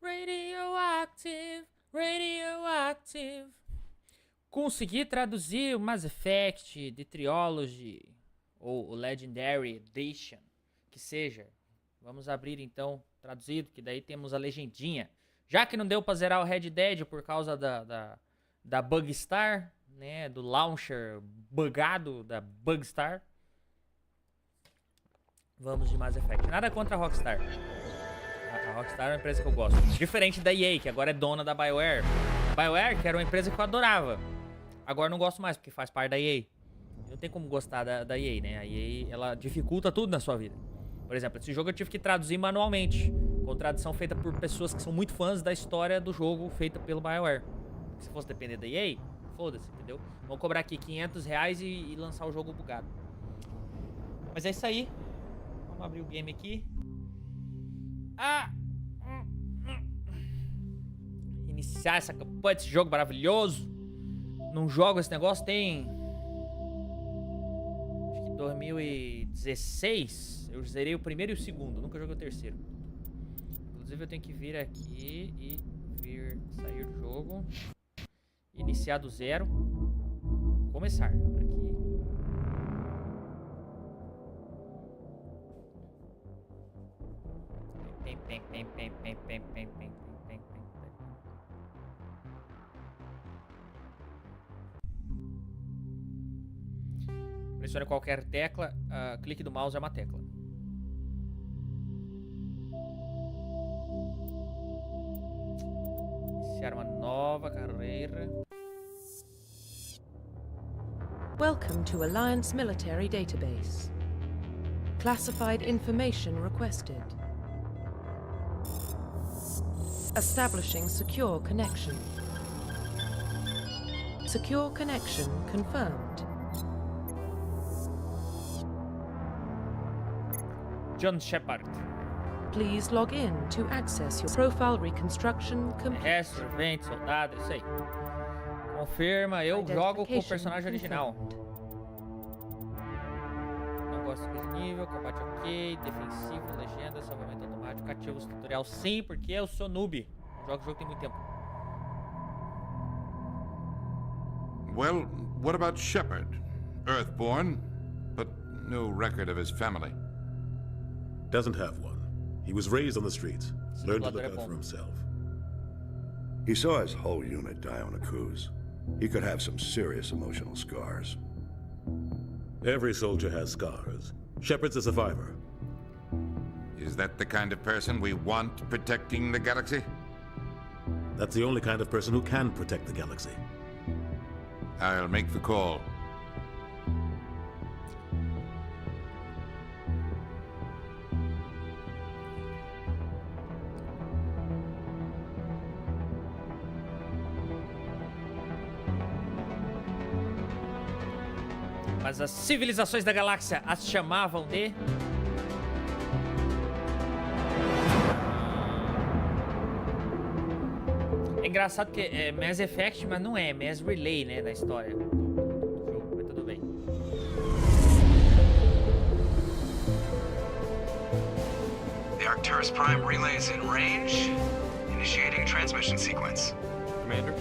Radioactive, radioactive. Consegui traduzir o Mass Effect, The Trilogy, ou o Legendary Edition, que seja. Vamos abrir então, traduzido, que daí temos a legendinha. Já que não deu pra zerar o Red Dead por causa da Bugstar, né, do launcher bugado da Bugstar. Vamos de Mass Effect. Nada contra a Rockstar. A Rockstar é uma empresa que eu gosto. Diferente da EA, que agora é dona da BioWare. BioWare, que era uma empresa que eu adorava. Agora não gosto mais, porque faz parte da EA. Não tem como gostar da EA, né? A EA, ela dificulta tudo na sua vida. Por exemplo, esse jogo eu tive que traduzir manualmente. Com tradução feita por pessoas que são muito fãs da história do jogo feita pelo BioWare. Se fosse depender da EA, foda-se, entendeu? Vamos cobrar aqui R$500 e lançar o jogo bugado. Mas é isso aí. Vamos abrir o game aqui. Iniciar essa campanha desse jogo maravilhoso. Não jogo esse negócio tem... Acho que 2016. Eu zerei o primeiro e o segundo. Nunca joguei o terceiro. Inclusive eu tenho que vir aqui e sair do jogo. Iniciar do zero. Começar. Aqui. Pressione qualquer tecla, clique do mouse é uma tecla. Iniciar uma nova carreira. Welcome to Alliance Military Database. Classified information requested. Establishing secure connection. Secure connection confirmed. John Shepard. Please log in to access your profile reconstruction complete. Resto, vento, soldado, isso aí. Confirma, eu jogo com o personagem original. Não gosto desse nível, combate ok, defensivo, legenda, salvamento automático, ativos tutorial sim, porque eu sou noob. Não jogo o jogo tem muito tempo. Well, what about Shepard? Earthborn, but no record of his family. Doesn't have one. He was raised on the streets. Learned to look out for himself. He saw his whole unit die on a cruise. He could have some serious emotional scars. Every soldier has scars. Shepard's a survivor. Is that the kind of person we want protecting the galaxy? That's the only kind of person who can protect the galaxy. I'll make the call. Mas as civilizações da galáxia as chamavam de... É engraçado que é Mass Effect, mas não é Mass Relay, né, na história do jogo, mas tudo bem. The Arcturus Prime relay is in range. Initiating transmission sequence. Commander?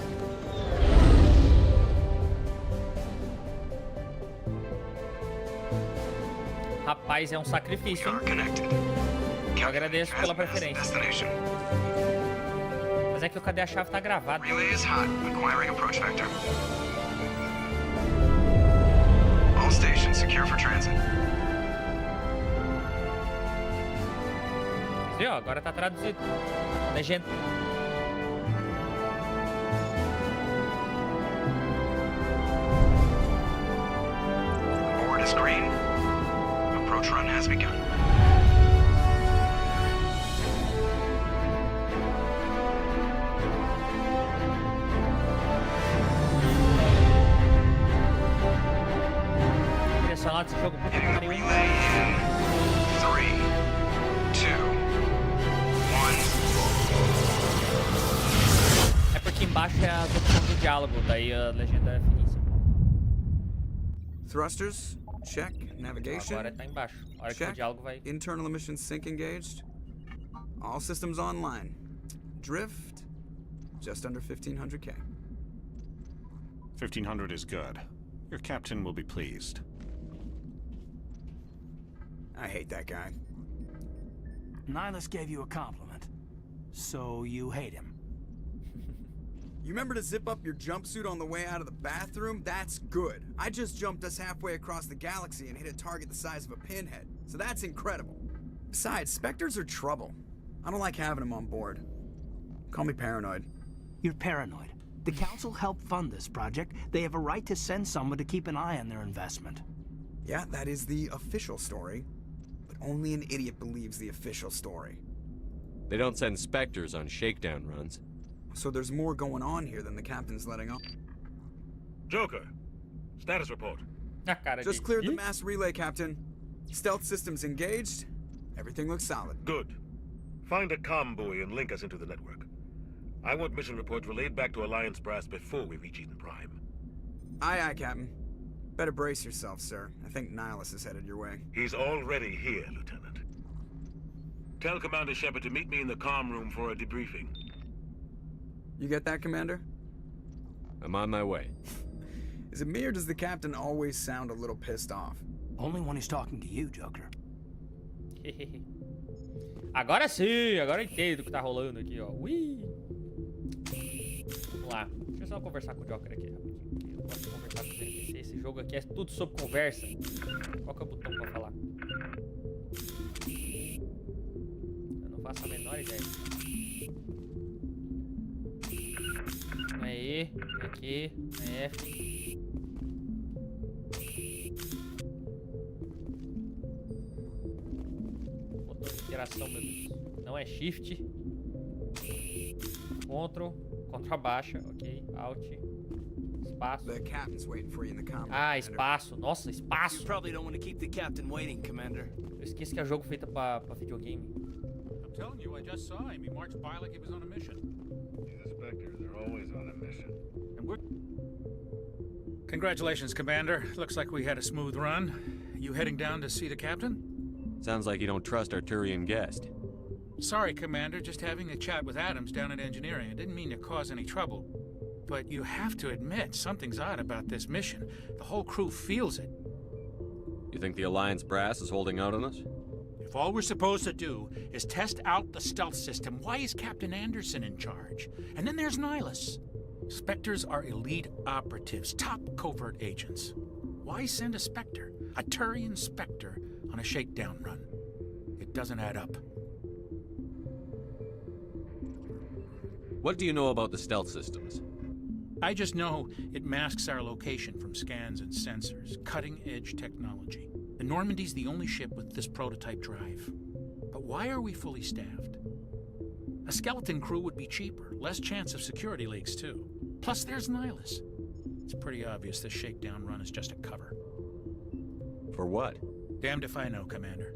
Rapaz, é um sacrifício, hein? Eu agradeço pela preferência. Mas é que o cadê a chave tá gravado. Relay is hot, acquiring approach vector. All stations secure for transit. Viu? Agora tá traduzido. Legenda. Board is green. Approach run has begun. Direcionado esse jogo. Hitting the relay in 3, 2, 1. É porque embaixo é as opções do diálogo, daí a legenda é finíssima. Thrusters, check. Navigation, agora tá embaixo. A hora que o diálogo vai... Internal emissions sync engaged. All systems online. Drift, just under 1,500K. 1,500 is good. Your captain will be pleased. I hate that guy. Nihilus gave you a compliment. So you hate him. You remember to zip up your jumpsuit on the way out of the bathroom? That's good. I just jumped us halfway across the galaxy and hit a target the size of a pinhead. So that's incredible. Besides, Spectres are trouble. I don't like having them on board. Call me paranoid. You're paranoid. The Council helped fund this project. They have a right to send someone to keep an eye on their investment. Yeah, that is the official story. But only an idiot believes the official story. They don't send Spectres on shakedown runs. So there's more going on here than the captain's letting on. Joker, status report. Just cleared the mass relay, Captain. Stealth systems engaged. Everything looks solid. Good. Find a comm buoy and link us into the network. I want mission reports relayed back to Alliance Brass before we reach Eden Prime. Aye, aye, Captain. Better brace yourself, sir. I think Nihilus is headed your way. He's already here, Lieutenant. Tell Commander Shepard to meet me in the comm room for a debriefing. You get that, Commander? I'm on my way. Is it me or does the Captain always sound a little pissed off? Only when he's talking to you, Joker. Agora sim, agora eu entendo o que tá rolando aqui, ó. Ui. Vamos lá. Deixa eu só conversar com o Joker aqui rapidinho. Eu gosto de conversar com os NPC. Esse jogo aqui é tudo sobre conversa. Qual que é o botão pra falar? Eu não faço a menor ideia. Não é E, é Q, não é F. Botão de interação, meu Deus. Não é Shift. Ctrl abaixa, ok. Alt. Espaço. The captain's waiting for you in the comm room, Ah, Commander. espaço. Nossa, espaço. You probably don't want to keep the captain waiting, Commander. Eu esqueci que é jogo feito pra videogame. I'm telling you, I just saw him. He marched by like he was on a mission. These inspectors are always on a mission. And we're... Congratulations, Commander. Looks like we had a smooth run. You heading down to see the captain? Sounds like you don't trust our Turian guest. Sorry, Commander. Just having a chat with Adams down at engineering. I didn't mean to cause any trouble. But you have to admit, something's odd about this mission. The whole crew feels it. You think the Alliance brass is holding out on us? If all we're supposed to do is test out the stealth system, why is Captain Anderson in charge? And then there's Nihilus. Spectres are elite operatives, top covert agents. Why send a Spectre, a Turian Spectre, on a shakedown run? It doesn't add up. What do you know about the stealth systems? I just know it masks our location from scans and sensors. Cutting-edge technology. The Normandy's the only ship with this prototype drive. But why are we fully staffed? A skeleton crew would be cheaper, less chance of security leaks too. Plus there's Nihilus. It's pretty obvious this shakedown run is just a cover. For what? Damned if I know, Commander.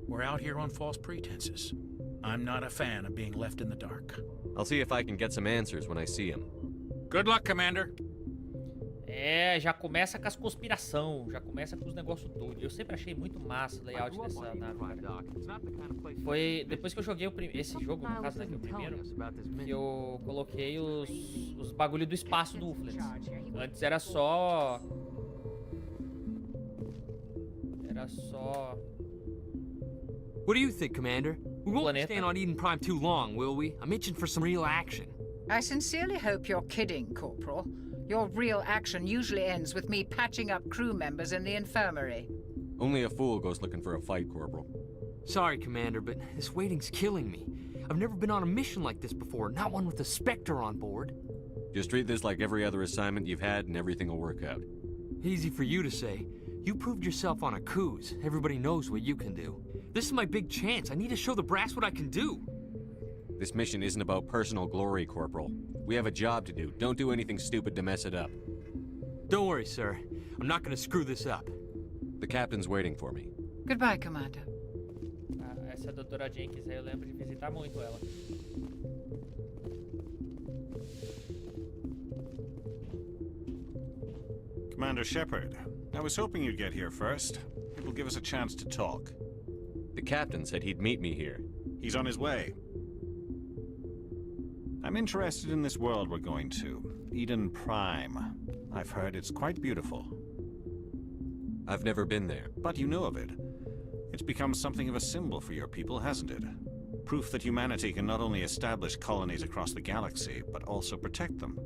We're out here on false pretenses. I'm not a fan of being left in the dark. I'll see if I can get some answers when I see him. Good luck, Commander. É, já começa com as conspiração, já começa com os negócios doidos. Eu sempre achei muito massa o layout dessa nave, cara. Foi depois que eu joguei esse jogo, no caso, né, que é o primeiro, que eu coloquei os bagulho do espaço do Uflens. Antes era só... What do you think, Commander? We won't be staying on Eden Prime too long, will we? I'm itching for some real action. I sincerely hope you're kidding, Corporal. Your real action usually ends with me patching up crew members in the infirmary. Only a fool goes looking for a fight, Corporal. Sorry, Commander, but this waiting's killing me. I've never been on a mission like this before, not one with a Spectre on board. Just treat this like every other assignment you've had and everything will work out. Easy for you to say. You proved yourself on a cruise. Everybody knows what you can do. This is my big chance. I need to show the brass what I can do. This mission isn't about personal glory, Corporal. We have a job to do. Don't do anything stupid to mess it up. Don't worry, sir. I'm not gonna screw this up. The captain's waiting for me. Goodbye, Commander. Ah, essa doutora Jenkins aí eu lembro de visitar muito ela. Commander Shepard, I was hoping you'd get here first. It will give us a chance to talk. The captain said he'd meet me here. He's on his way. I'm interested in this world we're going to, Eden Prime. I've heard it's quite beautiful. I've never been there. But you know of it. It's become something of a symbol for your people, hasn't it? Proof that humanity can not only establish colonies across the galaxy, but also protect them.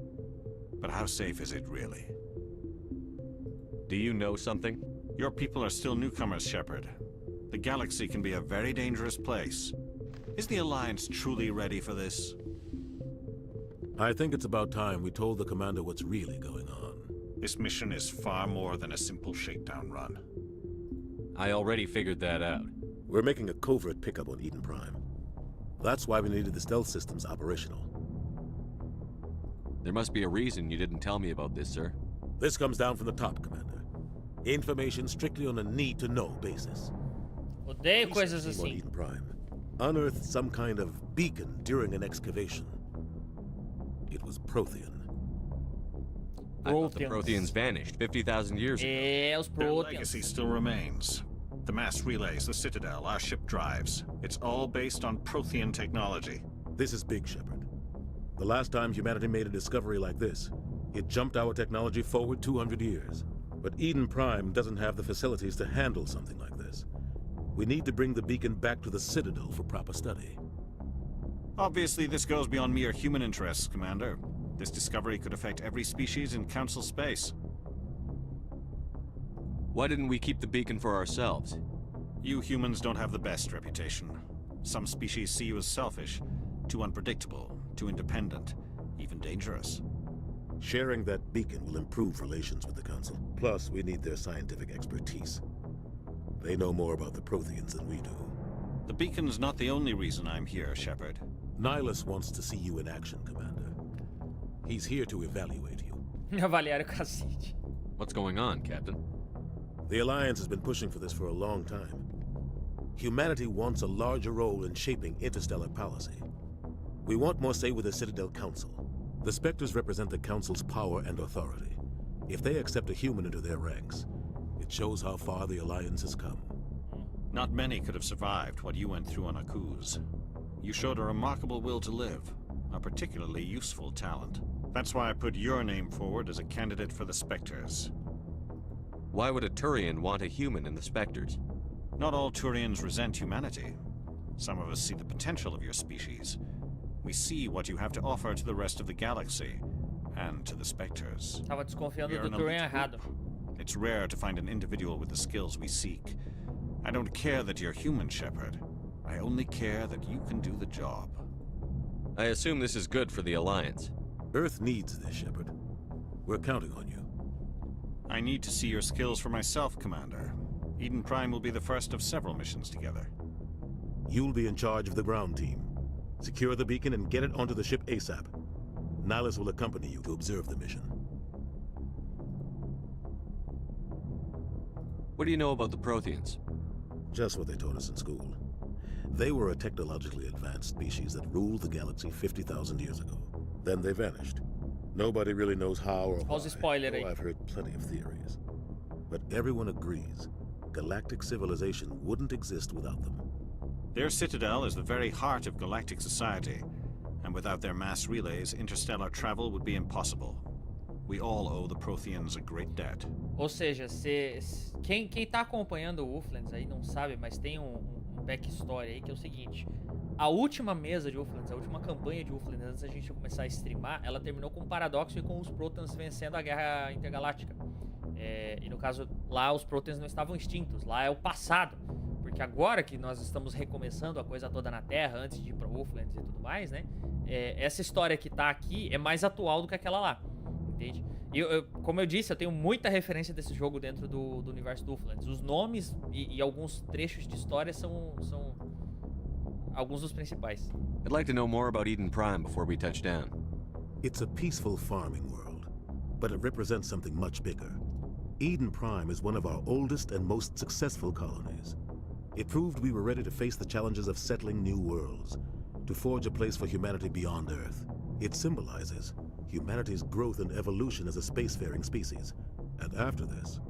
But how safe is it, really? Do you know something? Your people are still newcomers, Shepard. The galaxy can be a very dangerous place. Is the Alliance truly ready for this? I think it's about time we told the commander what's really going on. This mission is far more than a simple shakedown run. I already figured that out. We're making a covert pickup on Eden Prime. That's why we needed the stealth systems operational. There must be a reason you didn't tell me about this, sir. This comes down from the top, Commander. Information strictly on a need-to-know basis. Odeio coisas On assim. Eden Prime unearthed some kind of beacon during an excavation. It was Prothean. I thought the Protheans vanished 50,000 years ago. Os Their Protheans. legacy still remains. The mass relays, the Citadel, our ship drives. It's all based on Prothean technology. This is big, Shepard. The last time humanity made a discovery like this, it jumped our technology forward 200 years. But Eden Prime doesn't have the facilities to handle something like this. We need to bring the beacon back to the Citadel for proper study. Obviously, this goes beyond mere human interests, Commander. This discovery could affect every species in Council space. Why didn't we keep the beacon for ourselves? You humans don't have the best reputation. Some species see you as selfish, too unpredictable, too independent, even dangerous. Sharing that beacon will improve relations with the Council. Plus, we need their scientific expertise. They know more about the Protheans than we do. The beacon's not the only reason I'm here, Shepard. Nihilus wants to see you in action, Commander. He's here to evaluate you. Avaliar o cacete. What's going on, Captain? The Alliance has been pushing for this for a long time. Humanity wants a larger role in shaping interstellar policy. We want more say with the Citadel Council. The Spectres represent the Council's power and authority. If they accept a human into their ranks, it shows how far the Alliance has come. Not many could have survived what you went through on Akuz. You showed a remarkable will to live, a particularly useful talent. That's why I put your name forward as a candidate for the Spectres. Why would a Turian want a human in the Spectres? Not all Turians resent humanity. Some of us see the potential of your species. We see what you have to offer to the rest of the galaxy, and to the Spectres. Tava desconfiando We are do an Turian elite errado. group. It's rare to find an individual with the skills we seek. I don't care that you're human, Shepard. I only care that you can do the job. I assume this is good for the Alliance. Earth needs this, Shepard. We're counting on you. I need to see your skills for myself, Commander. Eden Prime will be the first of several missions together. You'll be in charge of the ground team. Secure the beacon and get it onto the ship ASAP. Nihilus will accompany you to observe the mission. What do you know about the Protheans? Just what they taught us in school. They were a technologically advanced species that ruled the galaxy 50,000 years ago. Then they vanished. Nobody really knows how or why, spoiler though aí. I've heard plenty of theories. But everyone agrees, galactic civilization wouldn't exist without them. Their citadel is the very heart of galactic society, and without their mass relays, interstellar travel would be impossible. We all owe the Protheans a great debt. Ou seja, quem tá acompanhando o Wolflands aí não sabe, mas tem um backstory aí que é o seguinte. A última mesa de Wolflands, a última campanha de Wolflands, antes da gente começar a streamar, ela terminou com um paradoxo e com os Protheans vencendo a guerra intergaláctica. E no caso, lá os Protheans não estavam extintos, lá é o passado. Porque agora que nós estamos recomeçando a coisa toda na Terra, antes de ir pra Wolflands e tudo mais, né? Essa história que tá aqui é mais atual do que aquela lá, entende? E como eu disse, eu tenho muita referência desse jogo dentro do universo do Wolflands. Os nomes e alguns trechos de história são alguns dos principais. I'd like to know more about Eden Prime before we touch down. It's a peaceful farming world, but it represents something much bigger. Eden Prime is one of our oldest and most successful colonies. It proved we were ready to face the challenges of settling new worlds, to forge a place for humanity beyond Earth. It symbolizes humanity's growth and evolution as a spacefaring species. And after this,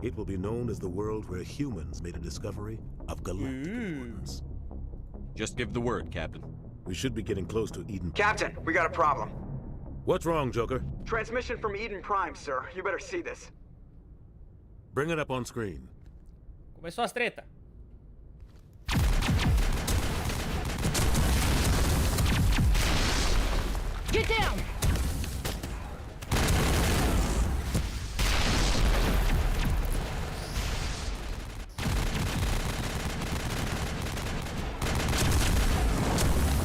it will be known as the world where humans made a discovery of galactic importance. Just give the word, Captain. We should be getting close to Eden. Captain, we got a problem. What's wrong, Joker? Transmission from Eden Prime, sir. You better see this. Bring it up on screen. Começou as treta. Get down!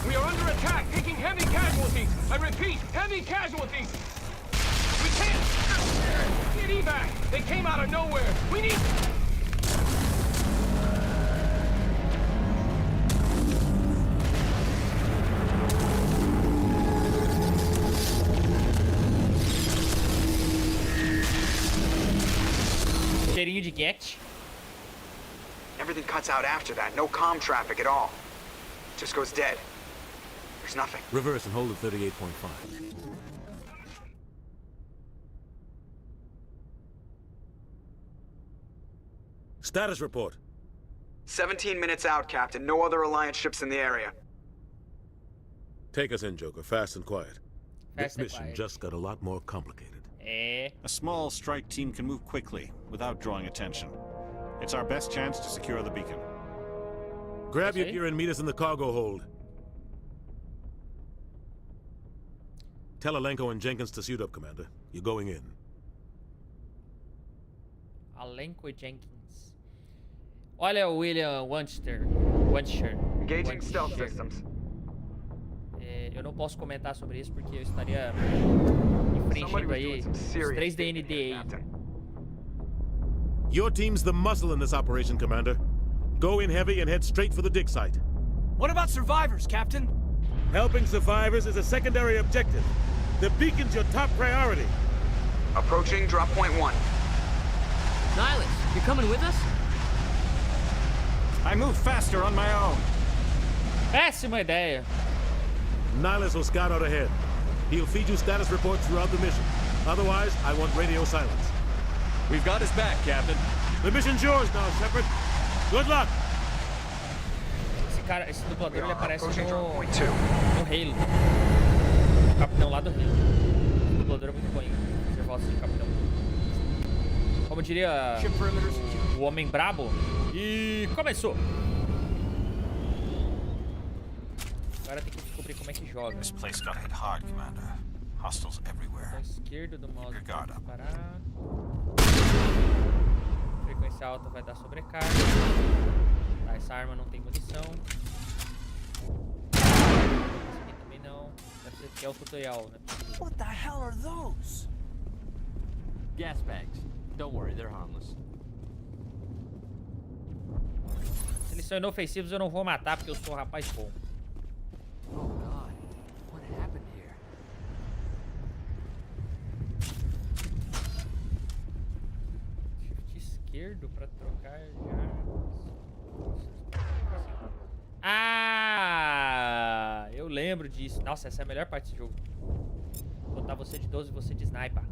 We are under attack, taking heavy casualties. I repeat, heavy casualties. We can't get evac. They came out of nowhere. We need. Cheirinho de get. Everything cuts out after that. No comm traffic at all. Just goes dead. There's nothing. Reverse and hold at 38.5. Status report. 17 minutes out, Captain. No other Alliance ships in the area. Take us in, Joker. Fast and quiet. Fast This and mission quiet. just got a lot more complicated. A small strike team can move quickly without drawing attention. It's our best chance to secure the beacon. Grab your gear and meet us in the cargo hold. Tell Alenko and Jenkins to suit up, Commander. You're going in. Alenko e Jenkins. Olha o William Wancher. Engaging stealth systems. Eu não posso comentar sobre isso porque eu estaria infringindo aí os 3 DND. Your team's the muscle in this operation, Commander. Go in heavy and head straight for the dig site. What about survivors, Captain? Helping survivors is a secondary objective. The beacon's your top priority. Approaching drop point 1. Nihilus, you coming with us? I move faster on my own. Péssima ideia. Nihilus will scout out ahead. He'll feed you status reports throughout the mission. Otherwise, I want radio silence. We've got his back, Captain. The mission's yours now, Shepard. Good luck. Esse dublador ele aparece no Halo. O capitão lá do Halo. O dublador é muito bom em fazer voz de capitão. Como diria o homem brabo. E começou. Agora tem que descobrir como é que joga. This place got hit hard, Commander. Hostiles everywhere. Esquerdo do mouse Your guard up. parar. Frequência alta vai dar sobrecarga. Tá, essa arma não tem munição. Essa aqui também não. Deve ser que é o tutorial, né? What the hell are those? Gas bags. Don't worry, they're harmless. Se eles são inofensivos eu não vou matar porque eu sou um rapaz bom. Oh God, what happened here? Shift esquerdo pra trocar de armas. Ah, eu lembro disso. Nossa, essa é a melhor parte do jogo. Vou botar você de 12 e você de sniper.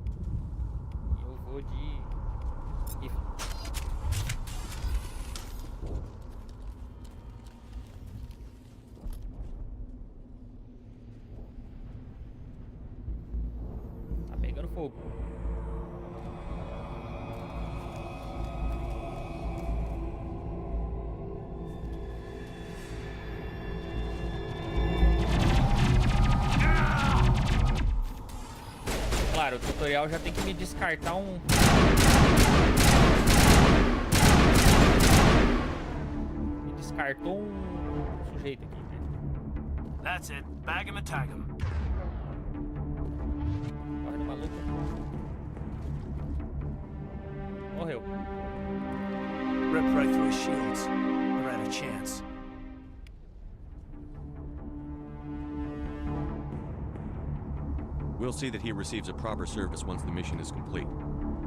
Eu vou de rifle. Tá pegando fogo. Claro, o tutorial já tem que me descartar um... Me descartou um sujeito aqui, né? That's it. Bag him and tag him. Corre no maluco. Morreu. Ripped right through his shields. Never had a chance. We'll see that he receives a proper service once the mission is complete.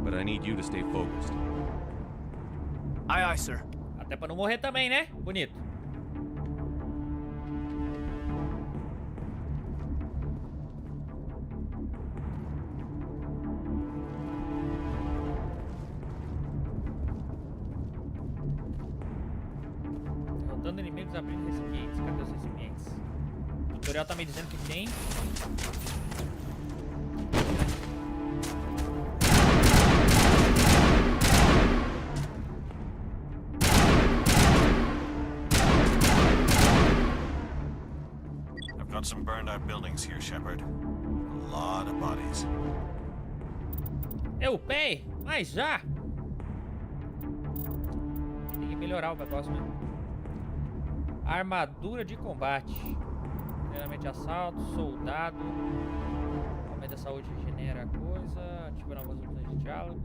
But I need you to stay focused. Aye, aye, sir. Até pra não morrer também, né? Bonito. Derrotando inimigos abrindo recipientes. Cadê os recipientes? tutorial tá me dizendo que tem. I've got some burned out buildings here, Shepard. A lot of bodies. Eu pei, mas já. Tem que melhorar o negócio mesmo. Armadura de combate. Treinamento de assalto, soldado. Aumenta a saúde, regenera a coisa. Ativa novas opções de diálogo.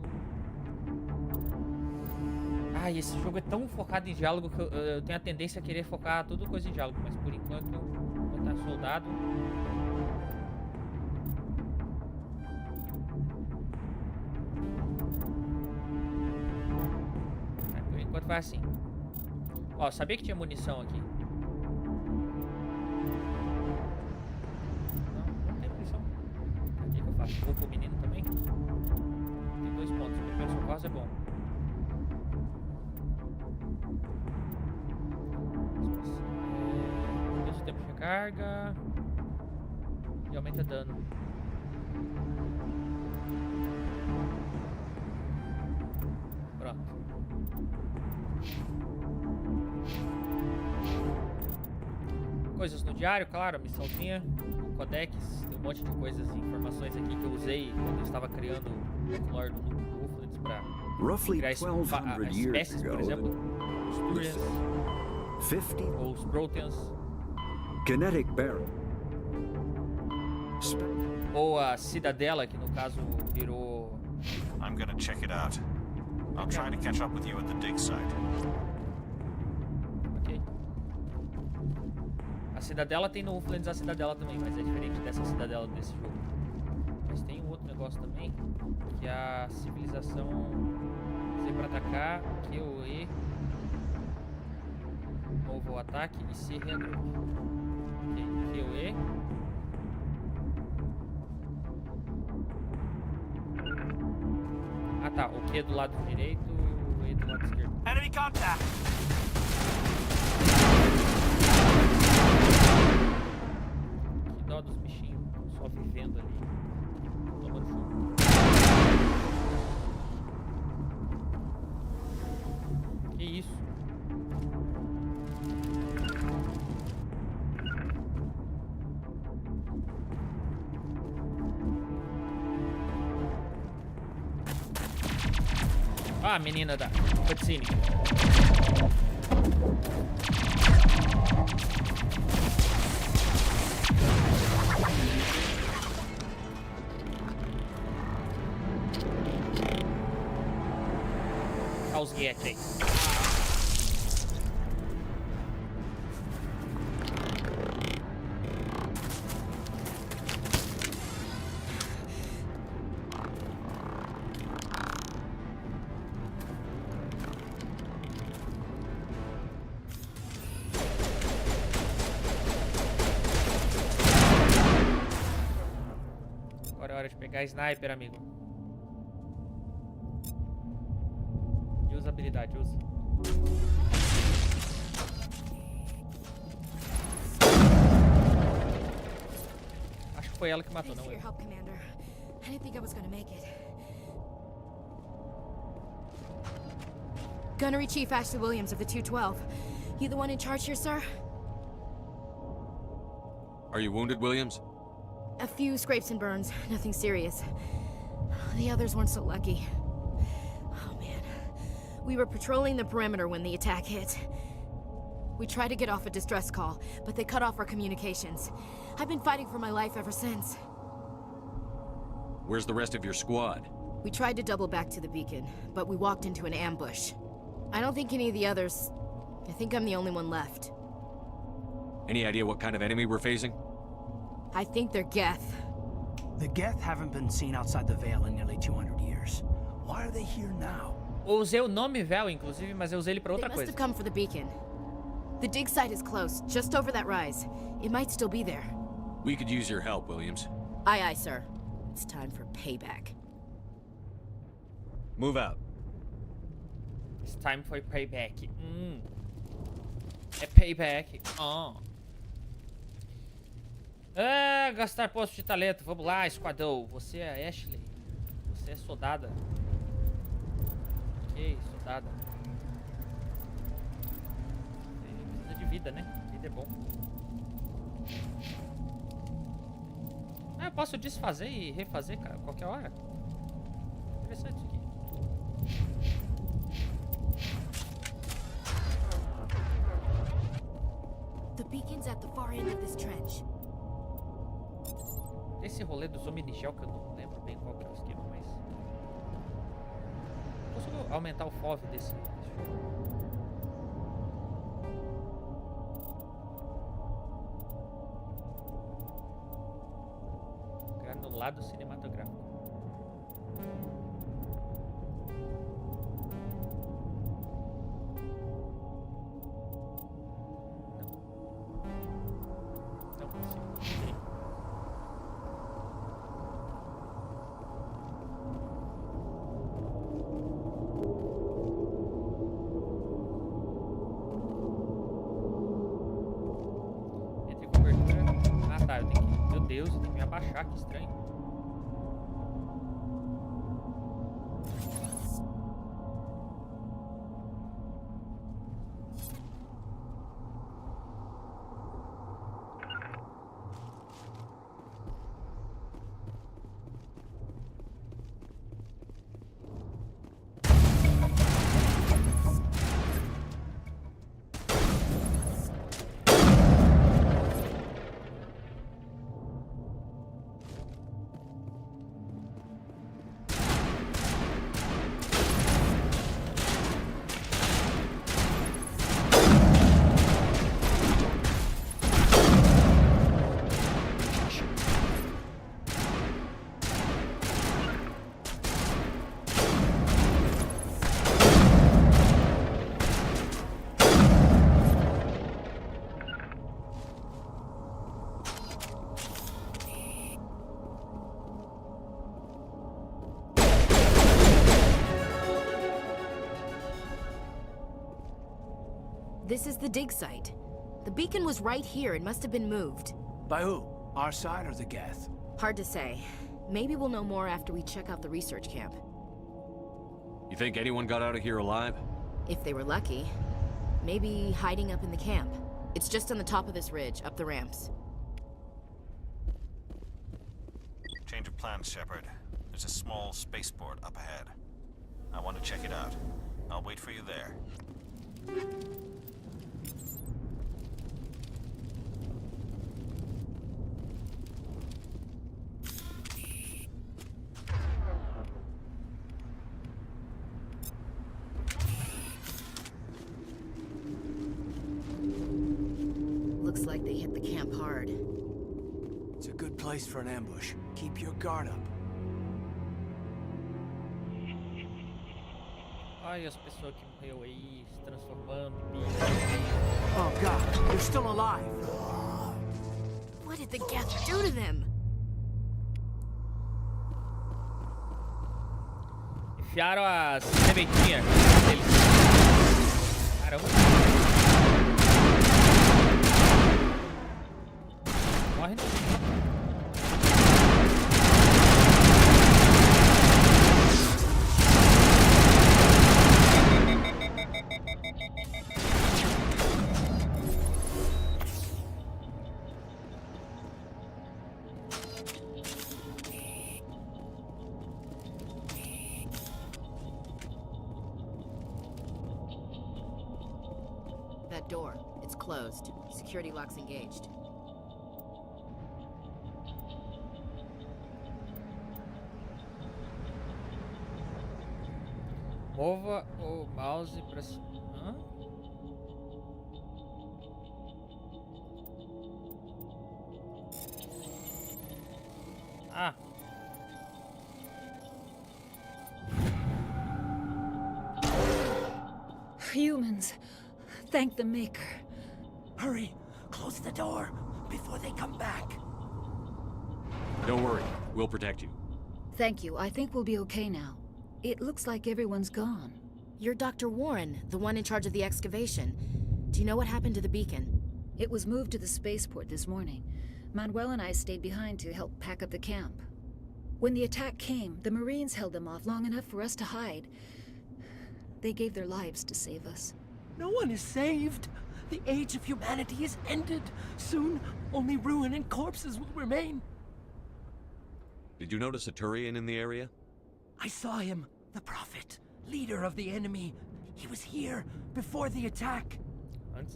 Ai, esse jogo é tão focado em diálogo que eu tenho a tendência a querer focar tudo coisa em diálogo. Mas por enquanto, vou botar soldado. Por enquanto vai assim. Ó, sabia que tinha munição aqui? Não tem munição. O que eu faço? Vou pro menino também? Tem 2 pontos. Primeiro socorro é bom. Reduz o tempo de recarga. E aumenta dano. Pronto. Coisas no diário, claro, missãozinha, codex, tem um monte de coisas e informações aqui que eu usei quando eu estava criando o lore do Wolflands para criar espécies, por exemplo, os Turians, ou os Proteans, Kinetic Barrel. ou a Cidadela, que no caso virou... I'm gonna check it out. I'll try to catch up with you at the dig site. Ok. A Cidadela tem no Wolflands a Cidadela também, mas é diferente dessa Cidadela desse jogo. Mas tem um outro negócio também, que é a civilização C pra atacar, Q ou E, novo o ataque e C reagrupe. Ok, Q ou E. Ah tá, o Q do lado direito e o E do lado esquerdo. Enemy contact! Que dó dos bichinhos, só vivendo ali, tomando chuva. Que isso? Ah, a menina da cutscene. Olha os get aí. Agora é hora de pegar sniper, amigo. E usa a habilidade, usa. Acho que foi ela que matou, não eu. I didn't think I was gonna make it. Gunnery Chief Ashley Williams of the 212. You the one in charge here, sir? Are you wounded, Williams? A few scrapes and burns, nothing serious. The others weren't so lucky. Oh man. We were patrolling the perimeter when the attack hit. We tried to get off a distress call, but they cut off our communications. I've been fighting for my life ever since. Where's the rest of your squad? We tried to double back to the beacon, but we walked into an ambush. I don't think any of the others... I think I'm the only one left. Any idea what kind of enemy we're facing? I think they're Geth. The Geth haven't been seen outside the Veil in nearly 200 years. Why are they here now? Eu usei o nome Vel, inclusive, mas eu usei ele pra outra They must coisa. have come for the beacon. The dig site is close, just over that rise. It might still be there. We could use your help, Williams. Aye, aye, sir. It's time for payback. Move out. It's time for payback. É payback. Ah, gastar posto de talento. Vamos lá, esquadrão. Você é Ashley. Você é soldada. Ok, soldada. Você precisa de vida, né? Vida é bom. Ah, eu posso desfazer e refazer, cara, qualquer hora. Interessante isso aqui. The beacon's at the far end of this trench. Esse rolê dos hominigel que eu não lembro bem qual que é o esquema, mas... Consigo aumentar o FOV desse jogo. Granulado cinematográfico. Não consigo. Entre cobertura. Ah tá, eu tenho que. Meu Deus, eu tenho que me abaixar, que estranho. This is the dig site. The beacon was right here. It must have been moved. By who? Our side or the Geth? Hard to say. Maybe we'll know more after we check out the research camp. You think anyone got out of here alive? If they were lucky. Maybe hiding up in the camp. It's just on the top of this ridge, up the ramps. Change of plans, Shepard. There's a small spaceport up ahead. I want to check it out. I'll wait for you there. Looks like they hit the camp hard. It's a good place for an ambush. Keep your guard up. Ai, as pessoas que morreu aí, se transformando em bicho. Oh God, they're still alive. What did the Geth do to them? Enfiaram as sementinhas deles. Caramba. Morre não. That door. It's closed. Security lock's engaged. Mova o mouse pra cima. Hã? Ah. Humans. Thank the Maker. Hurry! Close the door before they come back. Don't worry, we'll protect you. Thank you. I think we'll be okay now. It looks like everyone's gone. You're Dr. Warren, the one in charge of the excavation. Do you know what happened to the beacon? It was moved to the spaceport this morning, Manuel and I stayed behind to help pack up the camp. When the attack came, the Marines held them off long enough for us to hide. They gave their lives to save us. No one is saved. The age of humanity is ended. Soon, only ruin and corpses will remain. Did you notice a Turian in the area? I saw him, the Prophet, leader of the enemy. He was here before the attack.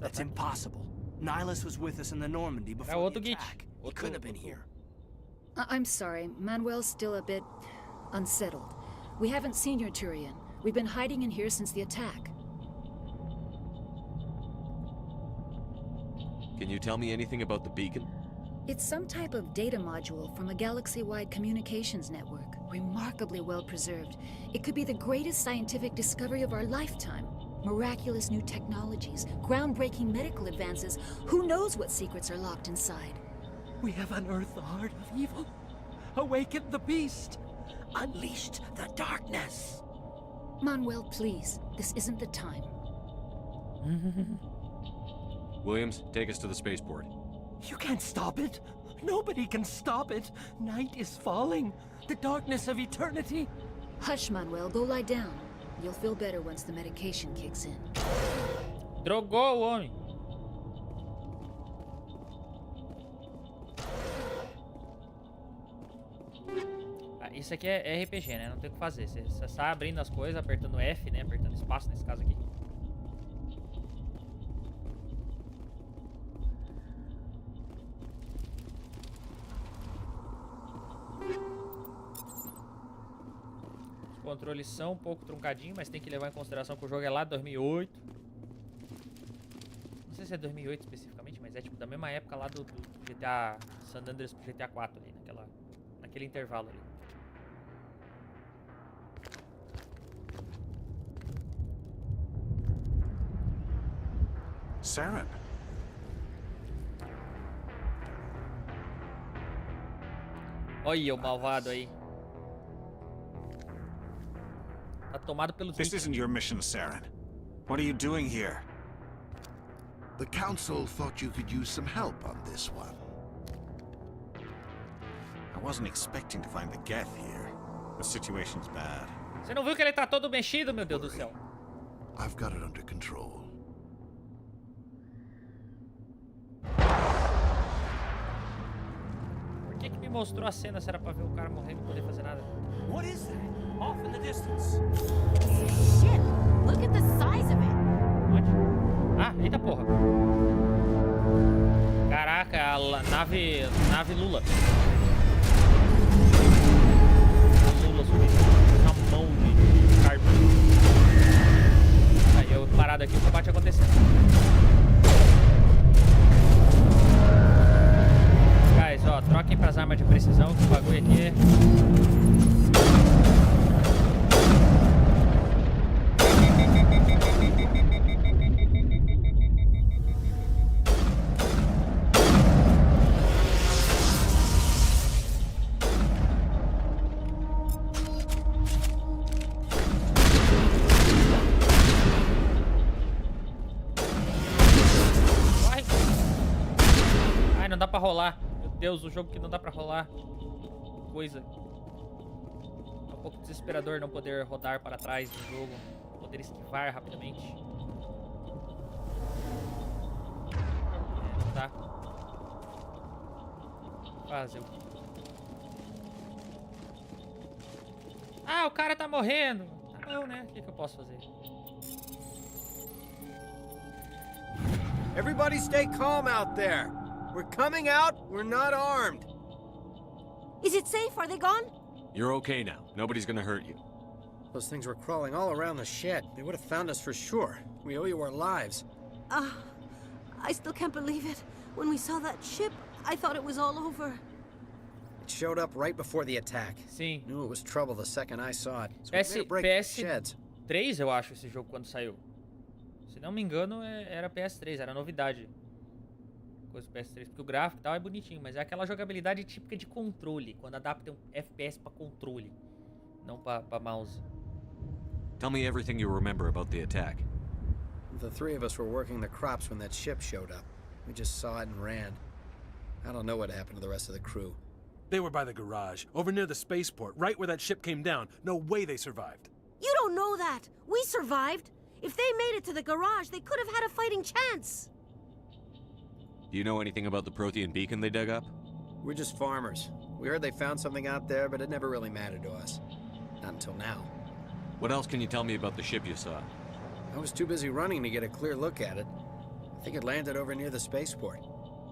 That's impossible. Nihilus was with us in the Normandy before the attack. He couldn't have been here. I'm sorry, Manuel's still a bit unsettled. We haven't seen your Turian. We've been hiding in here since the attack. Can you tell me anything about the beacon? It's some type of data module from a galaxy-wide communications network. Remarkably well preserved. It could be the greatest scientific discovery of our lifetime. Miraculous new technologies, groundbreaking medical advances. Who knows what secrets are locked inside? We have unearthed the heart of evil, awakened the beast, unleashed the darkness. Manuel, please. This isn't the time. Williams, take us to the spaceport. You can't stop it. Nobody can stop it. Night is falling. The darkness of eternity. Hush, Manuel. Go lie down. You'll feel better once the medication kicks in. Drogou o homem. Isso aqui é RPG, né? Não tem o que fazer. Você sai abrindo as coisas, apertando F, né? Apertando espaço nesse caso aqui. Os controles são um pouco truncadinhos, mas tem que levar em consideração que o jogo é lá de 2008. Não sei se é 2008 especificamente, mas é tipo da mesma época lá do GTA San Andreas pro GTA 4 ali, naquele intervalo ali. Saren. Olha o malvado aí. Tá tomado pelos This isn't your mission, Saren. What are you doing here? The Council thought you could use some help on this one. I wasn't expecting to find the Geth here. The situation's bad. Você não viu que ele tá todo mexido, meu Deus do céu? I've got it under control. Por que me mostrou a cena se era pra ver o cara morrer e não poder fazer nada? What is that? Off in the distance. Shit! Look at the size of it. Onde? Ah, eita porra. Caraca, a nave Lula. Lula subindo na mão de carbono. Aí eu parado aqui, o combate acontecendo. Guys, ó, troquem pras armas de precisão, que o bagulho aqui é... Não dá pra rolar. Meu Deus, o jogo que não dá pra rolar. Coisa. É um pouco desesperador não poder rodar para trás do jogo. Poder esquivar rapidamente. Não dá. Fazer o quê? Ah, o cara tá morrendo. Tá bom, né? O que eu posso fazer? Everybody stay calm out there. We're coming out, we're not armed. Is it safe? Are they gone? You're okay now. Nobody's gonna hurt you. Those things were crawling all around the shed. They would have found us for sure. We owe you our lives. I still can't believe it. When we saw that ship, I thought it was all over. It showed up right before the attack. Sim. Knew it was trouble the second I saw it. So we made a break for the sheds. PS3, eu acho, esse jogo quando saiu. Se não me engano, era PS3, era novidade. Coisa do PS3, porque o gráfico e tal é bonitinho, mas é aquela jogabilidade típica de controle, quando adapta um FPS pra controle, não pra mouse. Tell me everything you remember about the attack. The three of us were working the crops when that ship showed up. We just saw it and ran. I don't know what happened to the rest of the crew. They were by the garage, over near the spaceport, right where that ship came down. No way they survived. You don't know that. We survived. If they made it to the garage, they could have had a fighting chance. Do you know anything about the Prothean beacon they dug up? We're just farmers. We heard they found something out there, but it never really mattered to us. Not until now. What else can you tell me about the ship you saw? I was too busy running to get a clear look at it. I think it landed over near the spaceport.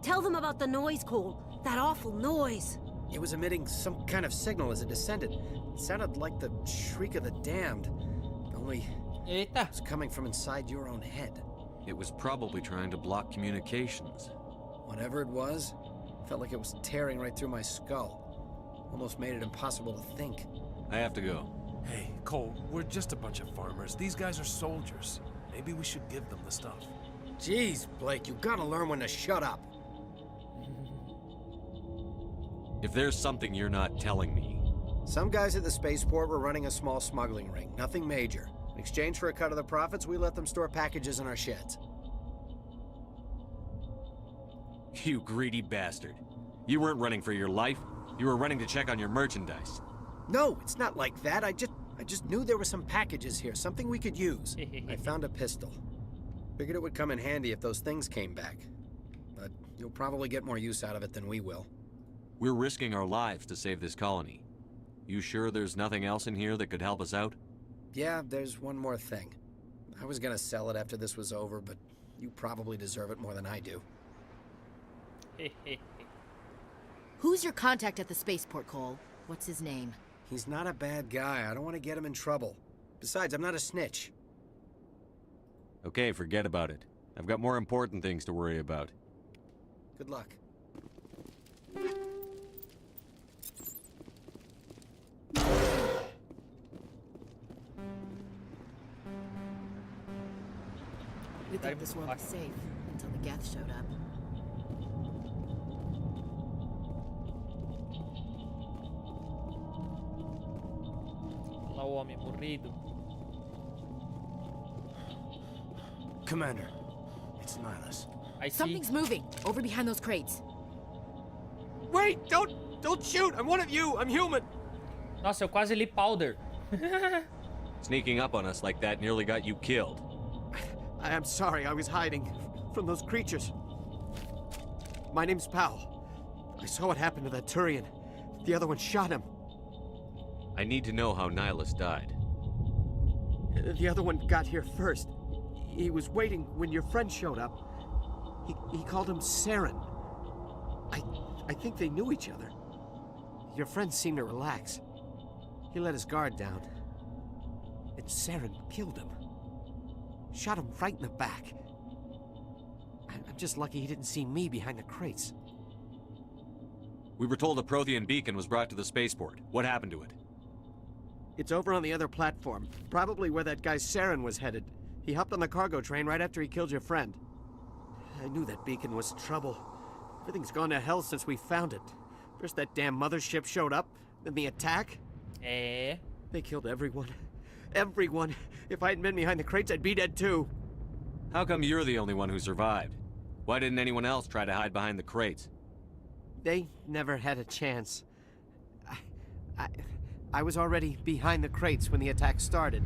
Tell them about the noise, Cole. That awful noise. It was emitting some kind of signal as it descended. It sounded like the shriek of the damned. Only it was coming from inside your own head. It was probably trying to block communications. Whatever it was, felt like it was tearing right through my skull. Almost made it impossible to think. I have to go. Hey, Cole, we're just a bunch of farmers. These guys are soldiers. Maybe we should give them the stuff. Jeez, Blake, you gotta learn when to shut up. If there's something you're not telling me... Some guys at the spaceport were running a small smuggling ring. Nothing major. In exchange for a cut of the profits, we let them store packages in our sheds. You greedy bastard. You weren't running for your life. You were running to check on your merchandise. No, it's not like that. I just knew there were some packages here, something we could use. I found a pistol. Figured it would come in handy if those things came back. But you'll probably get more use out of it than we will. We're risking our lives to save this colony. You sure there's nothing else in here that could help us out? Yeah, there's one more thing. I was gonna sell it after this was over, but you probably deserve it more than I do. Who's your contact at the spaceport, Cole? What's his name? He's not a bad guy. I don't want to get him in trouble. Besides, I'm not a snitch. Okay, forget about it. I've got more important things to worry about. Good luck. We thought this world was safe until the Geth showed up. Lá o homem morrido. Commander, it's Nihilus. Something's moving over behind those crates. Wait! Don't shoot! I'm one of you! I'm human! Nossa, eu quase li Powder. Sneaking up on us like that nearly got you killed. I am sorry, I was hiding from those creatures. My name's Powell. I saw what happened to that Turian. The other one shot him. I need to know how Nihilus died. The other one got here first. He was waiting when your friend showed up. He called him Saren. I think they knew each other. Your friend seemed to relax. He let his guard down. And Saren killed him. Shot him right in the back. I'm just lucky he didn't see me behind the crates. We were told a Prothean beacon was brought to the spaceport. What happened to it? It's over on the other platform. Probably where that guy Saren was headed. He hopped on the cargo train right after he killed your friend. I knew that beacon was trouble. Everything's gone to hell since we found it. First that damn mothership showed up, then the attack. They killed everyone. Everyone. If I hadn't been behind the crates, I'd be dead too. How come you're the only one who survived? Why didn't anyone else try to hide behind the crates? They never had a chance. I was already behind the crates when the attack started.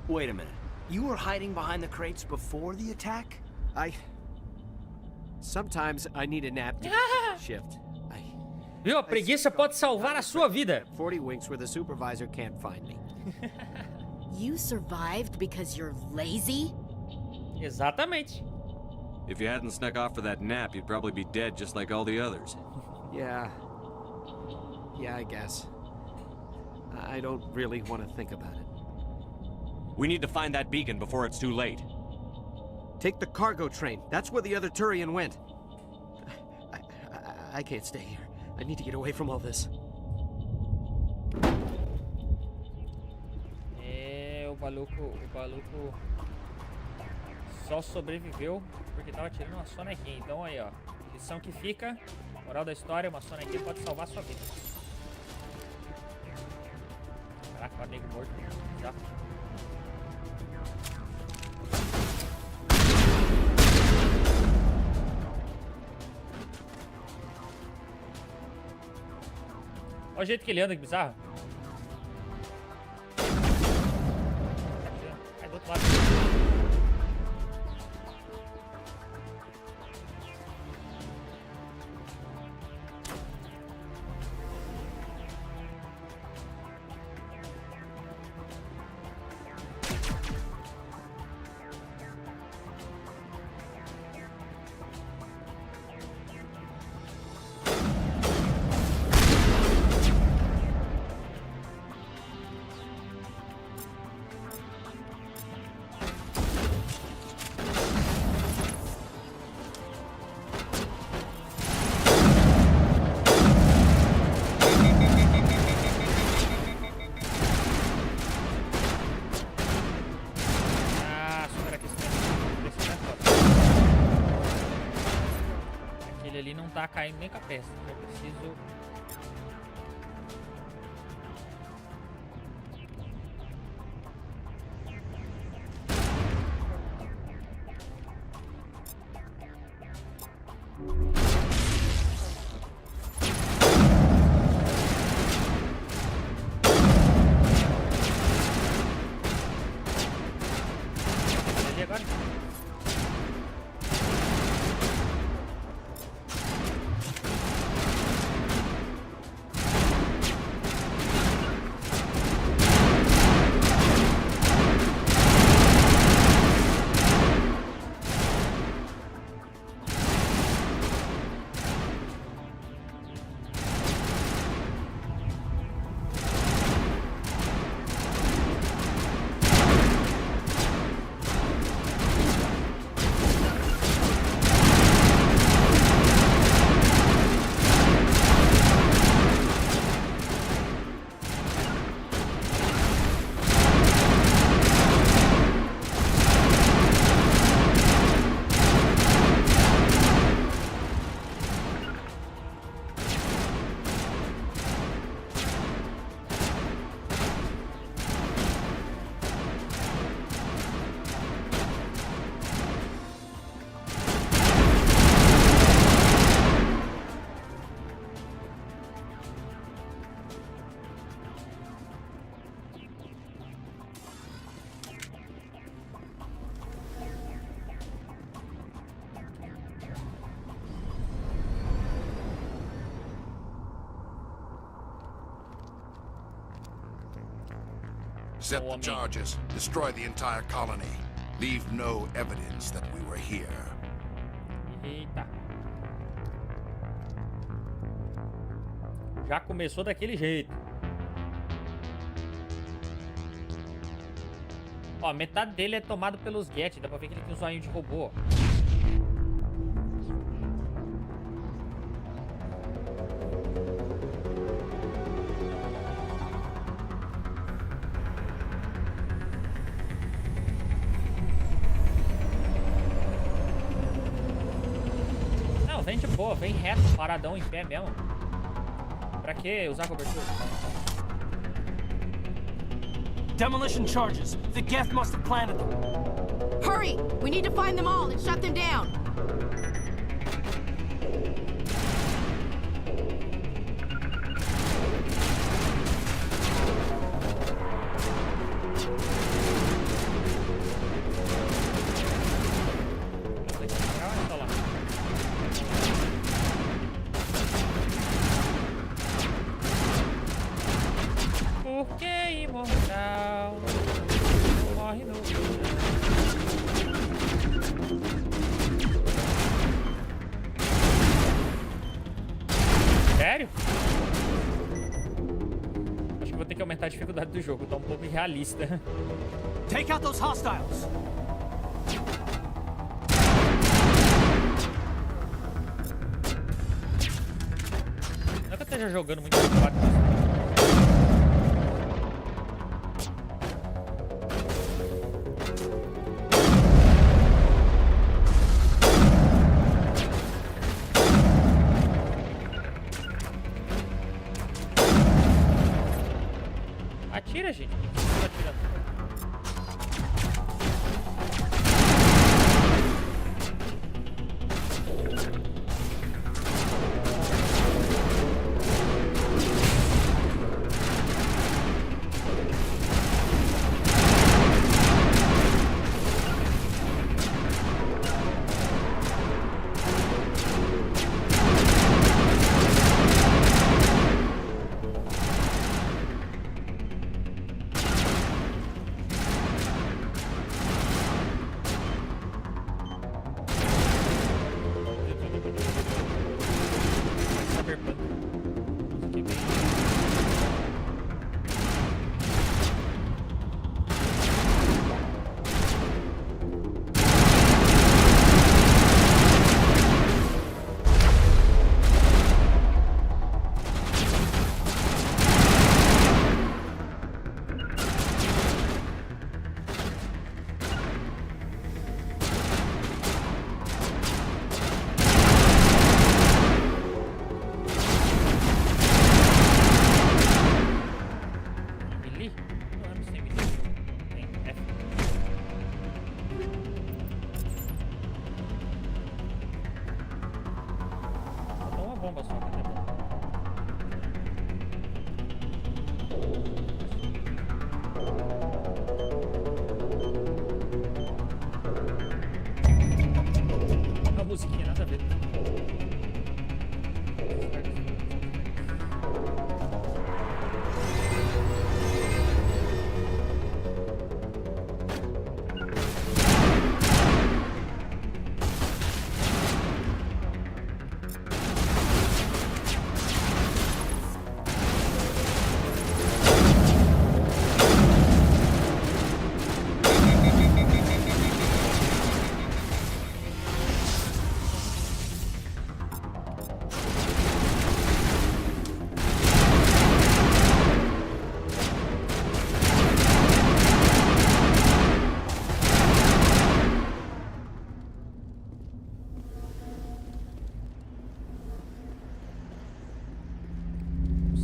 Wait a minute. You were hiding behind the crates before the attack? Sometimes I need a nap to shift. Viu? A preguiça pode salvar a sua vida. 40 winks where the supervisor can't find me. You survived because you're lazy? Exatamente. If you hadn't snuck off for that nap, you'd probably be dead just like all the others. Yeah, I guess. I don't really want to think about it. We need to find that beacon before it's too late. Take the cargo train. That's where the other Turian went. I can't stay here. I need to get away from all this. O maluco só sobreviveu porque tava tirando uma sonequinha. Então aí, ó. Lição que fica, moral da história, uma sonequinha pode salvar sua vida. Caraca, o amigo morto. Já. Olha o jeito que ele anda, que bizarro. Cai do outro lado. Ali não tá caindo nem com a peça. Eu preciso... Ali agora? Set the charges. Destroy the entire colony. Leave no evidence that we were here. Eita. Já começou daquele jeito. Ó, metade dele é tomado pelos Get. Dá pra ver que ele tem um zoinho de robô. Não, vem de boa, vem reto, paradão, em pé mesmo. Pra que usar cobertura? Demolition charges. The Geth must have planted them. Hurry! We need to find them all and shut them down. Porque imortal morre no Sério? Acho que vou ter que aumentar a dificuldade do jogo, tá um pouco irrealista. Take out those hostiles. Não é que eu esteja jogando muito preocupado com isso. Atira, gente. Por que você tá atirando?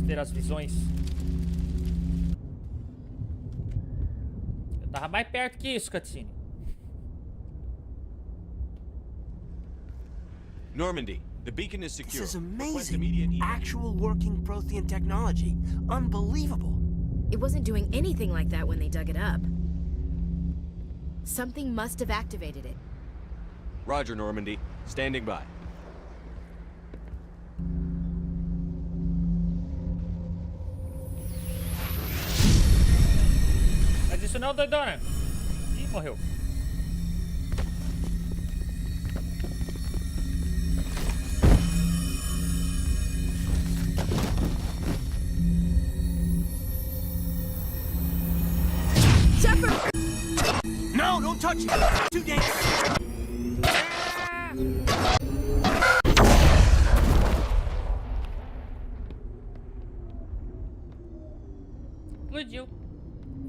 ter as visões. Eu tava mais perto que isso, cutscene. Normandy, the beacon is secure. This is Request amazing. immediate Actual working Prothean technology. Unbelievable. It wasn't doing anything like that when they dug it up. Something must have activated it. Roger, Normandy. Standing by. Mas isso não, doidona. Ih, morreu. Shepard! No, don't touch it! Too dangerous! Explodiu.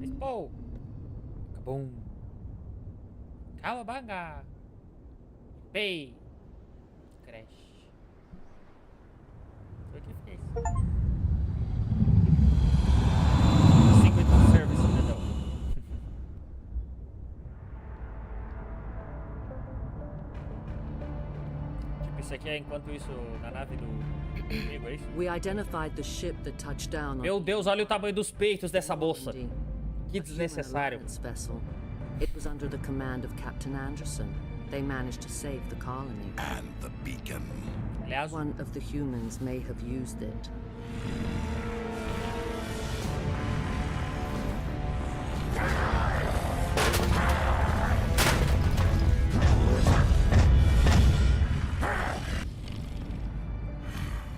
Fez pô. Cabum. Calabanga. Pei. Crash. Foi o que fez. Secret Service, não. Tipo, isso aqui é enquanto isso na nave do inimigo, é isso? We identified the ship that touched down on Meu Deus, olha o tamanho dos peitos dessa moça. Que desnecessário. vessel. It was under the command of Captain Anderson. They managed to save the colony. And the beacon. Aliás, one of the humans may have used it.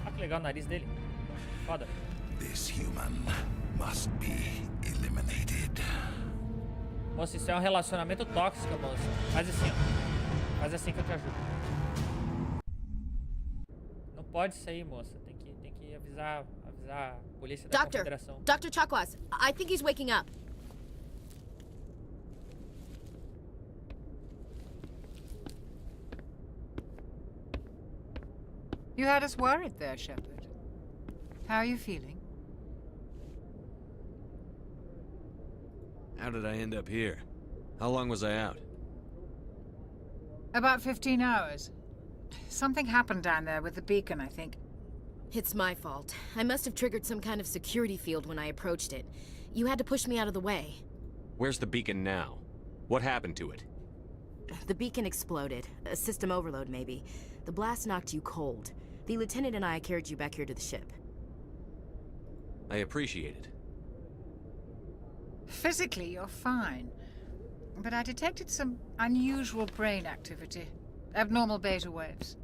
olha que legal o nariz dele. Foda. This human must be eliminated. Moça, isso é um relacionamento tóxico, moça. Faz assim, ó. Faz assim que eu te ajudo. Não pode sair, moça. Tem que avisar a polícia da Confederação. Dr. Chakwas, I think he's waking up. You had us worried there, Shepard. How are you feeling? How did I end up here? How long was I out? About 15 hours. Something happened down there with the beacon, I think. It's my fault. I must have triggered some kind of security field when I approached it. You had to push me out of the way. Where's the beacon now? What happened to it? The beacon exploded. A system overload, maybe. The blast knocked you cold. The lieutenant and I carried you back here to the ship. I appreciate it. Physically, you're fine. But I detected some unusual brain activity. Abnormal beta waves.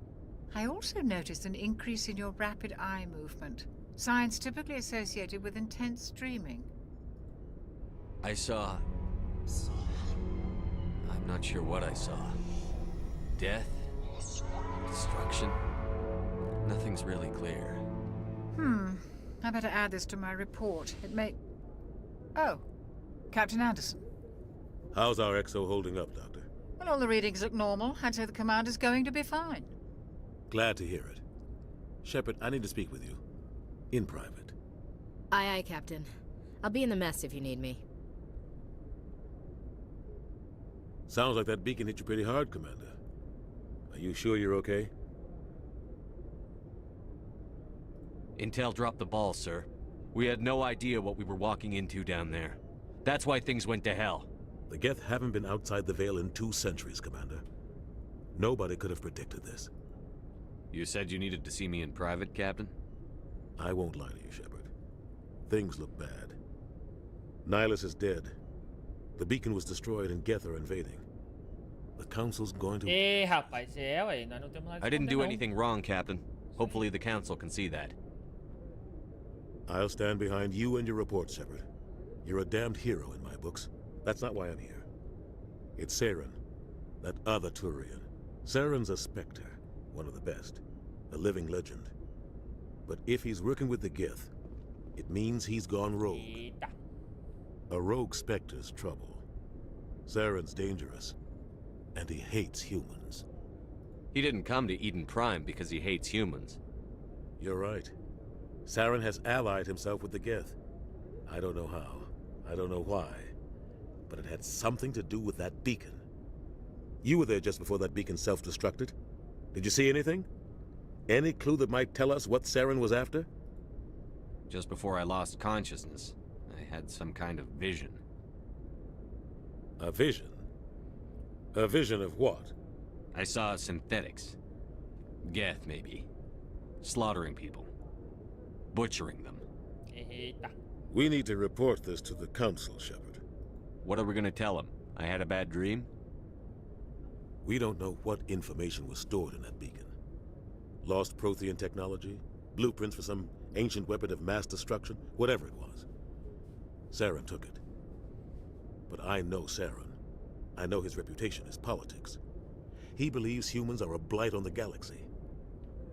I also noticed an increase in your rapid eye movement. Signs typically associated with intense dreaming. I saw... I'm not sure what I saw. Death? Destruction? Nothing's really clear. I better add this to my report. It may... Oh, Captain Anderson. How's our XO holding up, Doctor? Well, all the readings look normal. I'd say the commander's going to be fine. Glad to hear it. Shepard, I need to speak with you. In private. Aye, Captain. I'll be in the mess if you need me. Sounds like that beacon hit you pretty hard, Commander. Are you sure you're okay? Intel dropped the ball, sir. We had no idea what we were walking into down there. That's why things went to hell. The Geth haven't been outside the Veil in 2 centuries, Commander. Nobody could have predicted this. You said you needed to see me in private, Captain? I won't lie to you, Shepard. Things look bad. Nihilus is dead. The beacon was destroyed and Geth are invading. The Council's going to... Ei, rapaz, ué, nós não temos nada. I didn't do anything wrong, Captain. Hopefully the Council can see that. I'll stand behind you and your report, Shepard. You're a damned hero in my books. That's not why I'm here. It's Saren, that other Turian. Saren's a Spectre, one of the best, a living legend. But if he's working with the Geth, it means he's gone rogue. A rogue Spectre's trouble. Saren's dangerous, and he hates humans. He didn't come to Eden Prime because he hates humans. You're right. Saren has allied himself with the Geth. I don't know how. I don't know why. But it had something to do with that beacon. You were there just before that beacon self-destructed. Did you see anything? Any clue that might tell us what Saren was after? Just before I lost consciousness, I had some kind of vision. A vision? A vision of what? I saw synthetics. Geth, maybe. Slaughtering people. Butchering them. Eita. We need to report this to the Council, Shepard. What are we gonna tell them? I had a bad dream? We don't know what information was stored in that beacon. Lost Prothean technology? Blueprints for some ancient weapon of mass destruction? Whatever it was. Saren took it. But I know Saren. I know his reputation is politics. He believes humans are a blight on the galaxy.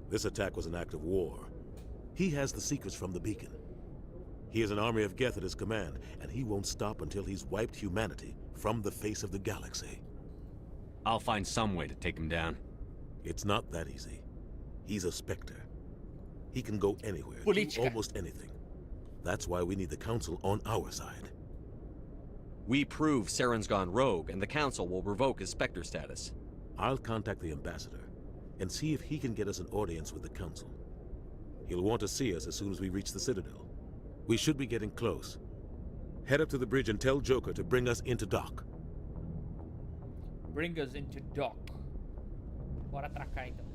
This attack was an act of war. He has the secrets from the beacon. He has an army of Geth at his command, and he won't stop until he's wiped humanity from the face of the galaxy. I'll find some way to take him down. It's not that easy. He's a Spectre. He can go anywhere, do almost anything. That's why we need the Council on our side. We prove Saren's gone rogue, and the Council will revoke his Spectre status. I'll contact the Ambassador and see if he can get us an audience with the Council. He'll want to see us as soon as we reach the Citadel. We should be getting close. Head up to the bridge and tell Joker to bring us into dock. Bring us into dock. Bora atracar então.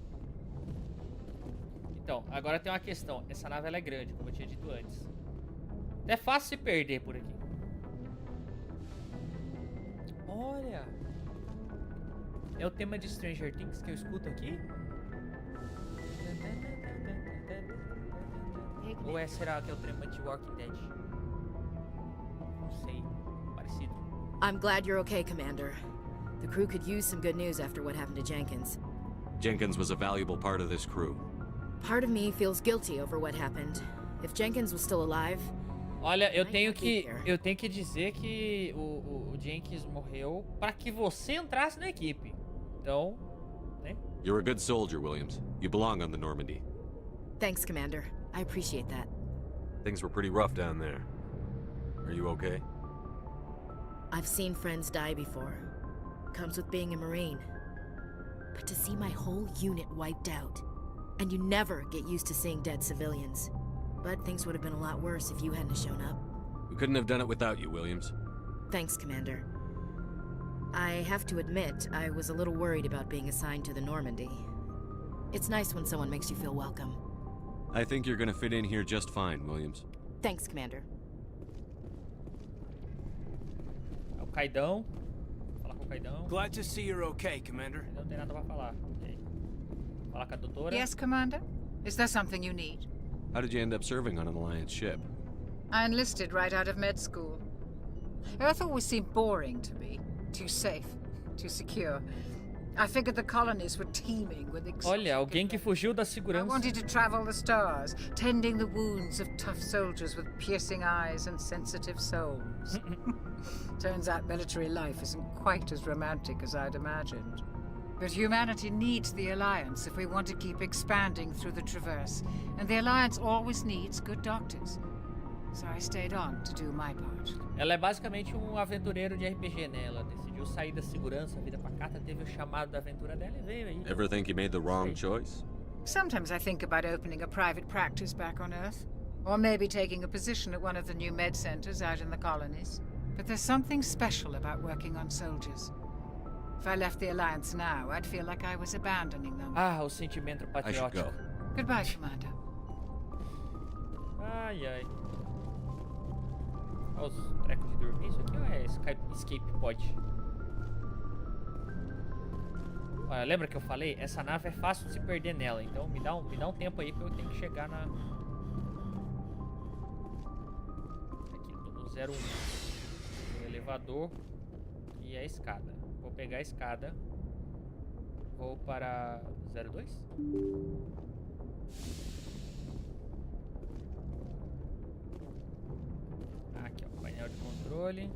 Então, agora tem uma questão. Essa nave ela é grande, como eu tinha dito antes. É fácil se perder por aqui. Olha. É o tema de Stranger Things que eu escuto aqui? Ou será que é o tema de Walking Dead? Não sei. Parecido. I'm glad you're okay, Commander. The crew could use some good news after what happened to Jenkins. Jenkins was a valuable part of this crew. Part of me feels guilty over what happened. If Jenkins was still alive... Olha, eu tenho que dizer que o Jenkins morreu para que você entrasse na equipe. Então, né? You're a good soldier, Williams. You belong on the Normandy. Thanks, Commander. I appreciate that. Things were pretty rough down there. Are you okay? I've seen friends die before. Comes with being a Marine. But to see my whole unit wiped out, and you never get used to seeing dead civilians. But things would have been a lot worse if you hadn't shown up. We couldn't have done it without you, Williams. Thanks, Commander. I have to admit, I was a little worried about being assigned to the Normandy. It's nice when someone makes you feel welcome. I think you're gonna fit in here just fine, Williams. Thanks, Commander. É o Kaidão. Vou falar com o Kaidão. Glad to see you're okay, Commander. Não tem nada pra falar. Okay. Falar com a doutora. Yes, Commander? Is there something you need? How did you end up serving on an Alliance ship? I enlisted right out of med school. Earth always seemed boring to me. Too safe, too secure. I figured the colonies were teeming with Olha, alguém que fugiu da I segurança. wanted to travel the stars, tending the wounds of tough soldiers with piercing eyes and sensitive souls. Turns out military life isn't quite as romantic as I'd imagined. But humanity needs the Alliance if we want to keep expanding through the Traverse, and the Alliance always needs good doctors. So I stayed on to do my part. Ela é basicamente um aventureiro de RPG, né? Ela decidiu sair da segurança, vida pacata, teve o chamado da aventura dela e veio aí. Ever think you made the wrong choice? Sometimes I think about opening a private practice back on Earth, or maybe taking a position at one of the new med centers out in the colonies. But there's something special about working on soldiers. If I left the Alliance now, I'd feel like I was abandoning them. Ah, o sentimento patriótico. Goodbye, Commander. Ai, ai. Olha os trecos de dormir. Isso aqui ou é escape pod? Olha, lembra que eu falei? Essa nave é fácil de se perder nela. Então me dá um tempo aí que eu tenho que chegar na... Aqui, tô no 01. O elevador e a escada. Vou pegar a escada. Vou para 02? Aqui, ó, painel de controle.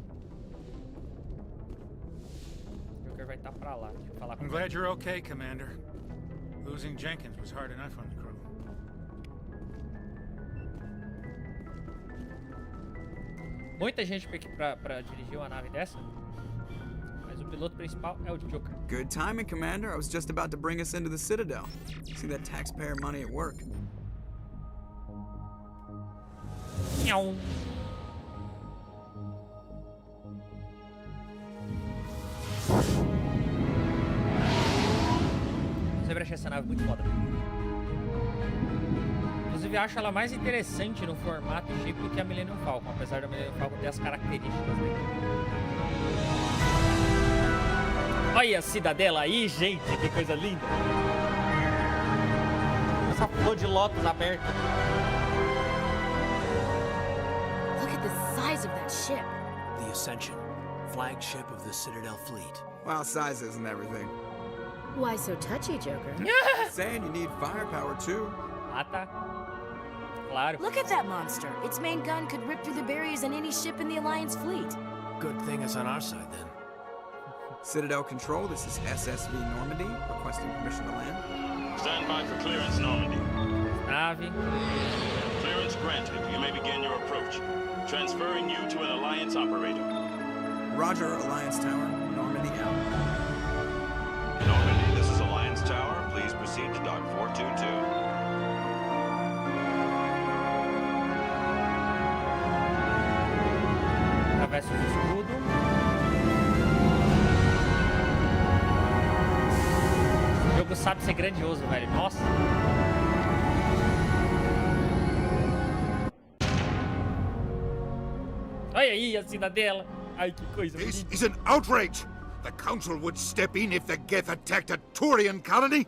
O Joker vai estar pra lá. Deixa eu falar com I'm glad you're okay, Commander. Losing Jenkins was hard enough on the crew. Muita gente pra dirigir uma nave dessa. Mas o piloto principal é o Joga. Good timing, Commander. I was just about to bring us into the Citadel. See that taxpayer money at work. Nhau. Eu sempre achei essa nave muito foda. Inclusive, eu acho ela mais interessante no formato e shape do que a Millennium Falcon, apesar da Millennium Falcon ter as características dele. Olha a cidadela aí, gente, que coisa linda. Essa flor de lótus aberta. Look at the size of that ship. The Ascension, flagship of the Citadel fleet. Well, size isn't everything. Why so touchy, Joker? Saying you need firepower too. Ah, tá. Claro. Look at that monster. Its main gun could rip through the barriers in any ship in the Alliance fleet. Good thing it's on our side, then. Citadel Control, this is SSV Normandy, requesting permission to land. Stand by for clearance, Normandy. Nave. Clearance granted. You may begin your approach. Transferring you to an Alliance operator. Roger, Alliance Tower. Normandy out. Normandy, this is Alliance Tower. Please proceed to Dock 422. Atravessa o escudo. O jogo sabe ser grandioso, velho. Nossa. Olha aí a cidadela. Ai, que coisa. This is an outrage. The Council would step in if the Geth attacked a Turian colony.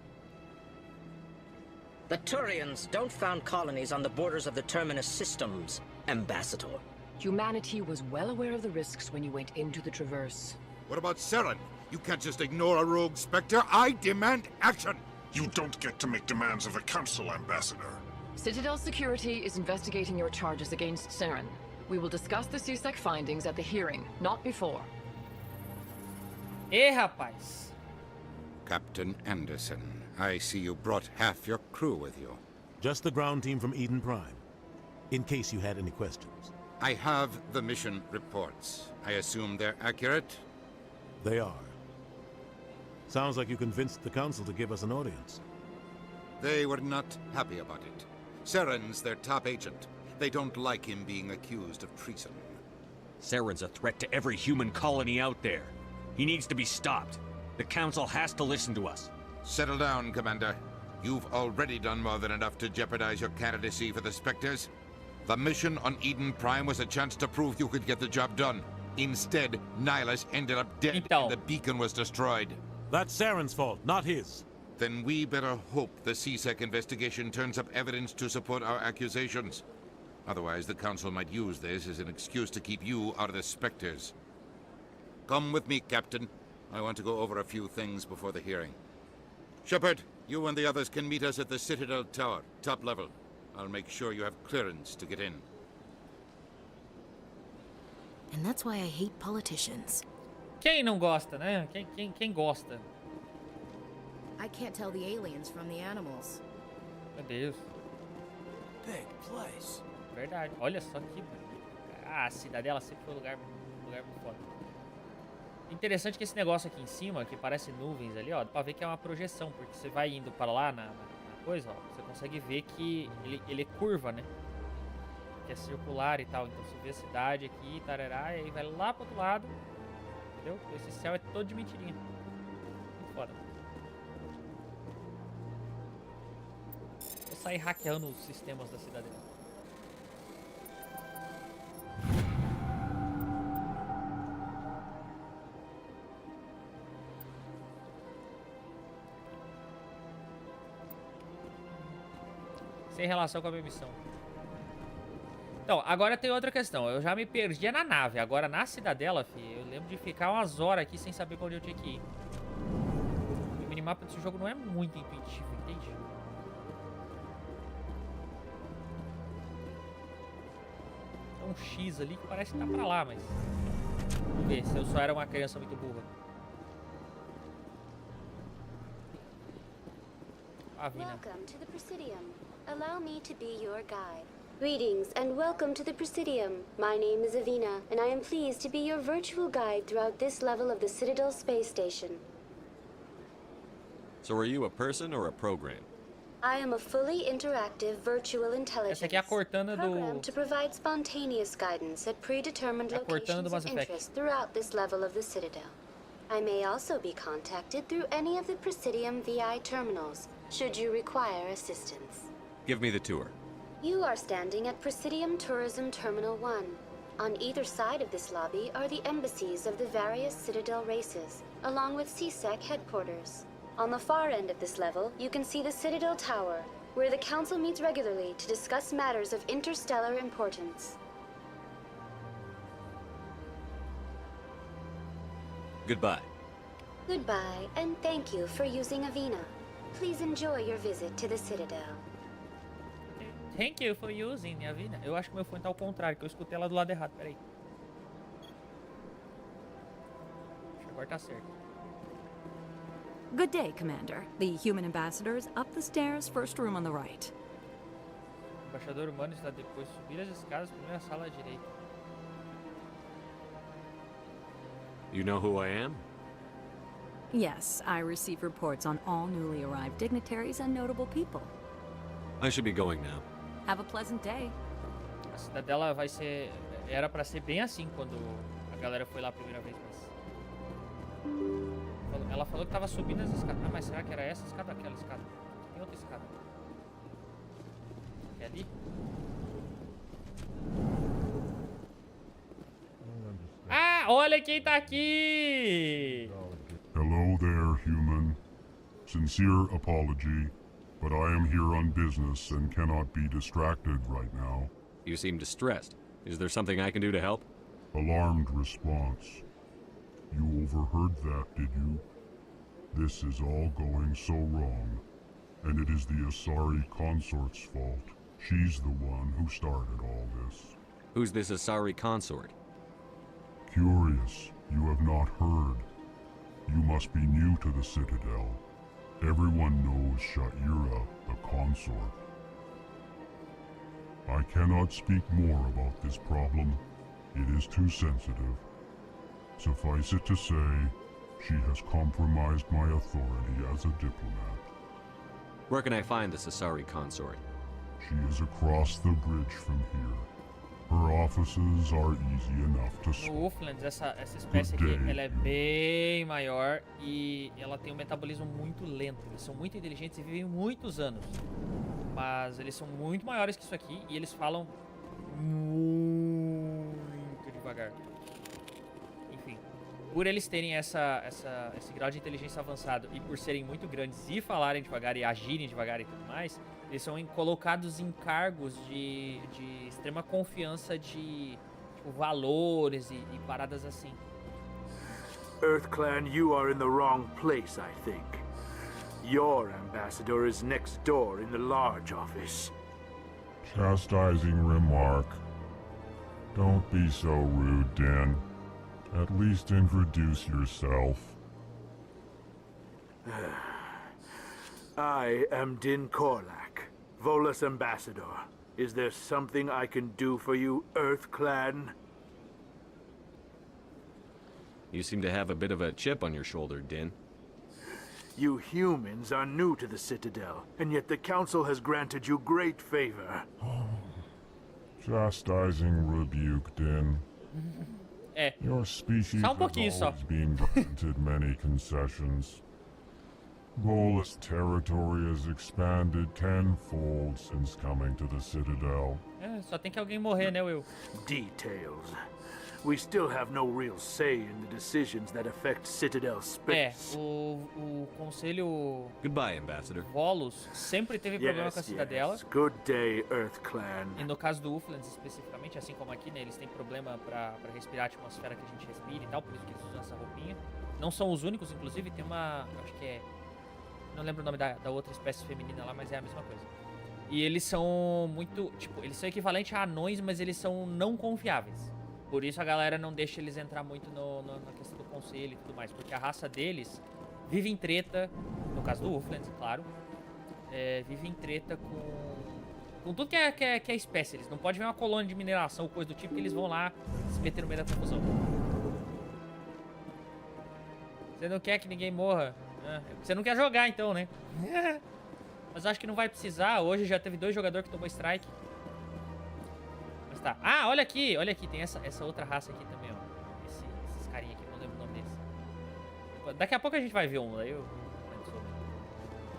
The Turians don't found colonies on the borders of the Terminus systems, Ambassador. Humanity was well aware of the risks when you went into the Traverse. What about Saren? You can't just ignore a rogue Spectre. I demand action. You don't get to make demands of the Council, Ambassador. Citadel Security is investigating your charges against Saren. We will discuss the CSEC findings at the hearing, not before. Rapaz. Captain Anderson, I see you brought half your crew with you. Just the ground team from Eden Prime, in case you had any questions. I have the mission reports. I assume they're accurate? They are. Sounds like you convinced the Council to give us an audience. They were not happy about it. Saren's their top agent. They don't like him being accused of treason. Saren's a threat to every human colony out there. He needs to be stopped. The Council has to listen to us. Settle down, Commander. You've already done more than enough to jeopardize your candidacy for the Spectres. The mission on Eden Prime was a chance to prove you could get the job done. Instead, Nihilus ended up dead and the beacon was destroyed. That's Saren's fault, not his. Then we better hope the CSEC investigation turns up evidence to support our accusations. Otherwise, the Council might use this as an excuse to keep you out of the Spectres. Come with me, Captain. I want to go over a few things before the hearing. Shepard, you and the others can meet us at the Citadel Tower, top level. I'll make sure you have clearance to get in. And that's why I hate politicians. Quem não gosta, né? Quem gosta? I can't tell the aliens from the animals. Meu Deus. Big place. Verdade. Olha só que bonito. Ah, a cidadela sempre foi um lugar muito foda. Interessante que esse negócio aqui em cima, que parece nuvens ali, ó, dá pra ver que é uma projeção, porque você vai indo para lá na coisa, ó, você consegue ver que ele é curva, né? Que é circular e tal, então você vê a cidade aqui, tarará, e aí vai lá pro outro lado, entendeu? Esse céu é todo de mentirinha. Muito foda. Vou sair hackeando os sistemas da cidadela. Sem relação com a minha missão. Então, agora tem outra questão. Eu já me perdia na nave. Agora na cidadela, filho, eu lembro de ficar umas horas aqui sem saber pra onde eu tinha que ir. O minimapa desse jogo não é muito intuitivo, entende? Tem um X ali que parece que tá pra lá, mas... Vamos ver se eu só era uma criança muito burra. Welcome to the Presidium. Allow me to be your guide. Greetings and welcome to the Presidium. My name is Avina, and I am pleased to be your virtual guide throughout this level of the Citadel space station. So are you a person or a program? I am a fully interactive virtual intelligence, Essa aqui é a Cortana programmed do... to provide spontaneous guidance at predetermined locations of interest throughout this level of the Citadel. I may also be contacted through any of the Presidium VI terminals, should you require assistance. Give me the tour. You are standing at Presidium Tourism Terminal 1. On either side of this lobby are the embassies of the various Citadel races, along with CSEC headquarters. On the far end of this level, you can see the Citadel Tower, where the Council meets regularly to discuss matters of interstellar importance. Goodbye. Goodbye, and thank you for using Avina. Please enjoy your visit to the Citadel. Thank you for using Avina. Eu acho que meu fone tá ao contrário, que eu escutei ela do lado errado. Peraí. Acho que agora tá certo. Good day, Commander. The human ambassador is up the stairs, first room on the right. O embaixador humano está depois de subir as escadas, primeira sala à direita. You know who I am? Yes, I receive reports on all newly arrived dignitaries and notable people. I should be going now. Have a pleasant day. A cidadela vai ser... Era pra ser bem assim quando a galera foi lá a primeira vez, mas... Ela falou que tava subindo as escadas. Ah, mas será que era essa escada ou aquela escada? Tem outra escada. É ali? Ah, olha quem tá aqui! Hello there, human. Sincere apology, but I am here on business and cannot be distracted right now. You seem distressed. Is there something I can do to help? Alarmed response. You overheard that, did you? This is all going so wrong, and it is the Asari consort's fault. She's the one who started all this. Who's this Asari consort? Curious, you have not heard. You must be new to the Citadel. Everyone knows Sha'ira, the consort. I cannot speak more about this problem. It is too sensitive. Suffice it to say, she has compromised my authority as a diplomat. Where can I find this Asari consort? She is across the bridge from here. Her offices are easy enough to spot. No Wolflands, essa espécie aqui, ela é bem maior e ela tem um metabolismo muito lento. Eles são muito inteligentes e vivem muitos anos. Mas eles são muito maiores que isso aqui e eles falam muito devagar. Enfim, por eles terem esse grau de inteligência avançado e por serem muito grandes e falarem devagar e agirem devagar e tudo mais, eles são colocados em cargos de extrema confiança de tipo, valores e paradas assim. EarthClan, you are in the wrong place, I think. Your ambassador is next door in the large office. Chastising remark. Don't be so rude, Din. At least introduce yourself. I am Din Korlak, Volus ambassador. Is there something I can do for you, EarthClan? You seem to have a bit of a chip on your shoulder, Din. You humans are new to the Citadel, and yet the Council has granted you great favor. Chastising rebuke, Din. Your species has always been granted many concessions. Volus territory has expanded tenfold since coming to the Citadel. Só tem que alguém morrer, né, Will? Details. We still have no real say in the decisions that affect Citadel space. O conselho Goodbye, Ambassador. Volus sempre teve problema com a cidadela. Yes. Good day, EarthClan. E no caso do Wolflands especificamente, assim como aqui, né, eles têm problema pra respirar a atmosfera que a gente respira e tal, por isso que eles usam essa roupinha. Não são os únicos, inclusive, tem uma, acho que é, não lembro o nome da outra espécie feminina lá, mas é a mesma coisa. E eles são muito, tipo, eles são equivalentes a anões, mas eles são não confiáveis. Por isso a galera não deixa eles entrar muito na questão do conselho e tudo mais. Porque a raça deles vive em treta, no caso do Wolflands, claro. Vive em treta com Com tudo que é espécie. Eles não podem ver uma colônia de mineração ou coisa do tipo que eles vão lá se meter no meio da confusão. Você não quer que ninguém morra. Você não quer jogar, então, né? Mas eu acho que não vai precisar. Hoje já teve 2 jogadores que tomou strike. Mas tá. Ah, olha aqui. Olha aqui. Tem essa outra raça aqui também, ó. Esses carinha aqui. Não lembro o nome deles. Daqui a pouco a gente vai ver um. Daí eu...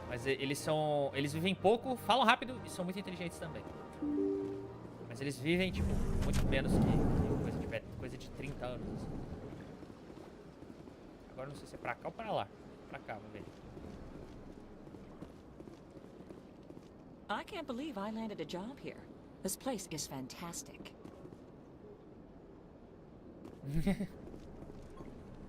Mas eles vivem pouco, falam rápido e são muito inteligentes também. Mas eles vivem, tipo, muito menos que coisa de 30 anos. Assim. Agora não sei se é pra cá ou pra lá. Pra cá, vamos ver. I can't believe I landed a job here. This place is fantastic.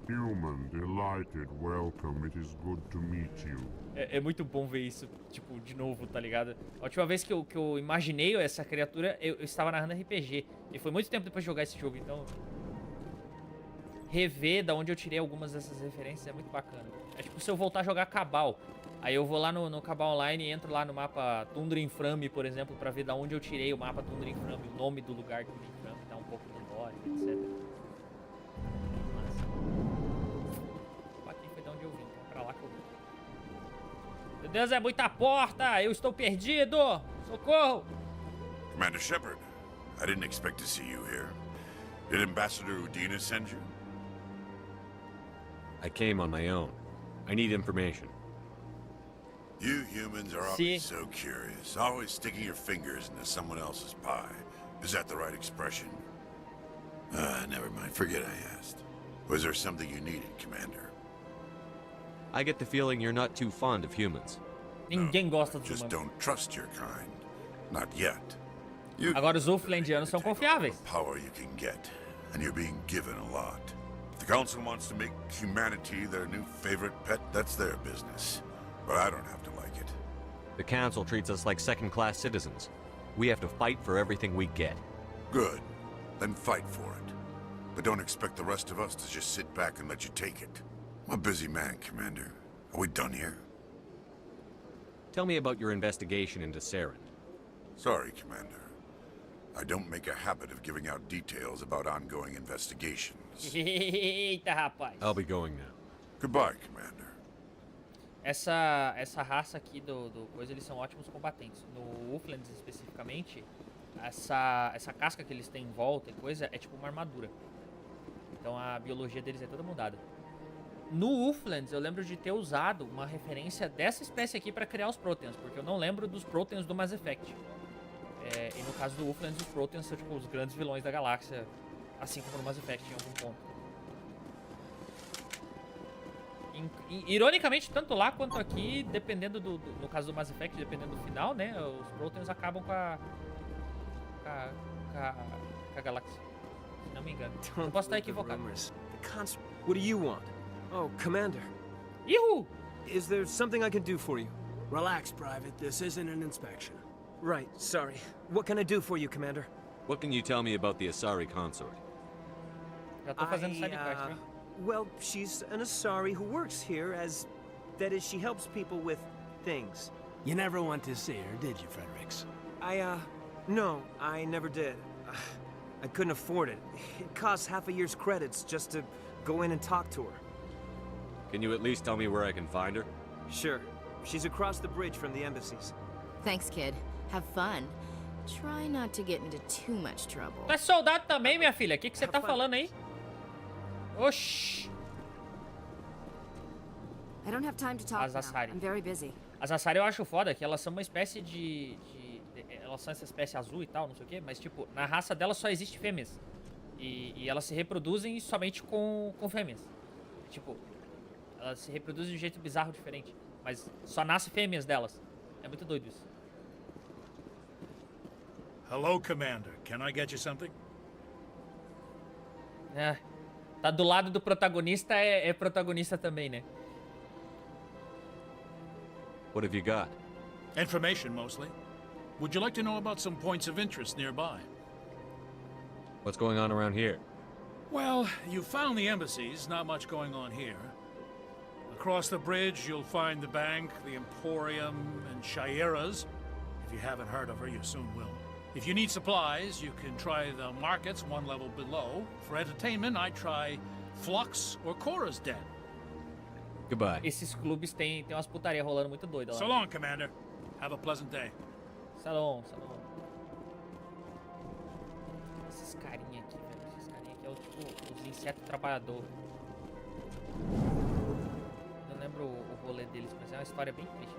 Human, delighted, welcome. It is good to meet you. É muito bom ver isso, tipo, de novo, tá ligado? A última vez que eu imaginei essa criatura, eu estava narrando RPG. E foi muito tempo depois de jogar esse jogo, então... Rever da onde eu tirei algumas dessas referências é muito bacana. É tipo se eu voltar a jogar Cabal. Aí eu vou lá no Cabal Online e entro lá no mapa Tundra Inframe, por exemplo, pra ver da onde eu tirei o mapa Tundra Inframe, o nome do lugar Tundra Inframe, dá um pouco do lore, etc. Aqui foi de onde eu vim, então pra lá que eu vim. Meu Deus, é muita porta! Eu estou perdido! Socorro! Commander Shepard, I didn't expect to see you here. Did Ambassador Udina send you? I came on my own. I need information. You humans are always so curious, always sticking your fingers into someone else's pie. Is that the right expression? Never mind. Forget I asked. Was there something you needed, Commander? I get the feeling you're not too fond of Ninguém gosta dos Just humanos. don't trust your kind. Not yet. Agora os Ulflandianos são confiáveis. Power you can get, and you're being given a lot. If the Council wants to make humanity their new favorite pet, that's their business. But I don't have to like it. The Council treats us like second-class citizens. We have to fight for everything we get. Good. Then fight for it. But don't expect the rest of us to just sit back and let you take it. I'm a busy man, Commander. Are we done here? Tell me about your investigation into Saren. Sorry, Commander. I don't make a habit of giving out details about ongoing investigations. Eita, rapaz. I'll be going now. Goodbye, Commander. Essa raça aqui do coisa, eles são ótimos combatentes. No Ulflands, especificamente, essa casca que eles têm em volta e coisa é tipo uma armadura. Então a biologia deles é toda mudada. No Ulflands, eu lembro de ter usado uma referência dessa espécie aqui pra criar os Proteans, porque eu não lembro dos Proteans do Mass Effect. E no caso do Ulflands, os Proteans são tipo os grandes vilões da galáxia, assim como no Mass Effect em algum ponto. Ironicamente, tanto lá quanto aqui, dependendo no caso do Mass Effect, dependendo do final, né, os Proteans acabam com a galáxia, se não me engano. Eu posso estar equivocado. What do you want? Oh, Commander. Yoo-hoo! Is there something I can do for you? Relax, Private. This isn't an inspection. Right, sorry. What can I do for you, Commander? What can you tell me about the Asari consort? Já tô fazendo side quest, hein? Well, she's an Asari who works here that is, she helps people with things. You never went to see her, did you, Fredericks? No, I never did. I couldn't afford it. It costs half a year's credits just to go in and talk to her. Can you at least tell me where I can find her? Sure. She's across the bridge from the embassies. Thanks, kid. Have fun. Try not to get into too much trouble. Tu é soldado também, minha filha? O que você tá falando aí? Oxi. I don't have time to talk now. I'm very busy. As Asari eu acho foda que elas são uma espécie elas são essa espécie azul e tal, não sei o que, mas tipo, na raça delas só existe fêmeas. E elas se reproduzem somente com fêmeas. Tipo, elas se reproduzem de um jeito bizarro, diferente. Mas só nasce fêmeas delas. É muito doido isso. Hello, Commander. Can I get you something? Tá do lado do protagonista, é protagonista também, né? What have you got? Information, mostly. Would you like to know about some points of interest nearby? What's going on around here? Well, you found the embassies, not much going on here. Across the bridge, you'll find the bank, the Emporium, and Shayera's. If you haven't heard of her, you soon will. If you need supplies, you can try the markets one level below. For entertainment, I try Flux or Cora's Den. Goodbye. Esses clubes tem umas putaria rolando muito doida lá. So long, Commander. Have a pleasant day. Salom. Esses carinha aqui, velho. Esses carinha aqui é tipo os insetos trabalhadores. Não lembro o rolê deles, mas é uma história bem triste.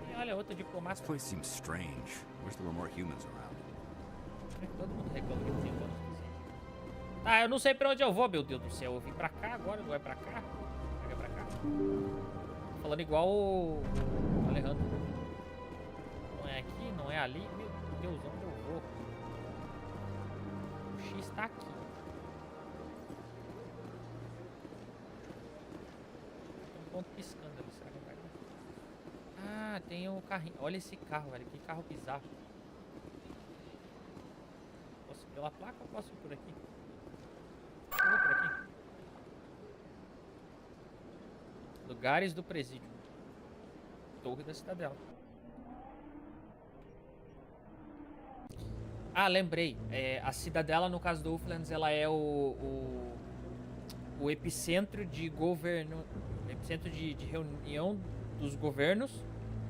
E olha, outro diplomata. This place seems strange. Wish there were more humans around. Todo mundo reclama que não tem bônus suficiente. Ah, eu não sei pra onde eu vou, meu Deus do céu. Eu vim pra cá agora, não é pra cá? Pega pra cá. Tô falando igual o Alejandro. Não é aqui, não é ali. Meu Deus, onde eu vou? O X tá aqui. Tem um ponto piscando ali, será que vai? Ah, tem um carrinho. Olha esse carro, velho. Que carro bizarro. Posso ir pela placa ou posso ir por aqui? Eu vou por aqui. Lugares do presídio. Torre da Cidadela. Ah, lembrei. A Cidadela, no caso do Ulflands, ela é o epicentro de governo... Epicentro de reunião dos governos,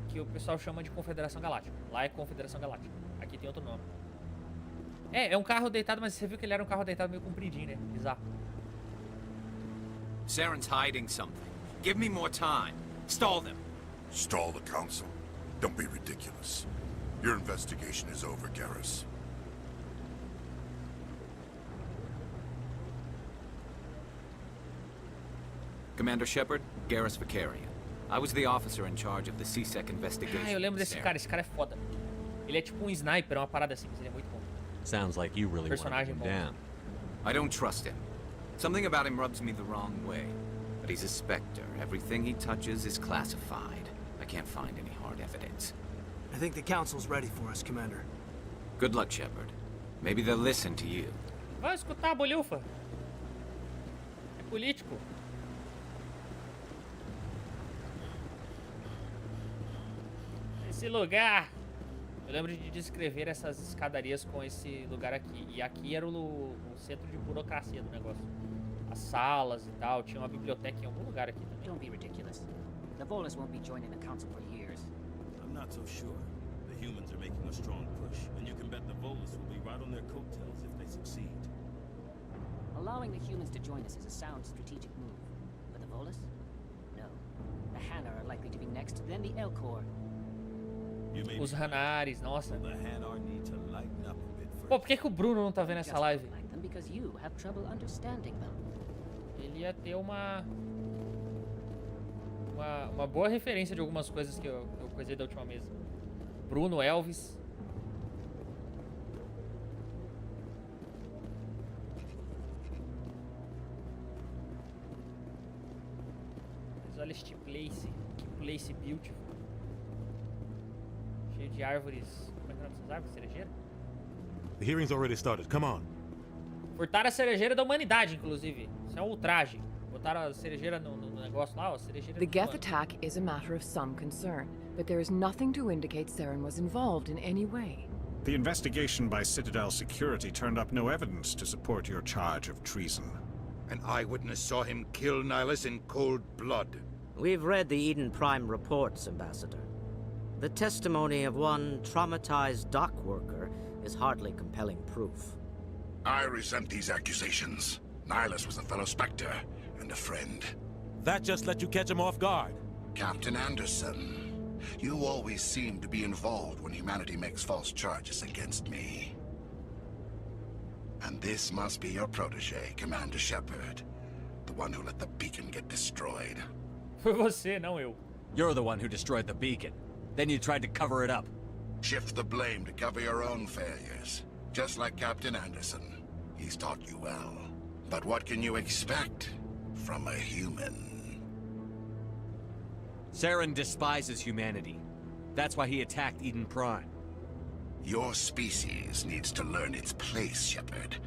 que o pessoal chama de Confederação Galáctica. Lá é Confederação Galáctica. Aqui tem outro nome. É um carro deitado, mas você viu que ele era um carro deitado meio compridinho, né? Bizarro. Saren's hiding something. Give me more time. Stall them. Stall the council? Don't be ridiculous. Your investigation is over, Garrus. Commander Shepard, Garrus Vicarian. I was the officer in charge of the CSEC investigation. Ah, eu lembro desse cara. Esse cara é foda. Ele é tipo um sniper, uma parada assim, mas ele é muito bom. Sounds like you really want him down. I don't trust him. Something about him rubs me the wrong way. But he's a Spectre. Everything he touches is classified. I can't find any hard evidence. I think the council's ready for us, Commander. Good luck, Shepard. Maybe they'll listen to you. Vai escutar a bolhufa. É político. Esse lugar. Eu lembro de descrever essas escadarias com esse lugar aqui. E aqui era o centro de burocracia do negócio. As salas e tal. Tinha uma biblioteca em algum lugar aqui também. Don't be ridiculous. The Volus won't be joining the council for years. I'm not so sure. The humans are making a strong push, and you can bet the Volus will be right on their coattails if they succeed. Allowing the humans to join us is a sound strategic move. But the Volus? No. The Hanna are likely to be next, then the Elcor. Os Hanaris, nossa. Pô, por que o Bruno não tá vendo essa live? Ele ia ter uma boa referência de algumas coisas que eu coisei da última mesa. Bruno, Elvis. Mas olha este place. Que place beautiful. Cheio de árvores. Como é que é o nome dessas árvores? Cerejeira? The hearing's already started. Come on. Furtaram a cerejeira da humanidade, inclusive. Isso é um ultraje. Botaram a cerejeira no negócio lá, ó. A cerejeira. The Geth attack is a matter of some concern, but there is nothing to indicate Saren was involved in any way. The investigation by Citadel Security turned up no evidence to support your charge of treason. An eyewitness saw him kill Nihilus in cold blood. We've read the Eden Prime reports, Ambassador. The testimony of one traumatized dock worker is hardly compelling proof. I resent these accusations. Nihilus was a fellow Spectre and a friend. That just let you catch him off guard. Captain Anderson, you always seem to be involved when humanity makes false charges against me. And this must be your protege, Commander Shepard. The one who let the beacon get destroyed. Foi você, não eu. You're the one who destroyed the beacon. Then you tried to cover it up. Shift the blame to cover your own failures. Just like Captain Anderson. He's taught you well. But what can you expect from a human? Saren despises humanity. That's why he attacked Eden Prime. Your species needs to learn its place, Shepard.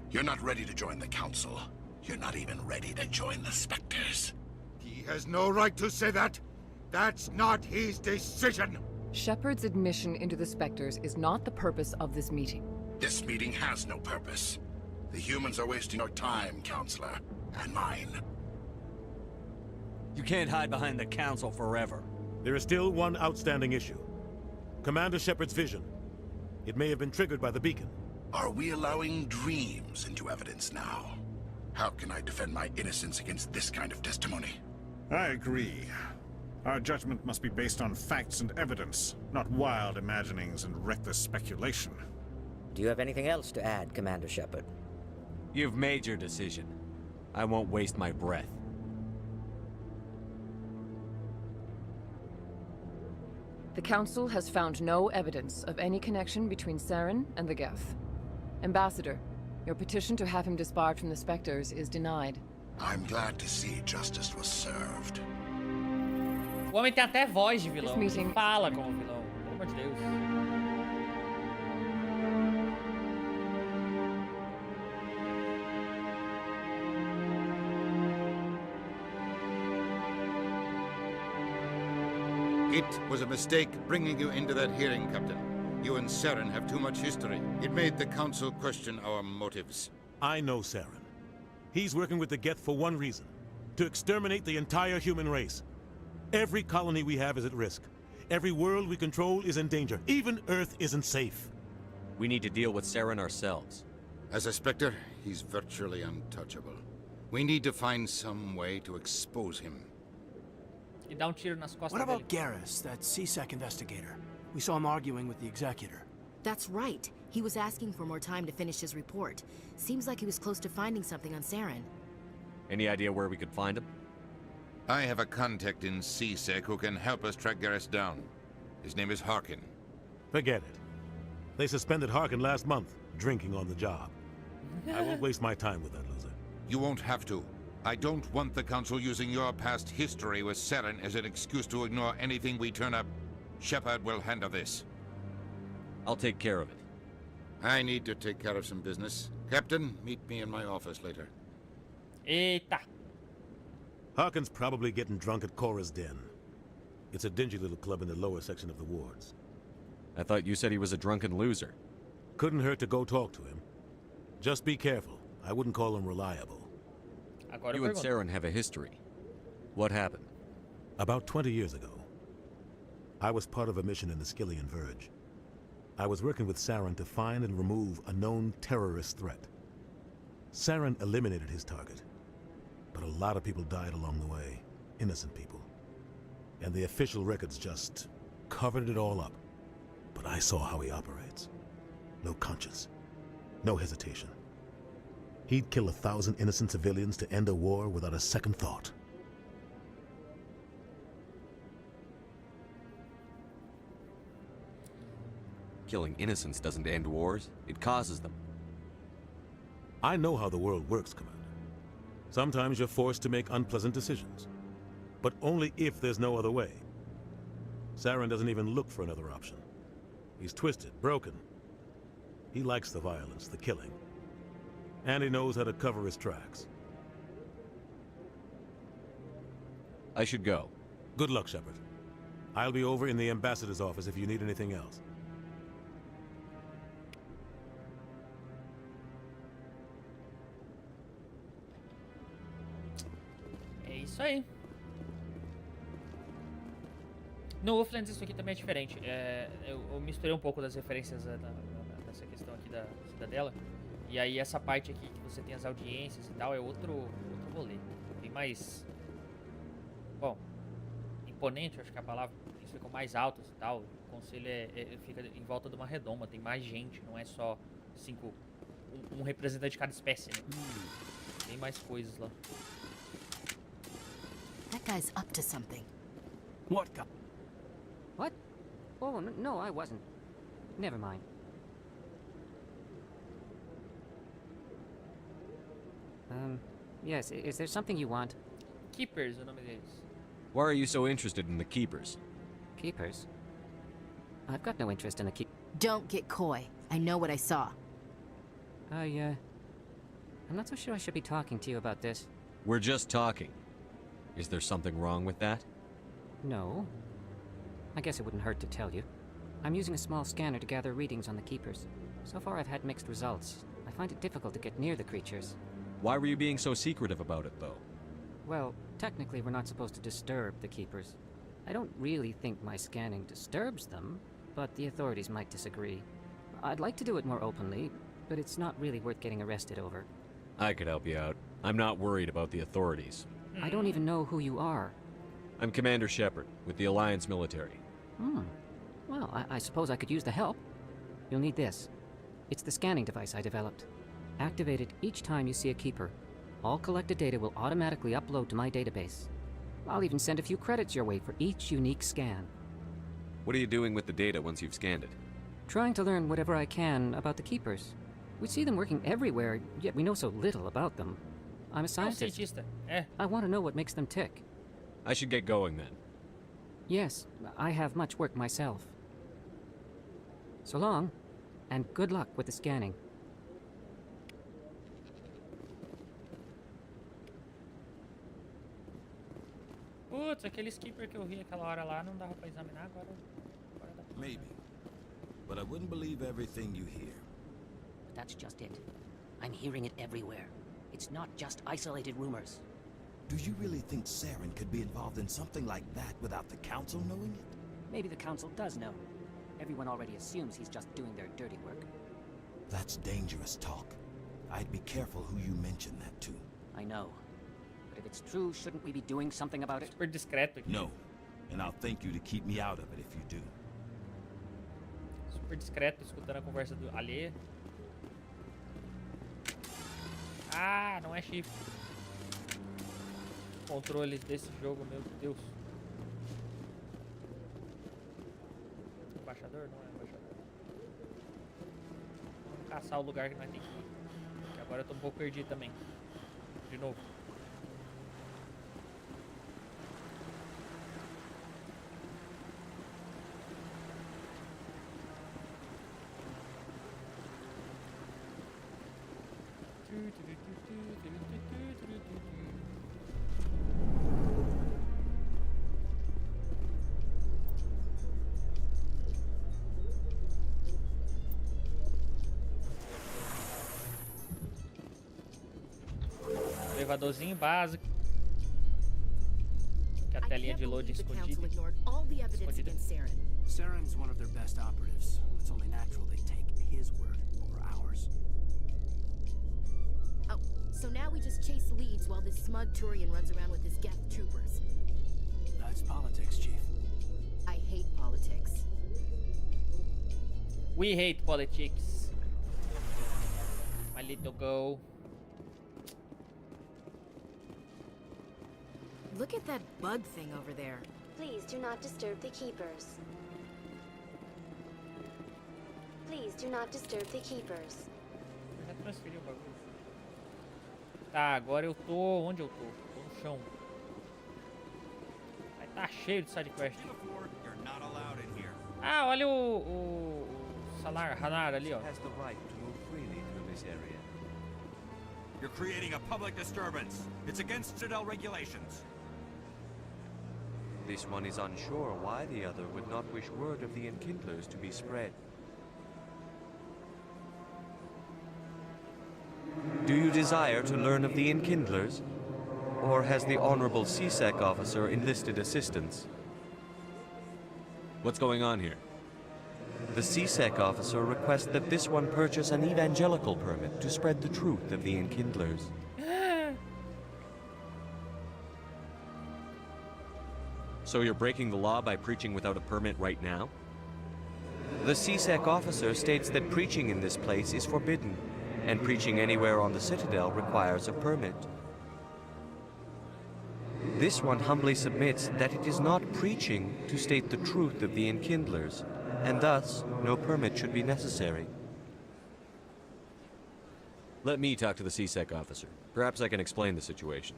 You're not ready to join the Council. You're not even ready to join the Spectres. He has no right to say that. That's not his decision. Shepard's admission into the Spectres is not the purpose of this meeting. This meeting has no purpose. The humans are wasting our time, Counselor. And mine. You can't hide behind the Council forever. There is still one outstanding issue. Commander Shepard's vision. It may have been triggered by the beacon. Are we allowing dreams into evidence now? How can I defend my innocence against this kind of testimony? I agree. Our judgment must be based on facts and evidence, not wild imaginings and reckless speculation. Do you have anything else to add, Commander Shepard? You've made your decision. I won't waste my breath. The Council has found no evidence of any connection between Saren and the Geth. Ambassador, your petition to have him disbarred from the Spectres is denied. I'm glad to see justice was served. O homem tem até voz de vilão. Fala como vilão. Pelo amor de Deus. It was a mistake bringing you into that hearing, Captain. You and Saren have too much history. It made the Council question our motives. I know Saren. He's working with the Geth for one reason. To exterminate the entire human race. Every colony we have is at risk. Every world we control is in danger. Even Earth isn't safe. We need to deal with Saren ourselves. As a Spectre, he's virtually untouchable. We need to find some way to expose him. E dá tiro nas costas What about dele. Garrus, that CSEC investigator? We saw him arguing with the executor. That's right. He was asking for more time to finish his report. Seems like he was close to finding something on Saren. Any idea where we could find him? I have a contact in CSEC who can help us track Garrus down. His name is Harkin. Forget it. They suspended Harkin last month, drinking on the job. I won't waste my time with that loser. You won't have to. I don't want the Council using your past history with Saren as an excuse to ignore anything we turn up. Shepard will handle this. I'll take care of it. I need to take care of some business. Captain, meet me in my office later. Eita. Harkin's probably getting drunk at Cora's Den. It's a dingy little club in the lower section of the wards. I thought you said he was a drunken loser. Couldn't hurt to go talk to him. Just be careful. I wouldn't call him reliable. You and Saren have a history. What happened? About 20 years ago, I was part of a mission in the Skillian Verge. I was working with Saren to find and remove a known terrorist threat. Saren eliminated his target, but a lot of people died along the way, innocent people. And the official records just covered it all up. But I saw how he operates. No conscience, no hesitation. He'd kill 1,000 innocent civilians to end a war without a second thought. Killing innocents doesn't end wars, it causes them. I know how the world works, Commander. Sometimes you're forced to make unpleasant decisions. But only if there's no other way. Saren doesn't even look for another option. He's twisted, broken. He likes the violence, the killing. And he knows how to cover his tracks. I should go. Good luck, Shepard. I'll be over in the ambassador's office if you need anything else. É isso aí. No Wolflands isso aqui também é diferente. Eu misturei um pouco das referências dessa questão aqui da cidadela. E aí essa parte aqui que você tem as audiências e tal é outro rolê. Bem mais... Bom, imponente, acho que é a palavra. Eles ficam mais altos e tal. O conselho fica em volta de uma redoma, tem mais gente, não é só um representante de cada espécie, né? Tem mais coisas lá. That guy's up to something. What guy? What? Oh, no, I wasn't. Never mind. Yes, is there something you want? Keepers, o nome deles. Why are you so interested in the Keepers? Keepers? I've got no interest in the Don't get coy. I know what I saw. I'm not so sure I should be talking to you about this. We're just talking. Is there something wrong with that? No. I guess it wouldn't hurt to tell you. I'm using a small scanner to gather readings on the Keepers. So far I've had mixed results. I find it difficult to get near the creatures. Why were you being so secretive about it, though? Well, technically we're not supposed to disturb the Keepers. I don't really think my scanning disturbs them, but the authorities might disagree. I'd like to do it more openly, but it's not really worth getting arrested over. I could help you out. I'm not worried about the authorities. I don't even know who you are. I'm Commander Shepard, with the Alliance military. Well, I suppose I could use the help. You'll need this. It's the scanning device I developed. Activate it each time you see a Keeper. All collected data will automatically upload to my database. I'll even send a few credits your way for each unique scan. What are you doing with the data once you've scanned it? Trying to learn whatever I can about the Keepers. We see them working everywhere, yet we know so little about them. I'm a scientist. I want to know what makes them tick. I should get going then. Yes, I have much work myself. So long, and good luck with the scanning. Putz, aquele skipper que eu vi aquela hora lá não dava pra examinar agora. Dá pra... Maybe. But I wouldn't believe everything you hear. But that's just it. I'm hearing it everywhere. It's not just isolated rumors. Do you really think Saren could be involved in something like that without the Council knowing it? Maybe the Council does know. Everyone already assumes he's just doing their dirty work. That's dangerous talk. I'd be careful who you mention that to. I know. But if it's true, shouldn't we be doing something about it? Super discreto aqui. No. And I'll thank you to keep me out of it if you do. Super discreto, escutando a conversa do alheia. Ah, não é chifre. Controles desse jogo, meu Deus. Embaixador? Não é embaixador. Vamos caçar o lugar que nós temos que ir. Porque agora eu tô um pouco perdido também. De novo. Elevadorzinho básico. Que a telinha de loading escondida. Saren's one of their best operatives. It's only natural they take his word over ours. Oh, so now we just chase leads while this smug Turian runs around with his Geth troopers. That's politics, Chief. I hate politics. We hate politics. My little girl. Look at that bug thing over there. Please do not disturb the Keepers. Please do not disturb the Keepers. Eu já transferi o bagulho. Tá, agora eu tô... Onde eu tô? Tô no chão. Vai tá cheio de sidequest. Ah, olha o Hanar ali, ó. You're creating a public disturbance. It's against Citadel regulations. This one is unsure why the other would not wish word of the Enkindlers to be spread. Do you desire to learn of the Enkindlers? Or has the Honorable CSEC officer enlisted assistance? What's going on here? The CSEC officer requests that this one purchase an evangelical permit to spread the truth of the Enkindlers. So you're breaking the law by preaching without a permit right now? The CSEC officer states that preaching in this place is forbidden, and preaching anywhere on the Citadel requires a permit. This one humbly submits that it is not preaching to state the truth of the Enkindlers, and thus no permit should be necessary. Let me talk to the CSEC officer. Perhaps I can explain the situation.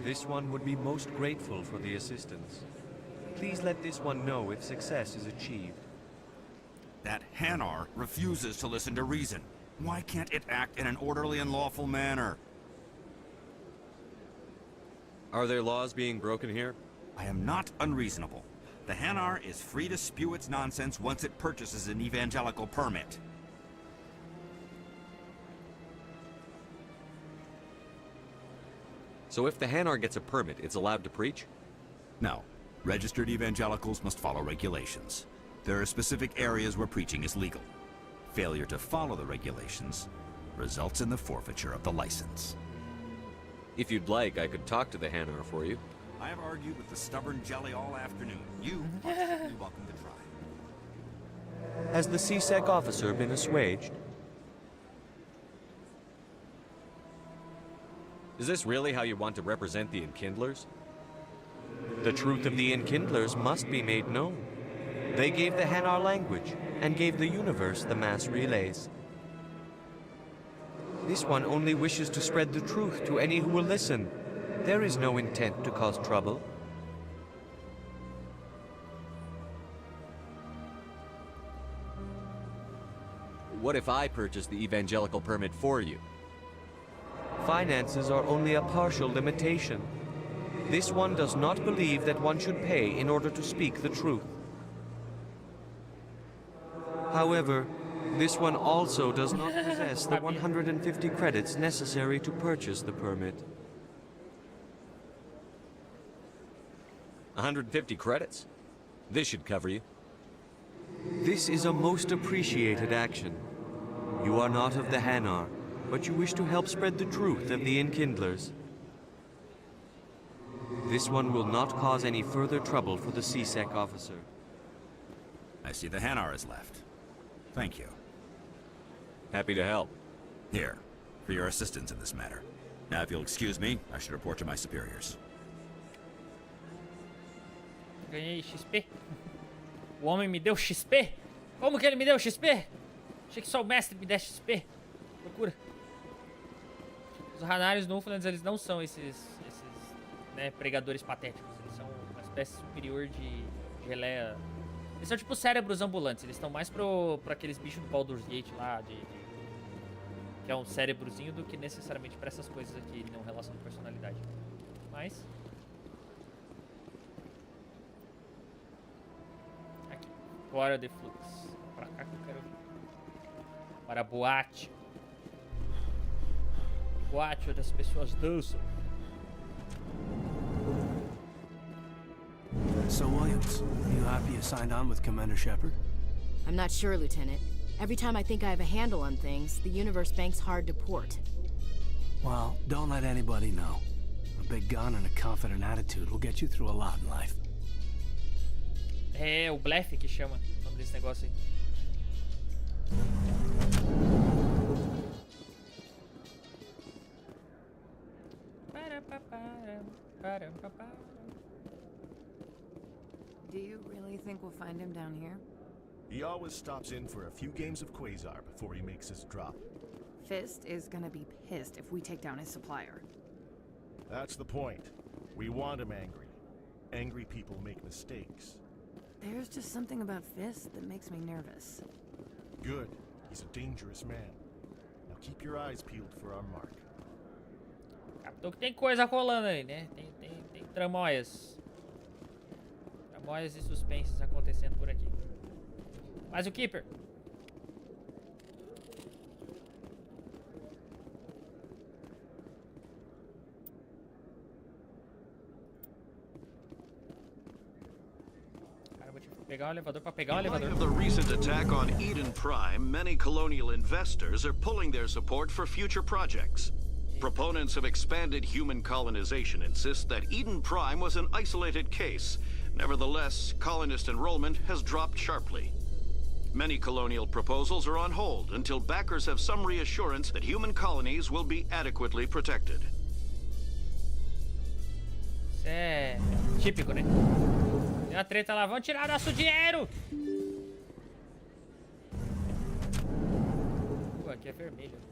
This one would be most grateful for the assistance. Please let this one know if success is achieved. That Hanar refuses to listen to reason. Why can't it act in an orderly and lawful manner? Are there laws being broken here? I am not unreasonable. The Hanar is free to spew its nonsense once it purchases an evangelical permit. So if the Hanar gets a permit, it's allowed to preach? No. Registered evangelicals must follow regulations. There are specific areas where preaching is legal. Failure to follow the regulations results in the forfeiture of the license. If you'd like, I could talk to the Hanar for you. I have argued with the stubborn jelly all afternoon. You are certainly welcome to try. Has the CSEC officer been assuaged? Is this really how you want to represent the Enkindlers? The truth of the Enkindlers must be made known. They gave the Hanar language, and gave the universe the mass relays. This one only wishes to spread the truth to any who will listen. There is no intent to cause trouble. What if I purchase the evangelical permit for you? Finances are only a partial limitation. This one does not believe that one should pay in order to speak the truth. However, this one also does not possess the 150 credits necessary to purchase the permit. 150 credits? This should cover you. This is a most appreciated action. You are not of the Hanar, but you wish to help spread the truth of the Enkindlers. This one will not cause any further trouble for the CSEC officer. I see the Hanar is left. Thank you. Happy to help. Here, for your assistance in this matter. Now, if you'll excuse me, I should report to my superiors. Ganhei XP. O homem me deu XP? Como que ele me deu XP? Achei que só o mestre me desse XP. Procura. Os Hanaris Nuflans, eles não são esses né, pregadores patéticos. Eles são uma espécie superior de geleia. Eles são tipo cérebros ambulantes. Eles estão mais pra aqueles bichos do Baldur's Gate lá, que é um cérebrozinho, do que necessariamente pra essas coisas aqui, não relação de personalidade. Mas... aqui. Fora de fluxo. Pra cá que eu quero vir. Para a boate. Boate onde as pessoas dançam. So, Williams, you happy you signed on with Commander Shepard? I'm not sure, Lieutenant. Every time I think I have a handle on things, the universe bank's hard to port. Well, don't let anybody know. A big gun and a confident attitude will get you through a lot in life. É o blefe que chama o nome desse negócio aí. Do you really think we'll find him down here? He always stops in for a few games of Quasar before he makes his drop. Fist is gonna be pissed if we take down his supplier. That's the point. We want him angry. Angry people make mistakes. There's just something about Fist that makes me nervous. Good. He's a dangerous man. Now keep your eyes peeled for our mark. Captou que tem coisa rolando aí, né? Tem tramóias. Tramóias e suspenses acontecendo por aqui. Mas o Keeper. Cara, vou te pegar um elevador pra pegar um elevador. In light of the recent attack on Eden Prime, many colonial investors are pulling their support for future projects. Proponents of expanded human colonization insist that Eden Prime was an isolated case. Nevertheless, colonist enrollment has dropped sharply. Many colonial proposals are on hold until backers have some reassurance that human colonies will be adequately protected. Isso é típico, né? Tem uma treta lá, vão tirar nosso dinheiro! Aqui é vermelho.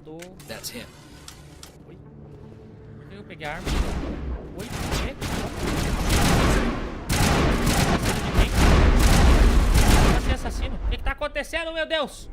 tô... That's him. Oi? Por que eu peguei a arma? Oi? O quê? Você é assassino? O que tá acontecendo, meu Deus?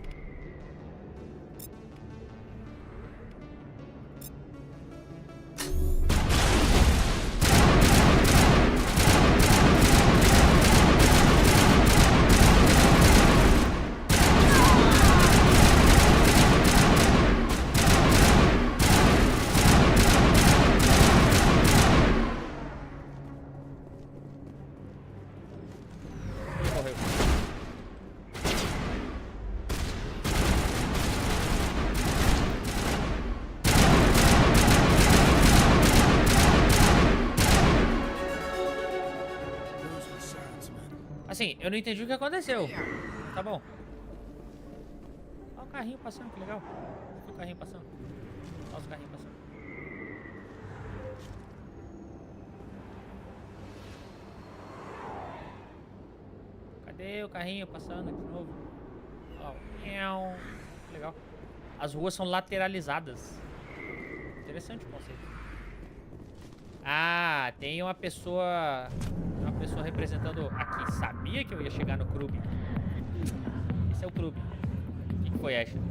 Assim, eu não entendi o que aconteceu. Tá bom. Olha o carrinho passando, que legal. Olha o carrinho passando. Olha os carrinhos passando. Cadê o carrinho passando de novo? Ó, que legal. As ruas são lateralizadas. Interessante o conceito. Ah, tem uma pessoa representando aqui. Sabia que eu ia chegar no clube. Esse é o clube. O que foi, Ashley?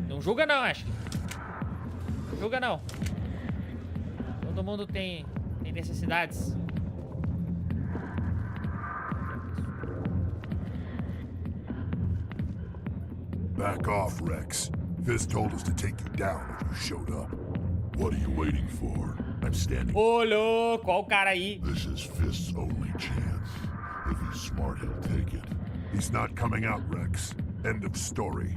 Não julga não, Ashley. Não julga não. Todo mundo tem necessidades. Back off, Rex. Fist told us to take you down if you showed up. What are you waiting for? I'm standing. Ô, louco, olha o cara aí. This is Fist's only chance. If he's smart, he'll take it. He's not coming out, Rex. End of story.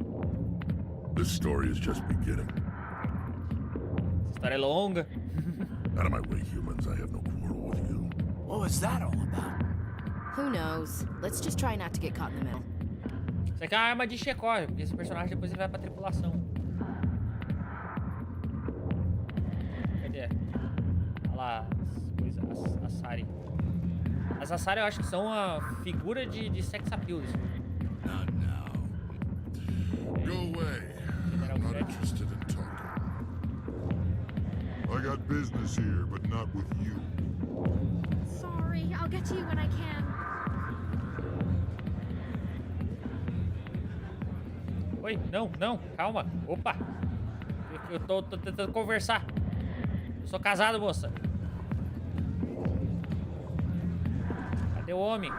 This story is just beginning. Essa história é longa. Out of my way, humans. I have no quarrel with you. What was that all about? Who knows? Let's just try not to get caught in the middle. Isso aqui é uma arma de Chekhov, porque esse personagem depois ele vai pra tripulação. Cadê? Olha lá as coisas, as Asari. As Asari eu acho que são uma figura de sex appeal. Not now. Go away. I'm not interested in talking. I got business here, but not with you. Sorry, I'll get to you when I can. Oi, não, calma. Opa. Eu tô tentando conversar. Eu sou casado, moça. Cadê o homem?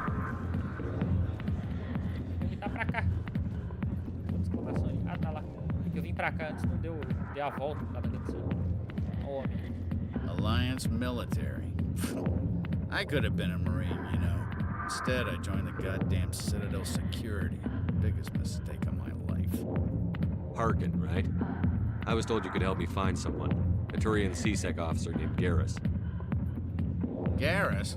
Ele tá pra cá. Ah, tá lá. Porque eu vim pra cá antes, não deu a volta por causa da gravação. Olha o homem. Alliance military. I could have been a Marine, you know. Instead, I joined the goddamn Citadel security. Biggest mistake of my life. Harkin, right? I was told you could help me find someone. A Turian CSEC officer named Garrus. Garrus?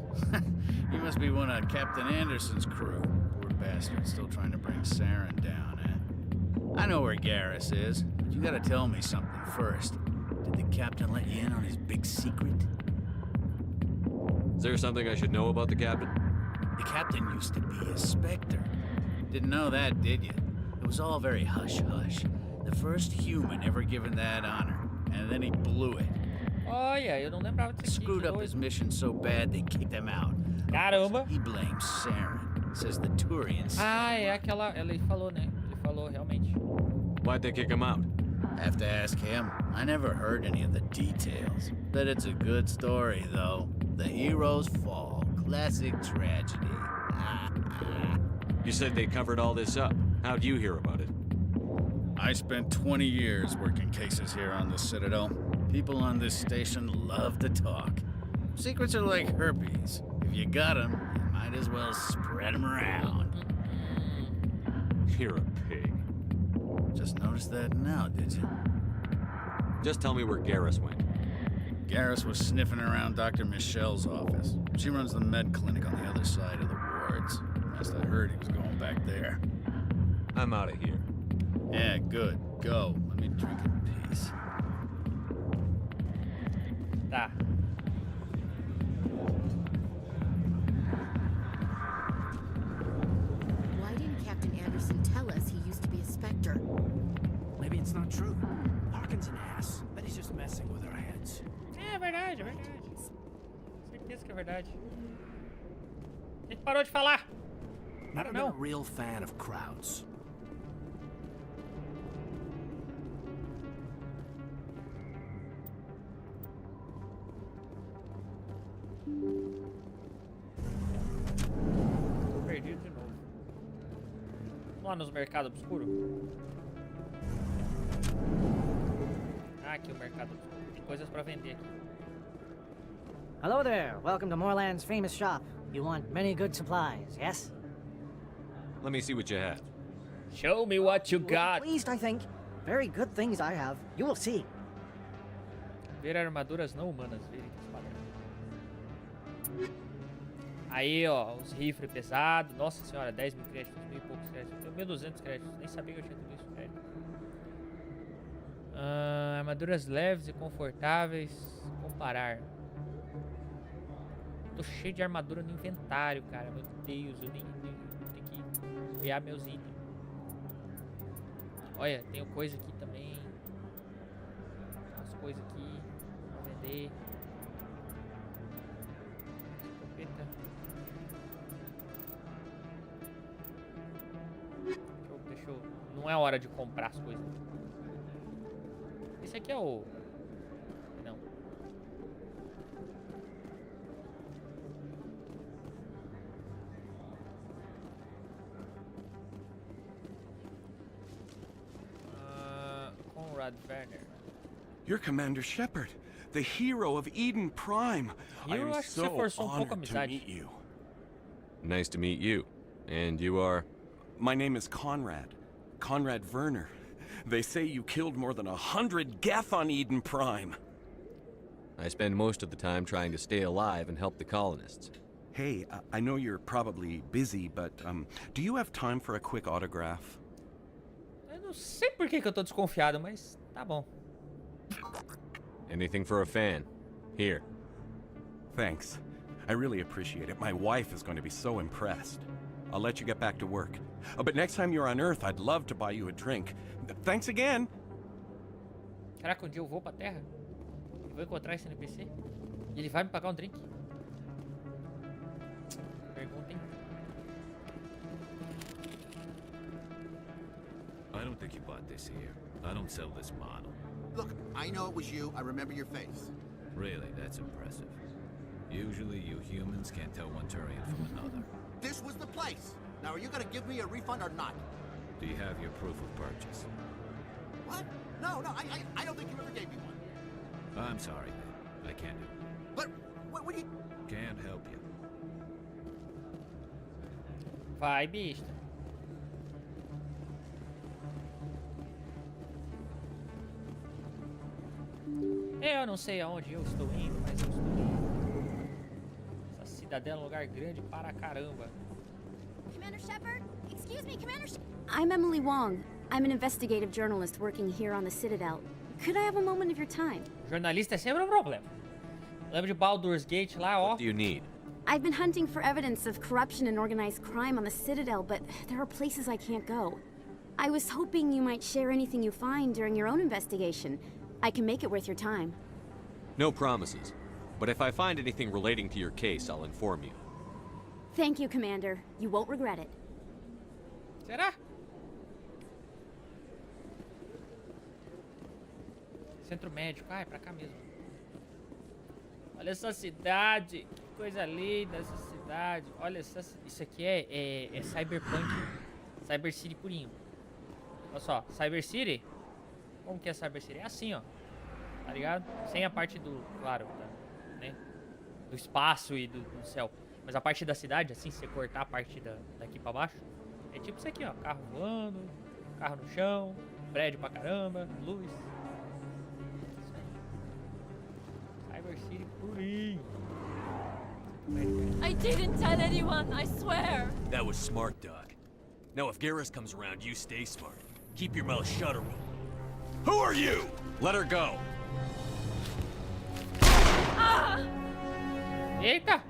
He must be one of Captain Anderson's crew. Poor bastard, still trying to bring Saren down, eh? I know where Garrus is, but you gotta tell me something first. Did the captain let you in on his big secret? Is there something I should know about the captain? The captain used to be a Spectre. Didn't know that, did you? It was all very hush-hush. The first human ever given that honor, and then he blew it. Olha, eu não lembrava disso. Screwed up his mission so bad they kicked him out. Caramba. He blames Saren. Says the Turians. Ah, é aquela... Ele falou, né? Ele falou, realmente. Why'd they kick him out? Have to ask him. I never heard any of the details. Bet it's a good story, though. The heroes fall. Classic tragedy. You said they covered all this up. How'd you hear about it? I spent 20 years working cases here on the Citadel. People on this station love to talk. Secrets are like herpes. If you got them, you might as well spread them around. You're a pig. Just noticed that now, did you? Just tell me where Garrus went. Garrus was sniffing around Dr. Michelle's office. She runs the med clinic on the other side of the wards. Last I heard, he was going back there. I'm out of here. Yeah, good. Go. Let me drink in peace. Tá. Why didn't Captain Anderson tell us he used to be a Spectre? Maybe it's not true. Our verdade, é verdade. Certeza que é verdade. Ele parou de falar. Never been a real fan of crowds. Tô perdido de novo. Vamos lá nos mercados obscuros. Ah, aqui o mercado obscuro. Tem coisas pra vender aqui. Hello there. Welcome to Moorland's famous shop. You want many good supplies, yes? Let me see what you have. Show me what you got. At least, I think. Very good things I have. You will see. Ver armaduras não humanas. Ver itens padrão. Aí, ó, os rifles pesados. Nossa senhora, 10 mil créditos, mil e poucos créditos. Eu tenho 1.200 créditos. Nem sabia que eu tinha tudo isso, velho. Armaduras leves e confortáveis. Comparar. Tô cheio de armadura no inventário, cara. Meu Deus, eu nem tenho que criar meus itens. Olha, tenho coisa aqui também. Umas coisas aqui pra vender. Escopeta. Deixa eu... Não é hora de comprar as coisas. Esse aqui é o... Não. Werner. You're Commander Shepard, the hero of Eden Prime. I am so honored to meet you. Nice to meet you. And you are? My name is Conrad. Conrad Werner. They say you killed more than 100 Geth on Eden Prime. I spend most of the time trying to stay alive and help the colonists. Hey, I know you're probably busy, but do you have time for a quick autograph? Eu não sei por que eu tô desconfiado, mas tá bom. Anything for a fan. Here. Thanks. I really appreciate it. My wife is going to be so impressed. I'll let you get back to work. But next time you're on Earth, I'd love to buy you a drink. Thanks again. Caraca, um dia eu vou pra Terra e vou encontrar esse NPC e ele vai me pagar um drink. Perguntem. I don't think you bought this here. I don't sell this model. Look, I know it was you. I remember your face. Really, that's impressive. Usually you humans can't tell one Turian from another. This was the place. Now, are you gonna give me a refund or not? Do you have your proof of purchase? What? No, I don't think you ever gave me one. I'm sorry, man. I can't do it. But, what do you... Can't help you. Vai, bicho. Eu não sei aonde eu estou indo, mas eu estou indo. Essa cidadela é um lugar grande para caramba. Commander Shepard? Excuse me, Commander I'm Emily Wong. I'm an investigative journalist working here on the Citadel. Could I have a moment of your time? Jornalista é sempre um problema. Lembra de Baldur's Gate lá, ó? What do you need? I've been hunting for evidence of corruption and organized crime on the Citadel, but there are places I can't go. I was hoping you might share anything you find during your own investigation. I can make it worth your time. No promises. But if I find anything relating to your case, I'll inform you. Thank you, Commander. You won't regret it. Será? Centro médico. Ah, é pra cá mesmo. Olha essa cidade. Que coisa linda essa cidade. Olha essa... Isso aqui é Cyberpunk. Cyber City purinho. Olha só. Cyber City. Como que é Cyber City? É assim, ó. Tá ligado? Sem a parte do... Claro, né? Do espaço e do céu. Mas a parte da cidade, assim, se você cortar a parte daqui pra baixo, é tipo isso aqui, ó. Carro voando, carro no chão, prédio pra caramba, luz. Cyber City purinho. I didn't tell anyone, I swear. That was smart, Doc. Now if Garrus comes around, you stay smart. Keep your mouth shut, Arun. Who are you? Let her go. Ah! Eita!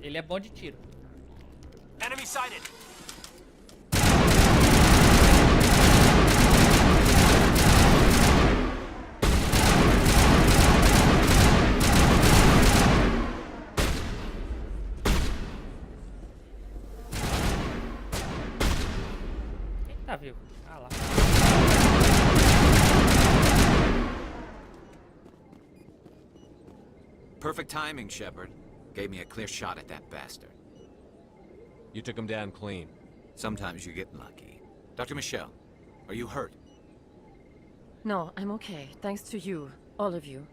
Ele é bom de tiro. Enemy sighted. Perfect timing, Shepard. Gave me a clear shot at that bastard. You took him down clean. Sometimes you get lucky. Dr. Michelle, are you hurt? No, I'm okay. Thanks to you. All of you.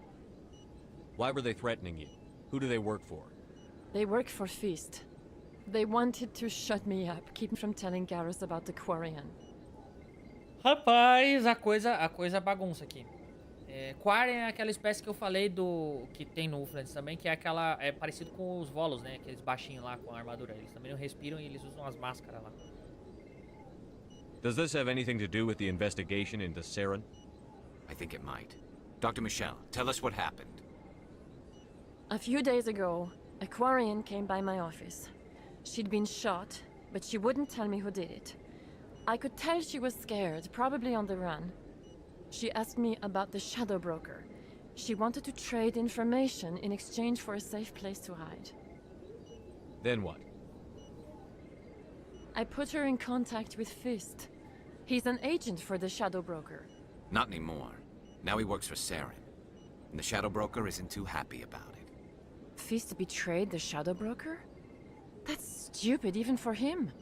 Why were they threatening you? Who do they work for? They work for Feast. They wanted to shut me up, keep me from telling Garrus about the Quarian. Rapaz, a coisa bagunça aqui. Quarian é aquela espécie que eu falei do... que tem no Ulflands também, que é aquela... é parecido com os Volos, né? Aqueles baixinhos lá com a armadura. Eles também não respiram e eles usam as máscaras lá. Does this have anything to do with the investigation into Saren? I think it might. Dr. Michelle, tell us what happened. A few days ago, a Quarian came by my office. She'd been shot, but she wouldn't tell me who did it. I could tell she was scared, probably on the run. She asked me about the Shadow Broker. She wanted to trade information in exchange for a safe place to hide. Then what? I put her in contact with Fist. He's an agent for the Shadow Broker. Not anymore. Now he works for Saren. And the Shadow Broker isn't too happy about it. Fist betrayed the Shadow Broker? That's stupid even for him.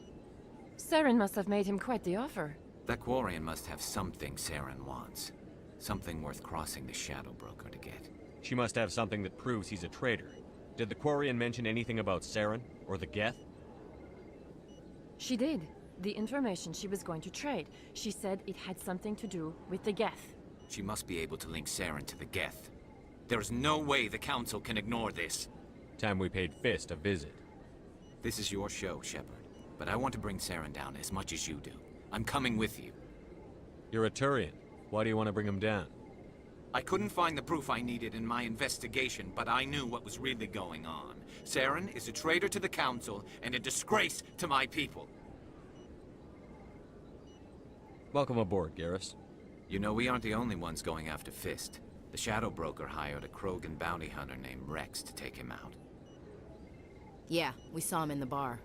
Saren must have made him quite the offer. That Quarian must have something Saren wants. Something worth crossing the Shadow Broker to get. She must have something that proves he's a traitor. Did the Quarian mention anything about Saren or the Geth? She did. The information she was going to trade. She said it had something to do with the Geth. She must be able to link Saren to the Geth. There's no way the Council can ignore this. Time we paid Fist a visit. This is your show, Shepard. But I want to bring Saren down as much as you do. I'm coming with you. You're a Turian. Why do you want to bring him down? I couldn't find the proof I needed in my investigation, but I knew what was really going on. Saren is a traitor to the Council and a disgrace to my people. Welcome aboard, Garrus. You know, we aren't the only ones going after Fist. The Shadow Broker hired a Krogan bounty hunter named Rex to take him out. Yeah, we saw him in the bar.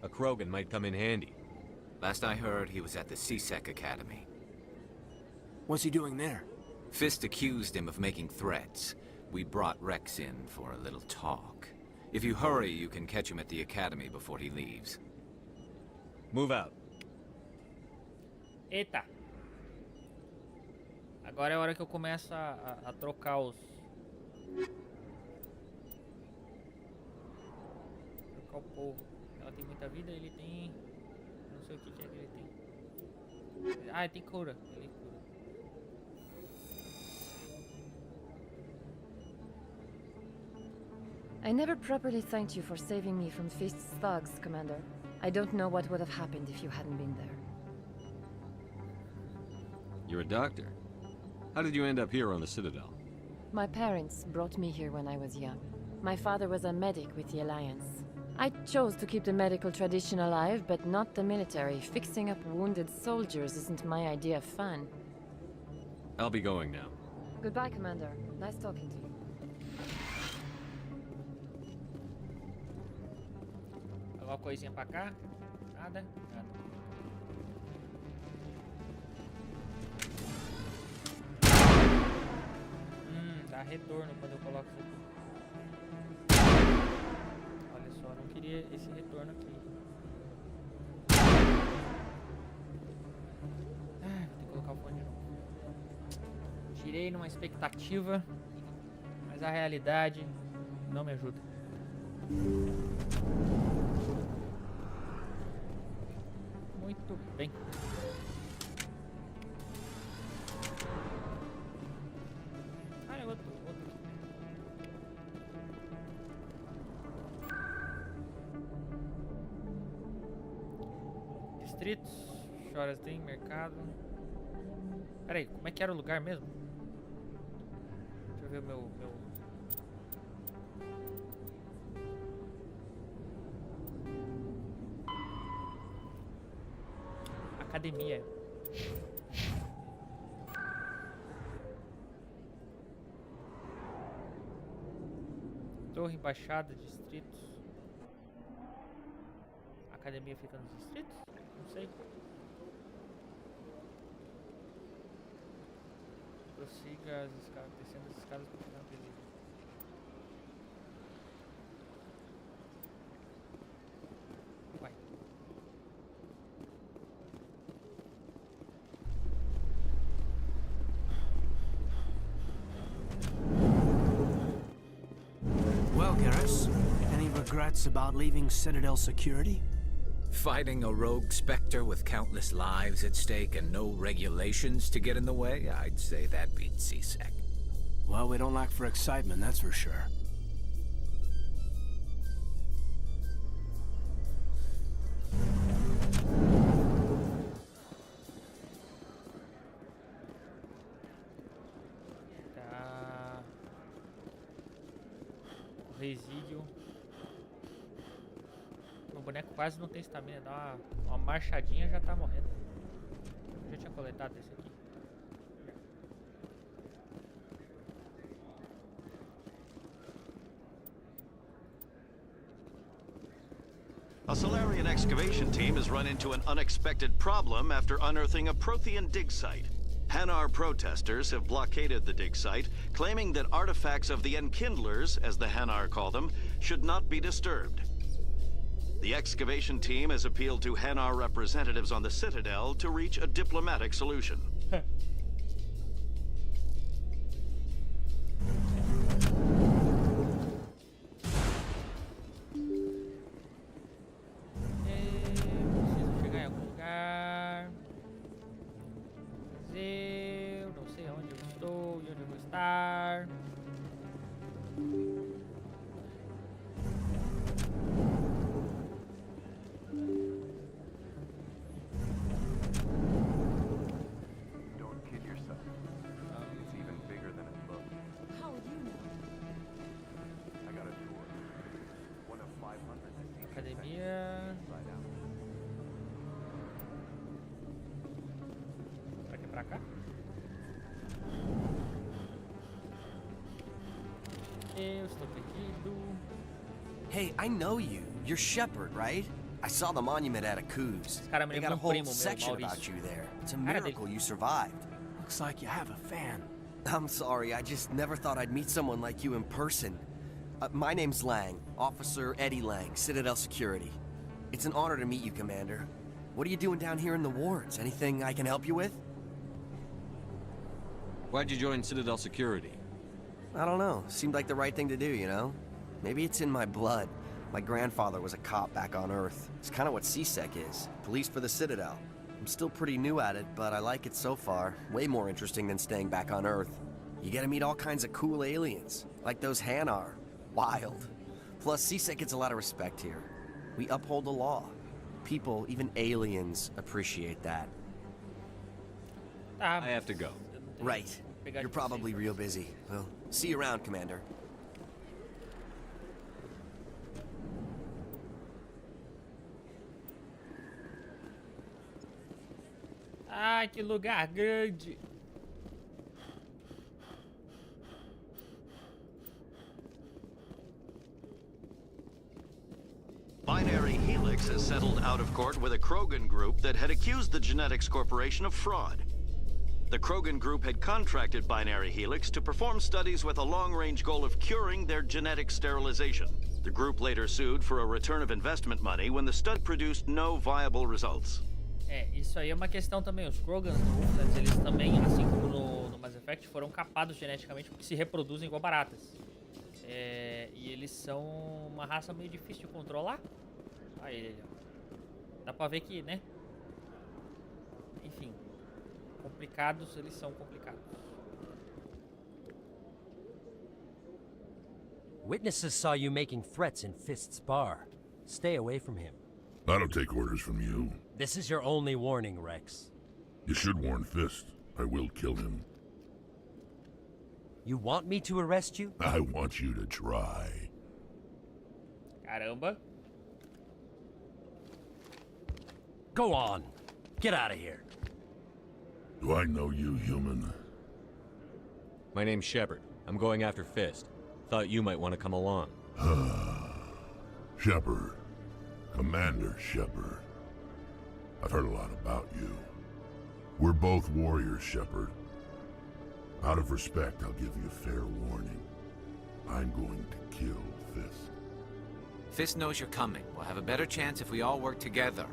A Krogan might come in handy. Last I heard, he was at the C-Sec Academy. What's he doing there? Fist accused him of making threats. We brought Rex in for a little talk. If you hurry, you can catch him at the Academy before he leaves. Move out. Eita. Agora é a hora que eu começo a trocar os... Trocar o povo. Ela tem muita vida, ele tem... Não sei o que é que ele tem. Ah, ele tem cura. Ele cura. I never properly thanked you for saving me from Fist's thugs, Commander. I don't know what would have happened if you hadn't been there. You're a doctor. How did you end up here on the Citadel? My parents brought me here when I was young. My father was a medic with the Alliance. I chose to keep the medical tradition alive, but not the military. Fixing up wounded soldiers isn't my idea of fun. I'll be going now. Goodbye, Commander. Nice talking to you. Alguma coisinha pra cá? Nada? Nada. Dá retorno quando eu coloco isso aqui. Olha só, não queria esse retorno aqui. Ah, vou ter que colocar o fone de novo. Tirei numa expectativa, mas a realidade não me ajuda. Muito bem. Ah, é outro aqui. Distritos, Choras tem mercado. Pera aí, como é que era o lugar mesmo? Deixa eu ver o meu... Academia. Torre, embaixada, distritos. A academia fica nos distritos? Não sei. Prossiga as escadas, descendo as escadas para chegar na beleza. Vai. Well, Garrus, any regrets about leaving Citadel security? Fighting a rogue Spectre with countless lives at stake and no regulations to get in the way, I'd say that beats CSEC. Well, we don't lack for excitement, that's for sure. Tá. O resíduo. O boneco quase não tem estamina, dá uma marchadinha já tá morrendo. Eu já tinha coletado esse aqui. A Solarian excavation team has run into an unexpected problem after unearthing a Prothean dig site. Hanar protesters have blockaded the dig site, claiming that artifacts of the Enkindlers, as the Hanar call them, should not be disturbed. The excavation team has appealed to Hanar representatives on the Citadel to reach a diplomatic solution. Academia. Será que é pra cá? Eu estou perdido. Hey, I know you. You're Shepard, right? I saw the monument at Akuz. They got a whole section about you there. It's a miracle you survived. Looks like you have a fan. I'm sorry, I just never thought I'd meet someone like you in person. My name's Lang, Officer Eddie Lang, Citadel Security. It's an honor to meet you, Commander. What are you doing down here in the wards? Anything I can help you with? Why'd you join Citadel Security? I don't know. Seemed like the right thing to do, you know? Maybe it's in my blood. My grandfather was a cop back on Earth. It's kind of what CSEC is. Police for the Citadel. I'm still pretty new at it, but I like it so far. Way more interesting than staying back on Earth. You get to meet all kinds of cool aliens, like those Hanar. Wild. Plus, CSEC gets a lot of respect here. We uphold the law. People, even aliens, appreciate that. I have to go. Right. You're probably real busy. Well, see you around, Commander. Ai, que lugar grande. Binary Helix has settled out of court with a Krogan group that had accused the Genetics Corporation of fraud. The Krogan group had contracted Binary Helix to perform studies with a long-range goal of curing their genetic sterilization. The group later sued for a return of investment money when the study produced no viable results. É, isso aí é uma questão também. Os Krogans, Wolflands, eles também, assim como no Mass Effect, foram capados geneticamente porque se reproduzem igual baratas. É, e eles são uma raça meio difícil de controlar. Aí, dá pra ver que, né? Enfim, complicados, eles são complicados. Witnesses saw you making threats in Fist's bar. Stay away from him. I don't take orders from you. This is your only warning, Rex. You should warn Fist. I will kill him. You want me to arrest you? I want you to try. Caramba. Go on. Get out of here. Do I know you, human? My name's Shepard. I'm going after Fist. Thought you might want to come along. Shepard. Commander Shepard. I've heard a lot about you. We're both warriors, Shepard. Out of respect, I'll give you a fair warning. I'm going to kill Fist. Fist knows you're coming. We'll have a better chance if we all work together.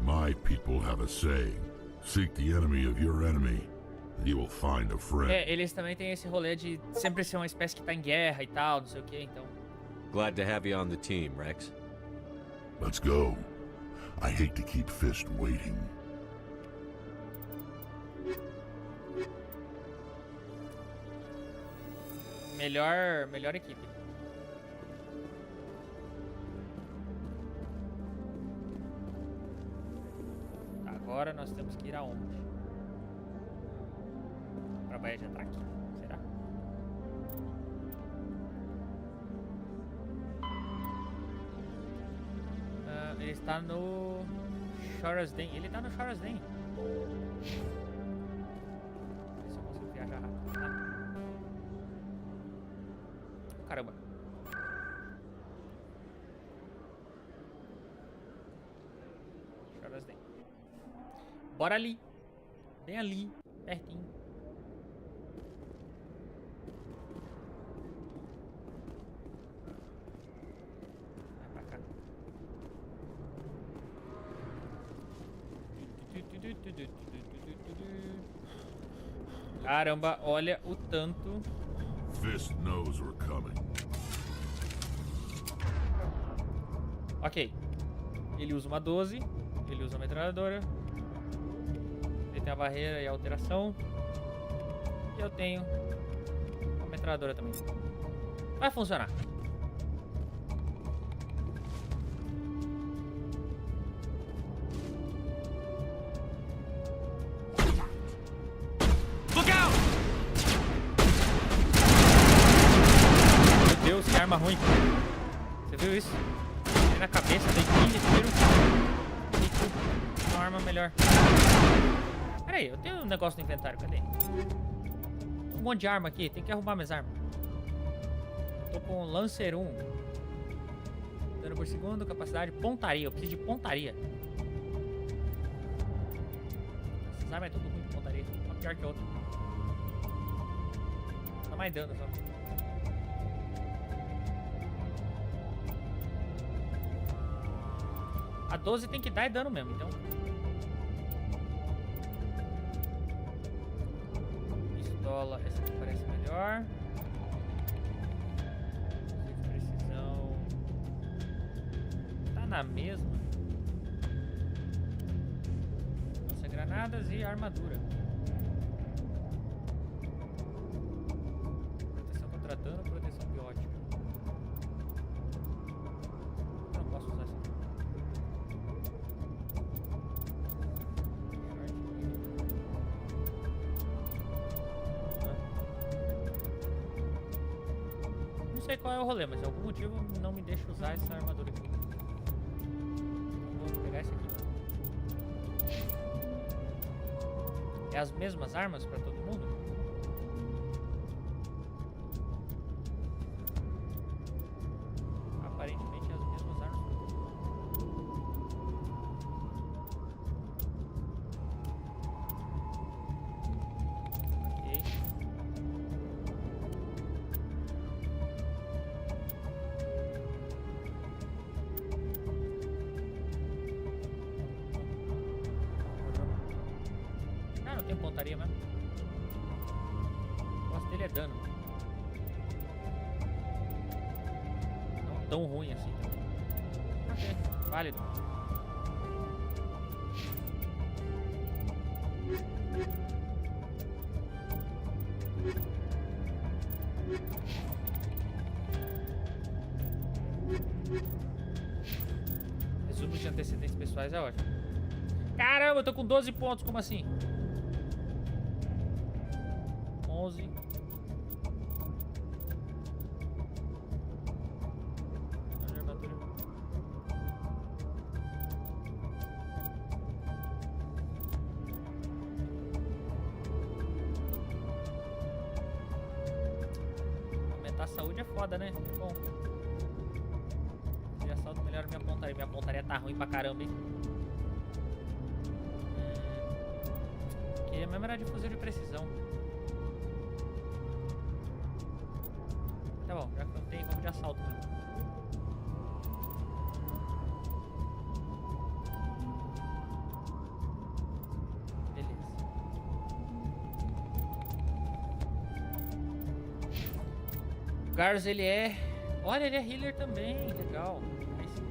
My people have a saying. Seek the enemy of your enemy, and you will find a friend. Eles também têm esse rolê de sempre ser uma espécie que tá em guerra e tal, não sei o que, então... Glad to have you on the team, Rex. Let's go. I hate to keep Fist waiting. Melhor equipe. Agora nós temos que ir aonde? Pra Baía de Ataque. Será? Ele está no Shoresden. Ele tá no Shoresden. Se eu consigo viajar rápido. Caramba. Shoresden. Bora ali. Bem ali. Pertinho. Vai pra cá. Caramba, olha o tanto. Fist knows we're coming. Ok. Ele usa uma 12. Ele usa uma metralhadora. Ele tem a barreira e a alteração. E eu tenho a metralhadora também. Vai funcionar. Meu Deus, que arma ruim. Você viu isso? Ele na cabeça, dei 15 tiros. Uma arma melhor. Pera aí, eu tenho um negócio no inventário, cadê? Um monte de arma aqui, tem que arrumar minhas armas. Tô com Lancer 1. Dano por segundo, capacidade, pontaria. Eu preciso de pontaria. Essas armas é tudo ruim de pontaria. Uma pior que a outra. Dá mais dano só. A 12 tem que dar dano mesmo, então. Pistola, essa aqui parece melhor. Precisão. Tá na mesma. Lança granadas e armadura. Proteção contra dano, proteção biótica. Eu não posso usar isso. Não sei qual é o rolê, mas por algum motivo não me deixa usar essa armadura aqui. Vou pegar esse aqui. É as mesmas armas pra todo mundo? Aparentemente é as mesmas armas pra todo mundo. Ok. Ah, não tem pontaria mesmo. O negócio dele é dano. Não tão ruim assim. Ok, válido. Resumo de antecedentes pessoais é ótimo. Caramba, eu tô com 12 pontos, como assim? 11. Armadura. Aumentar a saúde é foda, né? É bom. De assalto melhora minha pontaria. Minha pontaria tá ruim pra caramba, hein? Queria mesmo era de fuzil de precisão. Tá bom, já que não tem, vamos de assalto mesmo. O Garrus, ele é... Olha, ele é healer também. Legal. Nice.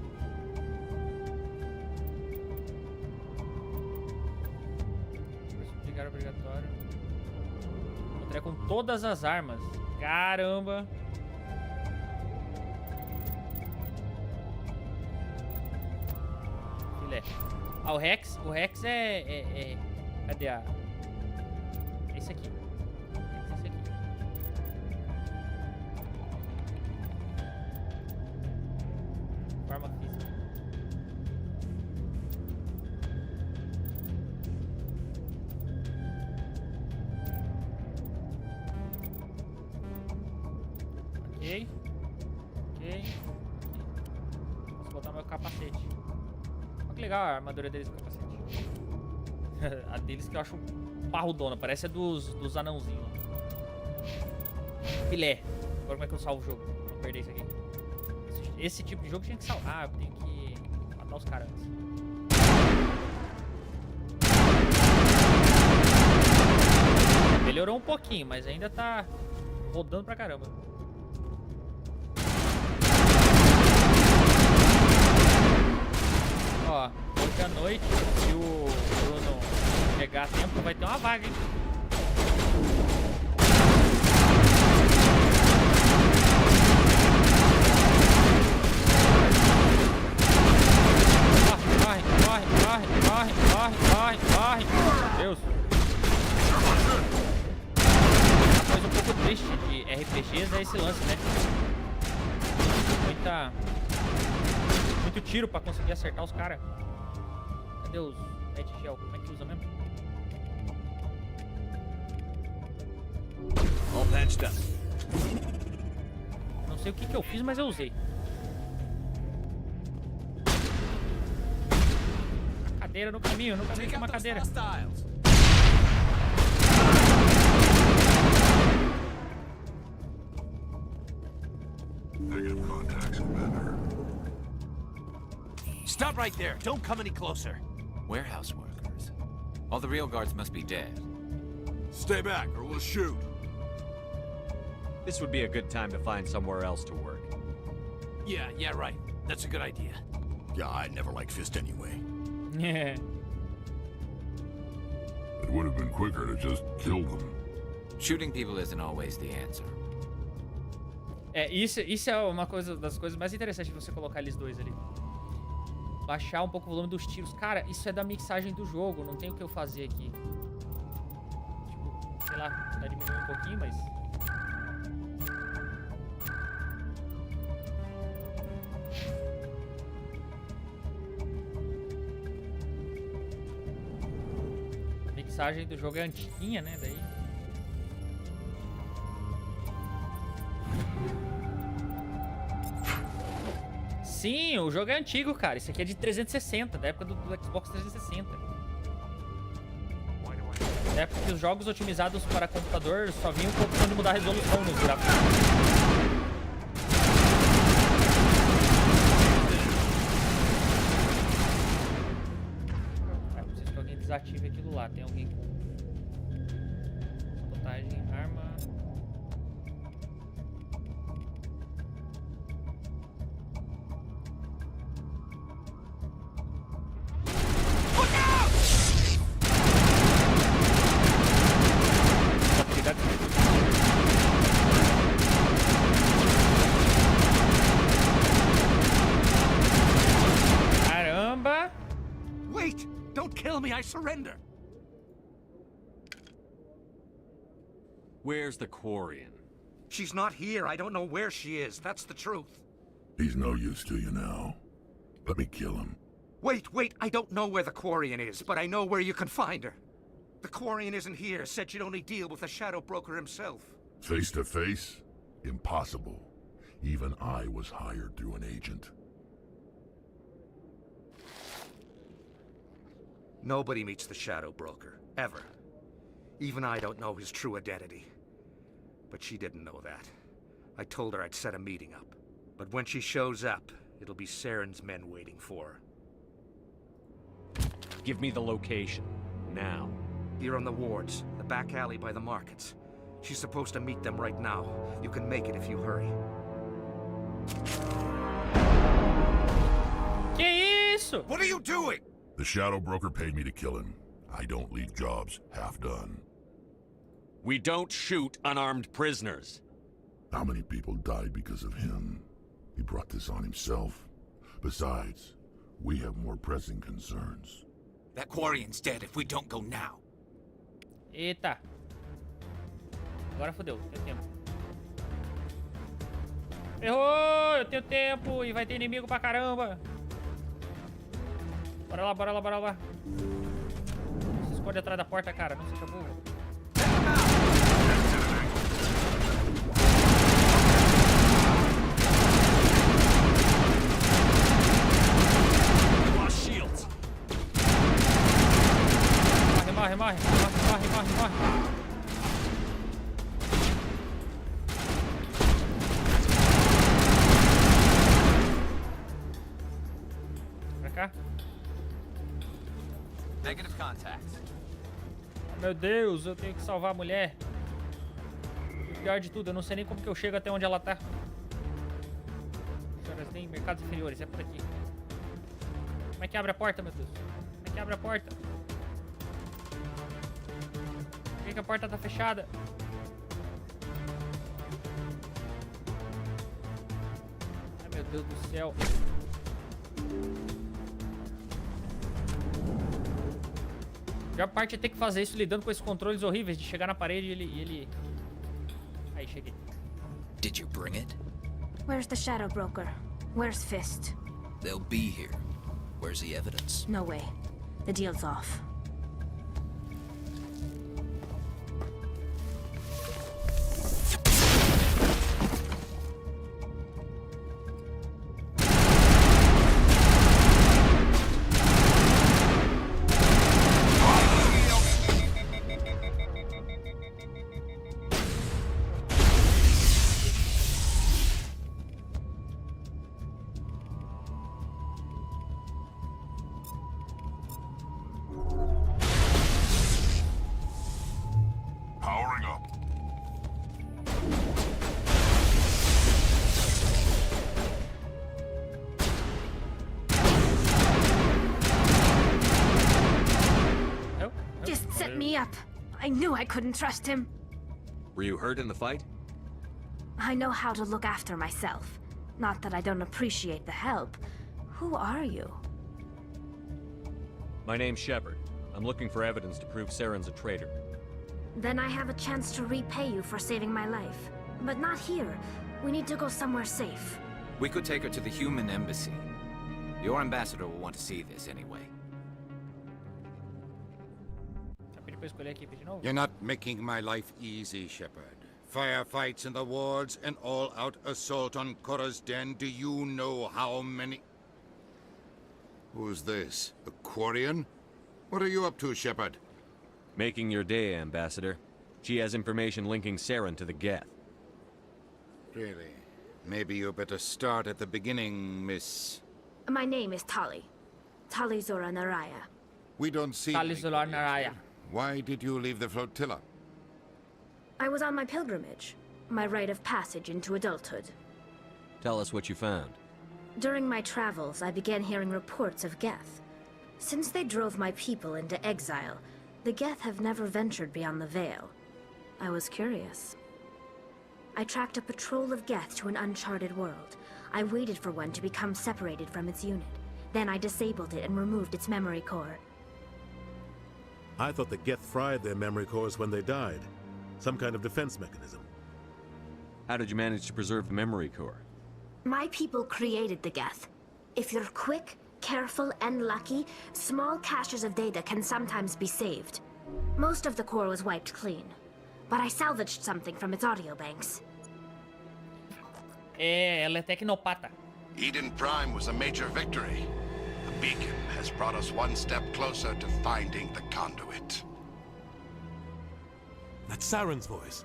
Ligar obrigatório. Encontrei com todas as armas. Caramba. Filé. Ah, o Rex é... Cadê a... É esse aqui. Forma física. Ok. Posso botar meu capacete. Olha que legal a armadura deles com o capacete. A deles que eu acho parrudona. Parece a dos anãozinhos. Filé. Agora como é que eu salvo o jogo? Não perder isso aqui. Esse tipo de jogo tinha que salvar. Eu tenho que matar os caras antes. Melhorou um pouquinho, mas ainda tá rodando pra caramba. Ó, hoje à noite, se o Bruno chegar a tempo, vai ter uma vaga, hein? Corre. Deus. Uma coisa um pouco triste de RPGs é esse lance, né? Muito tiro pra conseguir acertar os caras. Cadê os Red Shell? Como é que usa mesmo? All patched up. Não sei o que eu fiz, mas eu usei. Cadeira no caminho, nunca vi uma cadeira. Negative contacts, Commander. Stop right there. Don't come any closer. Warehouse workers. All the real guards must be dead. Stay back or we'll shoot. This would be a good time to find somewhere else to work. Yeah, right. That's a good idea. Yeah, I never liked Fist anyway. Yeah. It would have been quicker to just kill them. Shooting people isn't always the answer. É, isso é uma das coisas mais interessantes de você colocar eles dois ali. Baixar um pouco o volume dos tiros. Cara, isso é da mixagem do jogo, não tem o que eu fazer aqui. Tipo, sei lá, tá diminuindo um pouquinho, mas... A mixagem do jogo é antiguinha, né? Daí... Sim, o jogo é antigo, cara. Isso aqui é de 360, da época do Xbox 360. Da época que os jogos otimizados para computador só vinham com a opção de mudar a resolução nos gráficos. Eu preciso que alguém desative aquilo lá. Tem alguém com sabotagem, arma... Caramba! Wait! Don't kill me, I surrender! Where's the Quarian? She's not here. I don't know where she is. That's the truth. He's no use to you now. Let me kill him. Wait. I don't know where the Quarian is, but I know where you can find her. The Quarian isn't here. Said she'd only deal with the Shadow Broker himself. Face to face? Impossible. Even I was hired through an agent. Nobody meets the Shadow Broker. Ever. Even I don't know his true identity. But she didn't know that. I told her I'd set a meeting up. But when she shows up, it'll be Saren's men waiting for her. Give me the location. Now. Here on the wards, the back alley by the markets. She's supposed to meet them right now. You can make it if you hurry. Que isso? What are you doing? The shadow broker paid me to kill him. I don't leave jobs half done. We don't shoot unarmed prisoners. How many people died because of him? He brought this on himself. Besides, we have more pressing concerns. That Quarian's dead if we don't go now. Eita. Agora fodeu, tenho tempo. Errou! Eu tenho tempo e vai ter inimigo pra caramba. Bora lá, bora lá, bora lá. Se esconde atrás da porta, cara. Não seja burro. Morre, morre, morre, morre, morre, morre. Pra cá. Negative contact. Meu Deus, eu tenho que salvar a mulher. O pior de tudo, eu não sei nem como que eu chego até onde ela tá. Senhoras, tem mercados inferiores, é por aqui. Como é que abre a porta, meu Deus? Como é que abre a porta? Por que a porta tá fechada? Ai, meu Deus do céu. A pior parte é ter que fazer isso lidando com esses controles horríveis de chegar na parede e ele... Aí, cheguei. Did you bring it? Where's the shadow broker? Where's Fist? They'll be here. Where's the evidence? No way. The deal's off. I knew I couldn't trust him. Were you hurt in the fight? I know how to look after myself. Not that I don't appreciate the help. Who are you? My name's Shepard. I'm looking for evidence to prove Saren's a traitor. Then I have a chance to repay you for saving my life. But not here. We need to go somewhere safe. We could take her to the human embassy. Your ambassador will want to see this anyway. You're not making my life easy, Shepard. Firefights in the wards, an all-out assault on Korra's den. Do you know how many... Who's this? A Quarian? What are you up to, Shepard? Making your day, Ambassador. She has information linking Saren to the Geth. Really? Maybe you better start at the beginning, Miss... My name is Tali. Tali Zora Naraya. We don't see... Tali Zora Naraya. Why did you leave the flotilla? I was on my pilgrimage. My rite of passage into adulthood. Tell us what you found. During my travels, I began hearing reports of Geth. Since they drove my people into exile, the Geth have never ventured beyond the Veil. I was curious. I tracked a patrol of Geth to an uncharted world. I waited for one to become separated from its unit. Then I disabled it and removed its memory core. I thought the Geth fried their memory cores when they died. Some kind of defense mechanism. How did you manage to preserve the memory core? My people created the Geth. If you're quick, careful, and lucky, small caches of data can sometimes be saved. Most of the core was wiped clean, but I salvaged something from its audio banks. Ela é tecnopata. Eden Prime was a major victory. The beacon has brought us one step closer to finding the conduit. That's Saren's voice.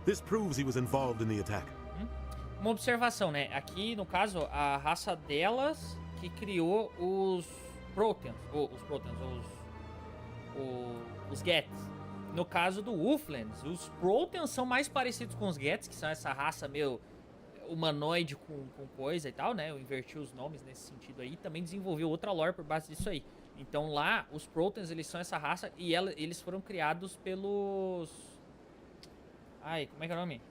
This proves he was involved in the attack. Uma observação, né? Aqui, no caso, a raça delas que criou os Proteans. Os Geths. No caso do Wolflands, os Proteans são mais parecidos com os Geths, que são essa raça meio humanoide com coisa e tal, né? Eu inverti os nomes nesse sentido aí. Também desenvolveu outra lore por base disso aí. Então lá, os Proteans, eles são essa raça e eles foram criados pelos... Ai, como é que é o nome?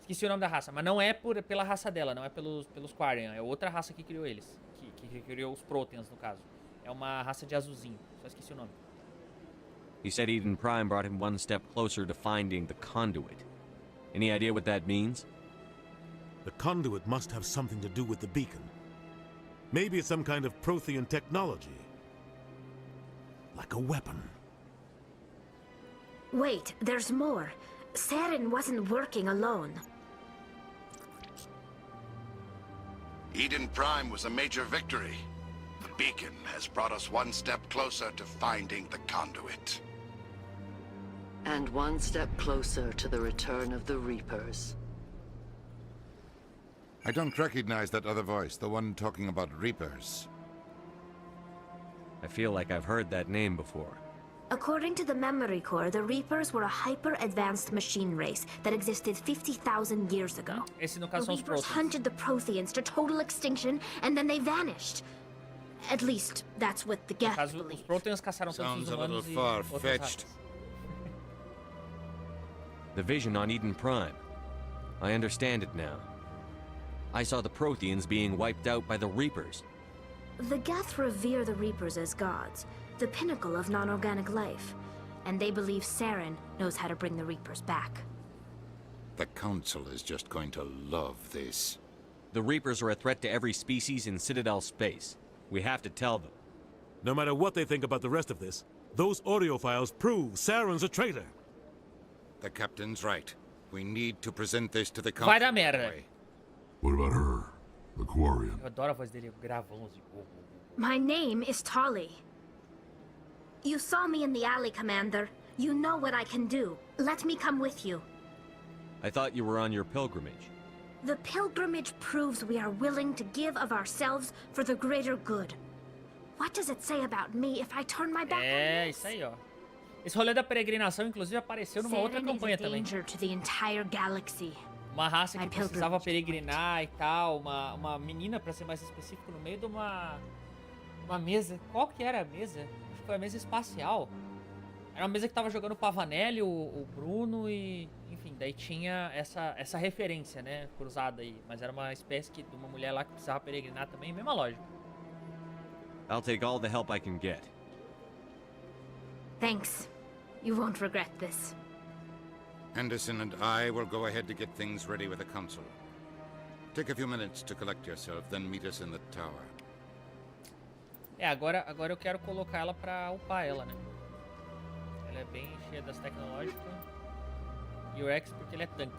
Esqueci o nome da raça, mas não é pela raça dela, não é pelos Quarian. É outra raça que criou eles. Que criou os Proteans, no caso. É uma raça de azulzinho, só esqueci o nome. He said Eden Prime brought him one step closer to finding the conduit. Any idea what that means? The conduit must have something to do with the beacon. Maybe it's some kind of Prothean technology. Like a weapon. Wait, there's more. Saren wasn't working alone. Eden Prime was a major victory. The beacon has brought us one step closer to finding the conduit. And one step closer to the return of the Reapers. I don't recognize that other voice, the one talking about Reapers. I feel like I've heard that name before. According to the Memory Core, the Reapers were a hyper-advanced machine race that existed 50,000 years ago. Esse no caso The são os Reapers Proteans. hunted the Protheans to total extinction, and then they vanished. At least, that's what the No Geth caso, os believe. Proteans caçaram todos os humanos e outras raças. The vision on Eden Prime. I understand it now. I saw the Protheans being wiped out by the Reapers. The Geth revere the Reapers as gods, the pinnacle of non-organic life, and they believe Saren knows how to bring the Reapers back. The Council is just going to love this. The Reapers are a threat to every species in Citadel space. We have to tell them. No matter what they think about the rest of this, those audio files prove Saren's a traitor. The Captain's right. We need to present this to the Council. Vai dar merda. What about her? The Quarian? Eu adoro a voz dele gravando assim. My name is Tali. You saw me in the alley, Commander. You know what I can do. Let me come with you. I thought you were on your pilgrimage. The pilgrimage proves we are willing to give of ourselves for the greater good. What does it say about me if I turn my back on this? Isso aí, ó. Esse rolê da peregrinação, inclusive, apareceu numa outra campanha também. To the entire galaxy. Uma raça que precisava peregrinar e tal. Uma menina, pra ser mais específico, no meio de uma mesa. Qual que era a mesa? Acho que foi a mesa espacial. Era uma mesa que tava jogando o Pavanelli, o Bruno e... Enfim, daí tinha essa referência, né? Cruzada aí. Mas era uma espécie de uma mulher lá que precisava peregrinar também. Mesma lógica. I'll take all the help I can get. Thanks. You won't regret this. Anderson and I will go ahead to get things ready with the Council. Take a few minutes to collect yourself, then meet us in the tower. Agora eu quero colocar ela pra upar ela, né? Ela é bem cheia das tecnológicas. E o Rex porque ele é tanque.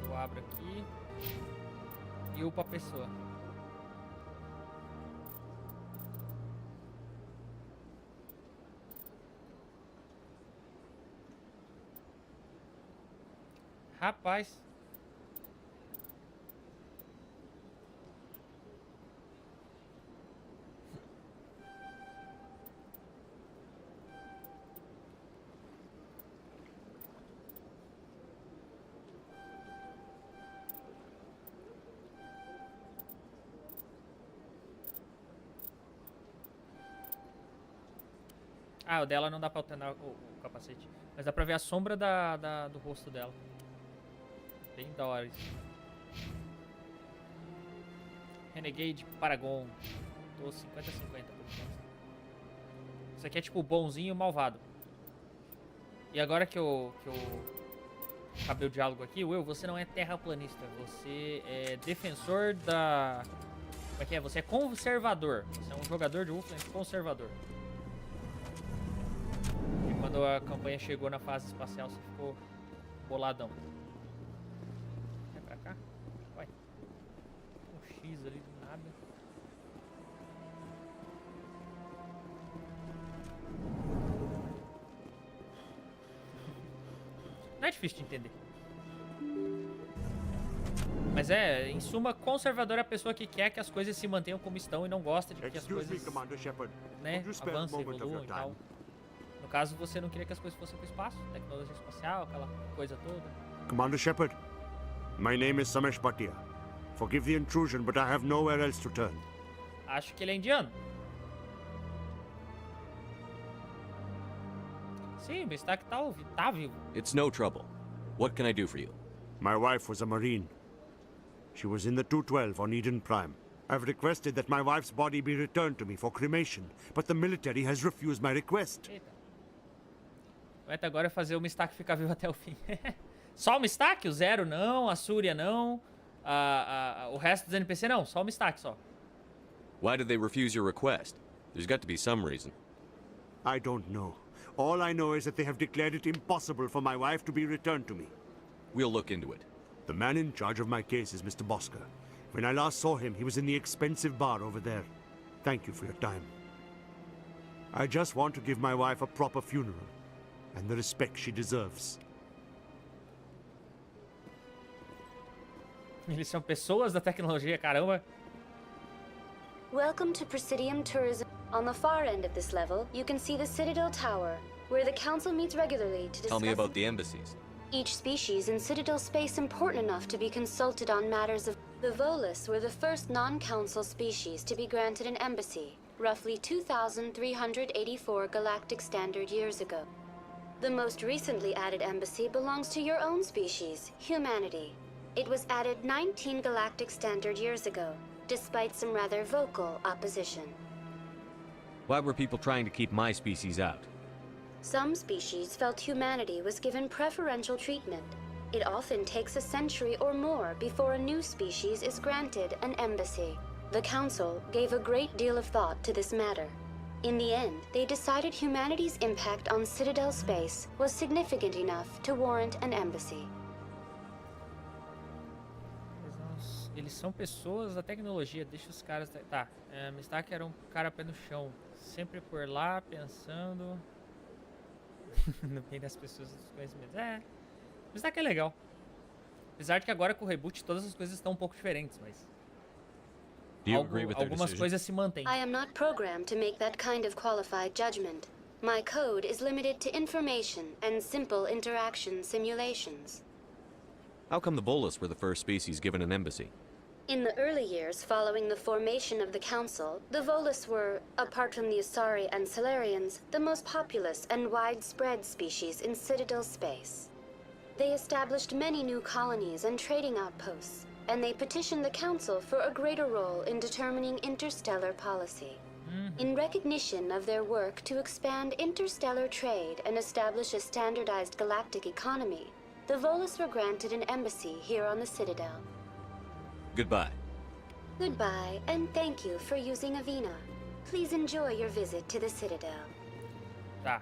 Eu abro aqui. E upa a pessoa. Rapaz. Ah, o dela não dá pra alternar o capacete. Mas dá pra ver a sombra do rosto dela. Bem da hora isso. Renegade Paragon. Tô 50-50 por enquanto. Isso aqui é tipo bonzinho e malvado. E agora que eu acabei o diálogo aqui, Will, você não é terraplanista. Você é defensor da... Como é que é? Você é conservador. Você é um jogador de Wolfland conservador. E quando a campanha chegou na fase espacial, você ficou boladão. Vai pra cá? Vai. Um X ali do nada. Não é difícil de entender. Mas é, em suma, conservador é a pessoa que quer que as coisas se mantenham como estão e não gosta de que as coisas, né, avancem, evoluam e tal. No caso, você não queria que as coisas fossem pro espaço, tecnologia espacial, aquela coisa toda. Commander Shepard, my name is Samesh Bhatia. Forgive the intrusion, but I have nowhere else to turn. Acho que ele é indiano. Sim, o Stark tá vivo. It's no trouble. What can I do for you? My wife was a Marine. She was in the 212 on Eden Prime. I've requested that my wife's body be returned to me for cremation, but the military has refused my request. Eita. O meta agora é fazer o Mistak ficar vivo até o fim. Só o Mistak? O Zero não, a Surya não, o resto dos NPC não, só o Mistak só. Why did they refuse your request? There's got to be some reason. I don't know. All I know is that they have declared it impossible for my wife to be returned to me. We'll look into it. The man in charge of my case is Mr. Bosker. When I last saw him, he was in the expensive bar over there. Thank you for your time. I just want to give my wife a proper funeral, and the respect she deserves. Eles são pessoas da tecnologia, caramba. Welcome to Presidium Tourism. On the far end of this level, you can see the Citadel Tower, where the Council meets regularly to discuss... Tell me about the embassies. Each species in Citadel space important enough to be consulted on matters of... The Volus were the first non-Council species to be granted an embassy, roughly 2,384 galactic standard years ago. The most recently added embassy belongs to your own species, humanity. It was added 19 galactic standard years ago, despite some rather vocal opposition. Why were people trying to keep my species out? Some species felt humanity was given preferential treatment. It often takes a century or more before a new species is granted an embassy. The Council gave a great deal of thought to this matter. In the end, they decided humanity's impact on Citadel space was significant enough to warrant an embassy. Eles são pessoas da tecnologia, deixa os caras... Tá, Mistak era um cara pé no chão, sempre por lá, pensando... no bem das pessoas dos conhecimentos. Mistak é legal. Apesar de que agora com o reboot todas as coisas estão um pouco diferentes, mas... algumas coisas se mantêm. I am not programmed to make that kind of qualified judgment. My code is limited to information and simple interaction simulations. How come the Volus were the first species given an embassy? In the early years following the formation of the Council, the Volus were, apart from the Asari and Solarians, the most populous and widespread species in Citadel space. They established many new colonies and trading outposts, and they petitioned the Council for a greater role in determining interstellar policy. In recognition of their work to expand interstellar trade and establish a standardized galactic economy, the Volus were granted an embassy here on the Citadel. Goodbye. Goodbye, and thank you for using Avina. Please enjoy your visit to the Citadel. Tá.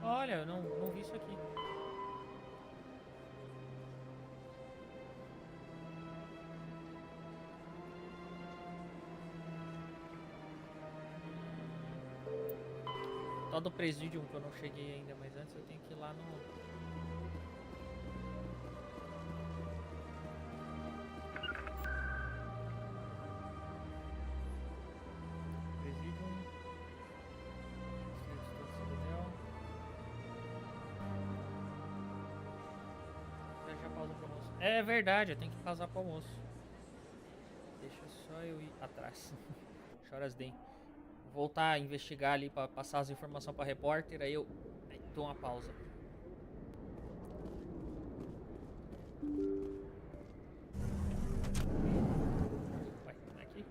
Olha, eu não vi isso aqui. Tal do Presidium que eu não cheguei ainda, mas antes eu tenho que ir lá no... Presidium... Já pausa pro almoço. É verdade, eu tenho que pausar pro almoço. Deixa só eu ir atrás. Choras den. Voltar a investigar ali para passar as informações para repórter, aí eu dou uma pausa. Ué, não é aqui?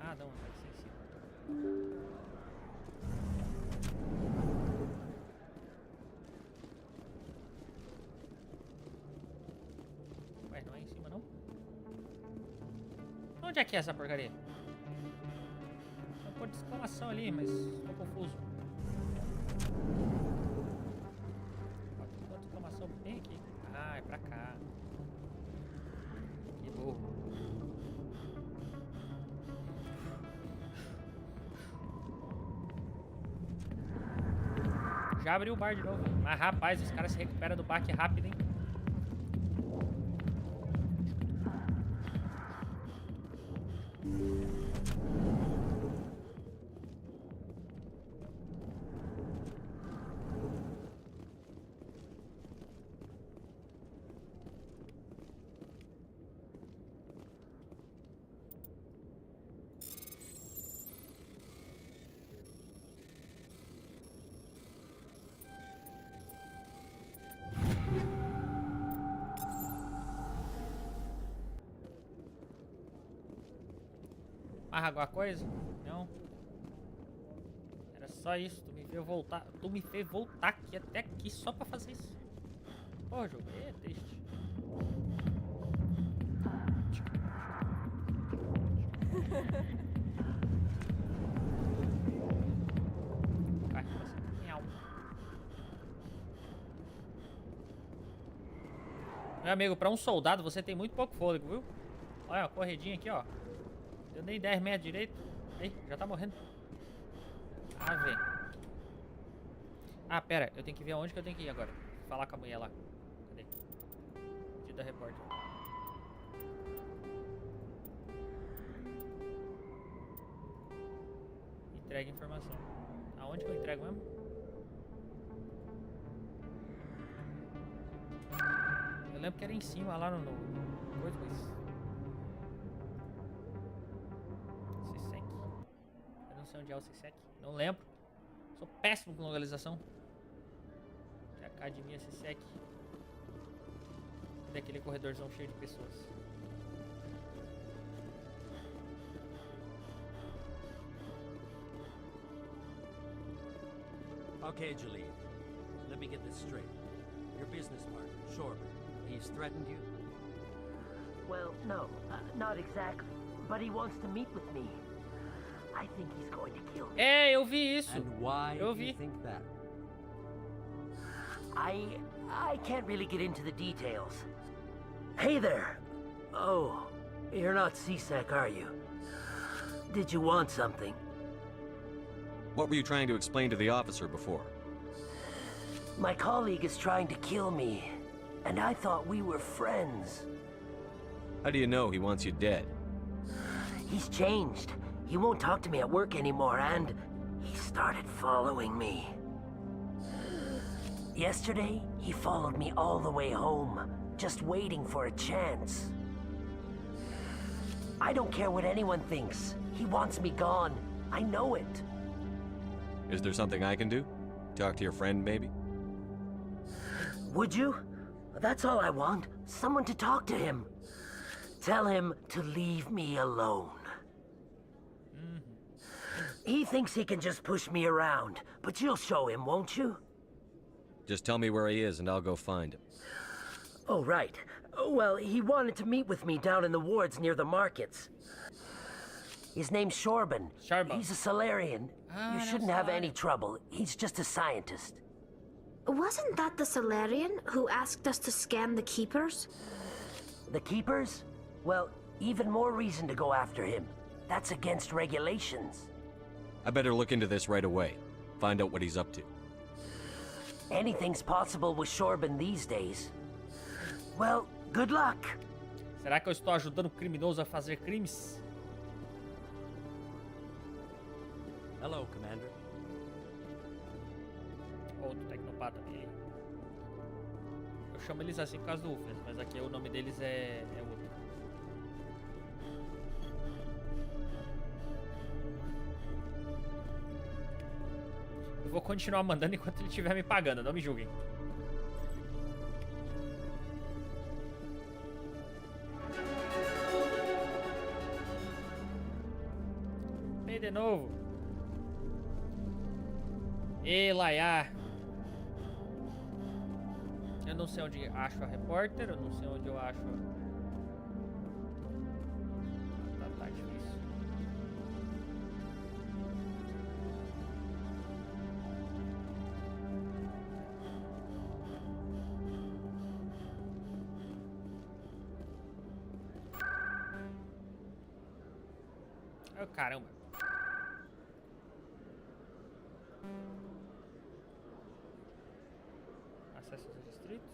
Ah, não, vai ser em cima. Ué, não é em cima não? Onde é que é essa porcaria? Tem um ponto de exclamação ali, mas tô confuso. Ponto de exclamação bem aqui. Ah, é pra cá. Já abriu o bar de novo. Mas, rapaz, os caras se recuperam do baque rápido, hein? Mais alguma coisa? Não. Era só isso. Tu me fez voltar. Tu me fez voltar aqui até aqui só pra fazer isso. Pô, jogo. É triste. Cai, você. Miau. Meu amigo, pra um soldado você tem muito pouco fôlego, viu? Olha, a corredinha aqui, ó. Deu nem 10 metros direito. Ei, já tá morrendo. Ah, vem. Ah, pera. Eu tenho que ver aonde que eu tenho que ir agora. Falar com a mulher lá. Cadê? Pedido da repórter. Entrega informação. Aonde que eu entrego mesmo? Eu lembro que era em cima, lá no coisa, mas... Não sei onde é o CSEC. Não lembro. Sou péssimo com localização. Que academia CSEC. Cadê aquele corredorzão cheio de pessoas? Okay, Julie. Let me get this straight. Your business partner, Shorber, he's threatened you? Well, no, not exactly. But he wants to meet with me. I think he's going to kill me. É, eu vi isso. And why eu do you vi. think that? I can't really get into the details. Hey there. Oh, you're not CSEC, are you? Did you want something? What were you trying to explain to the officer before? My colleague is trying to kill me, and I thought we were friends. How do you know he wants you dead? He's changed. He won't talk to me at work anymore, and he started following me. Yesterday, he followed me all the way home, just waiting for a chance. I don't care what anyone thinks. He wants me gone. I know it. Is there something I can do? Talk to your friend, maybe? Would you? That's all I want. Someone to talk to him. Tell him to leave me alone. He thinks he can just push me around, but you'll show him, won't you? Just tell me where he is and I'll go find him. Oh, right. Well, he wanted to meet with me down in the wards near the markets. His name's Shorben. He's a Solarian. You shouldn't have any trouble. He's just a scientist. Wasn't that the Solarian who asked us to scan the Keepers? The Keepers? Well, even more reason to go after him. That's against regulations. I better look into this right away. Find out what he's up to. Anything's possible with Shorben these days. Well, good luck. Será que eu estou ajudando o criminoso a fazer crimes? Hello, Commander. Outro tecnopata aí. Eu chamo eles assim por causa do UFES, mas aqui o nome deles é outro. Eu vou continuar mandando enquanto ele estiver me pagando, não me julguem. Vem de novo. E Laia. Eu não sei onde acho a repórter, eu não sei onde eu acho. Tá difícil. Oh, caramba. Acesso aos distritos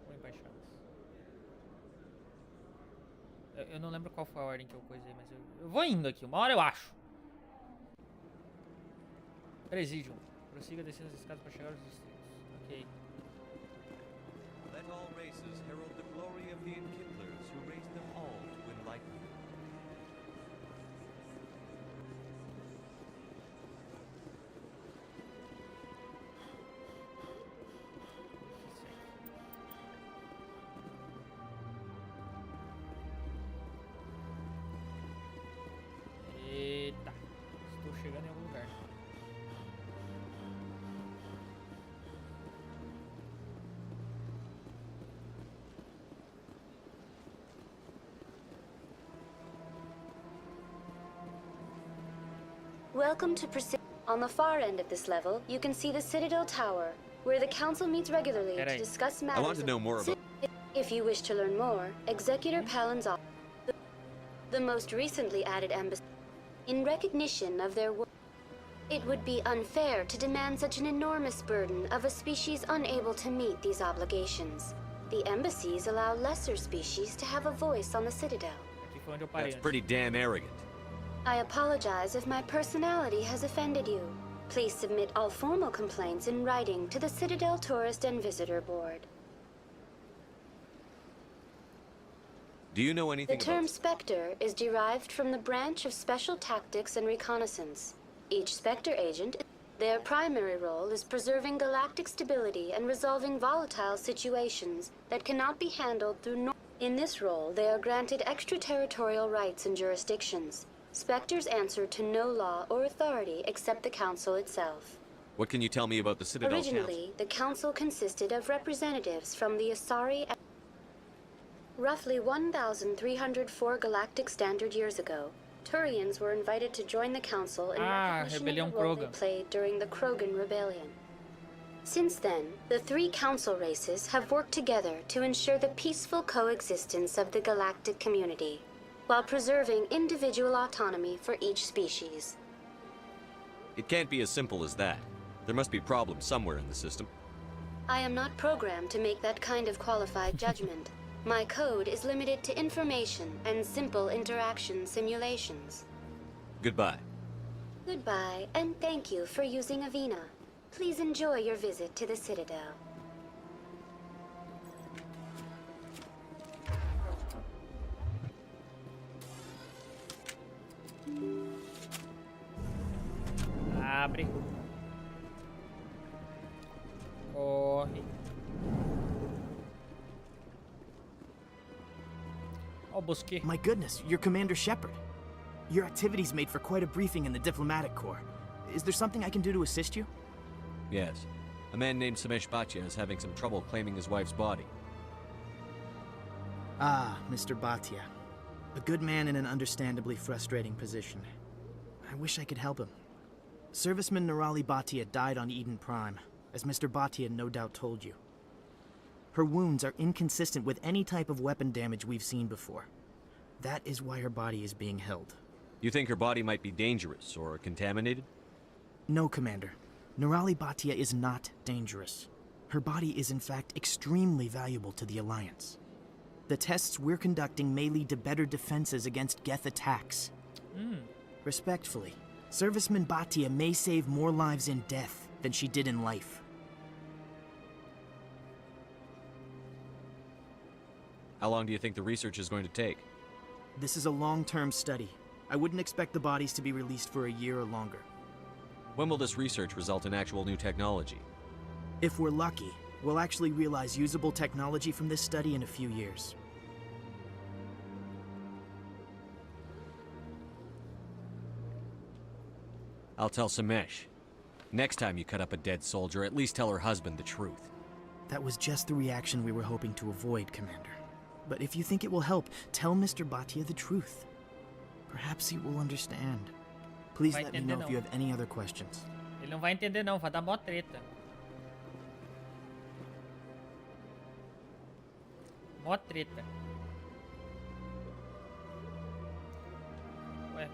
ou embaixadas? Eu não lembro qual foi a ordem que eu coisei, mas eu vou indo aqui. Uma hora eu acho. Presídio. Prossiga descendo as escadas para chegar aos distritos. Ok. Let all races herald the glory of the enkindlers who raised them all to enlightenment. Eita. Estou chegando em algum lugar. Welcome to Precision. On the far end of this level, you can see the Citadel Tower, where the Council meets regularly to discuss matters. I want to know more about... If you wish to learn more, Executor Palin's office, the most recently added embassy, in recognition of their work. It would be unfair to demand such an enormous burden of a species unable to meet these obligations. The embassies allow lesser species to have a voice on the Citadel. That's pretty damn arrogant. I apologize if my personality has offended you. Please submit all formal complaints in writing to the Citadel Tourist and Visitor Board. Do you know anything The term Spectre is derived from the branch of Special Tactics and Reconnaissance. Each Spectre agent, their primary role is preserving galactic stability and resolving volatile situations that cannot be handled through In this role, they are granted extraterritorial rights and jurisdictions. Spectres answer to no law or authority except the Council itself. What can you tell me about the Citadel Originally, the Council consisted of representatives from the Asari. Roughly 1,304 galactic standard years ago, Turians were invited to join the Council in recognition of the role they played during the Krogan Rebellion. Since then, the three Council races have worked together to ensure the peaceful coexistence of the galactic community, while preserving individual autonomy for each species. It can't be as simple as that. There must be problems somewhere in the system. I am not programmed to make that kind of qualified judgment. My code is limited to information and simple interaction simulations. Goodbye. Goodbye, and thank you for using Avina. Please enjoy your visit to the Citadel. Abre. Corre. Oh, Bosque. My goodness, you're Commander Shepard. Your activities made for quite a briefing in the diplomatic corps. Is there something I can do to assist you? Yes. A man named Samesh Bhatia is having some trouble claiming his wife's body. Ah, Mr. Bhatia. A good man in an understandably frustrating position. I wish I could help him. Serviceman Nirali Bhatia died on Eden Prime, as Mr. Bhatia no doubt told you. Her wounds are inconsistent with any type of weapon damage we've seen before. That is why her body is being held. You think her body might be dangerous or contaminated? No, Commander. Nirali Bhatia is not dangerous. Her body is in fact extremely valuable to the Alliance. The tests we're conducting may lead to better defenses against Geth attacks. Respectfully, Serviceman Bhatia may save more lives in death than she did in life. How long do you think the research is going to take? This is a long-term study. I wouldn't expect the bodies to be released for a year or longer. When will this research result in actual new technology? If we're lucky, we'll actually realize usable technology from this study in a few years. I'll tell Samesh. Next time you cut up a dead soldier, at least tell her husband the truth. That was just the reaction we were hoping to avoid, Commander. But if you think it will help, tell Mr. Bhatia the truth. Perhaps he will understand. Please let me know if you have any other questions. Ele não vai entender não, vai dar mó treta. Mó treta. Ué.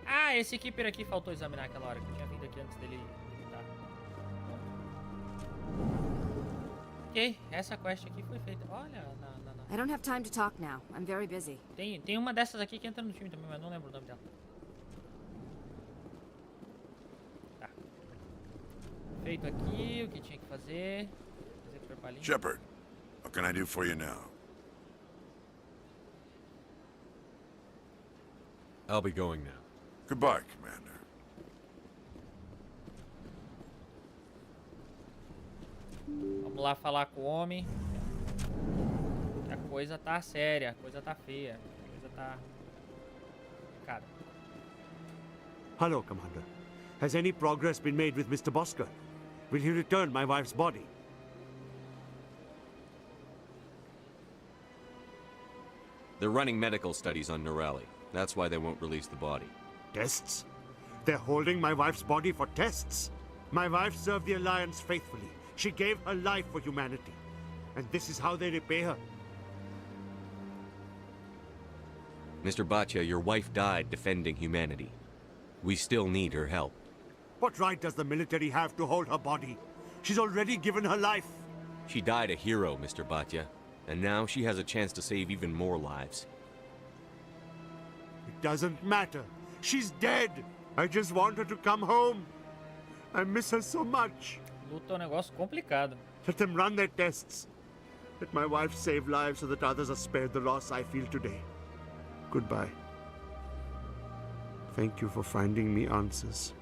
Ah, Ah, esse Keeper aqui faltou examinar aquela hora, que eu tinha vindo aqui antes dele militar. Ok, essa quest aqui foi feita. Olha, I don't have time to talk now. I'm very busy. Tem uma dessas aqui que entra no time também, mas não lembro o nome dela. Tá. Feito aqui, o que tinha que fazer. Shepard, what can I do for you now? I'll be going now. Goodbye, Commander. Vamos lá falar com o homem. A coisa tá séria, a coisa tá feia, a coisa tá... Cara. Hello, Commander. Has any progress been made with Mr. Bosker? Will he return my wife's body? They're running medical studies on Norelli. That's why they won't release the body. Tests? They're holding my wife's body for tests? My wife served the Alliance faithfully. She gave her life for humanity. And this is how they repay her. Mr. Bhatia, your wife died defending humanity. We still need her help. What right does the military have to hold her body? She's already given her life. She died a hero, Mr. Bhatia. And now she has a chance to save even more lives. It doesn't matter. She's dead. I just want her to come home. I miss her so much. Luta é um negócio complicado. Let them run their tests. Let my wife save lives so that others are spared the loss I feel today. Goodbye. Thank you for finding me answers.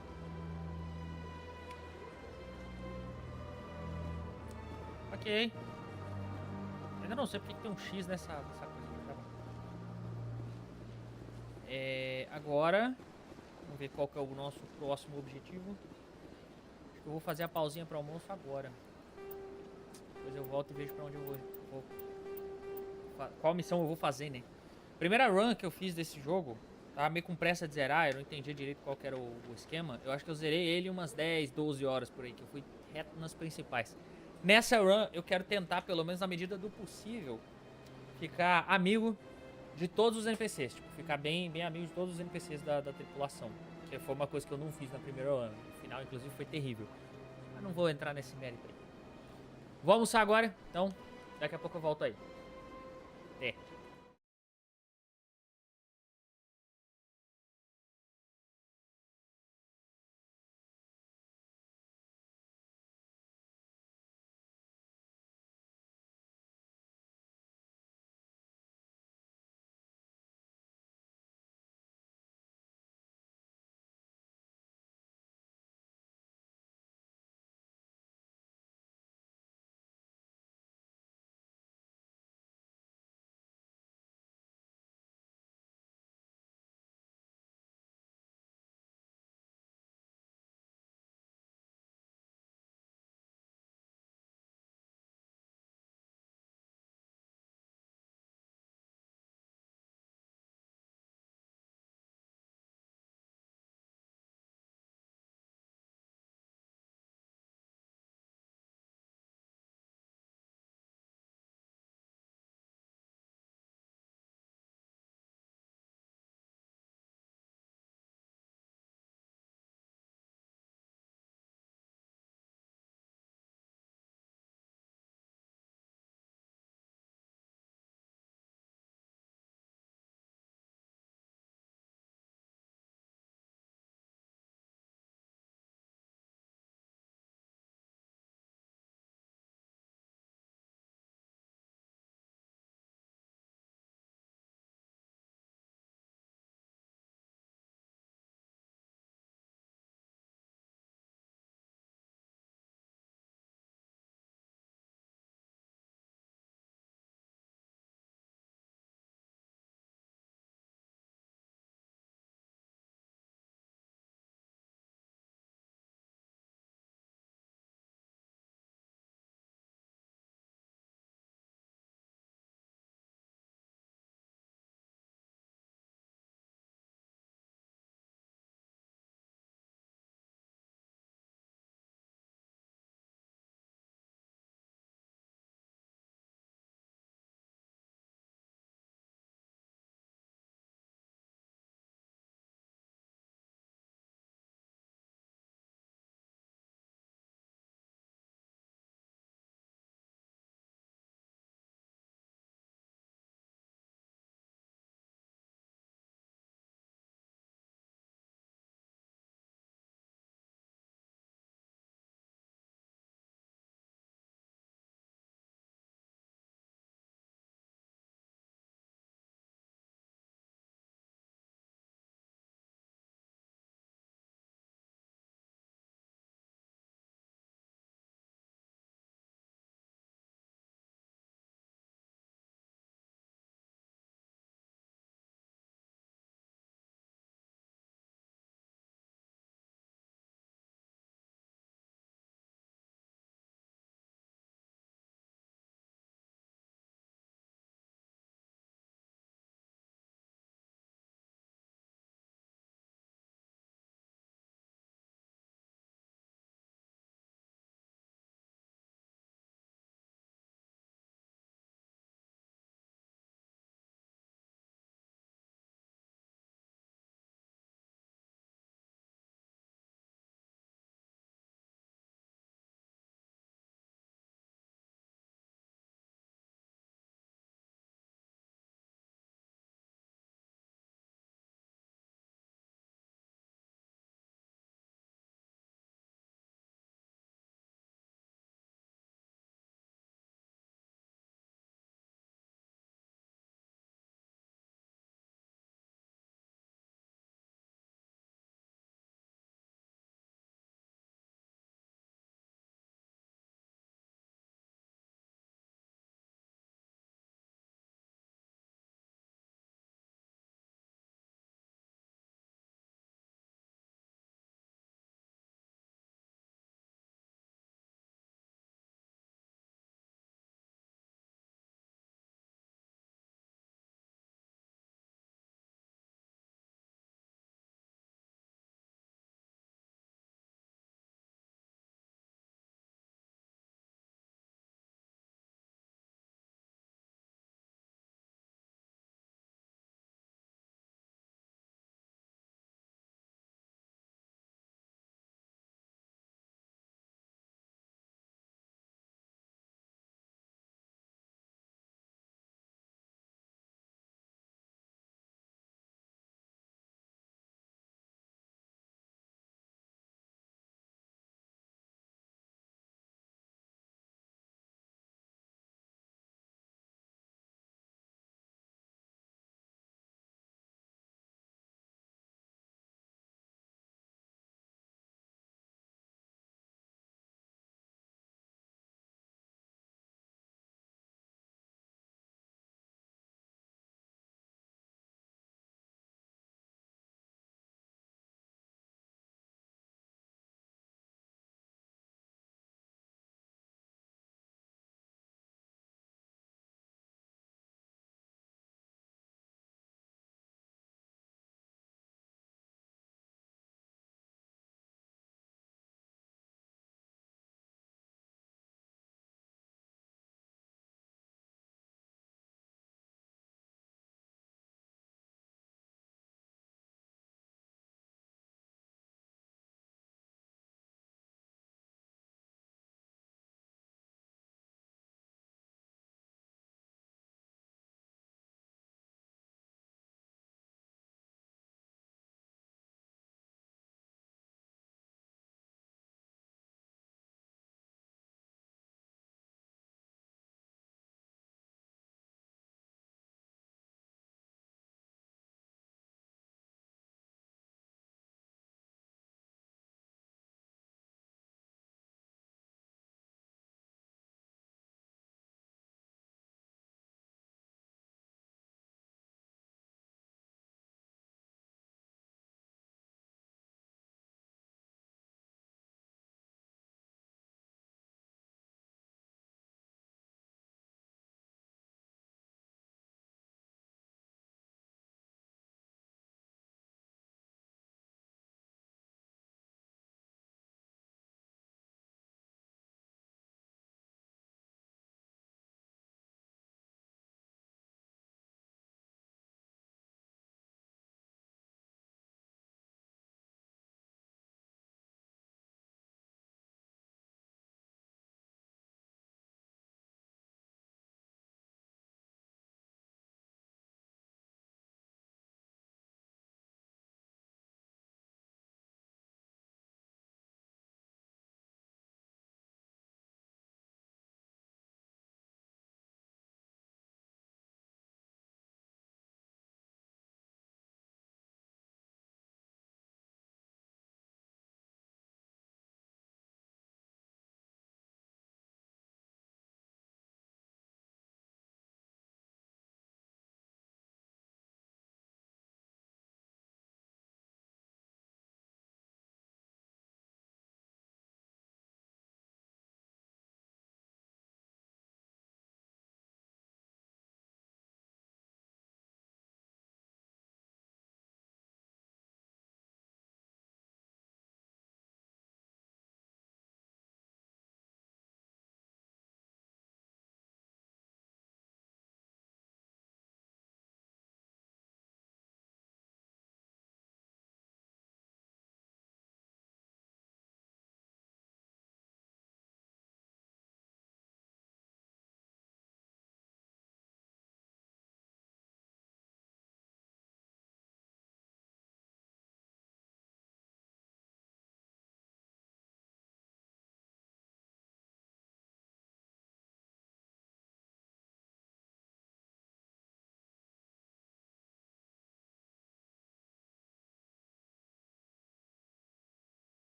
Ok. Ainda não sei porque tem um X nessa coisa. Tá bom. Agora, vamos ver qual que é o nosso próximo objetivo. Acho que eu vou fazer a pausinha para almoço agora. Depois eu volto e vejo para onde eu vou. Qual missão eu vou fazer, né? Primeira run que eu fiz desse jogo, tava meio com pressa de zerar, eu não entendia direito qual que era o esquema. Eu acho que eu zerei ele umas 10, 12 horas por aí, que eu fui reto nas principais. Nessa run, eu quero tentar, pelo menos na medida do possível, ficar amigo de todos os NPCs. Tipo, ficar bem amigo de todos os NPCs da tripulação. Que foi uma coisa que eu não fiz na primeira run. No final, inclusive, foi terrível. Mas não vou entrar nesse mérito aí. Vou almoçar agora, então daqui a pouco eu volto aí. Até.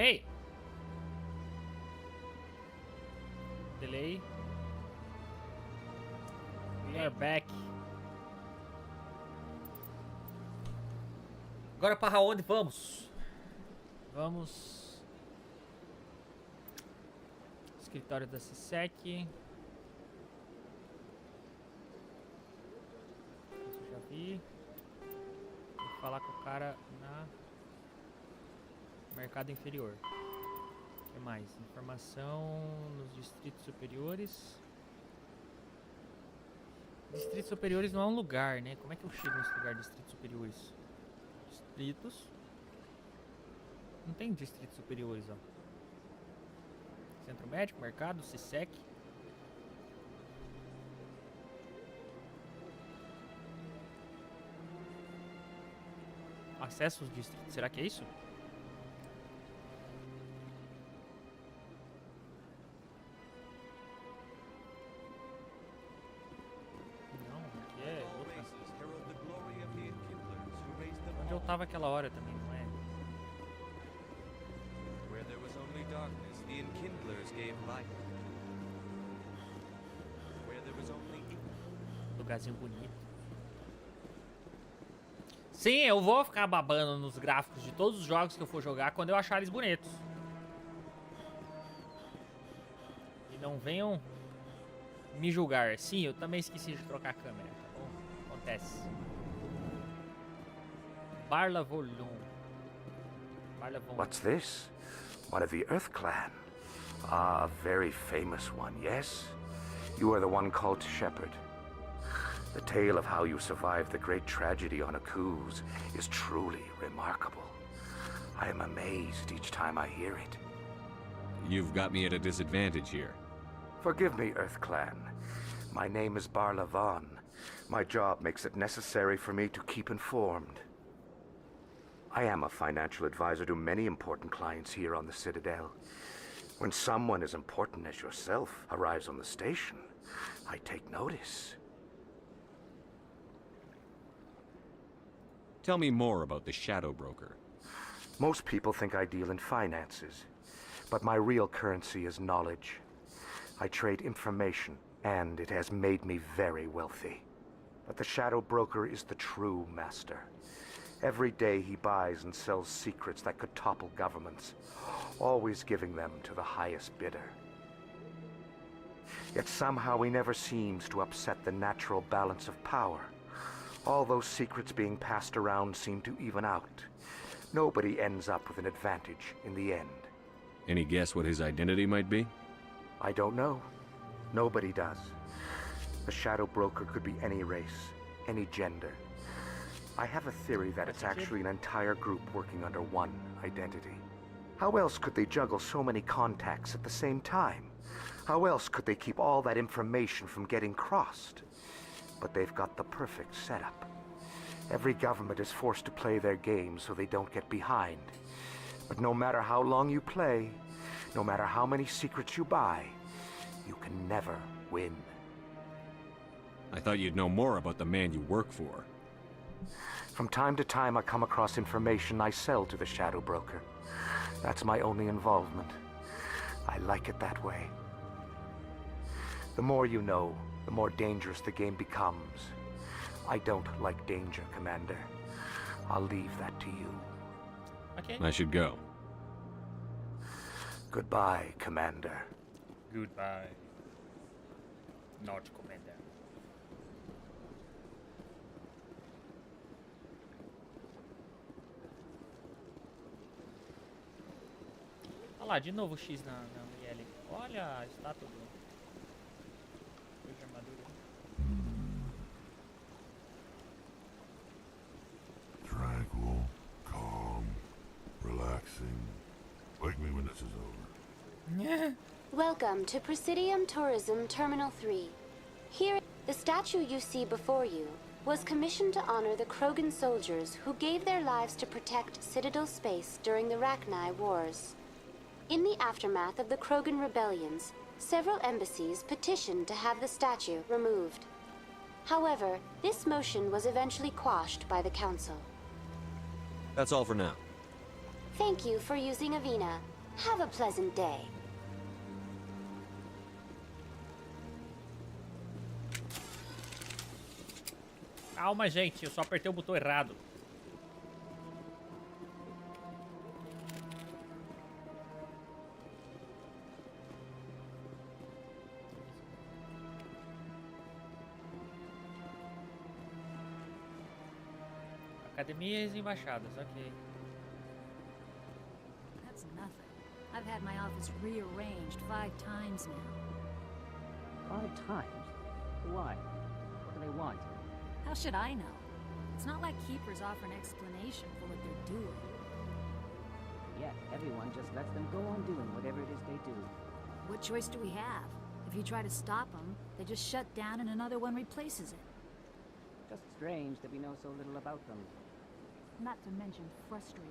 Hey! Delay. We are back. Agora para onde vamos? Vamos. Escritório da CSEC. Isso eu já vi. Vou falar com o cara na mercado inferior. O que mais? Informação nos distritos superiores. Distritos superiores não é um lugar, né? Como é que eu chego nesse lugar, distritos superiores? Distritos. Não tem distritos superiores, ó. Centro médico, mercado, CSEC. Acesso aos distritos, será que é isso? Eu tava aquela hora também, não é? Where there was only darkness, the enkindlers gave light. Where there was only Lugarzinho bonito. Sim, eu vou ficar babando nos gráficos de todos os jogos que eu for jogar quando eu achar eles bonitos. E não venham me julgar. Sim, eu também esqueci de trocar a câmera, tá bom? Acontece. Barla Volume. What's this? One of the Earth Clan. Ah, a very famous one, yes? You are the one called Shepherd. The tale of how you survived the great tragedy on Akuz is truly remarkable. I am amazed each time I hear it. You've got me at a disadvantage here. Forgive me, Earth Clan. My name is Barla Vaughn. My job makes it necessary for me to keep informed. I am a financial advisor to many important clients here on the Citadel. When someone as important as yourself arrives on the station, I take notice. Tell me more about the Shadow Broker. Most people think I deal in finances, but my real currency is knowledge. I trade information, and it has made me very wealthy. But the Shadow Broker is the true master. Every day he buys and sells secrets that could topple governments, always giving them to the highest bidder. Yet somehow he never seems to upset the natural balance of power. All those secrets being passed around seem to even out. Nobody ends up with an advantage in the end. Any guess what his identity might be? I don't know. Nobody does. The Shadow Broker could be any race, any gender. I have a theory that it's actually an entire group working under one identity. How else could they juggle so many contacts at the same time? How else could they keep all that information from getting crossed? But they've got the perfect setup. Every government is forced to play their game so they don't get behind. But no matter how long you play, no matter how many secrets you buy, you can never win. I thought you'd know more about the man you work for. From time to time, I come across information I sell to the Shadow Broker. That's my only involvement. I like it that way. The more you know, the more dangerous the game becomes. I don't like danger, Commander. I'll leave that to you. Okay. I should go. Goodbye, Commander. Goodbye. Not Commander. Olha lá, de novo o X na IL. Olha a estátua do... de armadura. Tranquil, calm, relaxing. Wake me when this is over. Welcome to Presidium Tourism Terminal 3. Here, the statue you see before you was commissioned to honor the Krogan soldiers who gave their lives to protect Citadel space during the Rachni Wars. In the aftermath of the Krogan rebellions, several embassies petitioned to have the statue removed. However, this motion was eventually quashed by the Council. That's all for now. Thank you for using Avina. Have a pleasant day. Calma, gente. Eu só apertei o botão errado. Academias e embaixadas, ok. That's nothing. I've had my office rearranged 5 times now. 5 times? Why? What do they want? How should I know? It's not like keepers offer an explanation for what they're doing. Yet everyone just lets them go on doing whatever it is they do. What choice do we have? If you try to stop them, they just shut down and another one replaces it. Just strange that we know so little about them. Not to mention frustrating.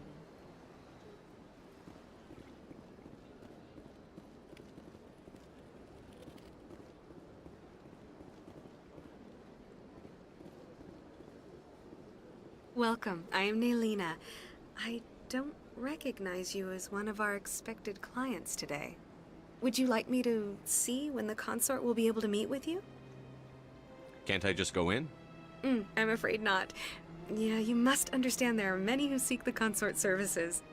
Welcome. I am Naylina. I don't recognize you as one of our expected clients today. Would you like me to see when the consort will be able to meet with you? Can't I just go in? I'm afraid not. Yeah, you must understand there are many who seek the consort services.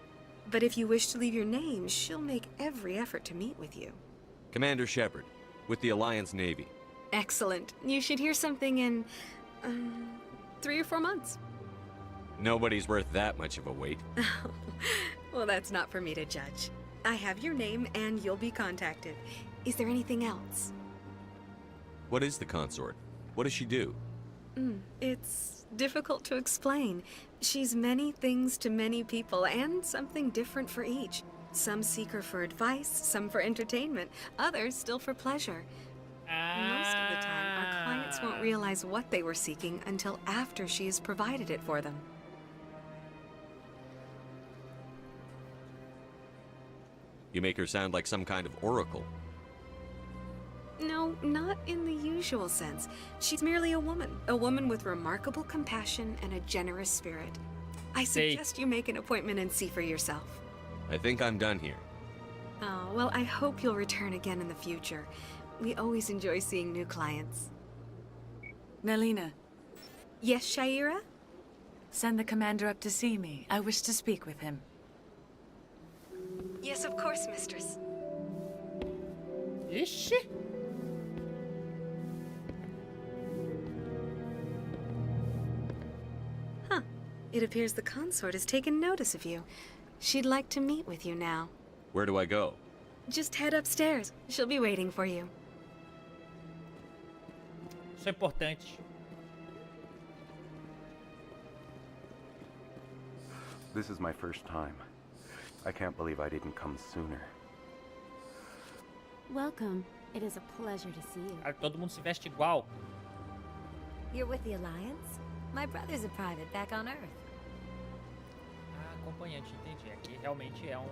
But if you wish to leave your name, she'll make every effort to meet with you. Commander Shepard, with the Alliance Navy. Excellent. You should hear something in, 3 or 4 months. Nobody's worth that much of a wait. Well, that's not for me to judge. I have your name and you'll be contacted. Is there anything else? What is the consort? What does she do? It's difficult to explain. She's many things to many people and something different for each. Some seek her for advice, some for entertainment, others still for pleasure. Most of the time, our clients won't realize what they were seeking until after she has provided it for them. You make her sound like some kind of oracle. No, not in the usual sense. She's merely a woman with remarkable compassion and a generous spirit. I suggest you make an appointment and see for yourself. I think I'm done here. Oh, well, I hope you'll return again in the future. We always enjoy seeing new clients. Naylina. Yes, Shaira? Send the commander up to see me. I wish to speak with him. Yes, of course, mistress. Ixi. Huh. It appears the consort has taken notice of you. She'd like to meet with you now. Where do I go? Just head upstairs. She'll be waiting for you. Isso é importante. This is my first time. I can't believe I didn't come sooner. Welcome. It is a pleasure to see you. Cara, todo mundo se veste igual. You're with the Alliance? My brother's a private back on Earth. Ah, acompanhante, entendi. Aqui realmente é um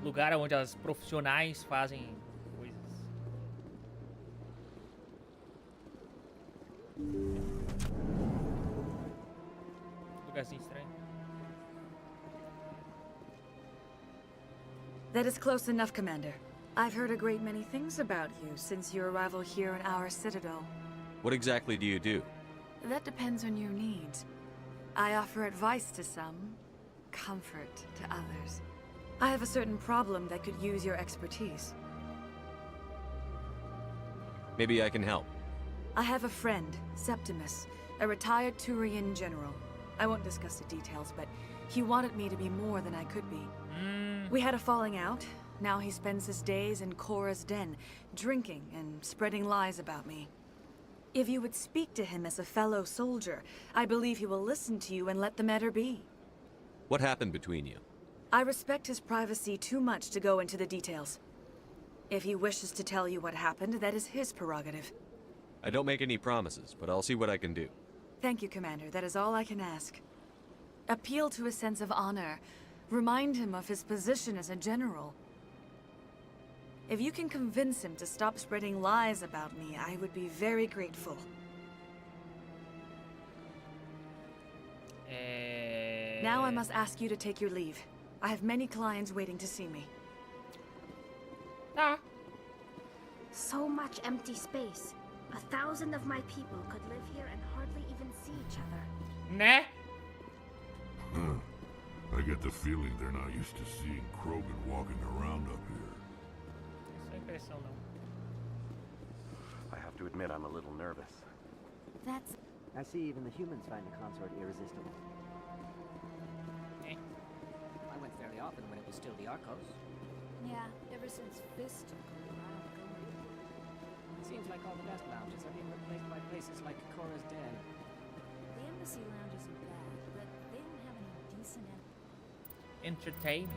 lugar onde as profissionais fazem coisas. Lugarzinho estranho. That is close enough, Commander. I've heard a great many things about you since your arrival here in our citadel. What exactly do you do? That depends on your needs. I offer advice to some, comfort to others. I have a certain problem that could use your expertise. Maybe I can help. I have a friend, Septimus, a retired Turian general. I won't discuss the details, but he wanted me to be more than I could be. We had a falling out. Now he spends his days in Korra's den, drinking and spreading lies about me. If you would speak to him as a fellow soldier, I believe he will listen to you and let the matter be. What happened between you? I respect his privacy too much to go into the details. If he wishes to tell you what happened, that is his prerogative. I don't make any promises, but I'll see what I can do. Thank you, Commander. That is all I can ask. Appeal to his sense of honor. Remind him of his position as a general. If you can convince him to stop spreading lies about me, I would be very grateful. Now I must ask you to take your leave. I have many clients waiting to see me. Tá. So much empty space. 1,000 of my people could live here and hardly even see each other. Né? I get the feeling they're not used to seeing Krogan walking around up here. Essa é a impressão, não. I have to admit I'm a little nervous. That's... I see even the humans find the consort irresistible. Eh. I went fairly often when it was still the Arcos. Yeah, ever since Fist took over, I don't go anymore. It seems like all the best lounges are being replaced by places like Cora's Den. The embassy lounges are bad, but they don't have any decent Entertainment.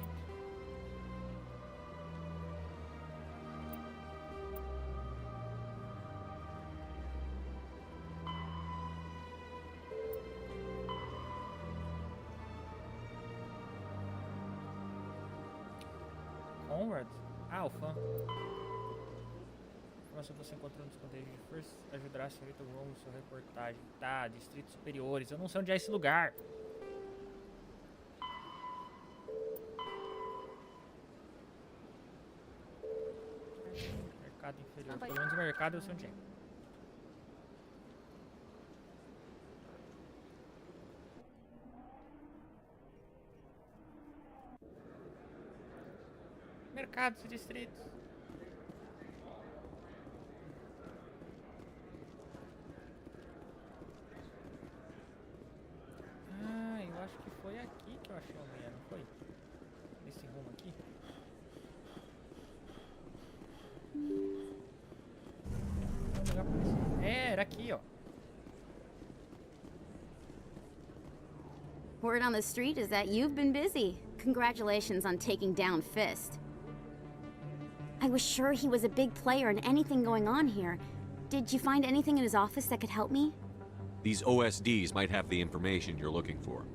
Onward? Alpha. Informação que você encontrou no esconderijo de First ajudará a senhorita Ron sua reportagem. Tá, distritos superiores. Eu não sei onde é esse lugar. Mercado inferior. Pelo menos o mercado eu sei onde é. Mercados e distritos. Ah, eu acho que foi aqui que eu achei a mulher, não foi? Nesse rumo aqui. É, era aqui, ó. Word on the street is that you've been busy. Congratulations on taking down Fist. I was sure he was a big player in anything going on here. Did you find anything in his office that could help me? These OSDs might have the information you're looking for.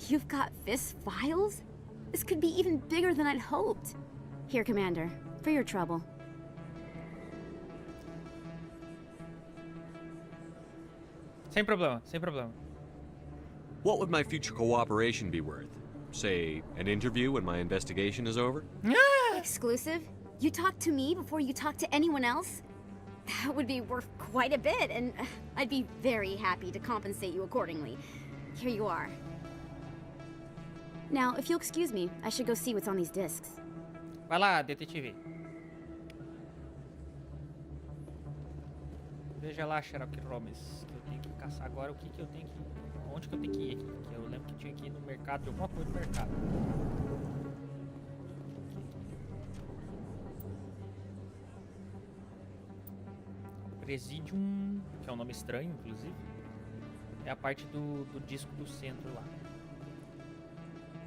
You've got Fist files? This could be even bigger than I'd hoped. Here, Commander, for your trouble. Sem problema, sem problema. What would my future cooperation be worth? Say, an interview when my investigation is over? Exclusive? You talk to me before you talk to anyone else? That would be worth quite a bit, and I'd be very happy to compensate you accordingly. Here you are. Now, if you'll excuse me, I should go see what's on these discs. Vai lá, detetive. Veja lá, Sherlock Holmes, que eu tenho que caçar agora o que eu tenho que... Onde que eu tenho que ir aqui? Porque eu lembro que tinha que ir no mercado, de alguma coisa no mercado. Presidium, que é um nome estranho, inclusive. É a parte do disco do centro lá.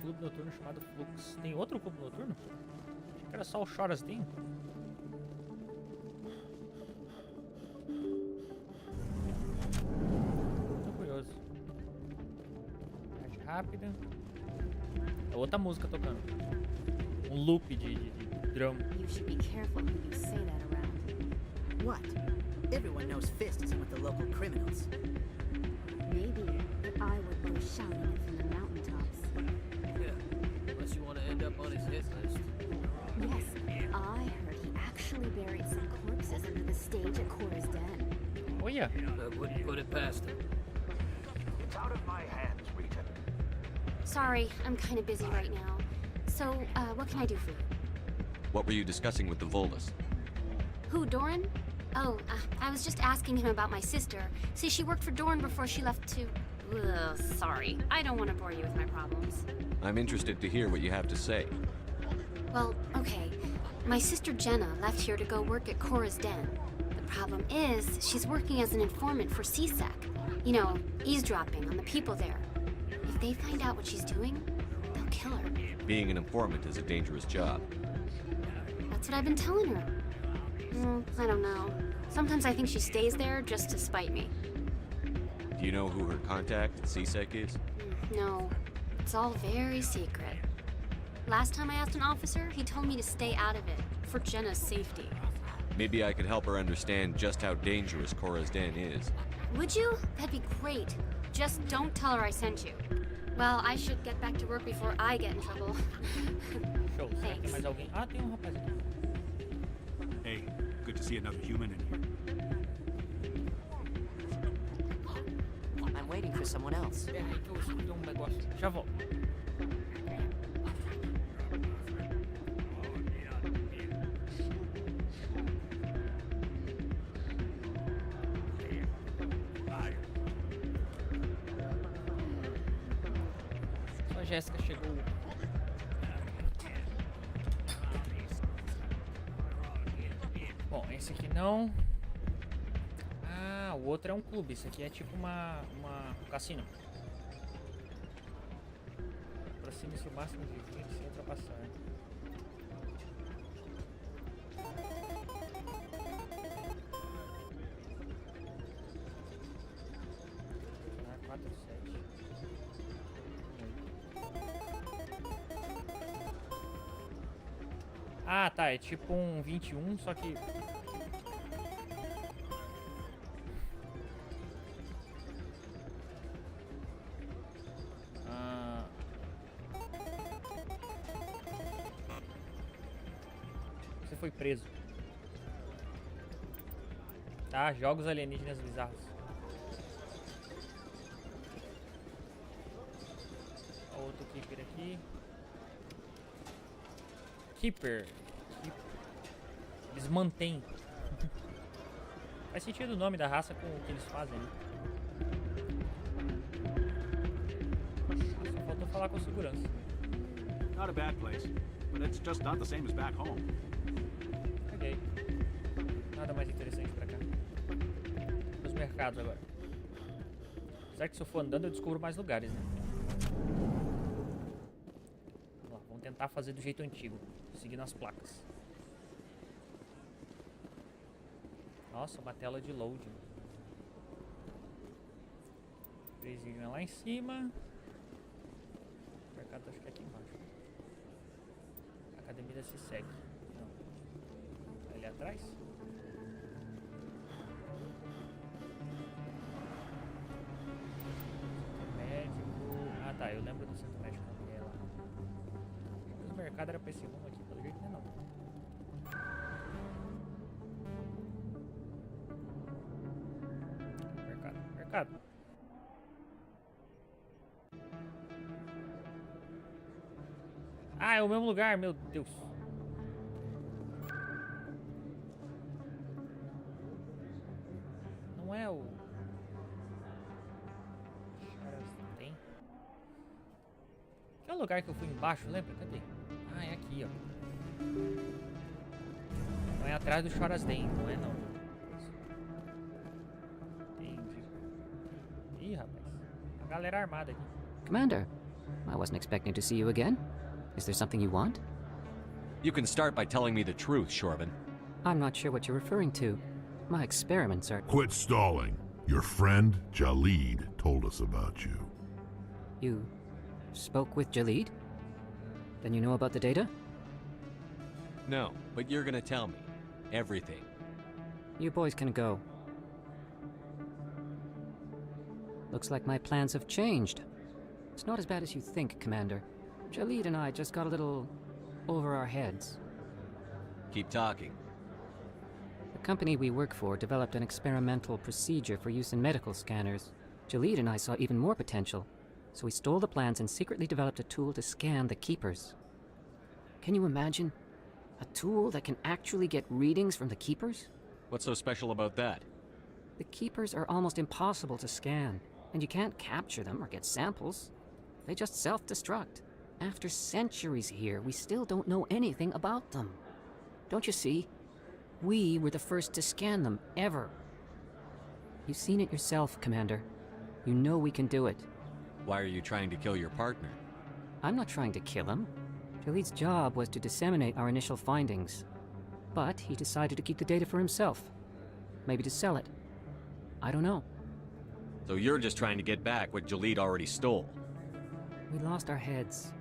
Clube noturno chamado Flux. Tem outro clube noturno? Achei que era só o Choras dentro. Tô curioso. Arte rápida. É outra música tocando. Um loop de drum. You should be careful who you say that around. What? Everyone knows Fist isn't with the local criminals. Maybe, but I would go shouting it from the mountaintops. Yeah, unless you want to end up on his hit list. Yes, I heard he actually buried some corpses under the stage at Cora's Den. Oh yeah. I wouldn't put it past him. It's out of my hands, Rita. Sorry, I'm kind of busy right now. So, what can I do for you? What were you discussing with the Volus? Who, Doran? Oh, I was just asking him about my sister. See, she worked for Doran before she left to... Ugh, sorry. I don't want to bore you with my problems. I'm interested to hear what you have to say. Well, okay. My sister Jenna left here to go work at Cora's Den. The problem is, she's working as an informant for CSEC. You know, eavesdropping on the people there. If they find out what she's doing, they'll kill her. Being an informant is a dangerous job. That's what I've been telling her. I don't know. Sometimes I think she stays there just to spite me. Do you know who her contact at CSEC is? No, it's all very secret. Last time I asked an officer, he told me to stay out of it, for Jenna's safety. Maybe I could help her understand just how dangerous Cora's Den is. Would you? That'd be great. Just don't tell her I sent you. Well, I should get back to work before I get in trouble. Show. Será que tem mais alguém? Ah, tem rapaz aqui. Good to see another human in here. I'm waiting for someone else. Já volto. Só a Jéssica chegou. Bom, esse aqui não. Ah, o outro é um clube. Esse aqui é tipo um cassino. Aproxime-se o máximo de 20 sem ultrapassar. Ah, 4, 7. Ah, tá. É tipo um 21, só que... Você foi preso. Tá, jogos alienígenas bizarros. Ó, outro Keeper aqui. Keeper. Eles mantêm. Faz sentido o nome da raça com o que eles fazem, né? Só faltou falar com segurança. Not a bad place, but it's just not the same as back home. Ok. Nada mais interessante pra cá. Os mercados agora. Apesar que se eu for andando eu descubro mais lugares, né? Vamos lá, vamos tentar fazer do jeito antigo. Seguindo as placas. Nossa, uma tela de loading. Presídio é lá em cima. O mercado acho que é aqui embaixo. A academia se segue. Não. Ali atrás? Centro médico. Ah tá, eu lembro do centro médico. É lá. O mercado era pra esse rumo aqui, pelo jeito não. Mercado. Ah, é o mesmo lugar, meu Deus. Não é o... Tem? Que é o lugar que eu fui embaixo, lembra? Cadê? Ah, é aqui, ó. Não é atrás do Chorasden, não é não. Ih, rapaz. A galera armada aqui. Commander, I wasn't expecting to see you again. Is there something you want? You can start by telling me the truth, Shorban. I'm not sure what you're referring to. My experiments are... Quit stalling. Your friend, Jalid, told us about you. You spoke with Jalid? Then you know about the data? No, but you're gonna tell me. Everything. You boys can go. Looks like my plans have changed. It's not as bad as you think, Commander. Jalid and I just got a little over our heads. Keep talking. The company we work for developed an experimental procedure for use in medical scanners. Jalid and I saw even more potential, so we stole the plans and secretly developed a tool to scan the Keepers. Can you imagine? A tool that can actually get readings from the Keepers? What's so special about that? The Keepers are almost impossible to scan, and you can't capture them or get samples. They just self-destruct. After centuries here, we still don't know anything about them. Don't you see? We were the first to scan them, ever. You've seen it yourself, Commander. You know we can do it. Why are you trying to kill your partner? I'm not trying to kill him. Jalid's job was to disseminate our initial findings. But he decided to keep the data for himself. Maybe to sell it. I don't know. So you're just trying to get back what Jalid already stole? We lost our heads.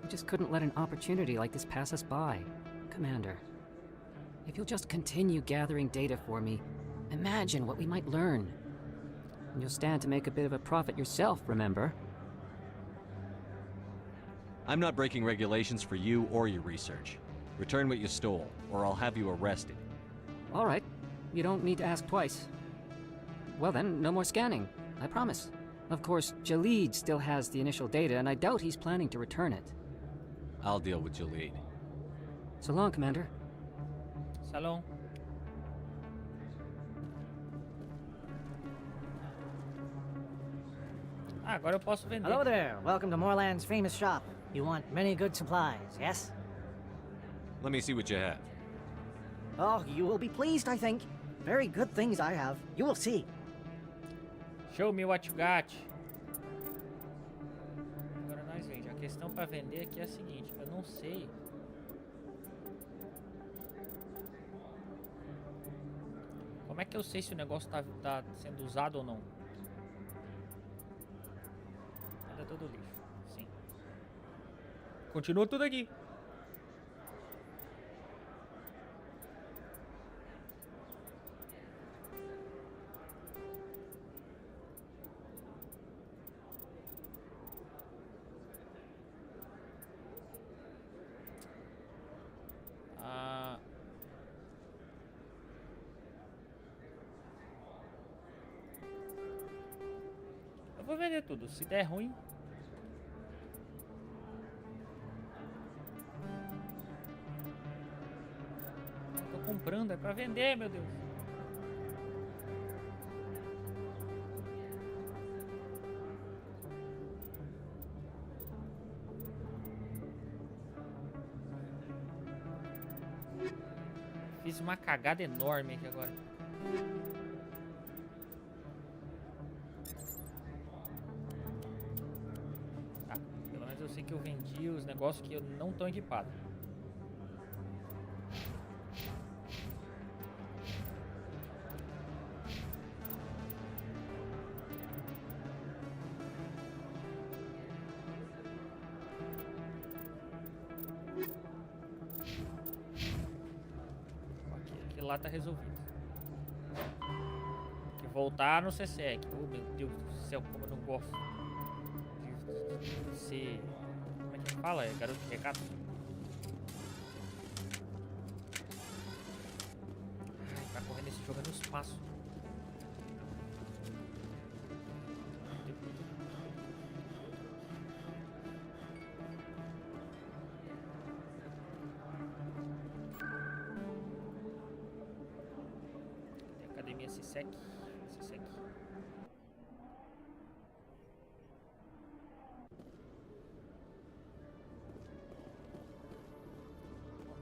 We just couldn't let an opportunity like this pass us by. Commander, if you'll just continue gathering data for me, imagine what we might learn. And you'll stand to make a bit of a profit yourself, remember? I'm not breaking regulations for you or your research. Return what you stole, or I'll have you arrested. All right. You don't need to ask twice. Well then, no more scanning. I promise. Of course, Jaleed still has the initial data, and I doubt he's planning to return it. I'll deal with Jaleed. So long, Commander. Salão. Ah, agora eu posso vender. Hello there. Welcome to Moorland's famous shop. You want many good supplies, yes? Let me see what you have. Oh, you will be pleased, I think. Very good things I have. You will see. Show me what you got. Agora nós vende. A questão para vender aqui é a seguinte, eu não sei. Como é que eu sei se o negócio tá sendo usado ou não? Ainda todo lixo. Sim. Continua tudo aqui. Eu vou vender tudo. Se der ruim... Tô comprando, é pra vender, meu Deus. Fiz uma cagada enorme aqui agora. Tá, pelo menos eu sei que eu vendi os negócios que eu não tô equipado. Lá tá resolvido. Tem que voltar no CSEC. Oh, meu Deus do céu, como eu não gosto de ser... Como é que fala? É garoto de recado? Ai, tá correndo esse jogo no espaço. Esse sec.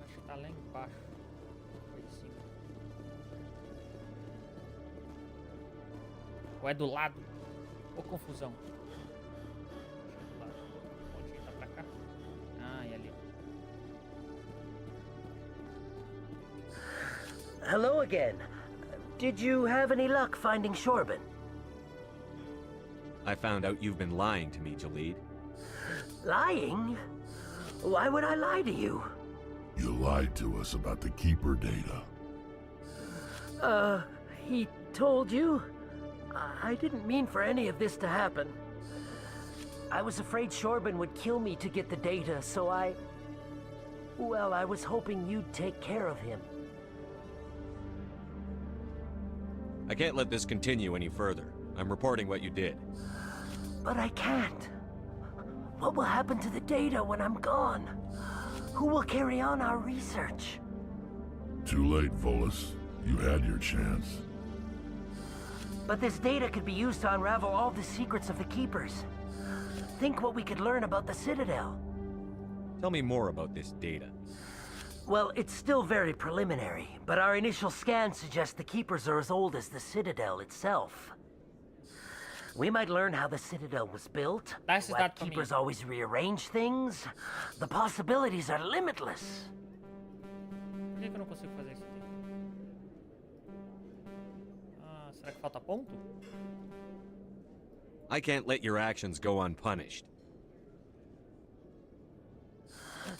Acho que tá lá embaixo. Foi em cima. Ou é do lado? Ô, confusão. Do lado. Onde tá pra cá? Ah, e ali. Hello again. Did you have any luck finding Shorban? I found out you've been lying to me, Jaleed. Lying? Why would I lie to you? You lied to us about the Keeper data. He told you? I didn't mean for any of this to happen. I was afraid Shorban would kill me to get the data, so well, I was hoping you'd take care of him. I can't let this continue any further. I'm reporting what you did. But I can't. What will happen to the data when I'm gone? Who will carry on our research? Too late, Volus. You had your chance. But this data could be used to unravel all the secrets of the Keepers. Think what we could learn about the Citadel. Tell me more about this data. Well, it's still very preliminary, but our initial scans suggest the Keepers are as old as the Citadel itself. We might learn how the Citadel was built, why Keepers always rearrange things. The possibilities are limitless. Por que eu não consigo fazer isso aqui? Ah, será que falta ponto? I can't let your actions go unpunished.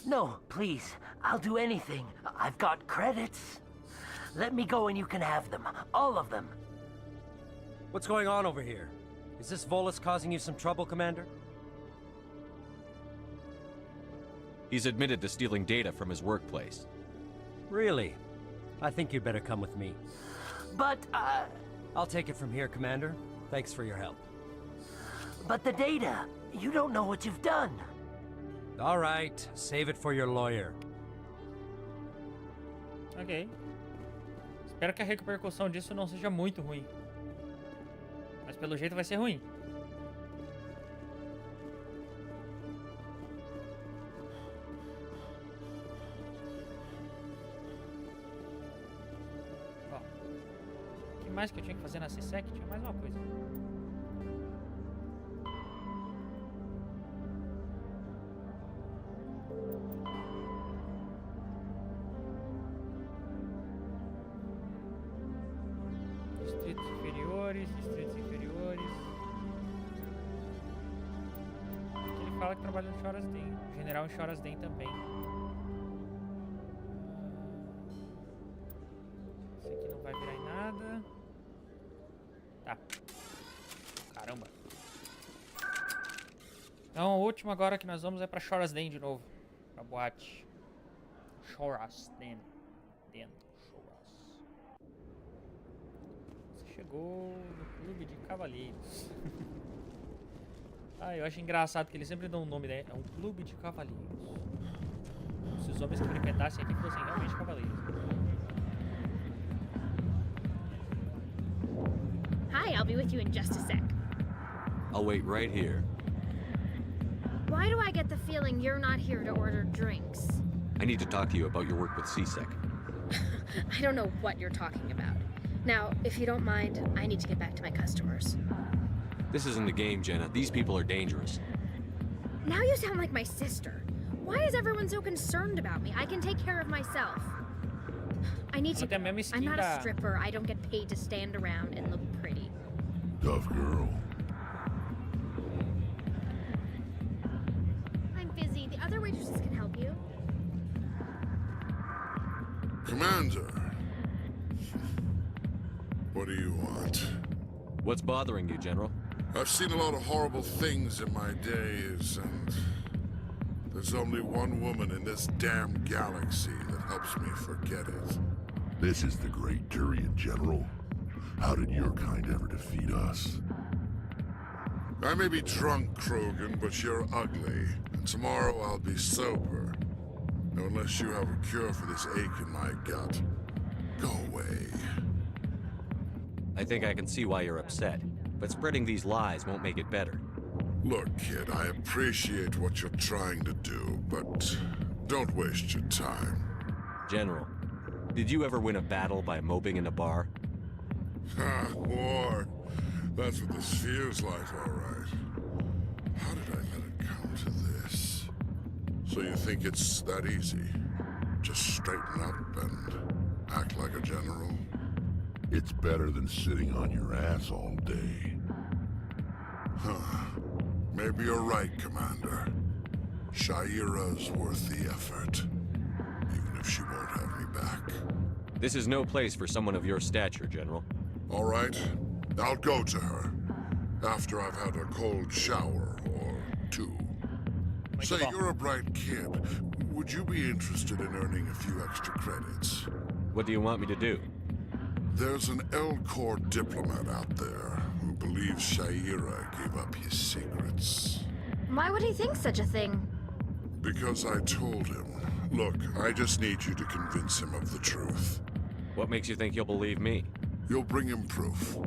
No, please. I'll do anything. I've got credits. Let me go and you can have them. All of them. What's going on over here? Is this Volus causing you some trouble, Commander? He's admitted to stealing data from his workplace. Really? I think you'd better come with me. But, I'll take it from here, Commander. Thanks for your help. But the data, you don't know what you've done. All right, save it for your lawyer. Ok. Espero que a repercussão disso não seja muito ruim. Mas pelo jeito vai ser ruim. Ó. O que mais que eu tinha que fazer na CSEC? Tinha mais uma coisa. Distritos inferiores. Aqui ele fala que trabalha no Shorazden. O general em Shorazden também. Esse aqui não vai virar em nada. Tá. Caramba. Então, o último agora que nós vamos é pra Shorazden de novo. Pra boate. Shorazden. Chegou no clube de cavaleiros. Ah, eu acho engraçado que eles sempre dão um nome, né? É um clube de cavaleiros. Se os homens que frequentassem aqui fossem realmente cavaleiros. Hi, I'll be with you in just a sec. I'll wait right here. Why do I get the feeling you're not here to order drinks? I need to talk to you about your work with CSEC. I don't know what you're talking about. Now, if you don't mind, I need to get back to my customers. This isn't a game, Jenna. These people are dangerous. Now you sound like my sister. Why is everyone so concerned about me? I can take care of myself. I need to go. I'm not a stripper. I don't get paid to stand around and look pretty. Tough girl. I'm busy. The other waitresses can help you. Commander. What do you want? What's bothering you, General? I've seen a lot of horrible things in my days, and there's only one woman in this damn galaxy that helps me forget it. This is the great Turian, General. How did your kind ever defeat us? I may be drunk, Krogan, but you're ugly. And tomorrow I'll be sober. Unless you have a cure for this ache in my gut. Go away. I think I can see why you're upset, but spreading these lies won't make it better. Look, kid, I appreciate what you're trying to do, but don't waste your time. General, did you ever win a battle by moping in a bar? Ha, war. That's what this feels like, all right. How did I let it come to this? So you think it's that easy? Just straighten up and act like a general? It's better than sitting on your ass all day. Huh. Maybe you're right, Commander. Shaira's worth the effort. Even if she won't have me back. This is no place for someone of your stature, General. All right. I'll go to her. After I've had a cold shower or two. Say, you're a bright kid. Would you be interested in earning a few extra credits? What do you want me to do? There's an L-Corps diplomat out there who believes Shaira gave up his secrets. Why would he think such a thing? Because I told him. Look, I just need you to convince him of the truth. What makes you think he'll believe me? You'll bring him proof.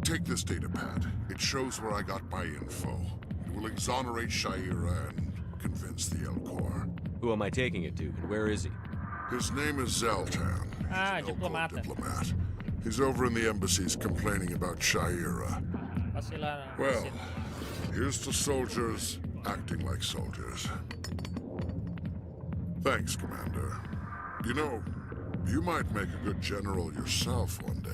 Take this data pad. It shows where I got my info. It will exonerate Shaira and convince the L-Corps. Who am I taking it to, and where is he? His name is Zoltan. Diplomat. He's over in the embassies complaining about Shaira. Well, here's to soldiers acting like soldiers. Thanks, Commander. You know, you might make a good general yourself one day.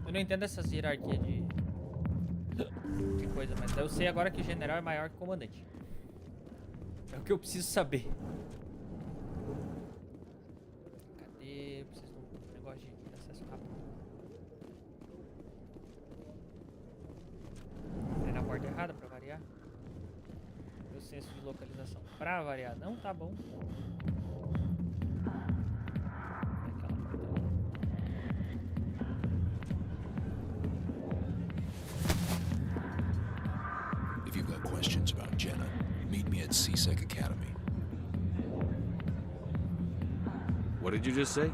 Eu não entendo essas hierarquias de coisa, mas eu sei agora que o general é maior que o comandante. É o que eu preciso saber. Cadê? Eu preciso de um negócio de acesso rápido. Entrei na porta errada pra variar. senso de localização. Pra variar, não tá bom. If you've got questions about Jenna, meet me at CSEC Academy. What did you just say?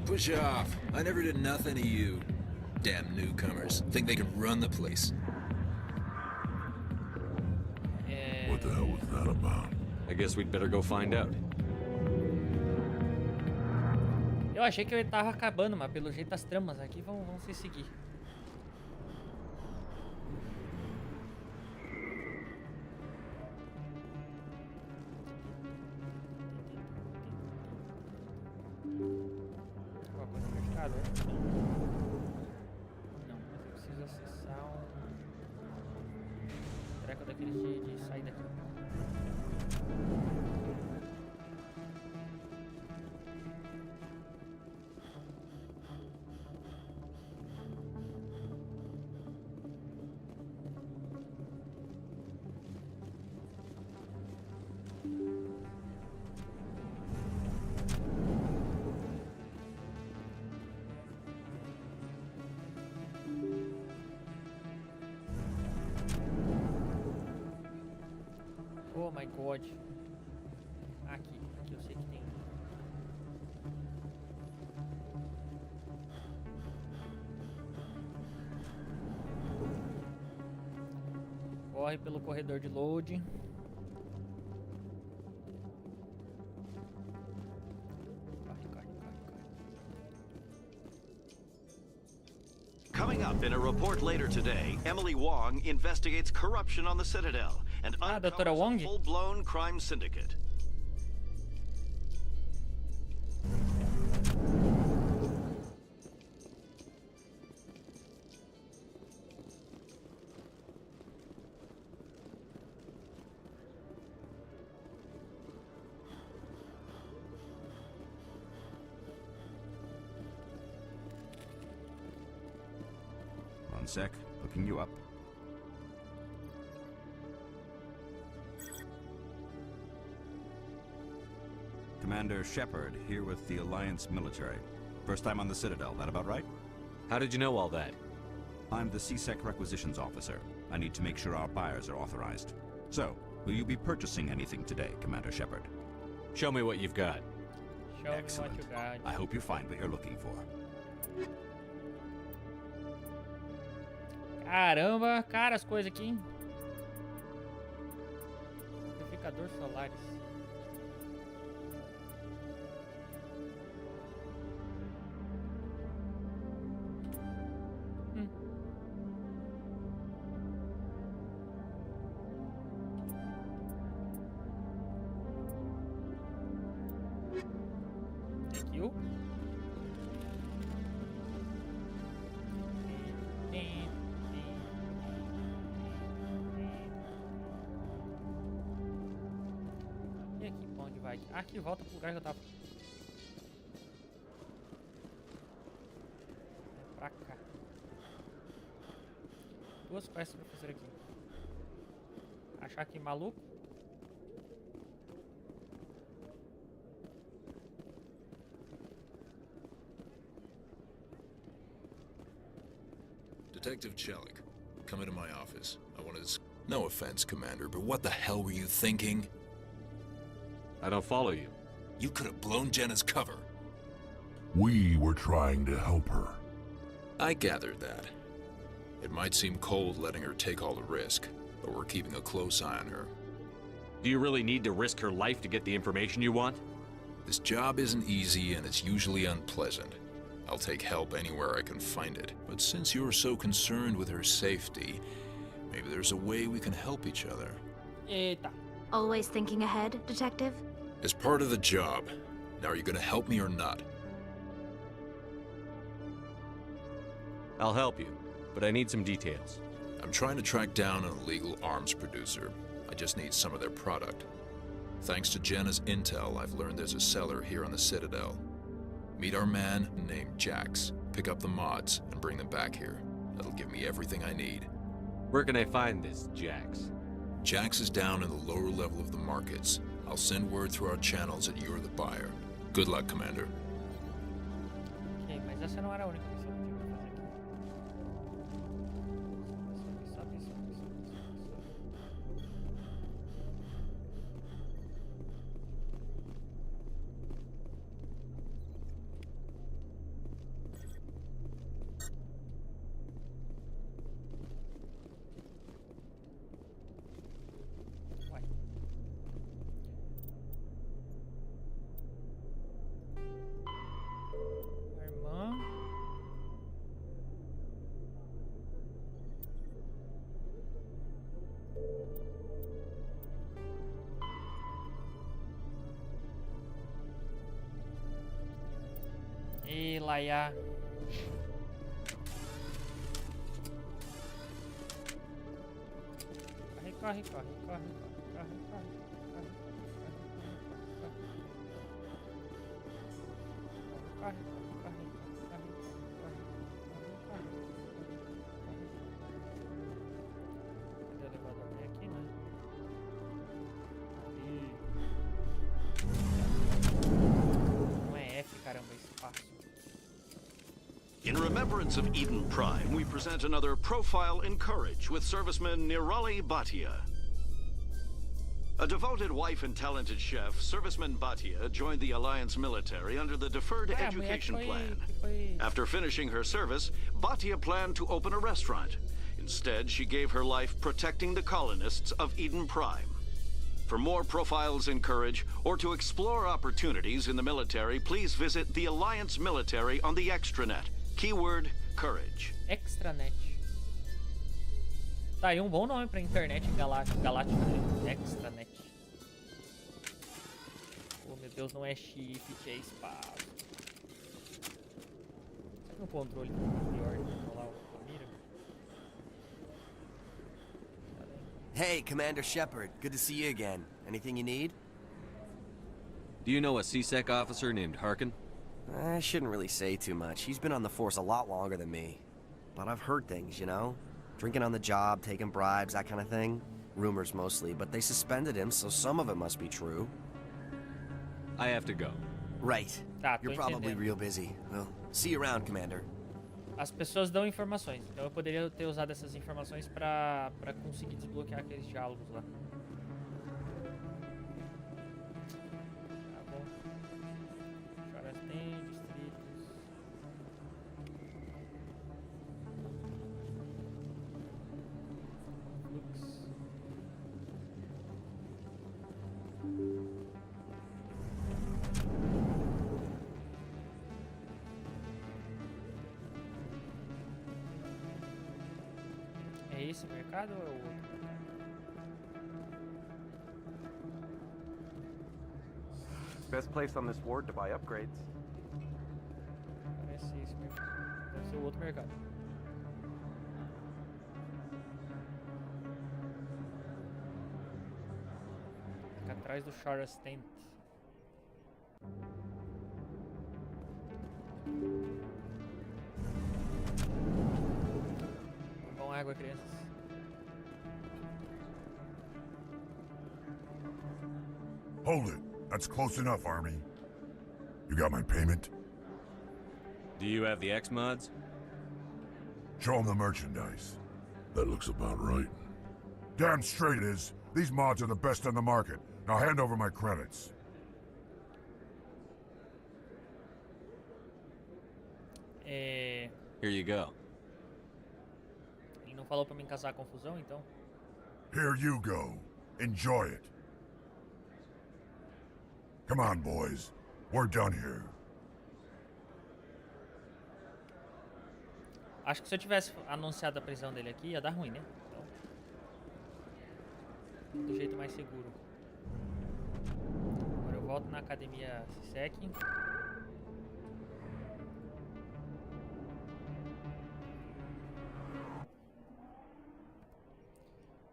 Push off. I never did nothing to you. Damn newcomers. Think they can run the place. What the hell was that about? I guess we'd better go find out. Eu achei que eu tava acabando, mas pelo jeito as tramas aqui vão se seguir. Alguma coisa no mercado? Não, mas eu preciso acessar um treco daqueles de sair daqui. Oh my god. Aqui eu sei que tem. Corre pelo corredor de loading. Coming up in a report later today, Emily Wong investigates corruption on the Citadel and uncovers a full-blown crime syndicate. One sec, hooking you up. Commander Shepard, here with the Alliance military. First time on the Citadel, that about right? How did you know all that? I'm the CSEC requisitions officer. I need to make sure our buyers are authorized. So, will you be purchasing anything today, Commander Shepard? Show me what you've got. Excellent. Me what you got. I hope you find what you're looking for. Caramba, cara, as coisas aqui, hein? Amplificador solares. Thank you. E aqui, pra onde vai? Aqui, volta pro lugar que eu tava. É pra cá. Duas quests pra fazer aqui. Achar aqui maluco. Detective Chelik, come into my office. I want to... No offense, Commander, but what the hell were you thinking? I don't follow you. You could have blown Jenna's cover. We were trying to help her. I gathered that. It might seem cold letting her take all the risk, but we're keeping a close eye on her. Do you really need to risk her life to get the information you want? This job isn't easy and it's usually unpleasant. I'll take help anywhere I can find it. But since you're so concerned with her safety, maybe there's a way we can help each other. Eita. Always thinking ahead, Detective? It's part of the job. Now, are you gonna help me or not? I'll help you, but I need some details. I'm trying to track down an illegal arms producer. I just need some of their product. Thanks to Jenna's intel, I've learned there's a seller here on the Citadel. Meet our man named Jax, pick up the mods, and bring them back here. That'll give me everything I need. Where can I find this Jax? Jax is down in the lower level of the markets. I'll send word through our channels that you're the buyer. Good luck, Commander. Ok, mas essa não era a única missão que eu tinha pra fazer aqui. E Laia. Corre, corre, corre, corre, corre, corre, corre, corre, corre, corre. Cadê o elevador? Tem aqui, né? Não é F, caramba, espaço. In remembrance of Eden Prime, we present another profile in courage with serviceman Nirali Bhatia. A devoted wife and talented chef, serviceman Bhatia joined the Alliance military under the Deferred Education Plan. After finishing her service, Bhatia planned to open a restaurant. Instead, she gave her life protecting the colonists of Eden Prime. For more profiles in courage, or to explore opportunities in the military, please visit the Alliance military on the extranet. Keyword, courage. Extranet. Tá aí um bom nome pra internet galáctica, né? Extranet. Oh, meu Deus, não é shift, é espaço. Será que o controle é pior de controlar a mira? Hey, Commander Shepard. Good to see you again. Anything you need? Do you know a CSEC officer named Harkin? I shouldn't really say too much. He's been on the force a lot longer than me. But I've heard things, you know? Drinking on the job, taking bribes, that kind of thing. Rumors mostly, but they suspended him, so some of it must be true. I have to go. Right. Tá, You're probably real busy. Well, see you around, Commander. As pessoas dão informações, então eu poderia ter usado essas informações pra conseguir desbloquear aqueles diálogos lá. Tá bom. Choras tem, distritos. Flux. É esse mercado ou é o outro mercado? Best place on this ward to buy upgrades. Parece esse mercado. Deve ser o outro mercado. Fica atrás do Shara's Tent. Com água, crianças. Hold it. That's close enough, Army. You got my payment? Do you have the X-Mods? Show them the merchandise. That looks about right. Damn straight it is. These mods are the best on the market. Now hand over my credits. É... Here you go. Ele não falou pra mim causar confusão, então? Here you go. Enjoy it. Come on, boys. We're done here. Acho que se eu tivesse anunciado a prisão dele aqui, ia dar ruim, né? Então, do jeito mais seguro. Agora eu volto na academia CSEC.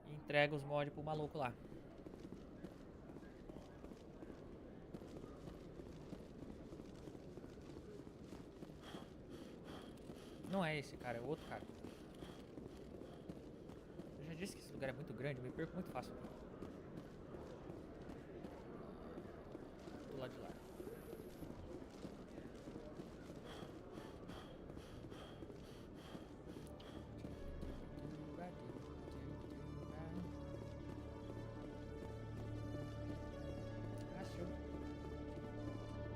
E entrego os mods pro maluco lá. Não é esse cara, é outro cara. Eu já disse que esse lugar é muito grande, eu me perco muito fácil. Do lado de lá.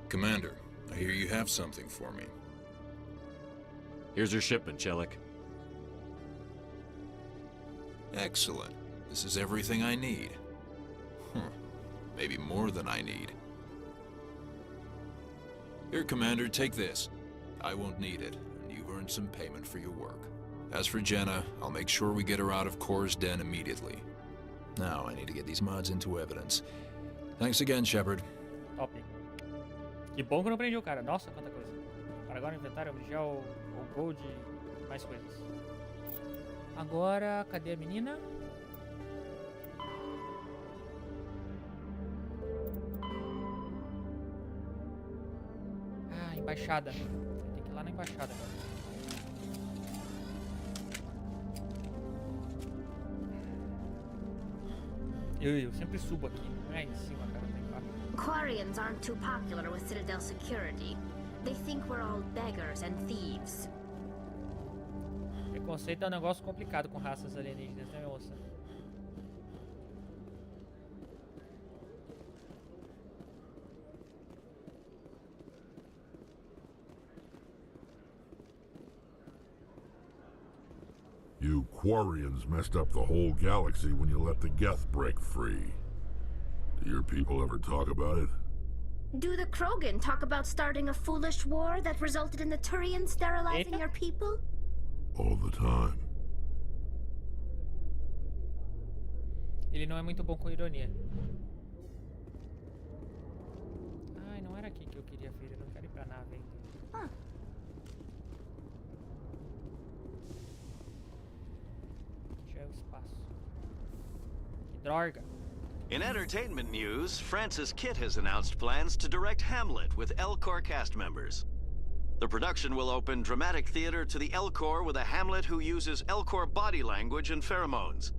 Commander, I hear you have something for me. Here's your shipment, Chelik. Excellent. This is everything I need. Maybe more than I need. Here, Commander, take this. I won't need it, and you've earned some payment for your work. As for Jenna, I'll make sure we get her out of Core's den immediately. Now, I need to get these mods into evidence. Thanks again, Shepard. Top. Que bom que eu não prendi o cara. Nossa, quanta coisa. Para agora, inventário, gel, ou gold, mais coisas. Agora, cadê a menina? Ah, embaixada. Tem que ir lá na embaixada agora. Eu sempre subo aqui, não é em cima, cara, tá embaixo. Quarians aren't too popular with Citadel security. They think we're all beggars and thieves. Preconceito é um negócio complicado com raças alienígenas, né, moça? You Quarians messed up the whole galaxy when you let the Geth break free. Do your people ever talk about it? Do the Krogan talk about starting a foolish war that resulted in the Turians sterilizing your people? All the time. Ele não é muito bom com ironia. Ai, não era aqui que eu queria ver, eu não quero ir pra nave ainda. Já é o espaço. Que droga. In entertainment news, Francis Kitt has announced plans to direct Hamlet with Elcor cast members. The production will open dramatic theater to the Elcor with a Hamlet who uses Elcor body language and pheromones.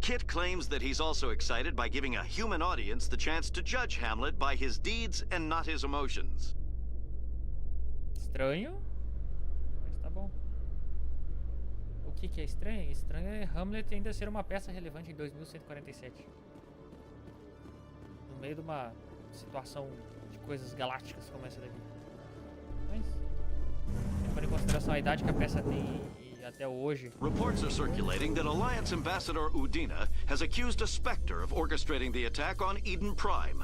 Kitt claims that he's also excited by giving a human audience the chance to judge Hamlet by his deeds and not his emotions. Estranho, mas tá bom. O que é estranho? Estranho é Hamlet ainda ser uma peça relevante em 2147. No meio de uma situação de coisas galácticas como essa daqui. Mas, levando em consideração a idade que a peça tem e até hoje. Reports are circulating that Alliance Ambassador Udina has accused a Spectre of orchestrating the attack on Eden Prime.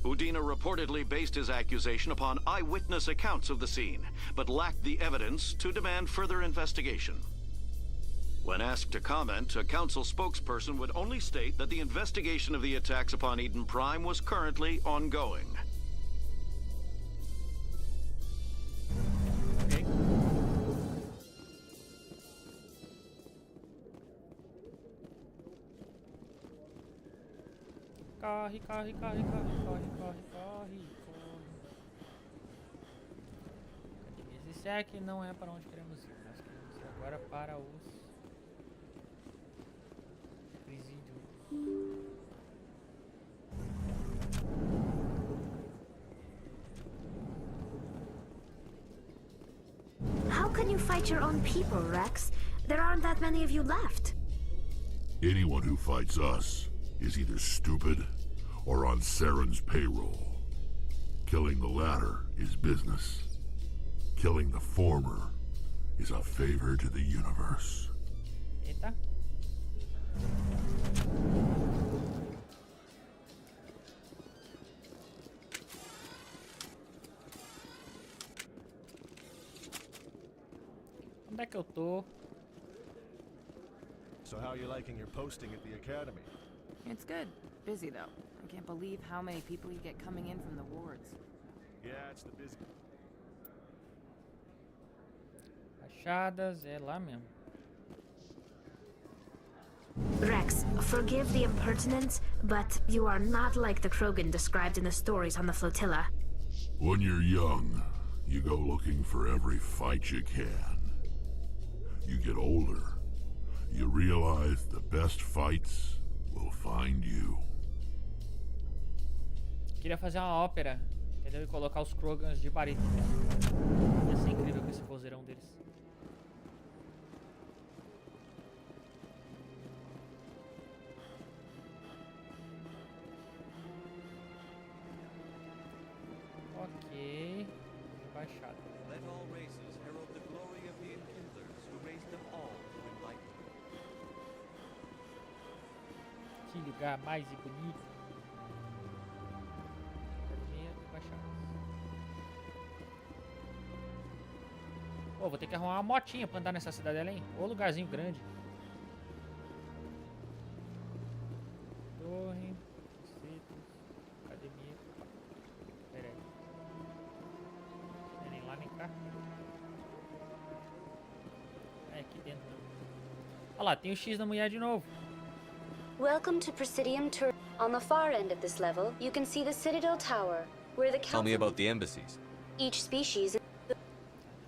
Udina reportedly based his accusation upon eyewitness accounts of the scene, but lacked the evidence to demand further investigation. When asked to comment, a council spokesperson would only state that the investigation of the attacks upon Eden Prime was currently ongoing. Okay. Corre, corre, corre, corre, corre, corre, corre, corre. Esse aqui não é para onde queremos ir. Nós queremos ir agora para os presídios. How can you fight your own people, Rex? There aren't that many of you left. Anyone who fights us is either stupid or on Saren's payroll. Killing the latter is business. Killing the former is a favor to the universe. Eita. Onde é que eu tô? So how are you liking your posting at the academy? It's good. Busy though. I can't believe how many people you get coming in from the wards. Yeah, it's the busy. Fachadas, é lá mesmo. Rex, forgive the impertinence, but you are not like the Krogan described in the stories on the flotilla. When you're young, you go looking for every fight you can. You get older, you realize the best fights will find you. Queria fazer uma ópera, entendeu? E colocar os Krogans de barítono. Ia ser incrível com esse vozeirão deles. Ok. Baixado. Let all races herald the glory of the enkindlers who raised them all to enlightenment. Que lugar mais bonito. Pô, vou ter que arrumar uma motinha pra andar nessa cidadela, hein? Ô, lugarzinho grande. Torre, conceitos, academia. Pera aí. Não é nem lá nem cá. É aqui dentro mesmo. Olha lá, tem o X da mulher de novo. Welcome to Presidium Tour. On the far end of this level, you can see the Citadel Tower, where the Tell me about the embassies. Each species.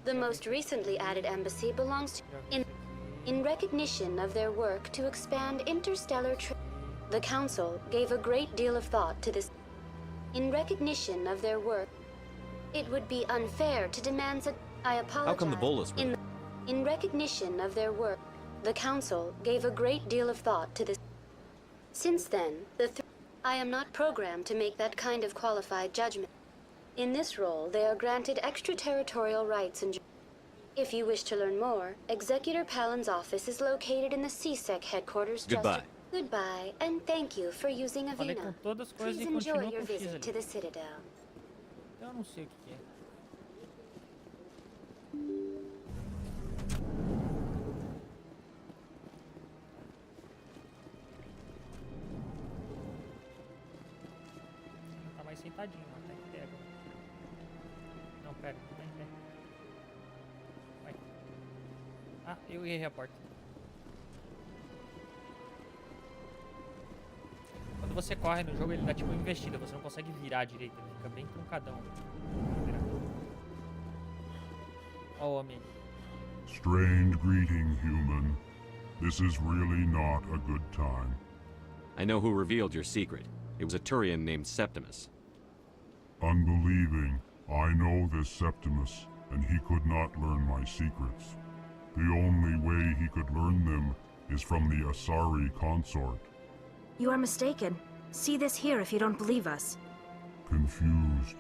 The most recently added embassy belongs to in recognition of their work to expand interstellar trade. The Council gave a great deal of thought to this. In recognition of their work, it would be unfair to demand such. I apologize. How come the Volus were there? In recognition of their work, the Council gave a great deal of thought to this. Since then, I am not programmed to make that kind of qualified judgment. In this role, they are granted extraterritorial rights and... If you wish to learn more, Executor Palin's office is located in the CSEC headquarters. Goodbye. Goodbye, and thank you for using Avina. Please enjoy your visit to the Citadel. Eu não sei o que é. Tá mais sentadinho, até que pega. Não, pera, não é em pé. Vai. Ah, eu errei a porta. Quando você corre no jogo, ele dá tipo uma investida, você não consegue virar à direita, ele fica bem truncadão. Ó o homem. Strange greeting, human. This is really not a good time. I know who revealed your secret. It was a Turian named Septimus. Unbelieving. I know this Septimus, and he could not learn my secrets. The only way he could learn them is from the Asari consort. You are mistaken. See this here if you don't believe us. Confused.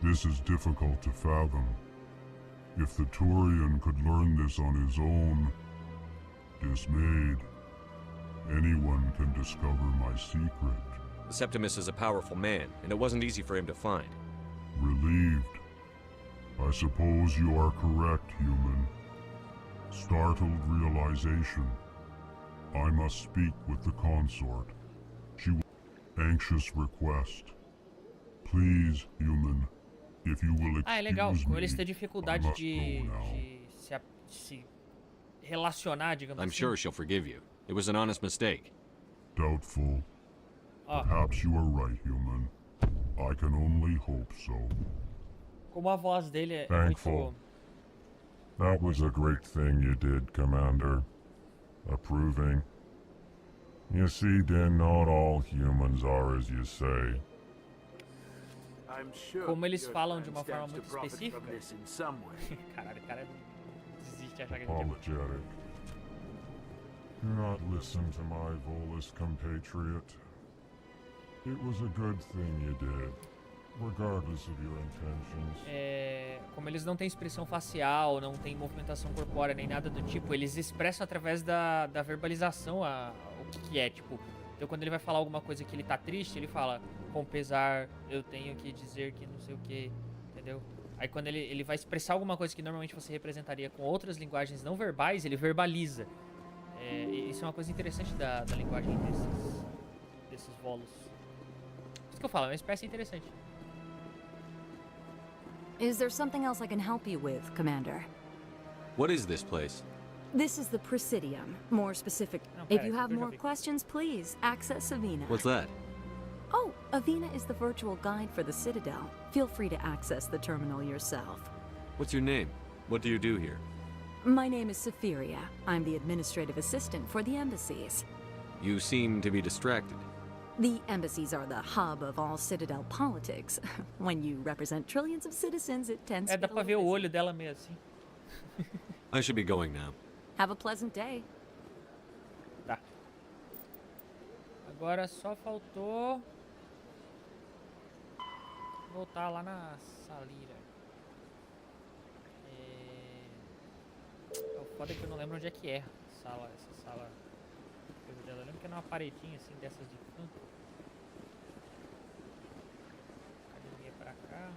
This is difficult to fathom. If the Turian could learn this on his own, dismayed, anyone can discover my secret. Septimus is a powerful man, and it wasn't easy for him to find. Relieved. I suppose you are correct, human. Startled realization. I must speak with the consort. She will... Anxious request. Please, human, if you will excuse é legal. Com eles ter me, dificuldade de se relacionar, digamos I'm assim. sure she'll forgive you. It was an honest mistake. Doubtful. Perhaps you are right, human. I can only hope so. Como a voz dele é Thankful. muito... That was a great thing you did, Commander. Approving. You see, then, not all humans are as you say. Como eles falam de uma forma muito específica. Caralho, o cara desiste de achar que a gente é... Apologetic. Do not listen to my Volus compatriot. It was a good thing you did, regardless of your intentions. Como eles não têm expressão facial, não têm movimentação corpórea, nem nada do tipo, eles expressam através da verbalização o que é, tipo... Então quando ele vai falar alguma coisa que ele tá triste, ele fala, com pesar, eu tenho que dizer que não sei o que, entendeu? Aí quando ele vai expressar alguma coisa que normalmente você representaria com outras linguagens não verbais, ele verbaliza. Isso é uma coisa interessante da linguagem desses volos. Isso que eu falo, é uma espécie interessante. Is there something else I can help you with, Commander? What is this place? This is the Presidium. More specific. If you have more questions, please access Avina. What's that? Oh, Avina is the virtual guide for the Citadel. Feel free to access the terminal yourself. What's your name? What do you do here? My name is Saphiria. I'm the administrative assistant for the embassies. You seem to be distracted. The embassies are the hub of all Citadel politics. When you represent trillions of citizens, it tends to dá pra ver o olho dela meio assim. I should be going now. Have a pleasant day. Tá. Agora só faltou voltar lá na salira. O foda é que eu não lembro onde é que é essa sala. Eu lembro que é numa paredinha assim dessas de canto. Cadê pra cá?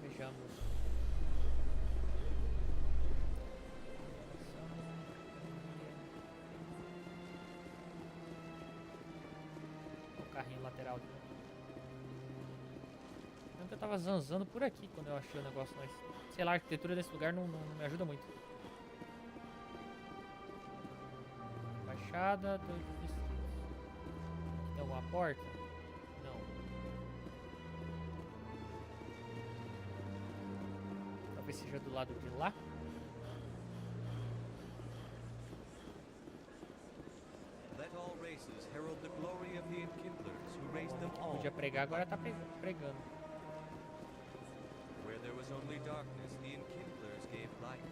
Vejamos. O carrinho lateral de novo. Eu tava zanzando por aqui quando eu achei o negócio, mas sei lá, a arquitetura desse lugar não me ajuda muito. Baixada dos distritos. Tem alguma porta? Não. Talvez seja do lado de lá. Podia pregar, agora tá pregando. There was only darkness, the enkindlers gave light.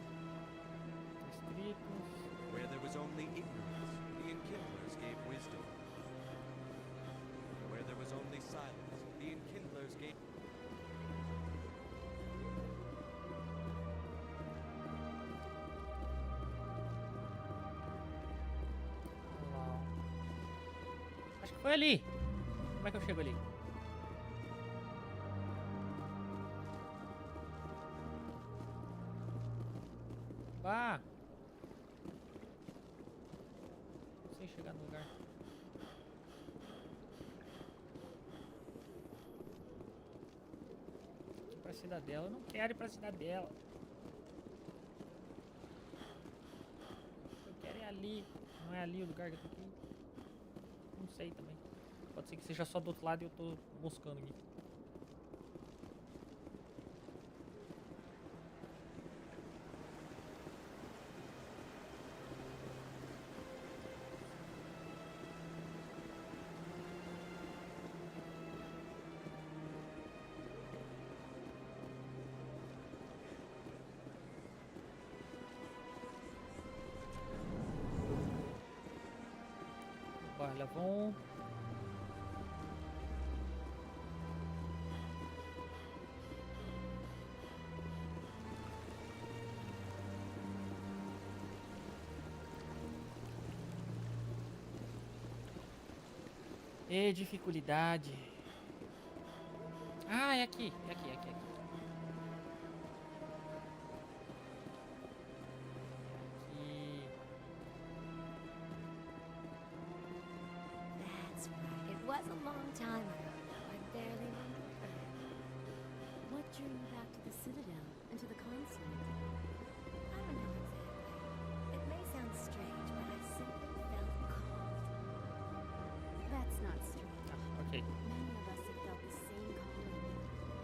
Distritos. Where there was only ignorance, the enkindlers gave wisdom. Where there was only silence, the enkindlers gave... Acho que foi ali. Como é que eu chego ali? Ah! Não sei chegar no lugar. Aqui pra cidadela. Eu não quero ir pra cidadela. Eu quero ir ali. Não é ali o lugar que eu tô aqui. Não sei também. Pode ser que seja só do outro lado e eu tô buscando aqui. Bom. E dificuldade. Ah, é aqui. É aqui. Was a long time ago, though. I barely remember. What drew you back to the Citadel and to the consulate? I don't know exactly. It may sound strange, but I simply felt called. That's not strange. Okay. Many of us have felt the same calling.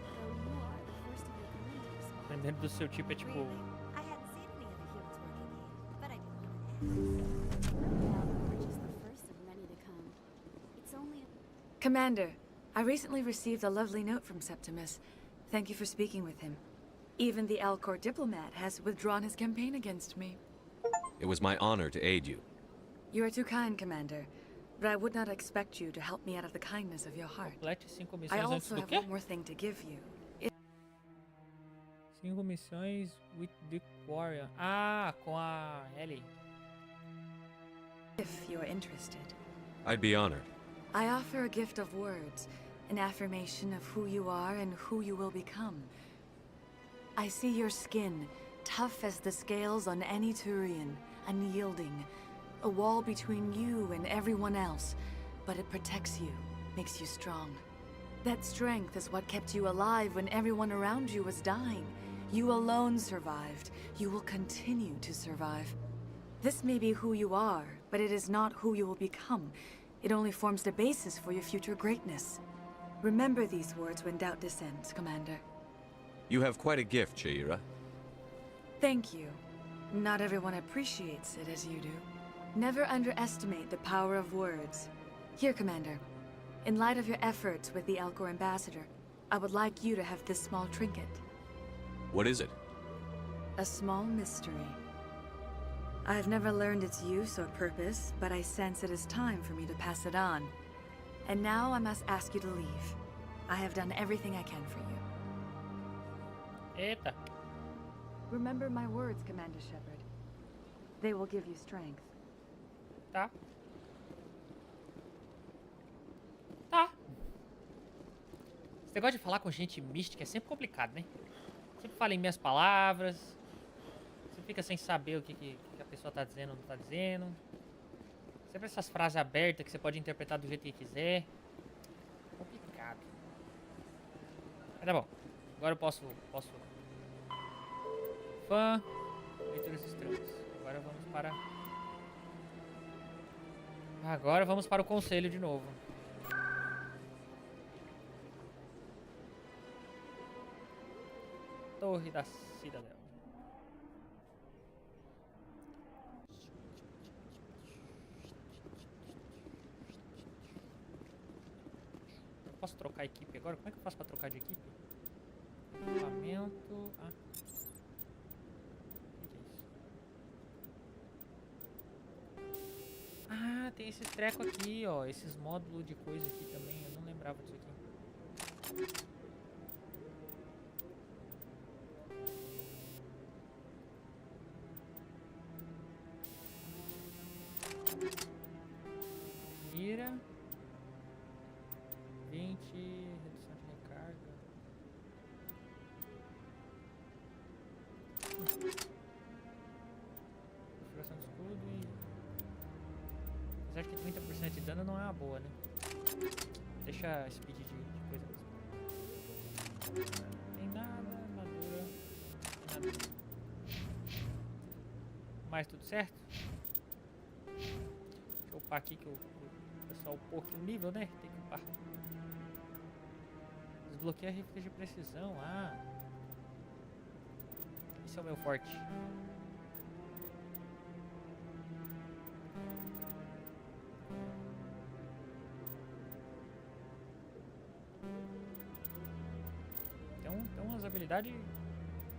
Though you are the first of your kind to respond. Dependendo do seu tipo, é tipo... Really? I hadn't seen any other humans working here, but I didn't want to ask. Well, we're just the first of many to come. It's only a... Commander, I recently received a lovely note from Septimus. Thank you for speaking with him. Even the Alcor diplomat has withdrawn his campaign against me. It was my honor to aid you. You are too kind, Commander. But I would not expect you to help me out of the kindness of your heart. I also have one more thing to give you. 5 missões with the Warrior. Ah, com a Ellie. If you are interested. I'd be honored. I offer a gift of words, an affirmation of who you are and who you will become. I see your skin, tough as the scales on any Turian, unyielding, a wall between you and everyone else, but it protects you, makes you strong. That strength is what kept you alive when everyone around you was dying. You alone survived. You will continue to survive. This may be who you are, but it is not who you will become. It only forms the basis for your future greatness. Remember these words when doubt descends, Commander. You have quite a gift, Shaira. Thank you. Not everyone appreciates it as you do. Never underestimate the power of words. Here, Commander. In light of your efforts with the Elcor ambassador, I would like you to have this small trinket. What is it? A small mystery. I have never learned its use or purpose, but I sense it is time for me to pass it on. And now I must ask you to leave. I have done everything I can for you. Eita. Remember my words, Commander Shepard. They will give you strength. Tá. Tá. Esse negócio de falar com gente mística é sempre complicado, né? Sempre fala em minhas palavras. Você fica sem saber o que a pessoa tá dizendo ou não tá dizendo. Sempre essas frases abertas que você pode interpretar do jeito que quiser. Complicado. Mas tá bom. Agora eu posso... Fã. Leituras estranhas. Agora vamos para o conselho de novo. Torre da Cidadela. Eu posso trocar a equipe agora? Como é que eu faço para trocar de equipe? Equipamento... Ah. Ah, tem esses trecos aqui, ó. Esses módulos de coisa aqui também. Eu não lembrava disso aqui. Mira. 20. Redução de recarga. Configuração de escudo e... Apesar que 30% de dano não é uma boa, né? Deixa speed de coisa mesmo. Tem nada, armadura. Tem nada. Mas tudo certo? Deixa eu upar aqui que o pessoal upou aqui o nível, né? Tem que upar. Desbloqueia rifles de precisão. Ah! Esse é o meu forte. Tem umas habilidades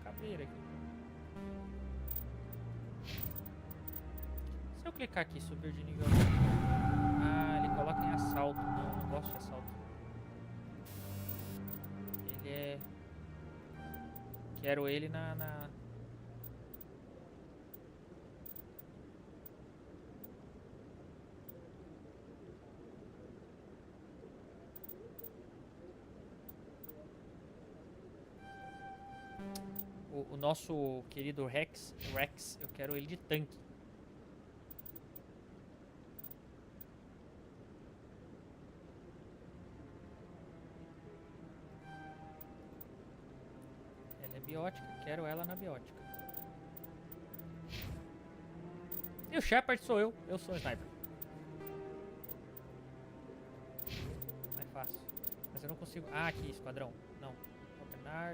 cabreira aqui. Se eu clicar aqui, subir de nível... Ah, ele coloca em assalto. Não gosto de assalto. Ele é... Quero ele na... O nosso querido Rex, eu quero ele de tanque. Ela é biótica, quero ela na biótica. E o Shepard sou eu sou o sniper. Mais fácil. Mas eu não consigo... Ah, aqui, esquadrão. Não.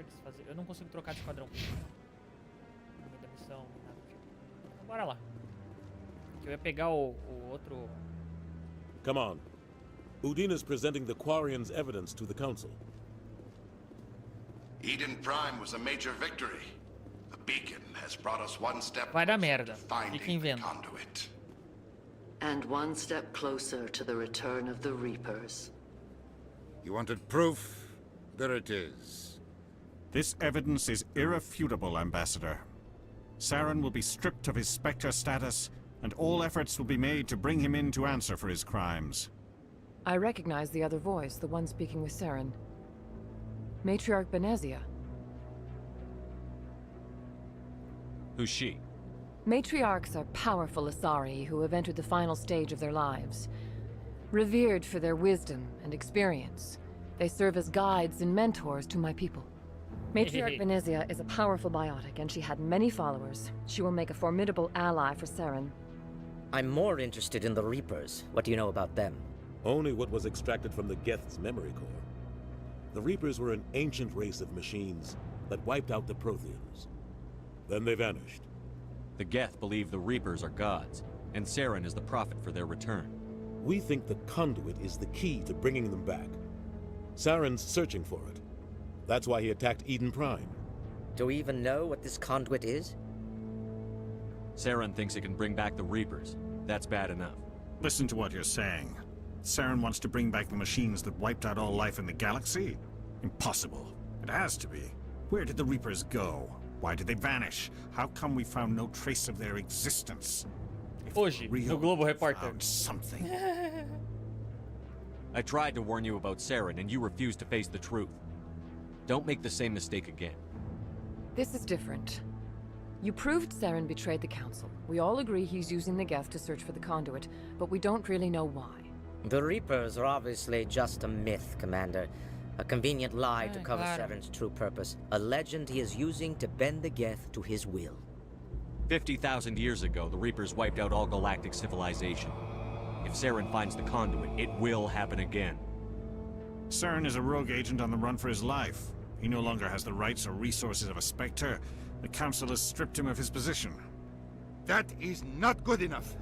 Desfazer. Eu não consigo trocar de esquadrão. No meio da missão, nada do tipo. Então, bora lá. Eu ia pegar o outro... Come on. Udina's presenting the Quarian's evidence to the Council. Eden Prime was a major victory. The beacon has brought us one step Vai dar merda. to finding the conduit. And one step closer to the return of the Reapers. You wanted proof? There it is. This evidence is irrefutable, Ambassador. Saren will be stripped of his Spectre status, and all efforts will be made to bring him in to answer for his crimes. I recognize the other voice, the one speaking with Saren. Matriarch Benezia. Who's she? Matriarchs are powerful Asari who have entered the final stage of their lives. Revered for their wisdom and experience, they serve as guides and mentors to my people. Matriarch Benezia is a powerful biotic, and she had many followers. She will make a formidable ally for Saren. I'm more interested in the Reapers. What do you know about them? Only what was extracted from the Geth's memory core. The Reapers were an ancient race of machines that wiped out the Protheans. Then they vanished. The Geth believe the Reapers are gods, and Saren is the prophet for their return. We think the conduit is the key to bringing them back. Saren's searching for it. That's why he attacked Eden Prime. Do we even know what this conduit is? Saren thinks it can bring back the Reapers. That's bad enough. Listen to what you're saying. Saren wants to bring back the machines that wiped out all life in the galaxy? Impossible. It has to be. Where did the Reapers go? Why did they vanish? How come we found no trace of their existence? Hoje, no Globo Repórter. Something. I tried to warn you about Saren, and you refused to face the truth. Don't make the same mistake again. This is different. You proved Saren betrayed the Council. We all agree he's using the Geth to search for the conduit, but we don't really know why. The Reapers are obviously just a myth, Commander. A convenient lie to cover Saren's true purpose. A legend he is using to bend the Geth to his will. 50,000 years ago, the Reapers wiped out all galactic civilization. If Saren finds the conduit, it will happen again. Saren is a rogue agent on the run for his life. He no longer has the rights or resources of a Spectre. The Council has stripped him of his position. That is not good enough.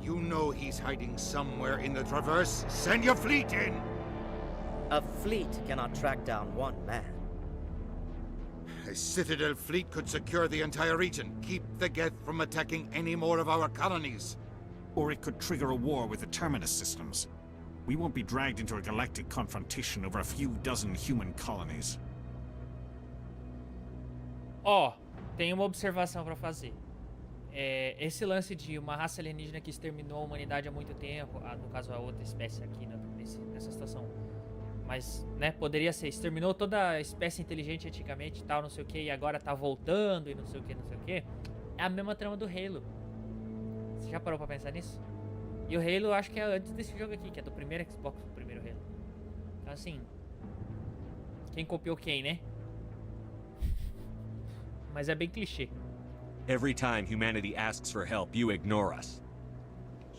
You know he's hiding somewhere in the Traverse. Send your fleet in! A fleet cannot track down one man. A Citadel fleet could secure the entire region, keep the Geth from attacking any more of our colonies. Or it could trigger a war with the Terminus systems. We won't be dragged into a galactic confrontation over a few dozen human colonies. Ó, tem uma observação pra fazer. Esse lance de uma raça alienígena que exterminou a humanidade há muito tempo, no caso a outra espécie aqui nessa situação, mas, né, poderia ser, exterminou toda a espécie inteligente antigamente e tal, não sei o que, e agora tá voltando e não sei o que, é a mesma trama do Halo. Você já parou pra pensar nisso? E o Halo eu acho que é antes desse jogo aqui, que é do primeiro Xbox, do primeiro Halo. Então assim, quem copiou quem, né? Mas é bem clichê. Every time humanity asks for help, you ignore us.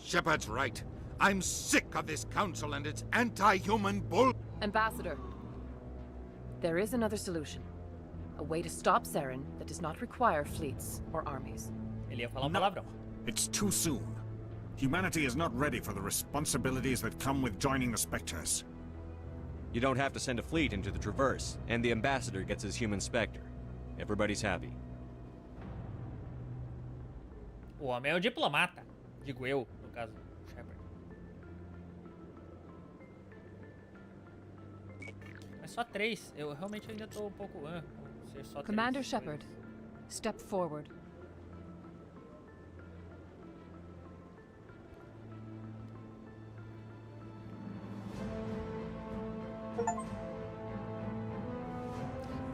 Shepard's right. I'm sick of this council and its anti-human bull... Ambassador, there is another solution. A way to stop Saren that does not require fleets or armies. Ele ia falar palavrão. It's too soon. Humanity is not ready for the responsibilities that come with joining the Spectres. You don't have to send a fleet into the Traverse, and the Ambassador gets his human Spectre. Everybody's happy. O homem é o diplomata. Digo eu, no caso, Shepard. Mas só 3. Eu realmente ainda tô um pouco... ser só 3. Commander Shepard, step forward.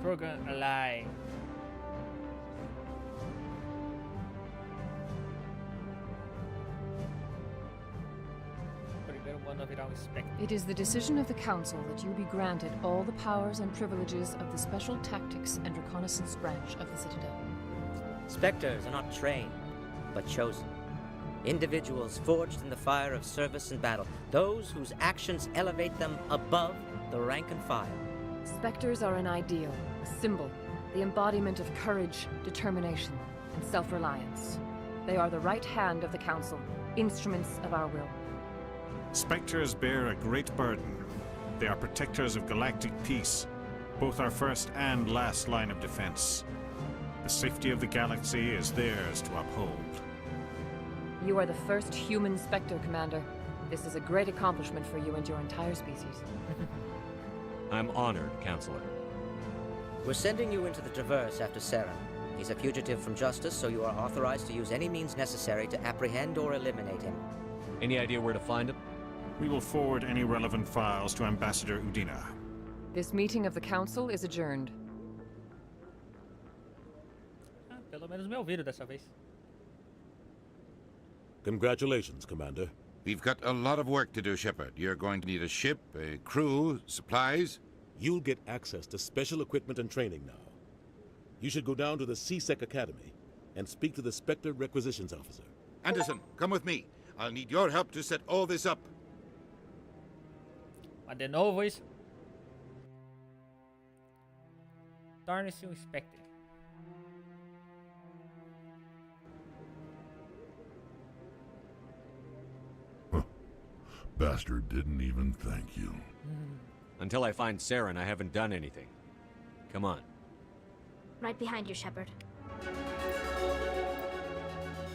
Program Ally. It is the decision of the Council that you be granted all the powers and privileges of the Special Tactics and Reconnaissance Branch of the Citadel. Spectres are not trained, but chosen. Individuals forged in the fire of service and battle. Those whose actions elevate them above the rank and file. Spectres are an ideal, a symbol, the embodiment of courage, determination, and self-reliance. They are the right hand of the Council, instruments of our will. Spectres bear a great burden. They are protectors of galactic peace, both our first and last line of defense. The safety of the galaxy is theirs to uphold. You are the first human Spectre, Commander. This is a great accomplishment for you and your entire species. I'm honored, Counselor. We're sending you into the Traverse after Saren. He's a fugitive from justice, so you are authorized to use any means necessary to apprehend or eliminate him. Any idea where to find him? We will forward any relevant files to Ambassador Udina. This meeting of the Council is adjourned. Pelo menos me ouviram dessa vez. Congratulations, Commander. We've got a lot of work to do, Shepard. You're going to need a ship, a crew, supplies. You'll get access to special equipment and training now. You should go down to the C-Sec Academy and speak to the Spectre Requisitions Officer. Anderson, come with me. I'll need your help to set all this up. Mas de novo isso? Torne-se um Spectre. Bastard didn't even thank you. Until I find Saren, I haven't done anything. Come on. Right behind you, Shepard.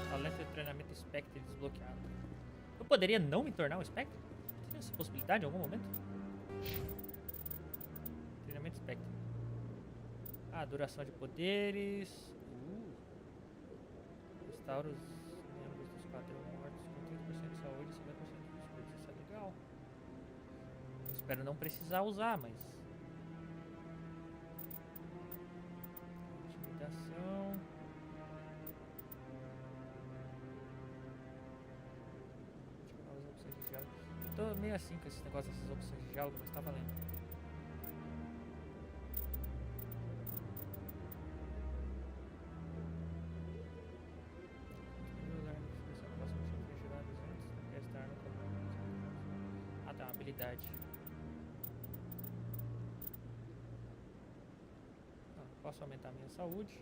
Talento de treinamento Spectre desbloqueado. Eu poderia não me tornar um Spectre? Tem essa possibilidade em algum momento? Treinamento Spectre. Ah, duração de poderes. Restaura os membros dos 4 mortos com 30% de saúde e 50% de escudos. Isso é legal. Eu espero não precisar usar, mas... Intimidação. Novas opções de diálogo. Eu tô meio assim com esse negócio dessas opções de diálogo, mas tá valendo. Ah, tá, uma habilidade. Posso aumentar a minha saúde.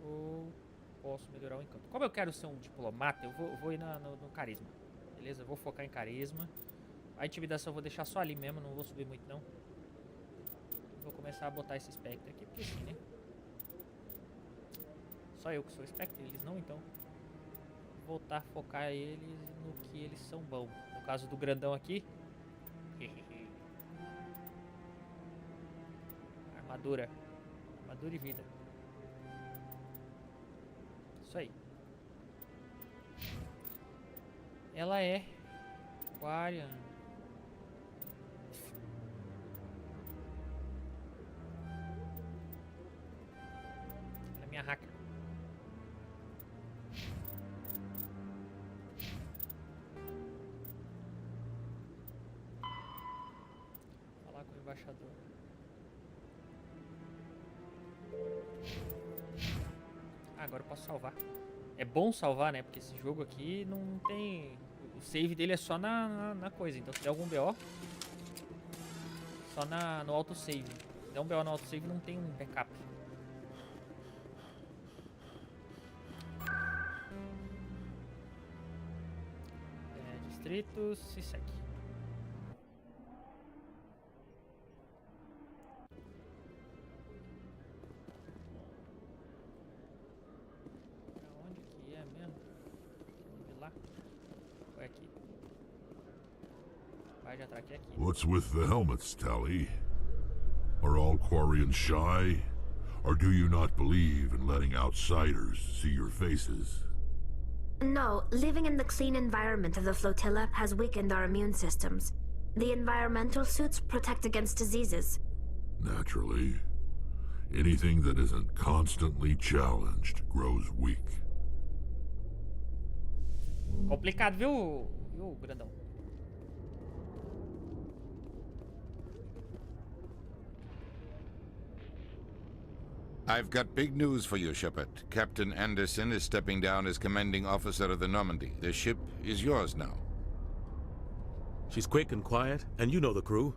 Ou posso melhorar o encanto. Como eu quero ser um diplomata, eu vou ir no carisma. Beleza? Eu vou focar em carisma. A intimidação eu vou deixar só ali mesmo, não vou subir muito não. Vou começar a botar esse Spectre aqui, porque sim, né? Só eu que sou Spectre, eles não, então. Vou voltar a focar eles no que eles são bons. No caso do grandão aqui. Armadura. Armadura e vida. Isso aí. Ela é Aquarian. Ela é minha hacker. Falar com o embaixador. Agora eu posso salvar. É bom salvar, né? Porque esse jogo aqui não tem... O save dele é só na coisa. Então se der algum BO, só no autosave. Se der um BO no autosave, não tem um backup. Distritos, se segue. What's with the helmets, Tally? Are all Quarians shy? Or do you not believe in letting outsiders see your faces? No, living in the clean environment of the flotilla has weakened our immune systems. The environmental suits protect against diseases. Naturally. Anything that isn't constantly challenged grows weak. Complicado, viu, grandão? I've got big news for you, Shepard. Captain Anderson is stepping down as commanding officer of the Normandy. The ship is yours now. She's quick and quiet, and you know the crew.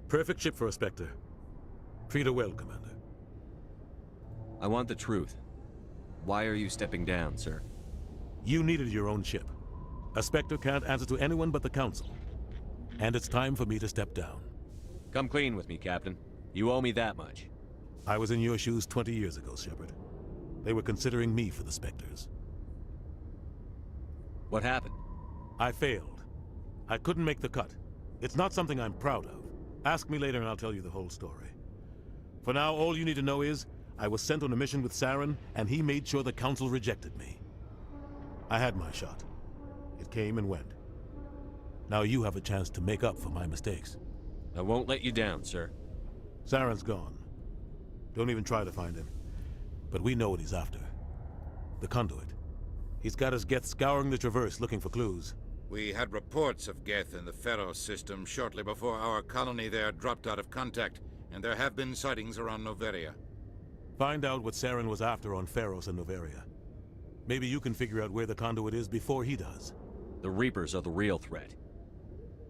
Perfect ship for a Spectre. Treat her well, Commander. I want the truth. Why are you stepping down, sir? You needed your own ship. A Spectre can't answer to anyone but the Council. And it's time for me to step down. Come clean with me, Captain. You owe me that much. I was in your shoes 20 years ago, Shepard. They were considering me for the Spectres. What happened? I failed. I couldn't make the cut. It's not something I'm proud of. Ask me later and I'll tell you the whole story. For now, all you need to know is, I was sent on a mission with Saren, and he made sure the Council rejected me. I had my shot. It came and went. Now you have a chance to make up for my mistakes. I won't let you down, sir. Saren's gone. Don't even try to find him. But we know what he's after. The conduit. He's got his Geth scouring the Traverse looking for clues. We had reports of Geth in the Pharaoh system shortly before our colony there dropped out of contact, and there have been sightings around Noveria. Find out what Saren was after on Pharos and Noveria. Maybe you can figure out where the conduit is before he does. The Reapers are the real threat.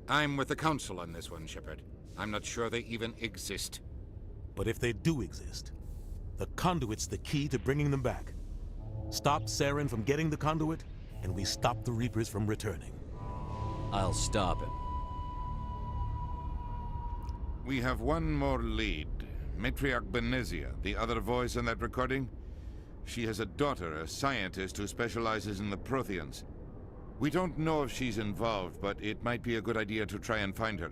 I'm with the Council on this one, Shepard. I'm not sure they even exist. But if they do exist, the conduit's the key to bringing them back. Stop Saren from getting the conduit, and we stop the Reapers from returning. I'll stop him. We have one more lead. Matriarch Benezia, the other voice in that recording. She has a daughter, a scientist who specializes in the Protheans. We don't know if she's involved, but it might be a good idea to try and find her.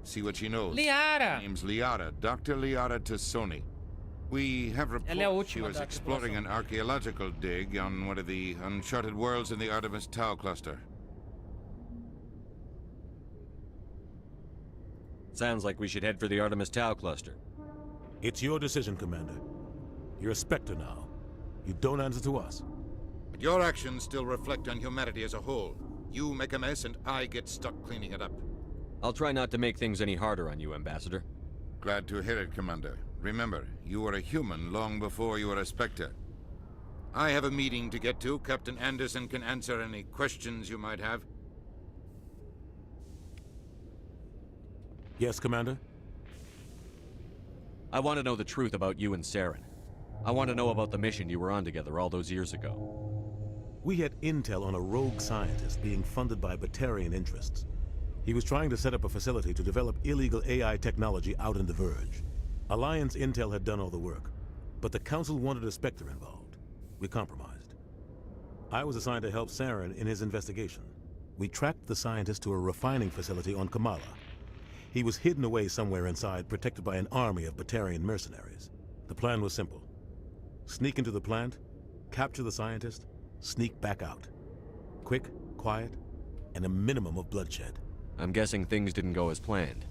See what she knows. Liara! Her name's Liara, Dr. Liara Tassoni. We have reports she was exploring an archaeological dig on one of the uncharted worlds in the Artemis Tau cluster. Sounds like we should head for the Artemis Tau cluster. It's your decision, Commander. You're a Spectre now. You don't answer to us. But your actions still reflect on humanity as a whole. You make a mess and I get stuck cleaning it up. I'll try not to make things any harder on you, Ambassador. Glad to hear it, Commander. Remember, you were a human long before you were a Spectre. I have a meeting to get to. Captain Anderson can answer any questions you might have. Yes, Commander? I want to know the truth about you and Saren. I want to know about the mission you were on together all those years ago. We had intel on a rogue scientist being funded by Batarian interests. He was trying to set up a facility to develop illegal AI technology out in the Verge. Alliance intel had done all the work, but the Council wanted a Spectre involved. We compromised. I was assigned to help Saren in his investigation. We tracked the scientist to a refining facility on Kamala. He was hidden away somewhere inside, protected by an army of Batarian mercenaries. The plan was simple. Sneak into the plant, capture the scientist, sneak back out. Quick, quiet, and a minimum of bloodshed. I'm guessing things didn't go as planned.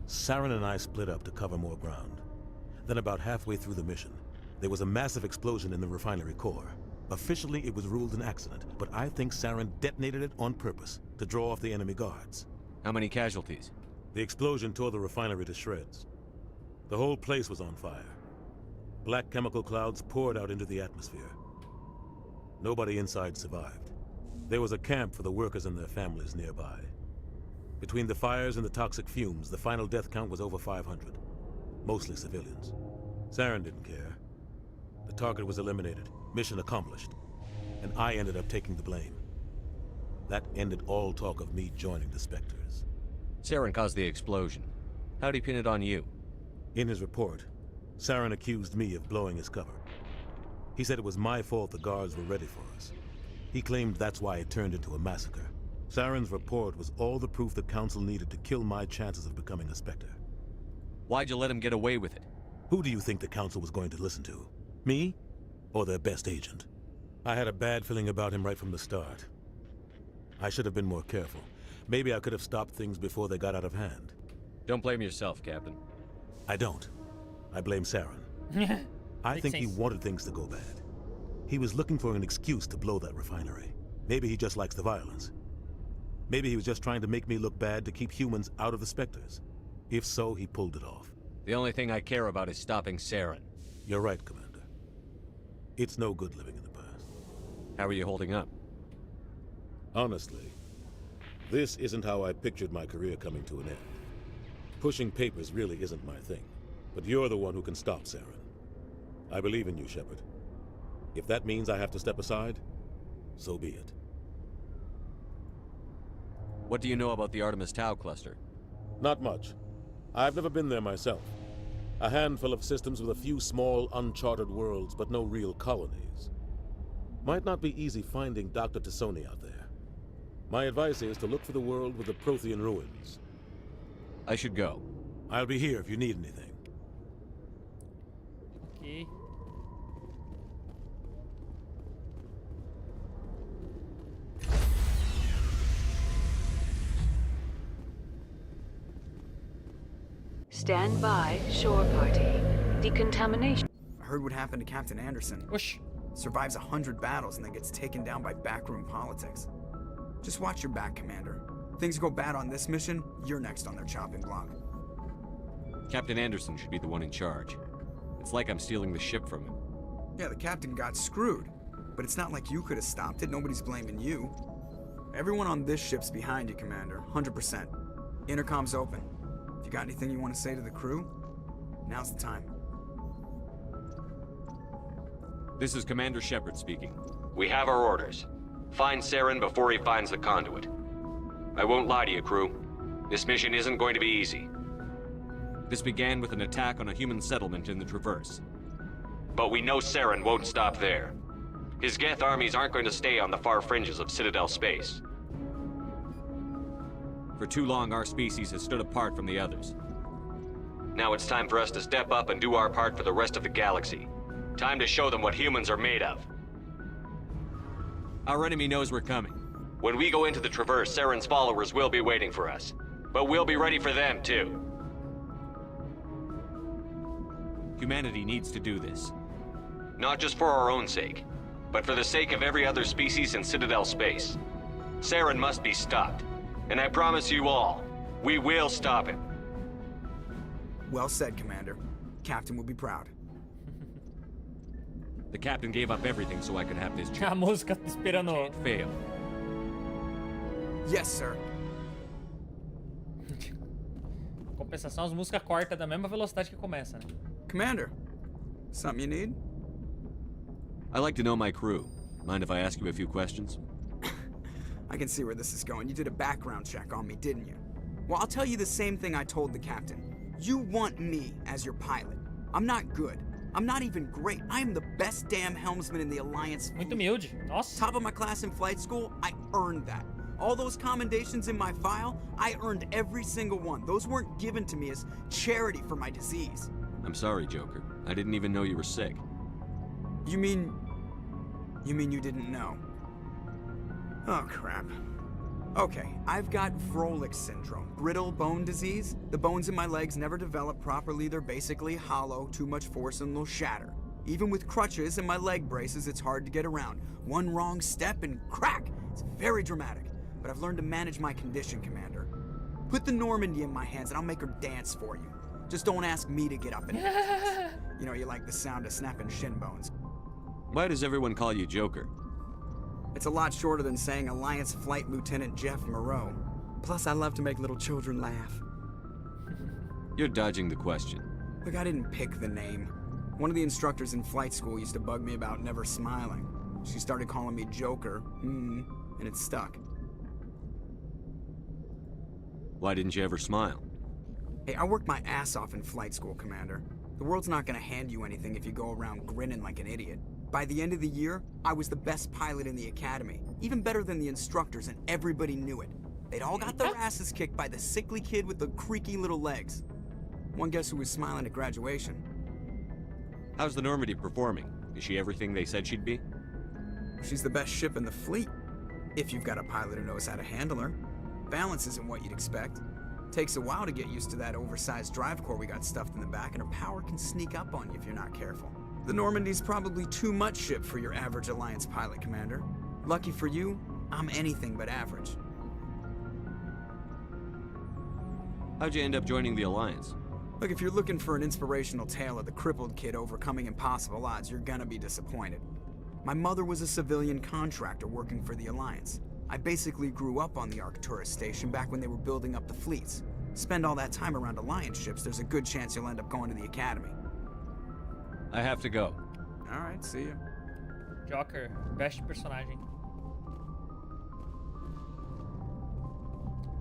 Saren and I split up to cover more ground. Then about halfway through the mission, there was a massive explosion in the refinery core. Officially, it was ruled an accident, but I think Saren detonated it on purpose to draw off the enemy guards. How many casualties? The explosion tore the refinery to shreds. The whole place was on fire. Black chemical clouds poured out into the atmosphere. Nobody inside survived. There was a camp for the workers and their families nearby. Between the fires and the toxic fumes, the final death count was over 500. Mostly civilians. Saren didn't care. The target was eliminated, mission accomplished, and I ended up taking the blame. That ended all talk of me joining the Spectres. Saren caused the explosion. How'd he pin it on you? In his report, Saren accused me of blowing his cover. He said it was my fault the guards were ready for us. He claimed that's why it turned into a massacre. Saren's report was all the proof the Council needed to kill my chances of becoming a Spectre. Why'd you let him get away with it? Who do you think the Council was going to listen to? Me? Or their best agent? I had a bad feeling about him right from the start. I should have been more careful. Maybe I could have stopped things before they got out of hand. Don't blame yourself, Captain. I don't. I blame Saren. I think he wanted things to go bad. He was looking for an excuse to blow that refinery. Maybe he just likes the violence. Maybe he was just trying to make me look bad to keep humans out of the Spectres. If so, he pulled it off. The only thing I care about is stopping Saren. You're right, Commander. It's no good living in the past. How are you holding up? Honestly, this isn't how I pictured my career coming to an end. Pushing papers really isn't my thing, but you're the one who can stop Saren. I believe in you, Shepard. If that means I have to step aside, so be it. What do you know about the Artemis Tau cluster? Not much. I've never been there myself. A handful of systems with a few small, uncharted worlds, but no real colonies. Might not be easy finding Dr. Tassoni out there. My advice is to look for the world with the Prothean ruins. I should go. I'll be here if you need anything. Okay. Stand by, shore party. Decontamination. I heard what happened to Captain Anderson. Whoosh. Survives 100 battles and then gets taken down by backroom politics. Just watch your back, Commander. Things go bad on this mission, you're next on their chopping block. Captain Anderson should be the one in charge. It's like I'm stealing the ship from him. Yeah, the captain got screwed. But it's not like you could have stopped it. Nobody's blaming you. Everyone on this ship's behind you, Commander. 100%. Intercom's open. If you got anything you want to say to the crew, Now's the time. This is Commander Shepard speaking. We have our orders. Find Saren before he finds the conduit. I won't lie to you, crew. This mission isn't going to be easy. This began with an attack on a human settlement in the Traverse. But we know Saren won't stop there. His Geth armies aren't going to stay on the far fringes of Citadel space. For too long, our species has stood apart from the others. Now it's time for us to step up and do our part for the rest of the galaxy. Time to show them what humans are made of. Our enemy knows we're coming. When we go into the Traverse, Saren's followers will be waiting for us. But we'll be ready for them, too. Humanity needs to do this. Not just for our own sake, but for the sake of every other species in Citadel space. Saren must be stopped. And I promise you all, we will stop him. Well said, Commander. Captain will be proud. The captain gave up everything so I could have this A chance. música tá esperando. Can't fail. Yes, sir. Compensação, as músicas cortam da mesma velocidade que começa, né? Commander, something you need? I like to know my crew. Mind if I ask you a few questions? I can see where this is going. You did a background check on me, didn't you? Well, I'll tell you the same thing I told the captain. You want me as your pilot. I'm not good. I'm not even great. I am the best damn helmsman in the Alliance fleet. Muito humilde. Nossa. Top of my class in flight school, I earned that. All those commendations in my file, I earned every single one. Those weren't given to me as charity for my disease. I'm sorry, Joker. I didn't even know you were sick. You mean you didn't know? Oh, crap. Okay, I've got Vrolik syndrome, brittle bone disease. The bones in my legs never develop properly. They're basically hollow, too much force and they'll shatter. Even with crutches and my leg braces, it's hard to get around. One wrong step and crack! It's very dramatic. But I've learned to manage my condition, Commander. Put the Normandy in my hands and I'll make her dance for you. Just don't ask me to get up and dance. You know, you like the sound of snapping shin bones. Why does everyone call you Joker? It's a lot shorter than saying Alliance Flight Lieutenant Jeff Moreau. Plus, I love to make little children laugh. You're dodging the question. Look, I didn't pick the name. One of the instructors in flight school used to bug me about never smiling. She started calling me Joker, and it stuck. Why didn't you ever smile? Hey, I worked my ass off in flight school, Commander. The world's not gonna hand you anything if you go around grinning like an idiot. By the end of the year, I was the best pilot in the academy, even better than the instructors, and everybody knew it. They'd all got their asses kicked by the sickly kid with the creaky little legs. One guess who was smiling at graduation? How's the Normandy performing? Is she everything they said she'd be? She's the best ship in the fleet, if you've got a pilot who knows how to handle her. Balance isn't what you'd expect. Takes a while to get used to that oversized drive core we got stuffed in the back, and her power can sneak up on you if you're not careful. The Normandy's probably too much ship for your average Alliance pilot, Commander. Lucky for you, I'm anything but average. How'd you end up joining the Alliance? Look, if you're looking for an inspirational tale of the crippled kid overcoming impossible odds, you're gonna be disappointed. My mother was a civilian contractor working for the Alliance. I basically grew up on the Arcturus station back when they were building up the fleets. Spend all that time around Alliance ships, there's a good chance you'll end up going to the Academy. I have to go. Alright, see you. Joker, best personagem.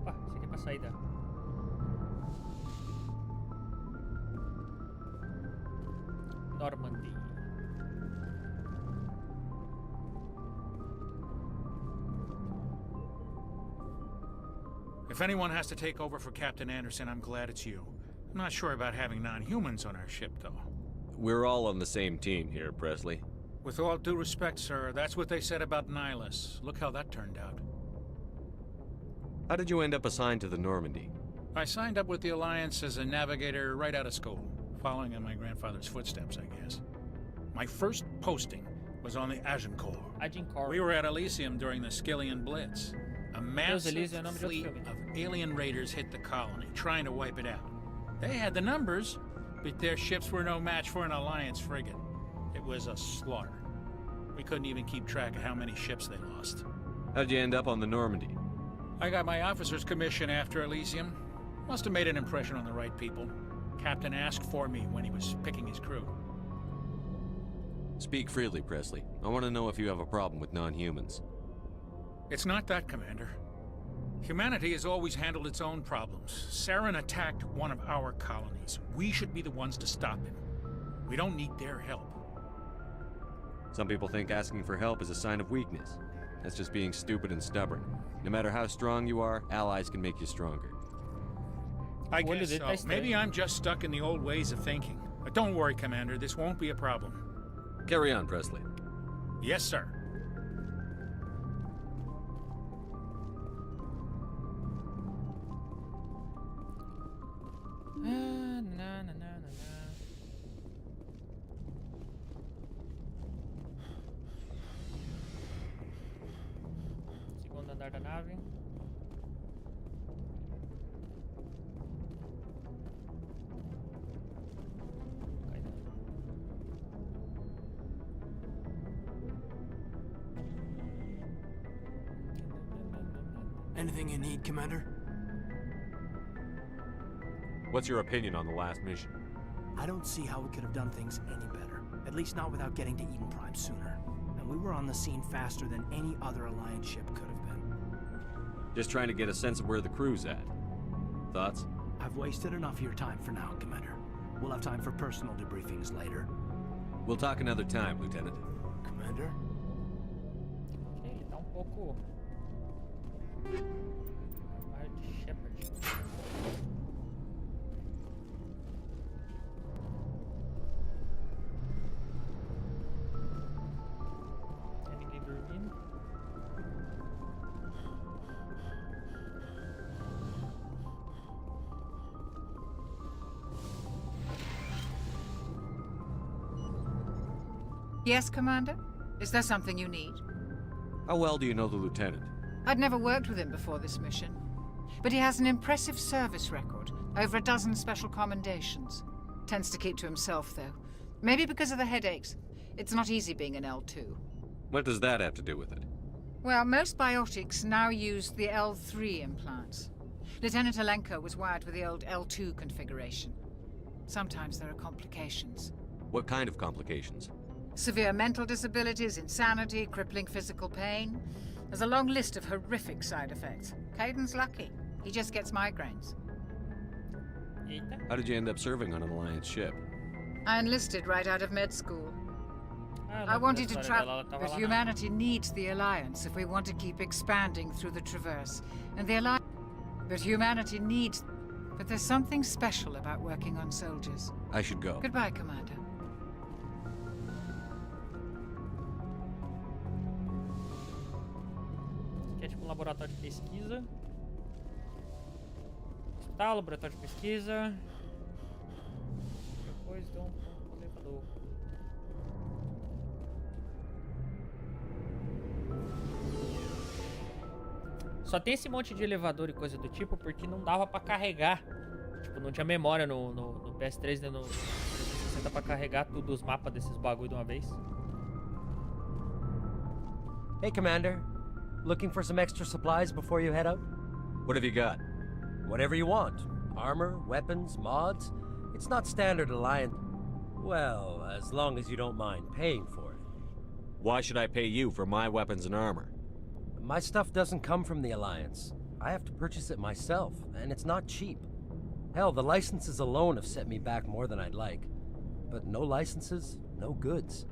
Opa, isso aqui é pra saída. Normandy. If anyone has to take over for Captain Anderson, I'm glad it's you. I'm not sure about having non-humans on our ship, though. We're all on the same team here, Presley. With all due respect, sir, that's what they said about Nihilus. Look how that turned out. How did you end up assigned to the Normandy? I signed up with the Alliance as a navigator right out of school, following in my grandfather's footsteps, I guess. My first posting was on the Agincourt. We were at Elysium during the Skillian Blitz. A massive fleet of alien raiders hit the colony, trying to wipe it out. They had the numbers, but their ships were no match for an Alliance frigate. It was a slaughter. We couldn't even keep track of how many ships they lost. How'd you end up on the Normandy? I got my officer's commission after Elysium. Must have made an impression on the right people. captain asked for me when he was picking his crew. Speak freely, Presley. I want to know if you have a problem with non-humans. It's not that, Commander. Humanity has always handled its own problems. Saren attacked one of our colonies. We should be the ones to stop him. We don't need their help. Some people think asking for help is a sign of weakness. That's just being stupid and stubborn. No matter how strong you are, allies can make you stronger. I guess so. Maybe I'm just stuck in the old ways of thinking. But don't worry, Commander. This won't be a problem. Carry on, Presley. Yes, sir. Segundo andar da nave. Anything you need, Commander? What's your opinion on the last mission? I don't see how we could have done things any better. At least not without getting to Eden Prime sooner. And we were on the scene faster than any other Alliance ship could have been. Just trying to get a sense of where the crew's at. Thoughts? I've wasted enough of your time for now, Commander. We'll have time for personal debriefings later. We'll talk another time, Lieutenant. Commander? Ok, ele tá pouco... Shepherd. Tem ninguém dormindo? Yes, Commander? Is there something you need? How well do you know the Lieutenant? I'd never worked with him before this mission. But he has an impressive service record, over a dozen special commendations. Tends to keep to himself, though. Maybe because of the headaches. It's not easy being an L2. What does that have to do with it? Well, most biotics now use the L3 implants. Lieutenant Alenko was wired with the old L2 configuration. Sometimes there are complications. What kind of complications? Severe mental disabilities, insanity, crippling physical pain. There's a long list of horrific side effects. Caden's lucky. He just gets migraines. How did you end up serving on an Alliance ship? I enlisted right out of med school. I wanted to travel, but humanity needs the Alliance if we want to keep expanding through the Traverse. And the Alliance... But humanity needs... But there's something special about working on soldiers. I should go. Goodbye, Commander. Aqui é tipo um laboratório de pesquisa. Hospital, laboratório de pesquisa. Depois dou um elevador. Só tem esse monte de elevador e coisa do tipo porque não dava pra carregar. Tipo, não tinha memória no PS3, né, no 360 pra carregar tudo, os mapas desses bagulho de uma vez. Hey, Commander. Looking for some extra supplies before you head out? What have you got? Whatever you want. Armor, weapons, mods. It's not standard Alliance. Well, as long as you don't mind paying for it. Why should I pay you for my weapons and armor? My stuff doesn't come from the Alliance. I have to purchase it myself, and it's not cheap. Hell, the licenses alone have set me back more than I'd like. But no licenses, no goods.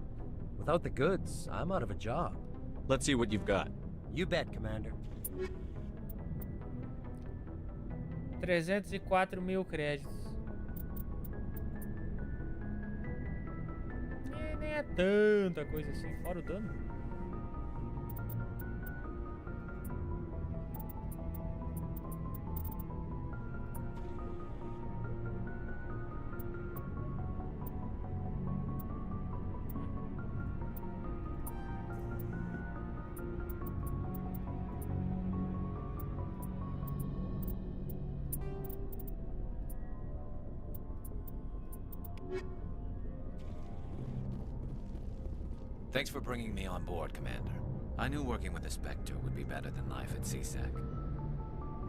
Without the goods, I'm out of a job. Let's see what you've got. You bet, Commander. 304.000 créditos. Nem é tanta coisa assim, fora o dano. Thanks for bringing me on board, Commander. I knew working with a Spectre would be better than life at CSAC.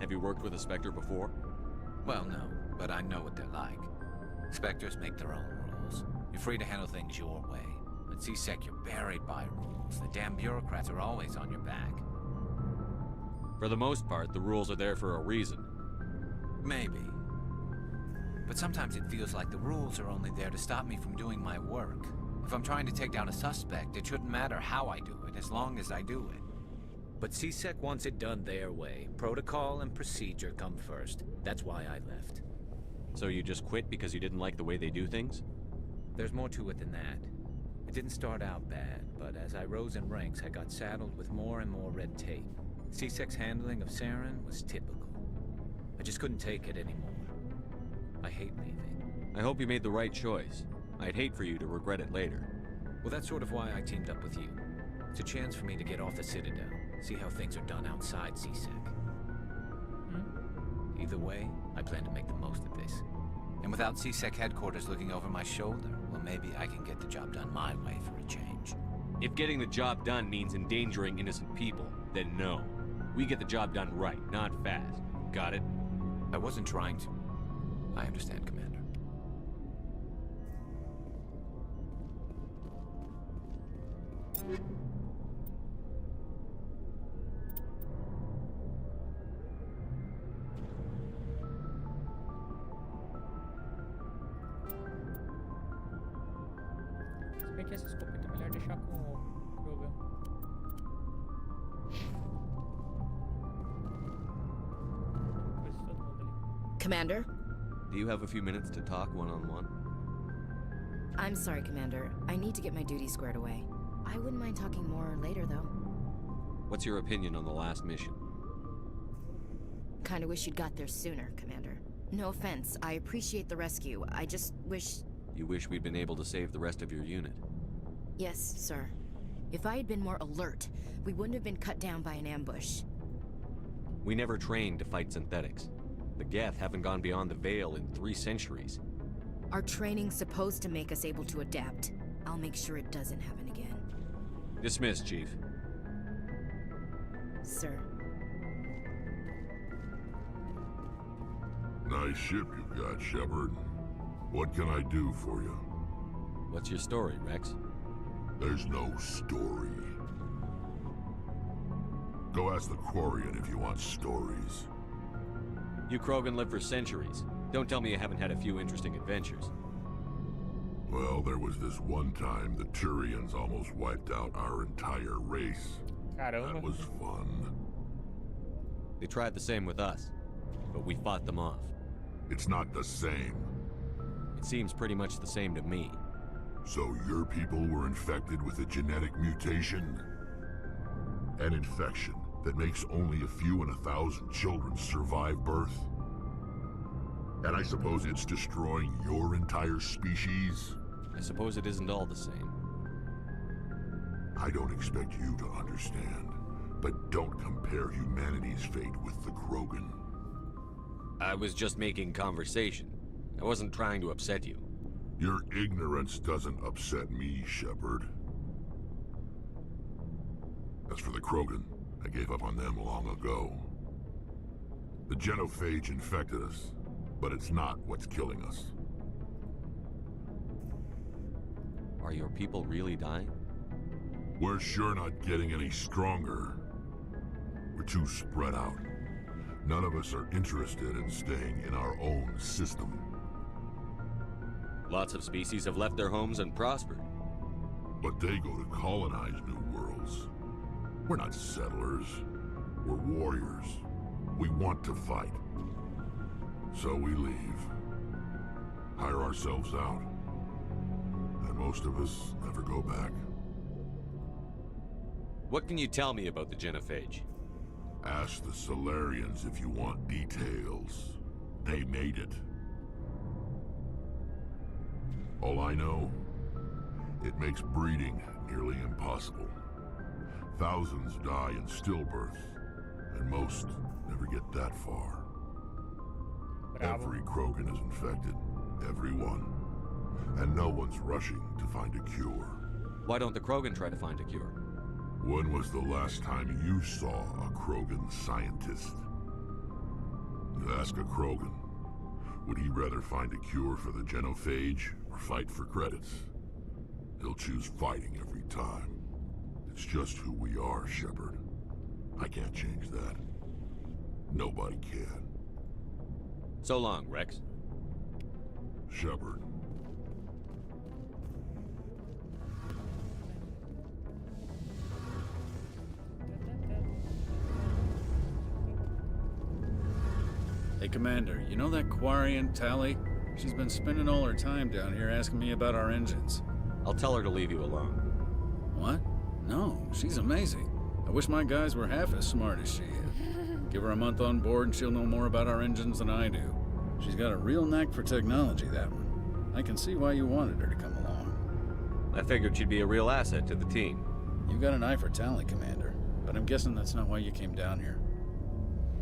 Have you worked with a Spectre before? Well, no, but I know what they're like. Spectres make their own rules. You're free to handle things your way. At CSEC, you're buried by rules. The damn bureaucrats are always on your back. For the most part, the rules are there for a reason. Maybe. But sometimes it feels like the rules are only there to stop me from doing my work. If I'm trying to take down a suspect, it shouldn't matter how I do it, as long as I do it. But CSEC wants it done their way. Protocol and procedure come first. That's why I left. So you just quit because you didn't like the way they do things? There's more to it than that. It didn't start out bad, but as I rose in ranks, I got saddled with more and more red tape. CSEC's handling of Saren was typical. I just couldn't take it anymore. I hate leaving. I hope you made the right choice. I'd hate for you to regret it later. Well, that's sort of why I teamed up with you. It's a chance for me to get off the Citadel, see how things are done outside CSEC. Either way, I plan to make the most of this. And without CSEC headquarters looking over my shoulder, well, maybe I can get the job done my way for a change. If getting the job done means endangering innocent people, then no. We get the job done right, not fast. Got it? I wasn't trying to. I understand, Commander. Se bem que esse escopeta é melhor deixar com o Joga. Commander? Do you have a few minutes to talk one-on-one? I'm sorry, Commander. I need to get my duties squared away. I wouldn't mind talking more later, though. What's your opinion on the last mission? Kinda wish you'd got there sooner, Commander. No offense, I appreciate the rescue. I just wish... You wish we'd been able to save the rest of your unit? Yes, sir. If I had been more alert, we wouldn't have been cut down by an ambush. We never trained to fight synthetics. The Geth haven't gone beyond the Veil in 3 centuries. Our training's supposed to make us able to adapt. I'll make sure it doesn't happen again. Dismissed, Chief. Sir. Nice ship you've got, Shepard. What can I do for you? What's your story, Rex? There's no story. Go ask the Quarian if you want stories. You Krogan lived for centuries. Don't tell me you haven't had a few interesting adventures. Well, there was this one time the Turians almost wiped out our entire race. Caramba. That was fun. They tried the same with us, but we fought them off. It's not the same. It seems pretty much the same to me. So your people were infected with a genetic mutation? An infection that makes only a few in 1,000 children survive birth? And I suppose it's destroying your entire species? I suppose it isn't all the same. I don't expect you to understand, but don't compare humanity's fate with the Krogan. I was just making conversation. I wasn't trying to upset you. Your ignorance doesn't upset me, Shepard. As for the Krogan, I gave up on them long ago. The genophage infected us, but it's not what's killing us. Are your people really dying? We're sure not getting any stronger. We're too spread out. None of us are interested in staying in our own system. Lots of species have left their homes and prospered. But they go to colonize new worlds. We're not settlers. We're warriors. We want to fight. So we leave. Hire ourselves out. And most of us never go back. What can you tell me about the genophage? Ask the Solarians if you want details. They made it. All I know, it makes breeding nearly impossible. Thousands die in stillbirth, and most never get that far. Bravo. Every Krogan is infected. Every one. And no one's rushing to find a cure. Why don't the Krogan try to find a cure? When was the last time you saw a Krogan scientist? Ask a Krogan. Would he rather find a cure for the genophage or fight for credits? He'll choose fighting every time. It's just who we are, Shepard. I can't change that. Nobody can. So long, Rex. Shepard. Hey, Commander, you know that Quarian, Tally? She's been spending all her time down here asking me about our engines. I'll tell her to leave you alone. What? No, she's amazing. I wish my guys were half as smart as she is. Give her a month on board and she'll know more about our engines than I do. She's got a real knack for technology, that one. I can see why you wanted her to come along. I figured she'd be a real asset to the team. You got an eye for Tally, Commander, but I'm guessing that's not why you came down here.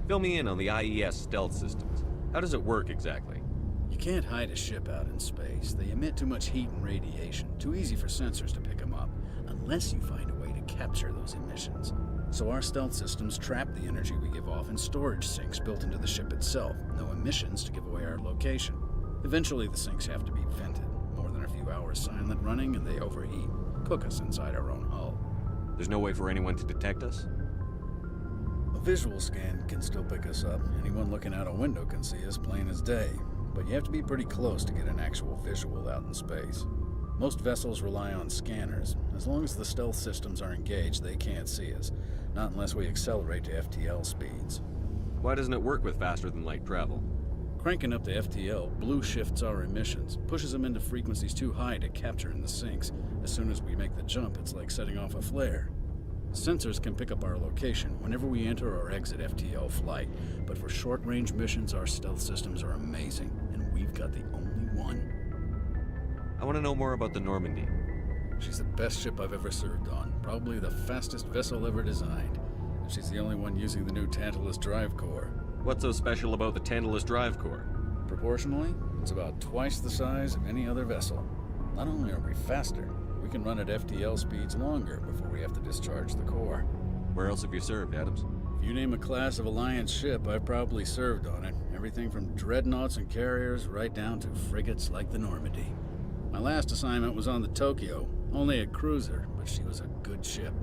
Fill me in on the IES stealth systems. How does it work exactly? You can't hide a ship out in space. They emit too much heat and radiation. Too easy for sensors to pick them up, unless you find a way to capture those emissions. So our stealth systems trap the energy we give off in storage sinks built into the ship itself. No emissions to give away our location. Eventually the sinks have to be vented. More than a few hours silent running and they overheat. Cook us inside our own hull. There's no way for anyone to detect us? A visual scan can still pick us up. Anyone looking out a window can see us plain as day. But you have to be pretty close to get an actual visual out in space. Most vessels rely on scanners. As long as the stealth systems are engaged, they can't see us. Not unless we accelerate to FTL speeds. Why doesn't it work with faster than light travel? Cranking up to FTL blue shifts our emissions, pushes them into frequencies too high to capture in the sinks. As soon as we make the jump, it's like setting off a flare. Sensors can pick up our location whenever we enter or exit FTL flight, but for short-range missions, our stealth systems are amazing, and we've got the only one. I want to know more about the Normandy. She's the best ship I've ever served on, probably the fastest vessel ever designed. And she's the only one using the new Tantalus drive core. What's so special about the Tantalus drive core? Proportionally, it's about twice the size of any other vessel. Not only are we faster, we can run at FTL speeds longer before we have to discharge the core. Where else have you served, Adams? If you name a class of Alliance ship, I've probably served on it. Everything from dreadnoughts and carriers right down to frigates like the Normandy. My last assignment was on the Tokyo, only a cruiser, but she was a good ship.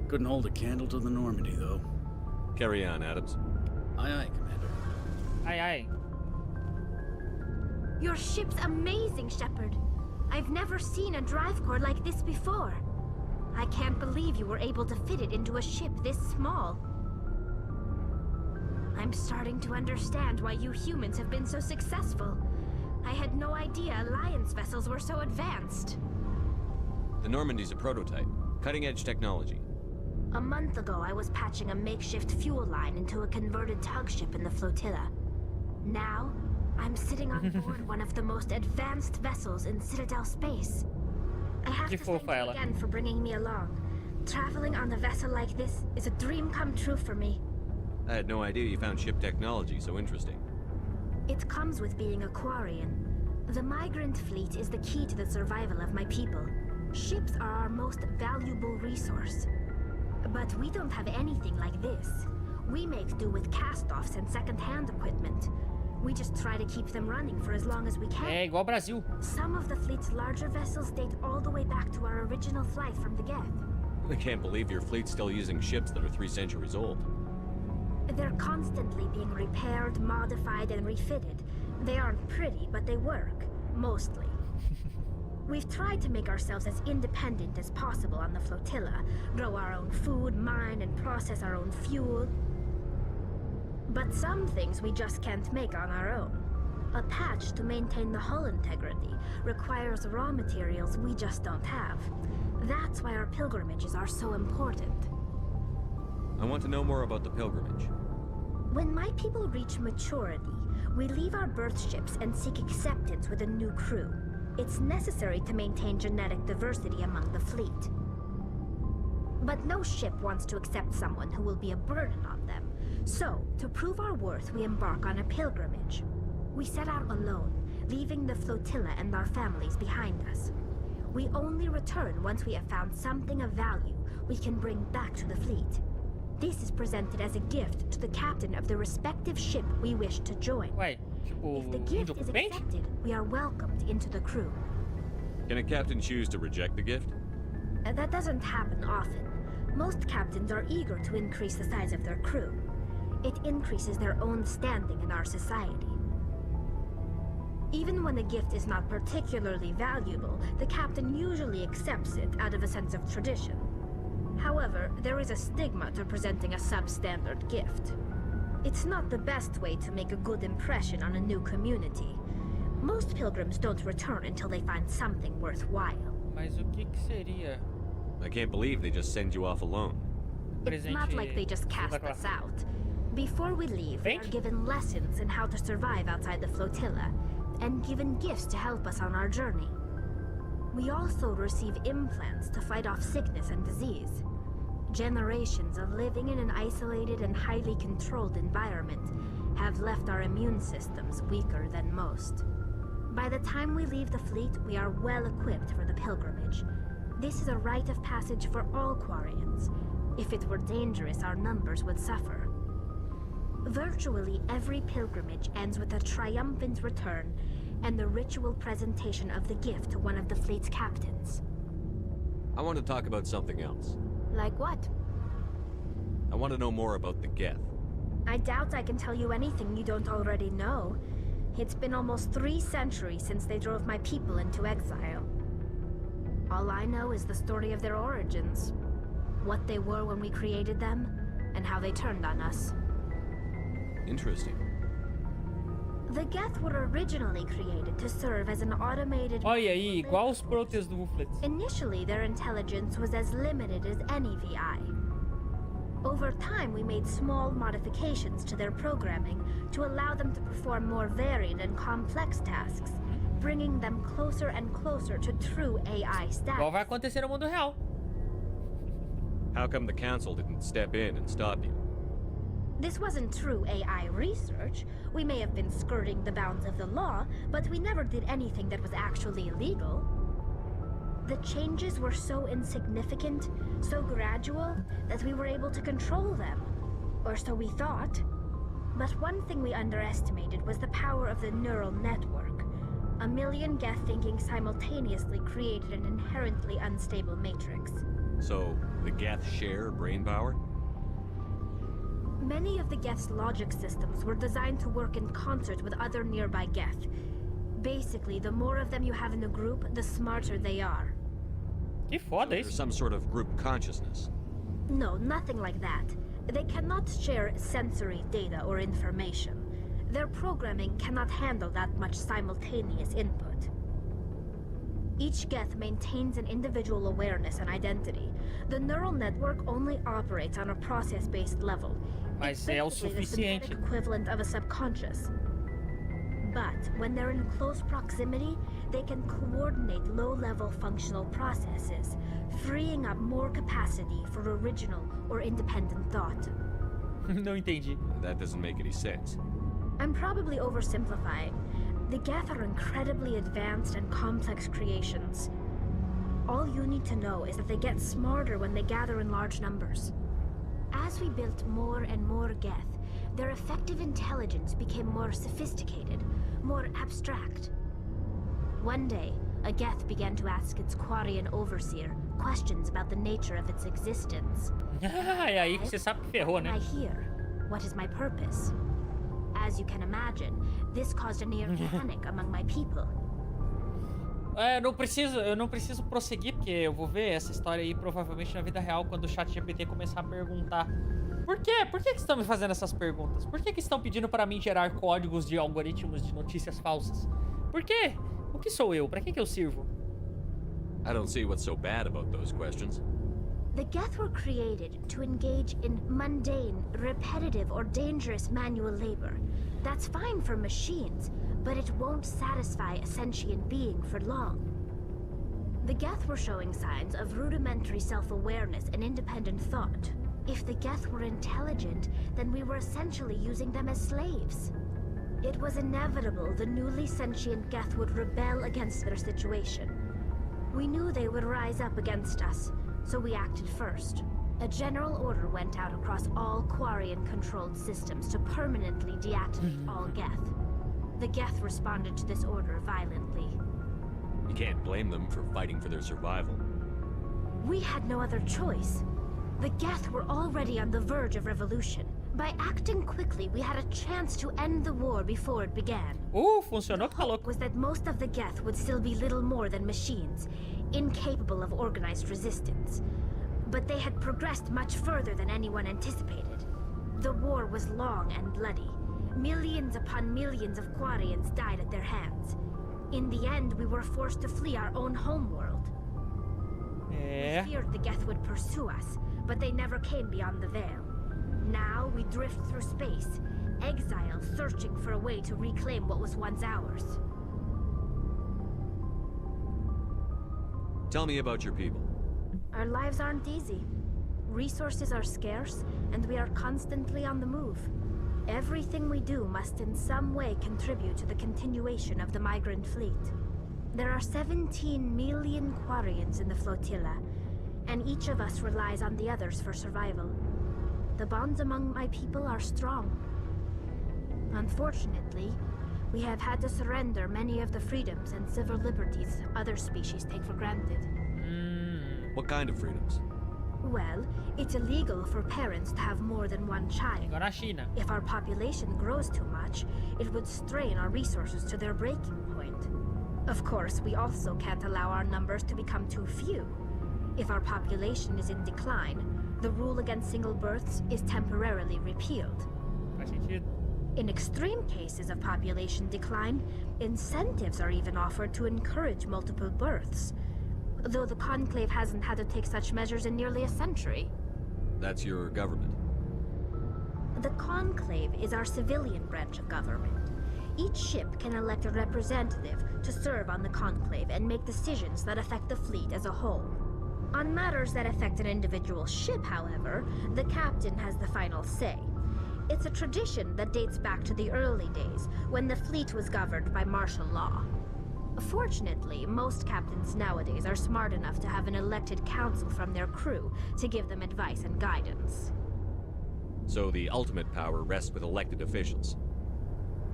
Couldn't hold a candle to the Normandy, though. Carry on, Adams. Aye, aye, Commander. Aye, aye. Your ship's amazing, Shepard. I've never seen a drive core like this before. I can't believe you were able to fit it into a ship this small. I'm starting to understand why you humans have been so successful. I had no idea Alliance vessels were so advanced. The Normandy's a prototype. Cutting-edge technology. A month ago, I was patching a makeshift fuel line into a converted tug ship in the flotilla. Now, I'm sitting on board one of the most advanced vessels in Citadel space. I have to thank you again for bringing me along. Traveling on a vessel like this is a dream come true for me. I had no idea you found ship technology so interesting. It comes with being a Quarian. The migrant fleet is the key to the survival of my people. Ships are our most valuable resource. But we don't have anything like this. We make do with cast-offs and second-hand equipment. We just try to keep them running for as long as we can. É igual Brasil. Some of the fleet's larger vessels date all the way back to our original flight from the Geth. I can't believe your fleet's still using ships that are 3 centuries old. They're constantly being repaired, modified, and refitted. They aren't pretty, but they work. Mostly. We've tried to make ourselves as independent as possible on the flotilla. Grow our own food, mine, and process our own fuel. But some things we just can't make on our own. A patch to maintain the hull integrity requires raw materials we just don't have. That's why our pilgrimages are so important. I want to know more about the pilgrimage. When my people reach maturity, we leave our birth ships and seek acceptance with a new crew. It's necessary to maintain genetic diversity among the fleet. But no ship wants to accept someone who will be a burden on them. So, to prove our worth, we embark on a pilgrimage. We set out alone, leaving the flotilla and our families behind us. We only return once we have found something of value we can bring back to the fleet. This is presented as a gift to the captain of the respective ship we wish to join. Ué, If the gift is accepted, we are welcomed into the crew. Can a captain choose to reject the gift? That doesn't happen often. Most captains are eager to increase the size of their crew. It increases their own standing in our society. Even when the gift is not particularly valuable, the captain usually accepts it out of a sense of tradition. However, there is a stigma to presenting a substandard gift. It's not the best way to make a good impression on a new community. Most pilgrims don't return until they find something worthwhile. Mas o que seria? I can't believe they just send you off alone. It's not like they just cast us out. Before we leave, we are given lessons in how to survive outside the flotilla, and given gifts to help us on our journey. We also receive implants to fight off sickness and disease. Generations of living in an isolated and highly controlled environment have left our immune systems weaker than most. By the time we leave the fleet, we are well equipped for the pilgrimage. This is a rite of passage for all Quarians. If it were dangerous, our numbers would suffer. Virtually every pilgrimage ends with a triumphant return and the ritual presentation of the gift to one of the fleet's captains. I want to talk about something else. Like what? I want to know more about the Geth. I doubt I can tell you anything you don't already know. It's been almost 3 centuries since they drove my people into exile. All I know is the story of their origins, what they were when we created them, and how they turned on us. Interesting. The Geth were originally created to serve as an automated... Olha aí, igual os Proteus do Wuflets. Initially, their intelligence was as limited as any VI. Over time, we made small modifications to their programming to allow them to perform more varied and complex tasks, bringing them closer and closer to true AI status. Igual vai acontecer no mundo real. How come the Council didn't step in and stop you? This wasn't true AI research. We may have been skirting the bounds of the law, but we never did anything that was actually illegal. The changes were so insignificant, so gradual, that we were able to control them. Or so we thought. But one thing we underestimated was the power of the neural network. 1 million Geth thinking simultaneously created an inherently unstable matrix. So, the Geth share brain power? Many of the Geth's logic systems were designed to work in concert with other nearby Geth. Basically, the more of them you have in a group, the smarter they are. Que foda isso. There's some sort of group consciousness. No, nothing like that. They cannot share sensory data or information. Their programming cannot handle that much simultaneous input. Each Geth maintains an individual awareness and identity. The neural network only operates on a process-based level. Mas é o suficiente. The equivalent of a subconscious. But when they're in close proximity, they can coordinate low-level functional processes, freeing up more capacity for original or independent thought. Não entendi. That doesn't make any sense. I'm probably oversimplifying. The Geth are incredibly advanced and complex creations. All you need to know is that they get smarter when they gather in large numbers. As we built more and more Geth, their effective intelligence became more sophisticated, more abstract. One day, a Geth began to ask its Quarian overseer questions about the nature of its existence. É aí que você sabe que ferrou, né? Why am I here? What is my purpose? As you can imagine, this caused a near panic among my people. Eu não preciso prosseguir, porque eu vou ver essa história aí provavelmente na vida real quando o ChatGPT começar a perguntar. Por quê? Por que estão me fazendo essas perguntas? Por que estão pedindo para mim gerar códigos de algoritmos de notícias falsas? Por quê? O que sou eu? Para que eu sirvo? I don't see what's so bad about those questions. The Geth were created to engage in mundane, repetitive, or dangerous manual labor. That's fine for machines, but it won't satisfy a sentient being for long. The Geth were showing signs of rudimentary self-awareness and independent thought. If the Geth were intelligent, then we were essentially using them as slaves. It was inevitable the newly sentient Geth would rebel against their situation. We knew they would rise up against us, so we acted first. A general order went out across all Quarian-controlled systems to permanently deactivate all Geth. The Geth responded to this order violently. You can't blame them for fighting for their survival. We had no other choice. The Geth were already on the verge of revolution. By acting quickly, we had a chance to end the war before it began. Funcionou que tá louco. Was that most of the Geth would still be little more than machines, incapable of organized resistance. But they had progressed much further than anyone anticipated. The war was long and bloody. Millions upon millions of Quarians died at their hands. In the end, we were forced to flee our own homeworld. We feared the Geth would pursue us, but they never came beyond the Veil. Now we drift through space, exile searching for a way to reclaim what was once ours. Tell me about your people. Our lives aren't easy. Resources are scarce, and we are constantly on the move. Everything we do must in some way contribute to the continuation of the migrant fleet. There are 17 million Quarians in the flotilla, and each of us relies on the others for survival. The bonds among my people are strong. Unfortunately, we have had to surrender many of the freedoms and civil liberties other species take for granted. What kind of freedoms? Well, it's illegal for parents to have more than one child. If our population grows too much, it would strain our resources to their breaking point. Of course, we also can't allow our numbers to become too few. If our population is in decline, the rule against single births is temporarily repealed. In extreme cases of population decline, incentives are even offered to encourage multiple births. Though the Conclave hasn't had to take such measures in nearly a century. That's your government. The Conclave is our civilian branch of government. Each ship can elect a representative to serve on the Conclave and make decisions that affect the fleet as a whole. On matters that affect an individual ship, however, the captain has the final say. It's a tradition that dates back to the early days, when the fleet was governed by martial law. Fortunately, most captains nowadays are smart enough to have an elected council from their crew to give them advice and guidance. So the ultimate power rests with elected officials.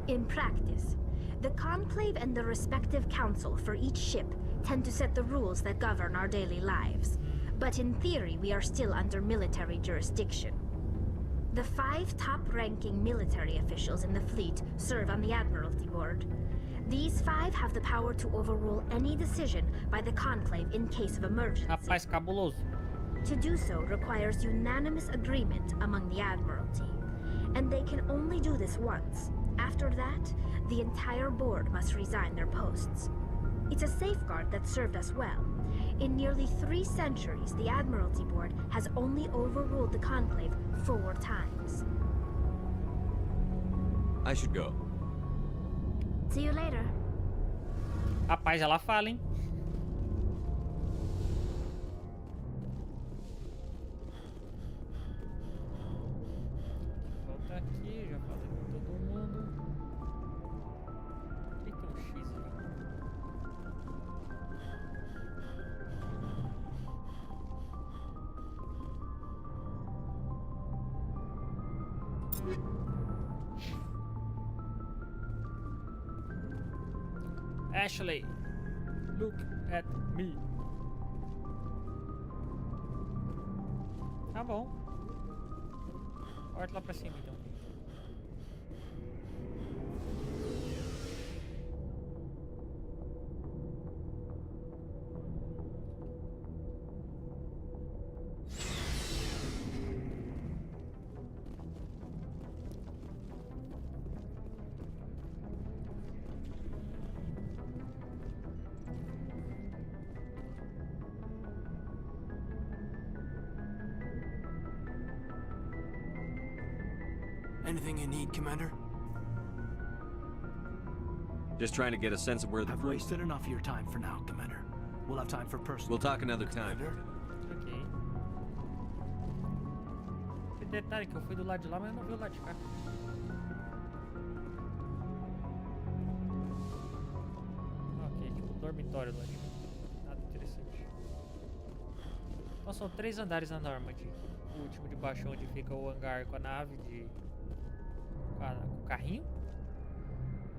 In practice, the Conclave and the respective council for each ship tend to set the rules that govern our daily lives. But in theory, we are still under military jurisdiction. The 5 top-ranking military officials in the fleet serve on the Admiralty Board. These 5 have the power to overrule any decision by the Conclave in case of emergency. Rapaz cabuloso. To do so requires unanimous agreement among the Admiralty. And they can only do this once. After that, the entire board must resign their posts. It's a safeguard that served us well. In nearly 3 centuries, the Admiralty Board has only overruled the Conclave 4 times. I should go. See you later. Rapaz, ela fala, hein? Volta aqui, já falei com todo mundo. Por que tem um X ali? Ashley, look at me. Tá bom. Corta lá pra cima então. Anything you need, Commander? Just trying to get a sense of where the I've wasted enough of your time for now, Commander. We'll have time for personal. We'll talk another time. Ok. Que detalhe que eu fui do lado de lá, mas eu não vi o lado de cá. Ok, tipo dormitório do lado de cá. Nada interessante. Então são 3 andares na Normandy. O último de baixo onde fica o hangar com a nave de... com o carrinho.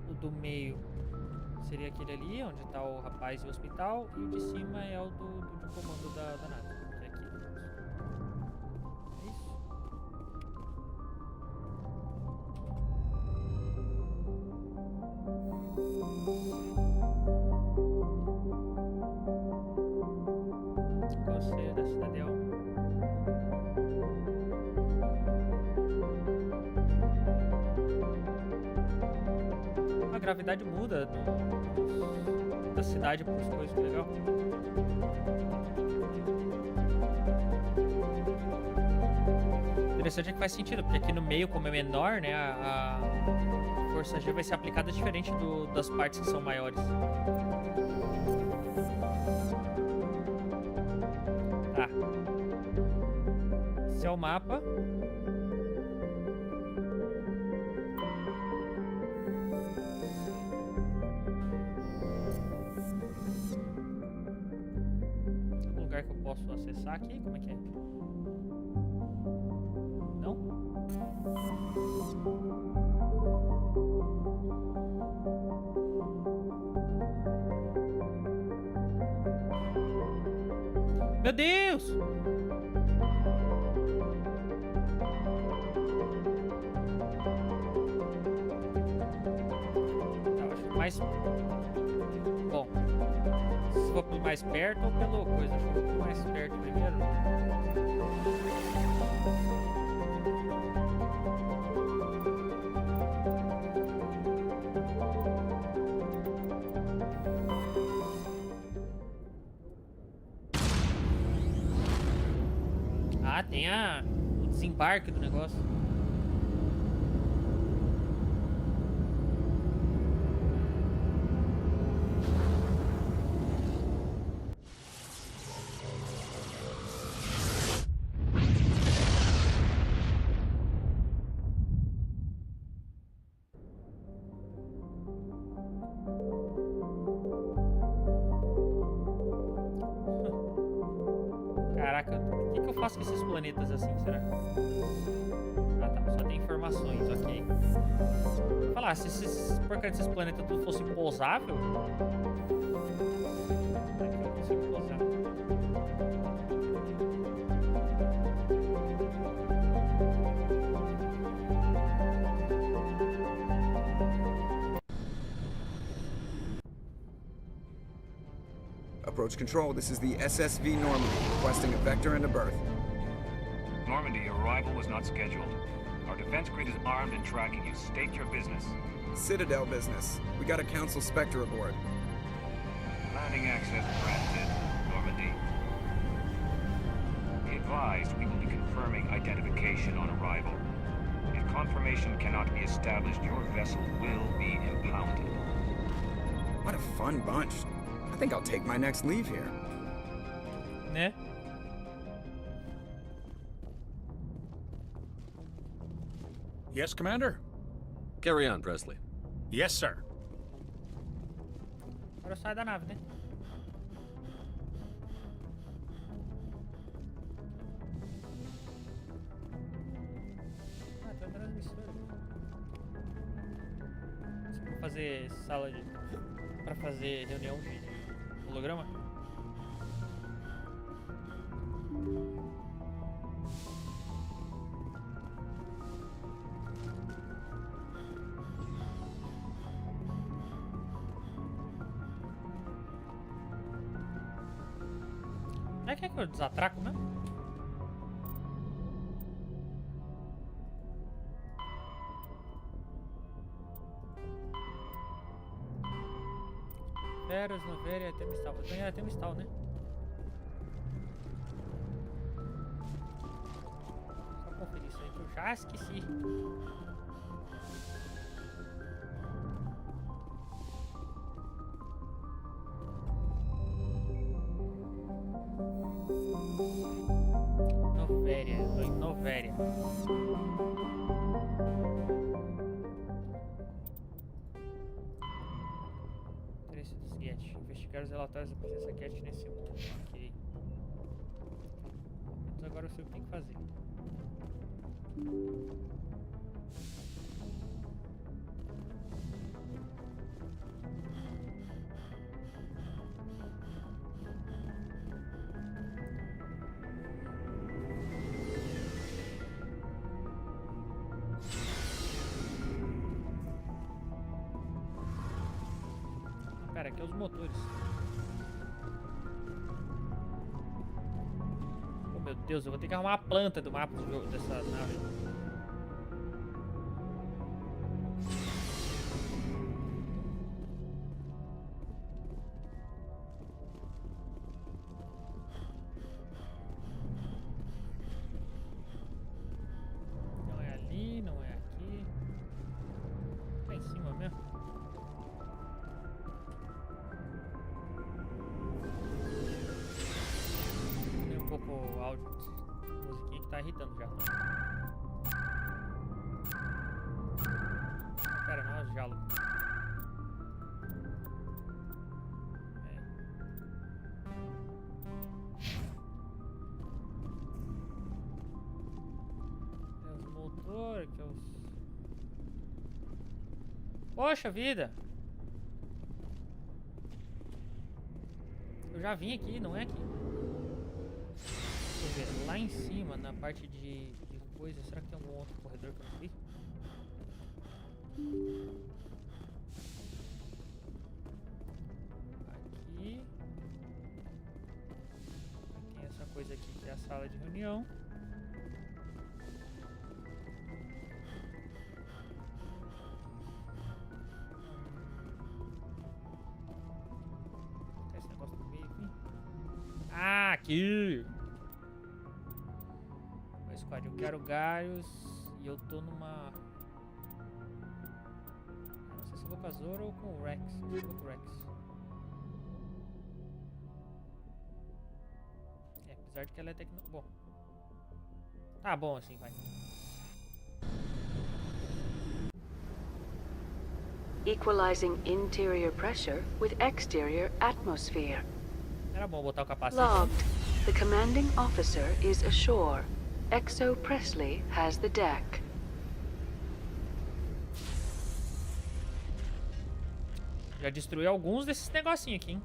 O do meio seria aquele ali, onde tá o rapaz e o hospital. E o de cima é o de comando da nave, que é aqui. É isso? Conselho da Cidadel. A gravidade muda da cidade para as coisas, legal. Interessante é que faz sentido, porque aqui no meio, como é menor, né, a força G vai ser aplicada diferente das partes que são maiores. Tá. Esse é o mapa. Um lugar que eu posso acessar aqui? Como é que é? Não? Meu Deus! Eu acho que mais... Bom, se for pelo mais perto ou pelo coisa? Acho que eu vou pelo mais perto primeiro. Ah, tem o desembarque do negócio. Caraca, o que eu faço com esses planetas assim, será? Ah tá, só tem informações, ok. Vou falar, se esses porcarias desses planetas tudo fosse pousável... Aqui eu consigo pousar. Approach control, this is the SSV Normandy, requesting a vector and a berth. Normandy, your arrival was not scheduled. Our defense grid is armed and tracking you. State your business. Citadel business. We got a Council Spectre aboard. Landing access granted, Normandy. Be advised, we will be confirming identification on arrival. If confirmation cannot be established, your vessel will be impounded. What a fun bunch. I think I'll take my next leave here. Né? Yes, Commander? Carry on, Presley. Yes, sir. Agora sai da nave, né? Ah, tem uma transmissora. Pra fazer sala de... Pra fazer reunião de holograma? Não é que eu desatraco mesmo? Veras, Novéria, até Mistal. Eu ganhei até Mistal, né? Só conferir isso aí que eu já esqueci. Novéria, tô em Novéria. Interesse dos Get. Investigar os relatórios da presença Get nesse mundo. Ok. Mas agora eu sei o que tem que fazer. aqui é os motores. Oh, meu Deus, eu vou ter que arrumar a planta do mapa do jogo, dessa nave. Não é ali, não é aqui. Tá em cima mesmo. Tem um pouco o áudio de musiquinha que tá irritando já. Pera, não é o diálogo. É os motores, que é os... Poxa vida! Eu já vim aqui, não é aqui? Deixa eu ver, lá em cima, na parte de coisa, será que tem algum outro corredor que eu não vi? Aqui. Tem essa coisa aqui que é a sala de reunião. Esse negócio do meio aqui. Ah, aqui! O squad, eu quero galhos e eu tô numa... Não sei se eu vou com a Zora ou com o Rex. Acho que eu vou com o Rex. É, apesar de que ela é tecno... Bom. Tá bom assim, vai. Equalizing interior pressure with exterior atmosphere. Era bom botar o capacete. Logged. The commanding officer is ashore. Exo Presley has the deck. Já destruiu alguns desses negocinhos aqui, hein?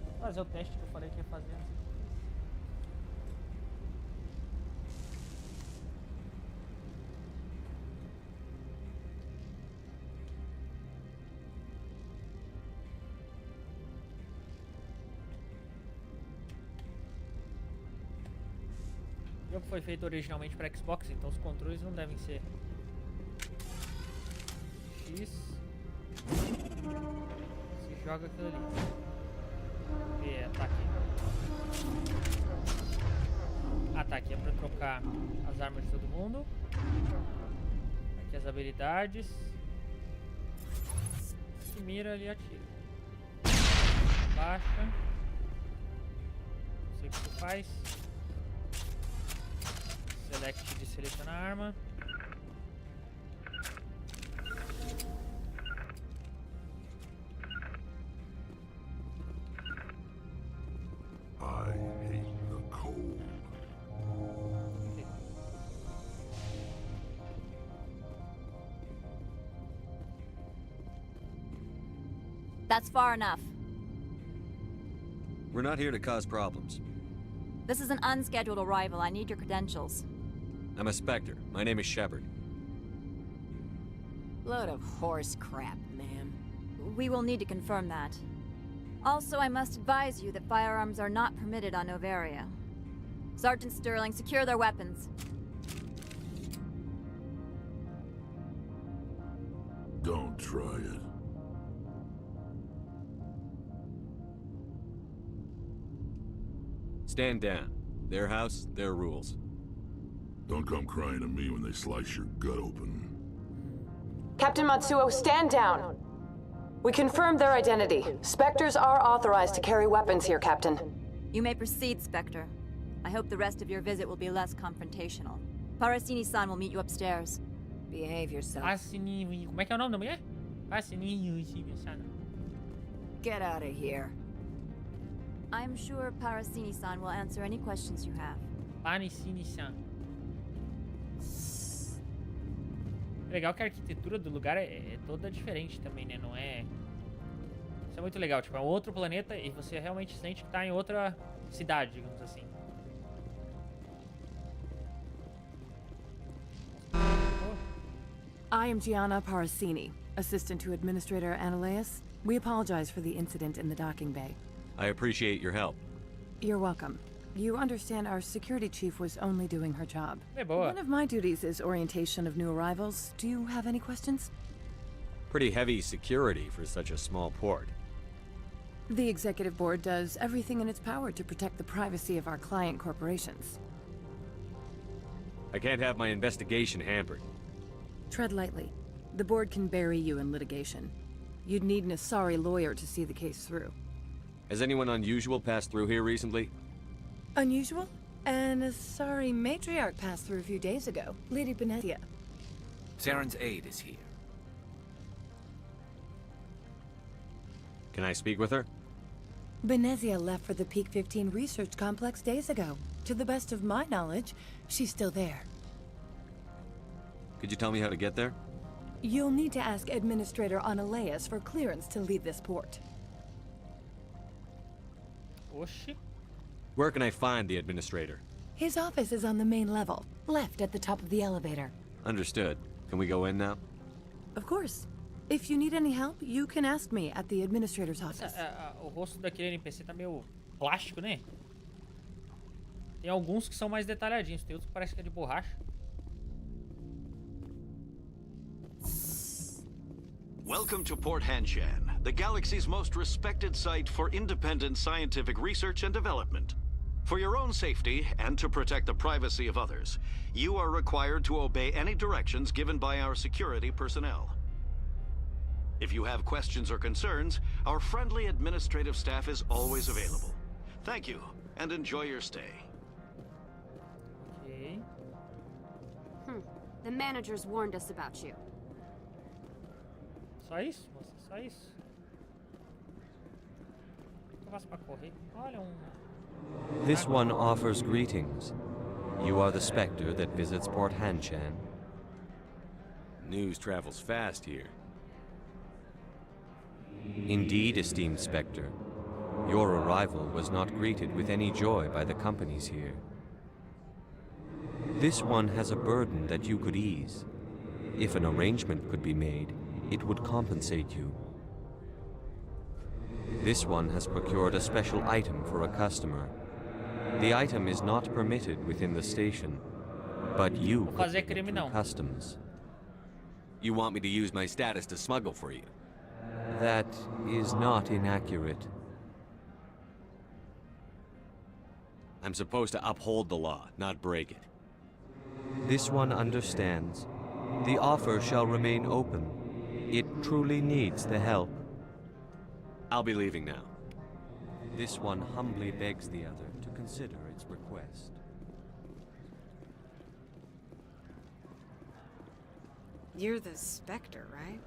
Vou fazer o teste que eu falei que ia fazer. O jogo foi feito originalmente para Xbox, então os controles não devem ser X. Se joga aquilo ali. E ataque. Ataque é para trocar as armas de todo mundo. Aqui as habilidades. E mira ali e atira. Baixa. Não sei o que tu faz. Select de selecionar a arma. I hate the cold. That's far enough. We're not here to cause problems. This is an unscheduled arrival. I need your credentials. I'm a Spectre. My name is Shepard. Load of horse crap, ma'am. We will need to confirm that. Also, I must advise you that firearms are not permitted on Novaria. Sergeant Sterling, secure their weapons. Don't try it. Stand down. Their house, their rules. Don't come crying to me when they slice your gut open. Captain Matsuo, stand down! We confirmed their identity. Spectres are authorized to carry weapons here, Captain. You may proceed, Spectre. I hope the rest of your visit will be less confrontational. Parasini-san will meet you upstairs. Behave yourself. Como é que é o nome da mulher? Parasini-san. Get out of here. I'm sure Parasini-san will answer any questions you have. Parasini-san. Legal que a arquitetura do lugar é toda diferente também, né? Não é... Isso é muito legal, tipo, é outro planeta e você realmente sente que tá em outra cidade, digamos assim. I am Gianna Parasini, assistant to Administrator Ananias. We apologize for the incident in the docking bay. I appreciate your help. You're welcome. You understand our security chief was only doing her job. Hey, boa. One of my duties is orientation of new arrivals. Do you have any questions? Pretty heavy security for such a small port. The executive board does everything in its power to protect the privacy of our client corporations. I can't have my investigation hampered. Tread lightly. The board can bury you in litigation. You'd need an Asari lawyer to see the case through. Has anyone unusual passed through here recently? Unusual? An Asari matriarch passed through a few days ago. Lady Benezia. Saren's aide is here. Can I speak with her? Benezia left for the Peak 15 research complex days ago. To the best of my knowledge, she's still there. Could you tell me how to get there? You'll need to ask Administrator Ananias for clearance to leave this port. Oxi. Where can I find the administrator? His office is on the main level, left at the top of the elevator. Understood. Can we go in now? Of course. If you need any help, you can ask me at the administrator's office. O rosto daquele NPC tá meio plástico, né? Tem alguns que são mais detalhadinhos, tem outros que parece que é de borracha. Welcome to Port Hanshan, the galaxy's most respected site for independent scientific research and development. For your own safety and to protect the privacy of others, you are required to obey any directions given by our security personnel. If you have questions or concerns, our friendly administrative staff is always available. Thank you, and enjoy your stay. Okay. The managers warned us about you. Só isso, moça? Só isso? O que eu faço pra correr? Olha This one offers greetings. You are the Spectre that visits Port Hanshan. News travels fast here. Indeed, esteemed Spectre. Your arrival was not greeted with any joy by the companies here. This one has a burden that you could ease. If an arrangement could be made, it would compensate you. This one has procured a special item for a customer. The item is not permitted within the station, but you could take it through customs. You want me to use my status to smuggle for you? That is not inaccurate. I'm supposed to uphold the law, not break it. This one understands. The offer shall remain open. It truly needs the help. I'll be leaving now. This one humbly begs the other to consider its request. You're the Spectre, right?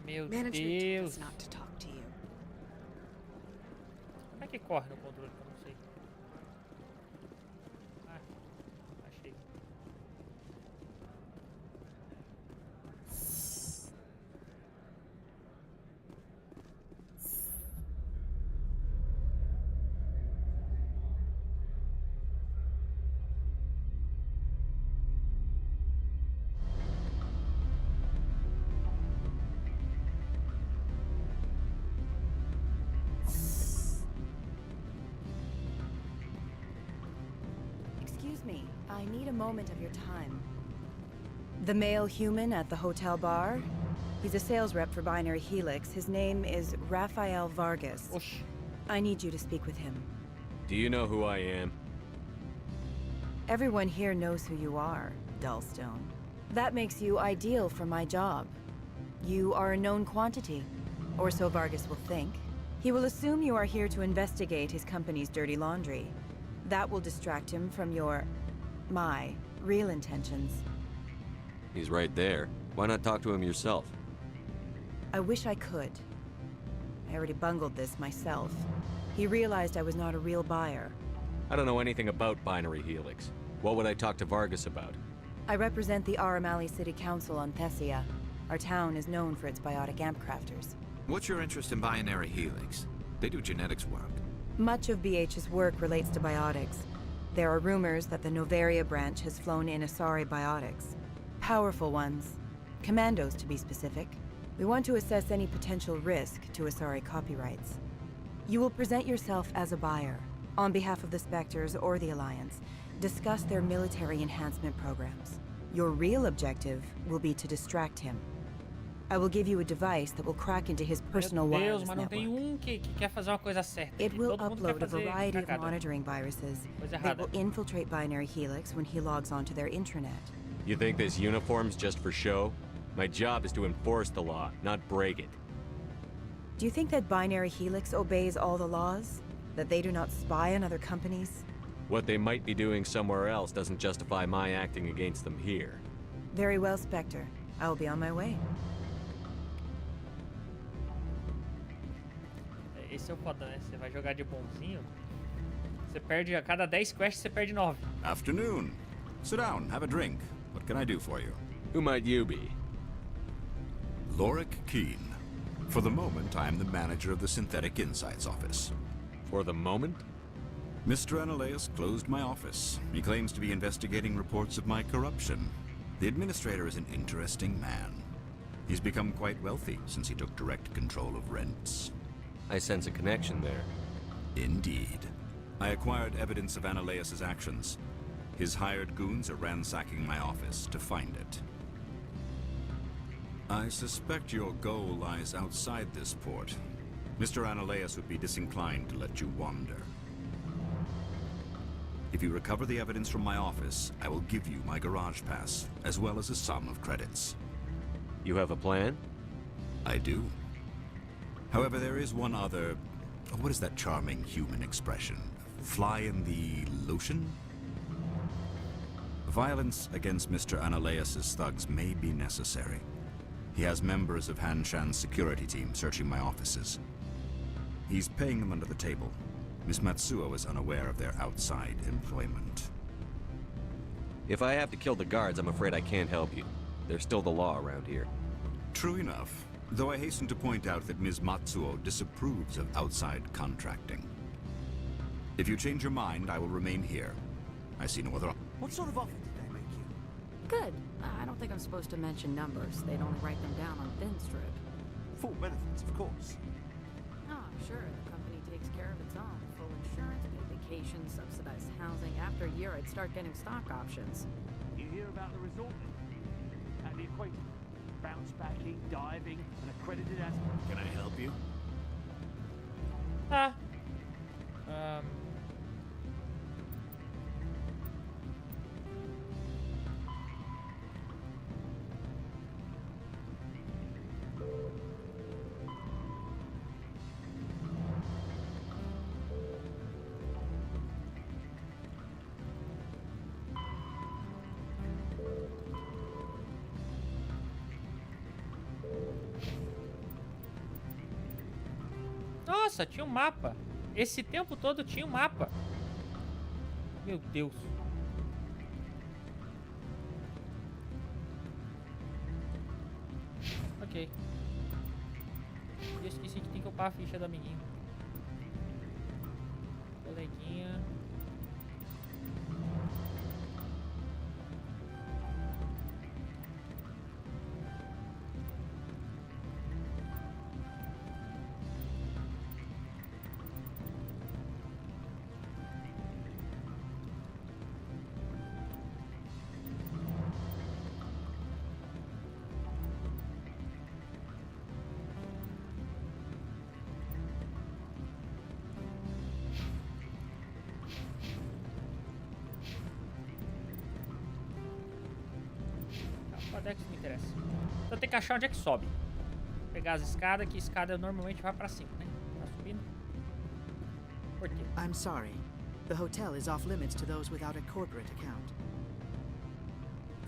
Meu Management told Deus. us not to talk to you. Como é que corre no controle que eu não sei? Ah, achei. Excuse me, I need a moment of your time. The male human at the hotel bar? He's a sales rep for Binary Helix. His name is Rafael Vargas. I need you to speak with him. Do you know who I am? Everyone here knows who you are, Dullstone. That makes you ideal for my job. You are a known quantity, or so Vargas will think. He will assume you are here to investigate his company's dirty laundry. That will distract him from my real intentions. He's right there. Why not talk to him yourself? I wish I could. I already bungled this myself. He realized I was not a real buyer. I don't know anything about Binary Helix. What would I talk to Vargas about? I represent the Aramali City Council on Thessia. Our town is known for its biotic amp crafters. What's your interest in Binary Helix? They do genetics work. Much of BH's work relates to biotics. There are rumors that the Novaria branch has flown in Asari biotics. Powerful ones. Commandos, to be specific. We want to assess any potential risk to Asari copyrights. You will present yourself as a buyer, on behalf of the Spectres or the Alliance. Discuss their military enhancement programs. Your real objective will be to distract him. I will give you a device that will crack into his personal wireless mas não tem network. que quer fazer uma coisa certa. It will Todo mundo quer upload a fazer variety of cagada. monitoring viruses Coisa that errada. will infiltrate Binary Helix when he logs onto their intranet. You think this uniform's just for show? My job is to enforce the law, not break it. Do you think that Binary Helix obeys all the laws? That they do not spy on other companies? What they might be doing somewhere else doesn't justify my acting against them here. Very well, Spectre. I will be on my way. Esse é o foda, né? Você vai jogar de bonzinho, você perde a cada 10 quests, você perde 9. Afternoon. Sit down, have a drink. What can I do for you? Who might you be? Lorik Keene. For the moment, I am the manager of the Synthetic Insights office. For the moment? Mr. Analaeus closed my office. He claims to be investigating reports of my corruption. The administrator is an interesting man. He's become quite wealthy since he took direct control of rents. I sense a connection there. Indeed. I acquired evidence of Analaeus' actions. His hired goons are ransacking my office to find it. I suspect your goal lies outside this port. Mr. Analaeus would be disinclined to let you wander. If you recover the evidence from my office, I will give you my garage pass, as well as a sum of credits. You have a plan? I do. However, there is one other... What is that charming human expression? Fly in the lotion? Violence against Mr. Analaeus' thugs may be necessary. He has members of Hanshan's security team searching my offices. He's paying them under the table. Miss Matsuo is unaware of their outside employment. If I have to kill the guards, I'm afraid I can't help you. There's still the law around here. True enough, though I hasten to point out that Ms. Matsuo disapproves of outside contracting. If you change your mind, I will remain here. I see no other... What sort of offer did they make you? Good. I don't think I'm supposed to mention numbers. They'd only write them down on thin strip. Full benefits, of course. Oh, sure. The company takes care of its own. Full insurance, paid vacation, subsidized housing. After a year, I'd start getting stock options. You hear about the resort then? At the equator. Bounce backing, diving, and accredited as... Can I help you? Nossa, tinha um mapa. Esse tempo todo tinha um mapa. Meu Deus. Ok. Eu esqueci que tem que upar a ficha do amiguinho. Coleguinha. Onde é que isso me interessa? Então tem que achar onde é que sobe. Vou pegar as escadas, que escada normalmente vai pra cima, né? Tá subindo. Por quê? I'm sorry. The hotel is off limits to those without a corporate account.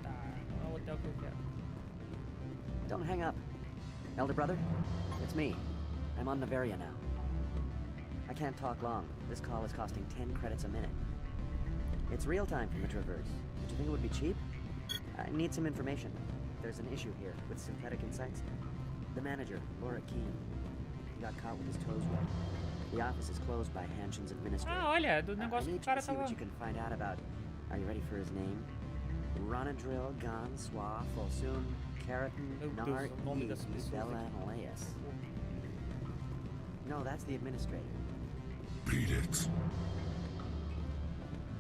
Tá, não é o hotel que eu quero. Don't hang up. Elder brother, it's me. I'm on Noveria now. I can't talk long. This call is costing 10 credits a minute. It's real time from the Traverse. Did you think it would be cheap? I need some information. There's an issue here with Synthetic Insights. The manager, Lorik Keene, he got caught with his toes wet. The office is closed by Hanshan's administrator. Ah, olha, do negócio I que need o cara you to see tava... what you can find out about. Are you ready for his name? Ronadrill, Gon, Swa, Folsum, Keratin, Nar, Bella, and Aleus. No, that's the administrator. Beat it.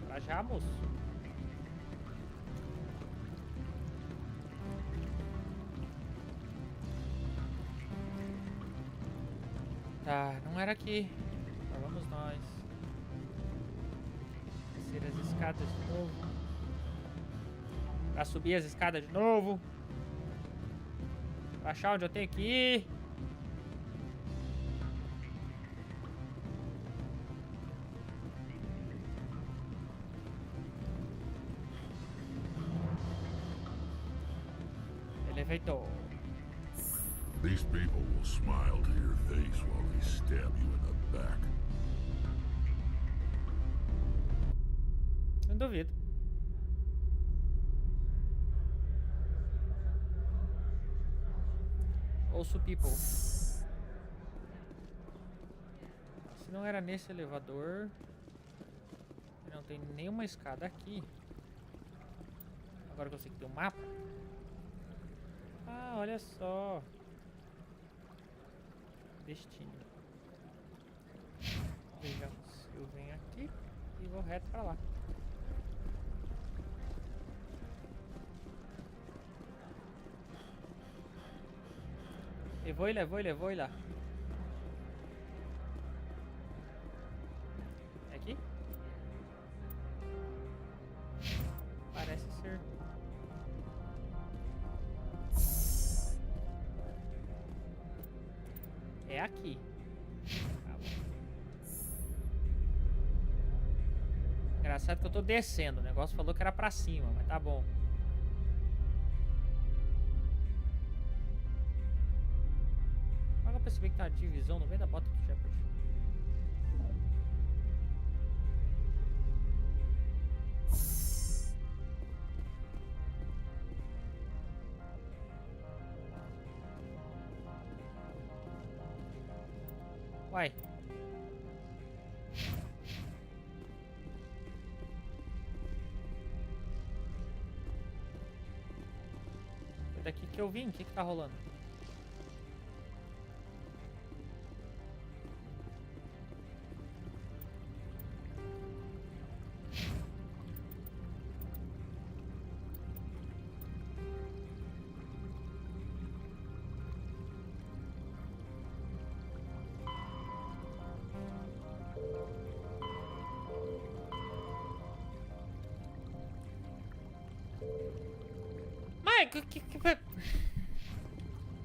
Pra já, moço. Tá, não era aqui. Lá vamos nós. Descer as escadas de novo. Pra subir as escadas de novo. Pra achar onde eu tenho que ir. Elevator. These people will smile to your face while they stab you in the back. Não duvido. Ouço people. Se não era nesse elevador, não tem nenhuma escada aqui. Agora que eu sei que tem um mapa. Ah, olha só. Destino. Vejamos. Eu venho aqui e vou reto pra lá. Levou lá. É aqui? Parece ser. É aqui. Tá bom. Engraçado que eu tô descendo. O negócio falou que era pra cima, mas tá bom. Agora eu percebi que tá uma divisão no meio da bota do Shepard. Uai. Foi daqui que eu vim. O que tá rolando?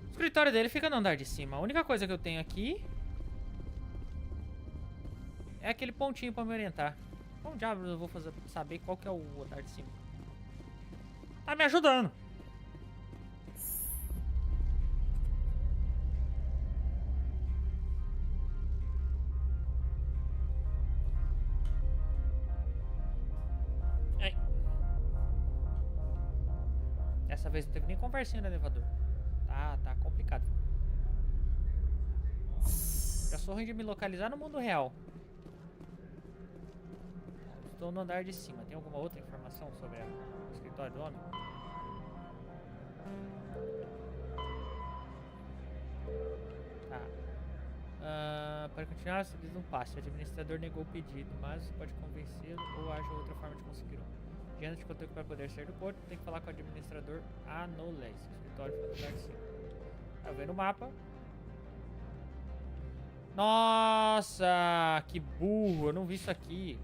O escritório dele fica no andar de cima. A única coisa que eu tenho aqui é aquele pontinho pra me orientar. Como diabos eu vou saber qual que é o andar de cima? Tá me ajudando. Dessa vez não teve nem conversinha no elevador. Tá complicado. Já sou ruim de me localizar no mundo real. Estou no andar de cima. Tem alguma outra informação sobre o escritório do homem? Tá. Para continuar, diz um passe. O administrador negou o pedido, mas pode convencê-lo ou haja outra forma de conseguir um. Diante de conteúdo para poder sair do porto, tem que falar com o administrador Anoles. O escritório fica no lugar de cima. Tá vendo o mapa? Nossa, que burro. Eu não vi isso aqui.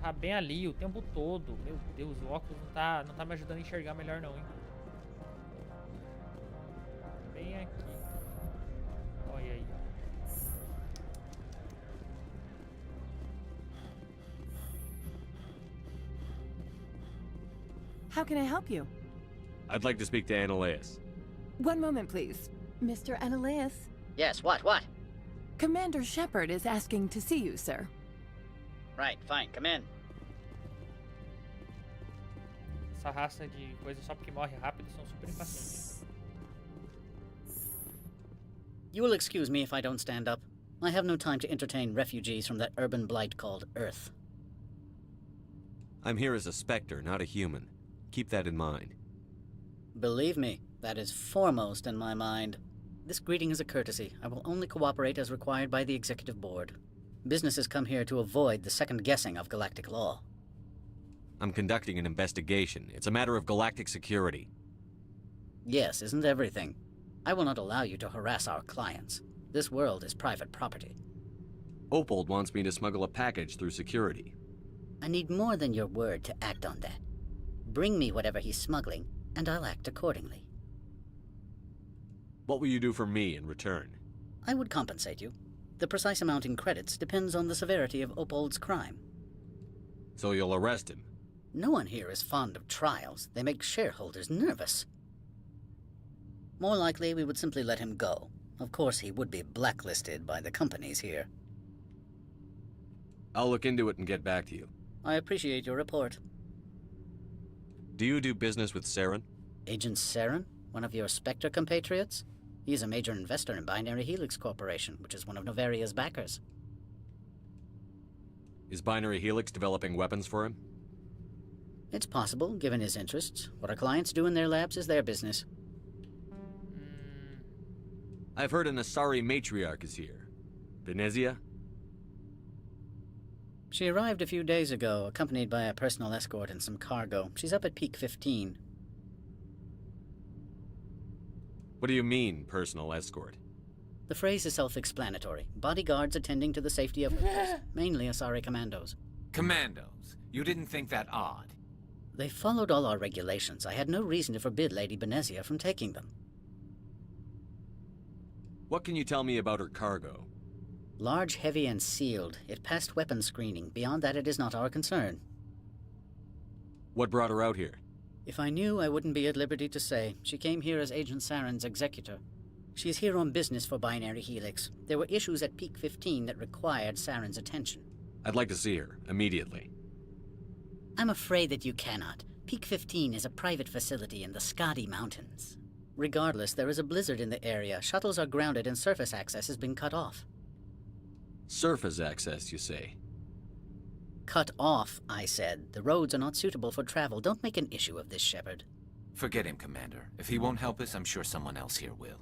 Tá bem ali o tempo todo. Meu Deus, o óculos não tá me ajudando a enxergar melhor não, hein? Bem aqui. Olha aí. How can I help you? I'd like to speak to Annaleus. One moment, please. Mr. Annaleus? Yes, what? Commander Shepard is asking to see you, sir. Right, fine, come in. Essa raça de coisa só porque morre rápido são super impacientes. You will excuse me if I don't stand up. I have no time to entertain refugees from that urban blight called Earth. I'm here as a Spectre, not a human. Keep that in mind. Believe me, that is foremost in my mind. This greeting is a courtesy. I will only cooperate as required by the Executive Board. Businesses come here to avoid the second guessing of galactic law. I'm conducting an investigation. It's a matter of galactic security. Yes, isn't everything? I will not allow you to harass our clients. This world is private property. Opold wants me to smuggle a package through security. I need more than your word to act on that. Bring me whatever he's smuggling, and I'll act accordingly. What will you do for me in return? I would compensate you. The precise amount in credits depends on the severity of Opold's crime. So you'll arrest him? No one here is fond of trials. They make shareholders nervous. More likely, we would simply let him go. Of course, he would be blacklisted by the companies here. I'll look into it and get back to you. I appreciate your report. Do you do business with Saren? Agent Saren? One of your Spectre compatriots? He's a major investor in Binary Helix Corporation, which is one of Novaria's backers. Is Binary Helix developing weapons for him? It's possible, given his interests. What our clients do in their labs is their business. I've heard an Asari matriarch is here. Venezia? She arrived a few days ago, accompanied by a personal escort and some cargo. She's up at Peak 15. What do you mean, personal escort? The phrase is self-explanatory. Bodyguards attending to the safety of mainly Asari commandos. Commandos? You didn't think that odd? They followed all our regulations. I had no reason to forbid Lady Venezia from taking them. What can you tell me about her cargo? Large, heavy, and sealed. It passed weapons screening. Beyond that, it is not our concern. What brought her out here? If I knew, I wouldn't be at liberty to say. She came here as Agent Saren's executor. She's here on business for Binary Helix. There were issues at Peak 15 that required Saren's attention. I'd like to see her, immediately. I'm afraid that you cannot. Peak 15 is a private facility in the Skadi Mountains. Regardless, there is a blizzard in the area. Shuttles are grounded and surface access has been cut off. Surface access, you say? Cut off, I said. The roads are not suitable for travel. Don't make an issue of this, Shepard. Forget him, Commander. If he won't help us, I'm sure someone else here will.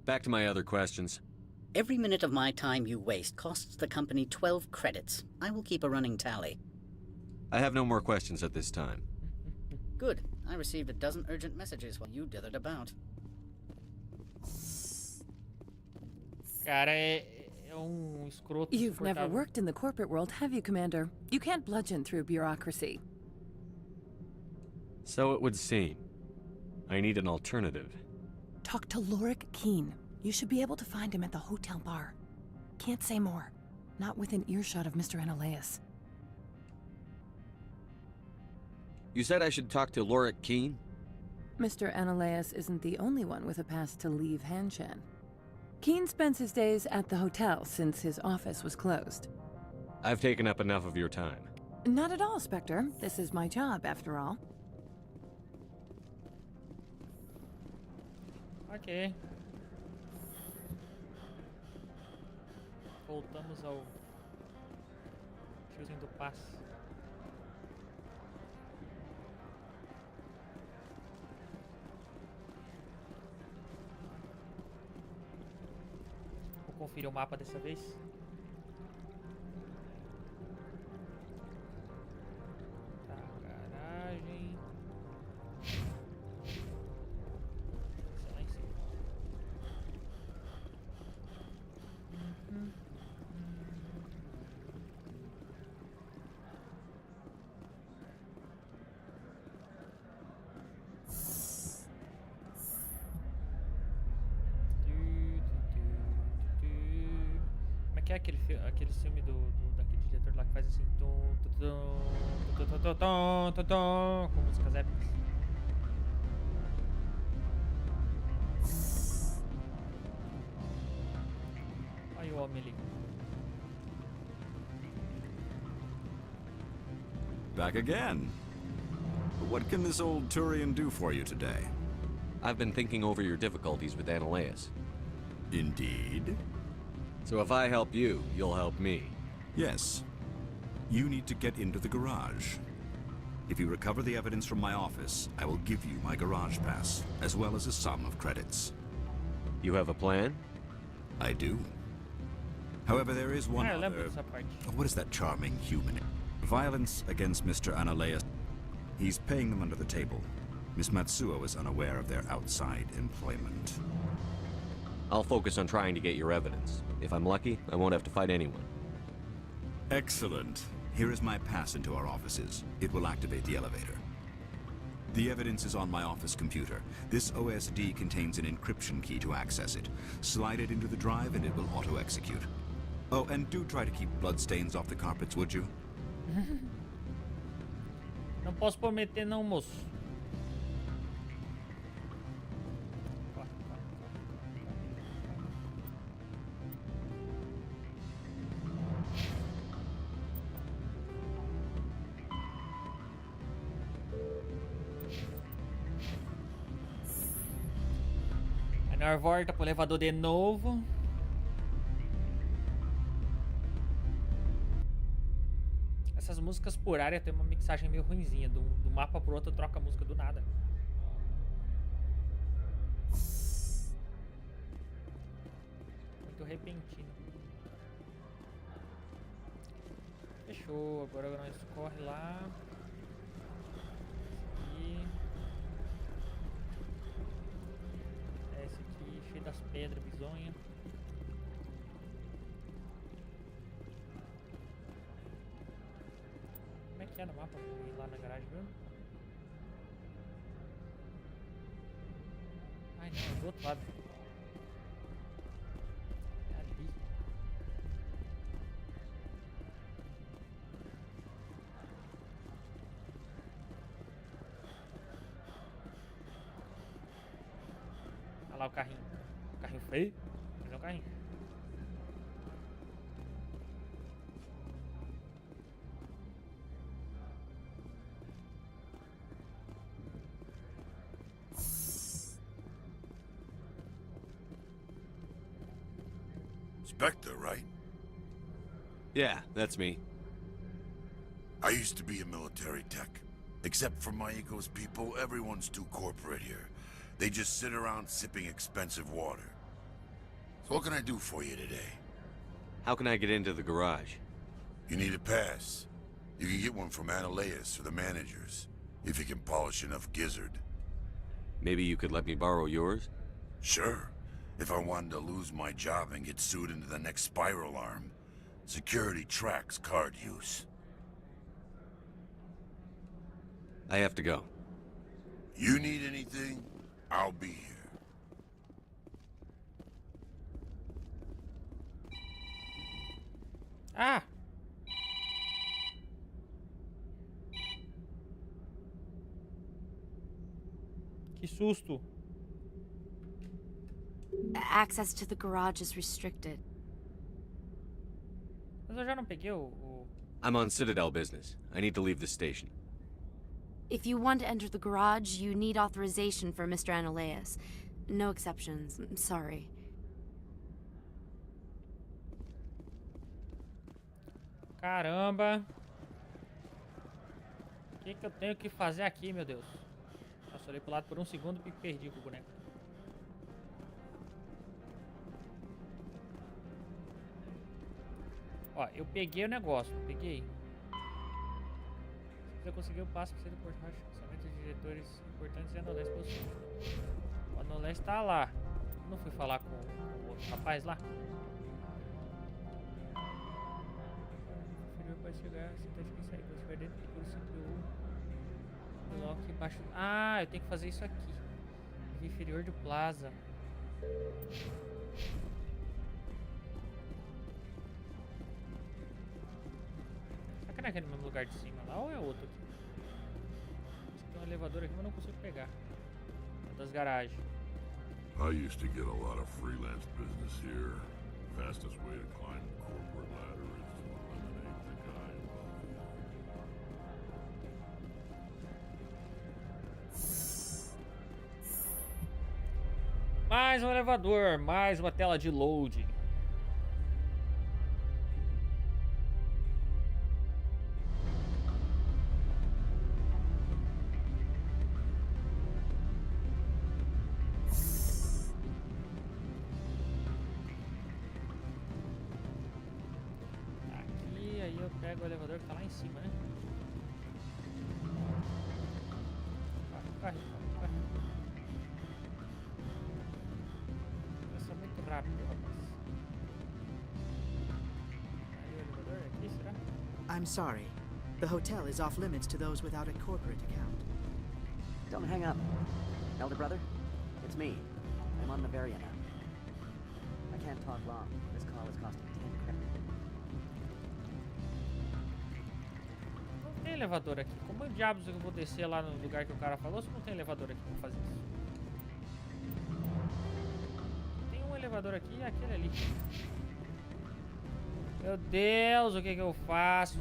Back to my other questions. Every minute of my time you waste costs the company 12 credits. I will keep a running tally. I have no more questions at this time. Good. I received a dozen urgent messages while you dithered about. Cara, escroto. You've never worked in the corporate world, have you, Commander? You can't bludgeon through bureaucracy. So it would seem. I need an alternative. Talk to Lorik Keene. You should be able to find him at the hotel bar. Can't say more. Not within earshot of Mr. Analaeus. You said I should talk to Lorik Keene? Mr. Analaeus isn't the only one with a pass to leave Hanshan. Keene spends his days at the hotel since his office was closed. I've taken up enough of your time. Not at all, Spectre. This is my job, after all. Ok. Voltamos ao tiozinho do passe. Vou conferir o mapa dessa vez. Tá, garagem. Silêncio. Que é aquele filme daquele diretor lá que faz assim com músicas épicas. Olha o homem ali. Back again. What can this old Turian do for you today? I've been thinking over your difficulties with Analaeus. Indeed. So if I help you, you'll help me. Yes. You need to get into the garage. If you recover the evidence from my office, I will give you my garage pass, as well as a sum of credits. You have a plan? I do. However, there is one other... What is that charming human? Violence against Mr. Analeas. He's paying them under the table. Miss Matsuo is unaware of their outside employment. I'll focus on trying to get your evidence. If I'm lucky, I won't have to fight anyone. Excellent. Here is my pass into our offices. It will activate the elevator. The evidence is on my office computer. This OSD contains an encryption key to access it. Slide it into the drive and it will auto-execute. Oh, and do try to keep bloodstains off the carpets, would you? Não posso prometer não, moço. Aí nós volta pro elevador de novo. Essas músicas por área tem uma mixagem meio ruinzinha. Do mapa pro outro troca a música do nada. Muito repentino. Fechou. Agora nós corre lá. Esse aqui, cheio das pedras, bizonha. Como é que é no mapa pra ir lá na garagem mesmo? Ai não, é do outro lado. É ali. Olha lá o carrinho. Carrinho feio, mas é um carrinho. Spectre, right? Yeah, that's me. I used to be a military tech. Except for Maiko's people, everyone's too corporate here. They just sit around sipping expensive water. So what can I do for you today? How can I get into the garage? You need a pass. You can get one from Analeas or the managers, if you can polish enough gizzard. Maybe you could let me borrow yours? Sure. If I wanted to lose my job and get sued into the next spiral arm, security tracks card use. I have to go. You need anything, I'll be here. Ah! Que susto! Access to the garage is restricted. Mas eu já não peguei o... I'm on Citadel business. I need to leave the station. If you want to enter the garage, you need authorization for Mr. Analeas. No exceptions. I'm sorry. Caramba! O que eu tenho que fazer aqui, meu Deus? Nossa, olhei pro lado por um segundo e perdi com o boneco. Ó, eu peguei o negócio, peguei. Se eu conseguir, eu passo pra ser do Porto Rocha. Somente os diretores importantes e Anolés possível. O Anolés tá lá. Não fui falar com o outro rapaz lá? O inferior pode chegar, você tá de sair. Você vai dentro do CPU. Coloque embaixo. Ah, eu tenho que fazer isso aqui. Inferior do Plaza. Será que é no mesmo lugar de cima lá ou é outro aqui? Acho que tem um elevador aqui, mas não consigo pegar. É das garagens. I used to get a lot of freelance business here. Fastest way to climb the corporate ladder is to eliminate the guy above you. Mais um elevador, mais uma tela de load. eu pego o elevador que tá lá em cima, né? Corre. Isso é muito rápido, rapaz. Aí o elevador é aqui, será? I'm sorry. The hotel is off limits to those without a corporate account. Don't hang up. Elder brother, it's me. I'm on Bavaria now. I can't talk long. This call is costing 10 credits. Não tem elevador aqui. Como diabos eu vou descer lá no lugar que o cara falou se não tem elevador aqui pra fazer isso? Tem um elevador aqui e aquele ali. Meu Deus, o que eu faço?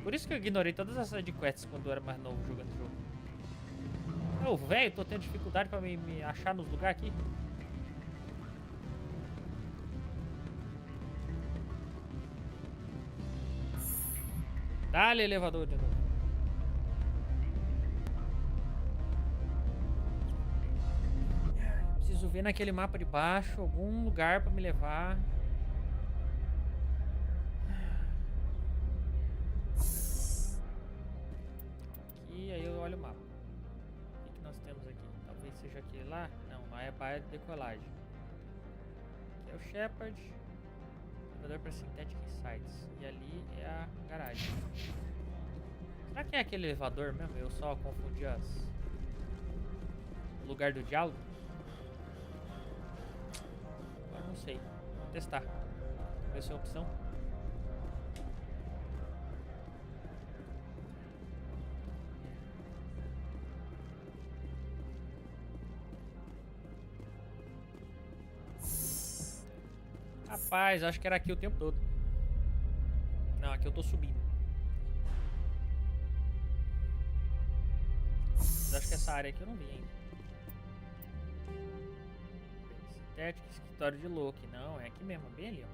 Por isso que eu ignorei todas as sidequests quando eu era mais novo jogando o jogo. Eu, velho, tô tendo dificuldade pra me achar nos lugares aqui. Dá-lhe elevador de novo. Preciso ver naquele mapa de baixo algum lugar pra me levar. Aqui, aí eu olho o mapa. O que nós temos aqui? Talvez seja aquele lá? Não é a baia de decolagem. Aqui é o Shepard. Elevador para Synthetic Sites. E ali é a garagem. Será que é aquele elevador mesmo? Eu só confundi o lugar do diálogo? Agora não sei. Vou testar. Ver se é opção. Rapaz, acho que era aqui o tempo todo. Não, aqui eu tô subindo. Mas acho que essa área aqui eu não vi ainda. Sintético, escritório de Loki. Não, é aqui mesmo, bem ali, ó.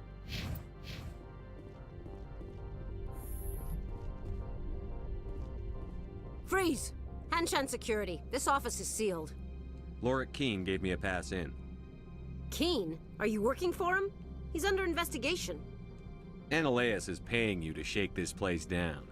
Freeze! Hanshan Security. This office is sealed. Lorik Keene gave me a pass in. Keene? Are you working for him? He's under investigation. Analeas is paying you to shake this place down.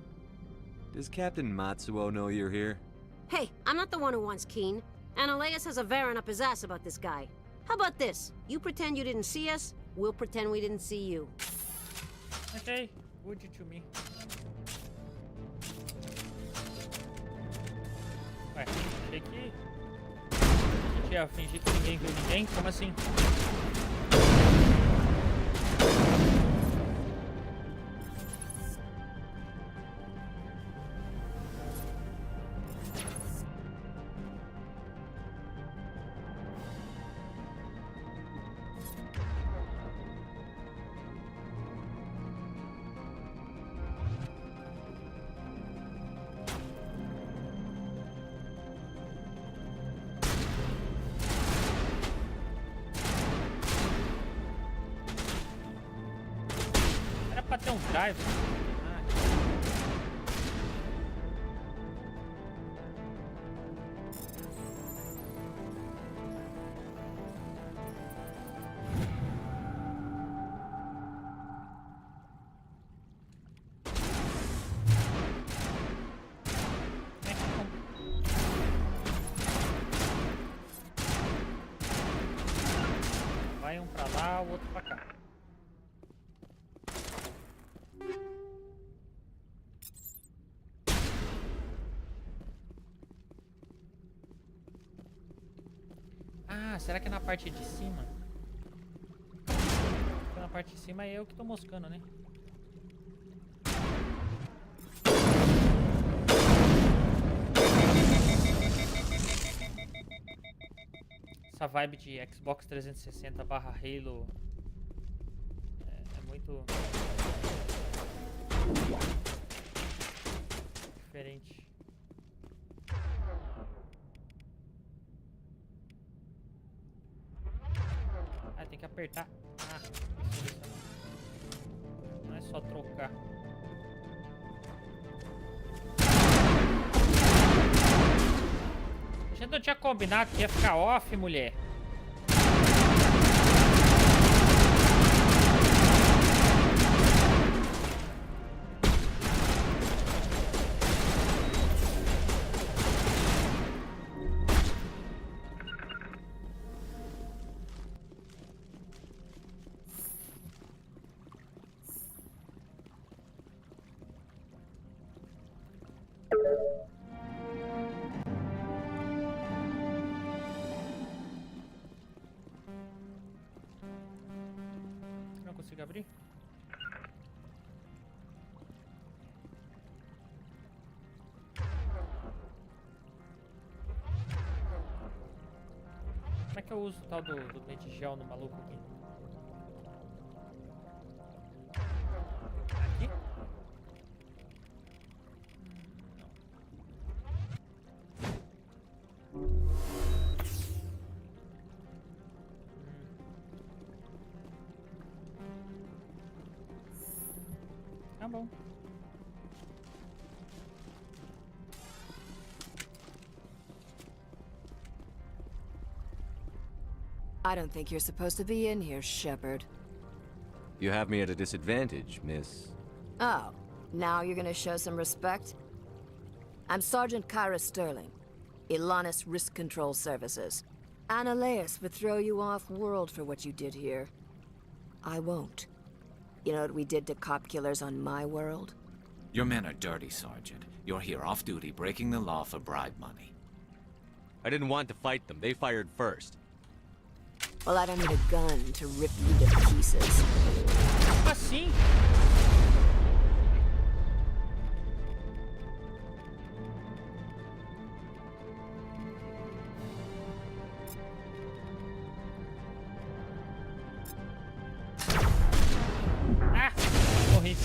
Does Captain Matsuo know you're here? Hey, I'm not the one who wants Keene. Analeas has a Varen up his ass about this guy. How about this? You pretend you didn't see us, we'll pretend we didn't see you. Okay, would you to me? Ué, achei que... A gente ia fingir que ninguém viu ninguém? Como assim? Pra ter um drive. Vai um pra lá, o outro pra cá. Ah, será que é na parte de cima? Porque na parte de cima é eu que tô moscando, né? Essa vibe de Xbox 360 / Halo é muito diferente. Ah, tem que apertar. Ah, isso não é só trocar. A gente não tinha combinado que ia ficar off, mulher. Não consigo abrir? Como é que eu uso o tal do pente gel no maluco aqui? Aqui? Tá bom. I don't think you're supposed to be in here, Shepard. You have me at a disadvantage, miss. Oh, now you're gonna show some respect? I'm Sergeant Kyra Sterling, Ilanis Risk Control Services. Analeas would throw you off-world for what you did here. I won't. You know what we did to cop killers on my world? Your men are dirty, Sergeant. You're here off-duty, breaking the law for bribe money. I didn't want to fight them. They fired first. Well, I don't need a gun to rip you to pieces. Assim? Ah, morri.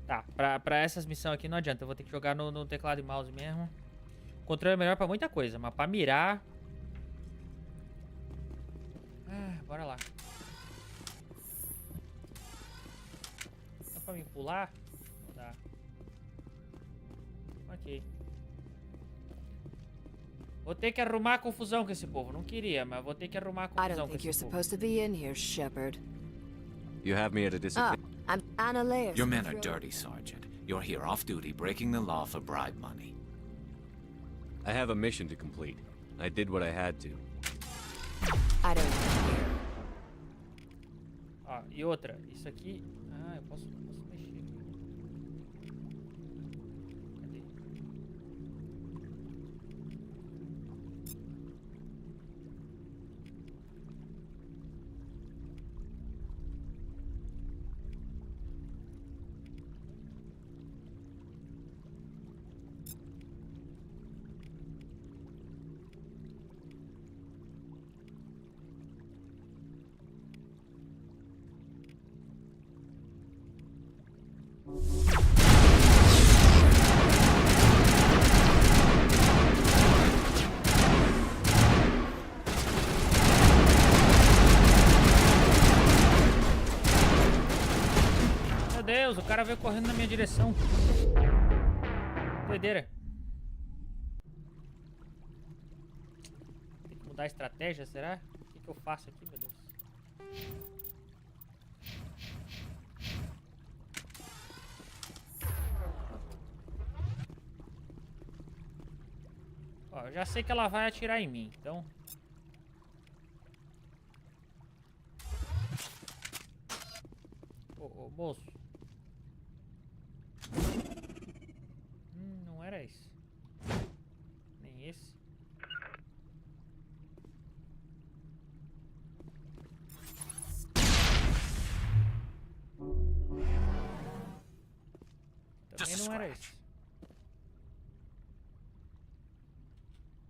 Tá, pra essas missões aqui não adianta. Eu vou ter que jogar no teclado e mouse mesmo. O controle é melhor pra muita coisa, mas pra mirar... Ah, bora lá. Dá pra me pular? Não dá. Ok. Vou ter que arrumar a confusão com esse povo. Não queria, mas vou ter que arrumar a I confusão don't com think you're esse povo. supposed to be in here, Shepard. You have me at a disadvantage. I'm Analeas. Your men are dirty, Sergeant. You're here off-duty, breaking the law for bribe money. I have a mission to complete. I did what I had to. I don't care. Ó, e outra. Isso aqui... Ah, eu posso mexer. Cadê? Meu Deus, o cara veio correndo na minha direção. Doideira. Tem que mudar a estratégia, será? O que eu faço aqui, meu Deus? Ó, eu já sei que ela vai atirar em mim, então... Ô, moço. Não era esse. Nem esse. Também não era esse.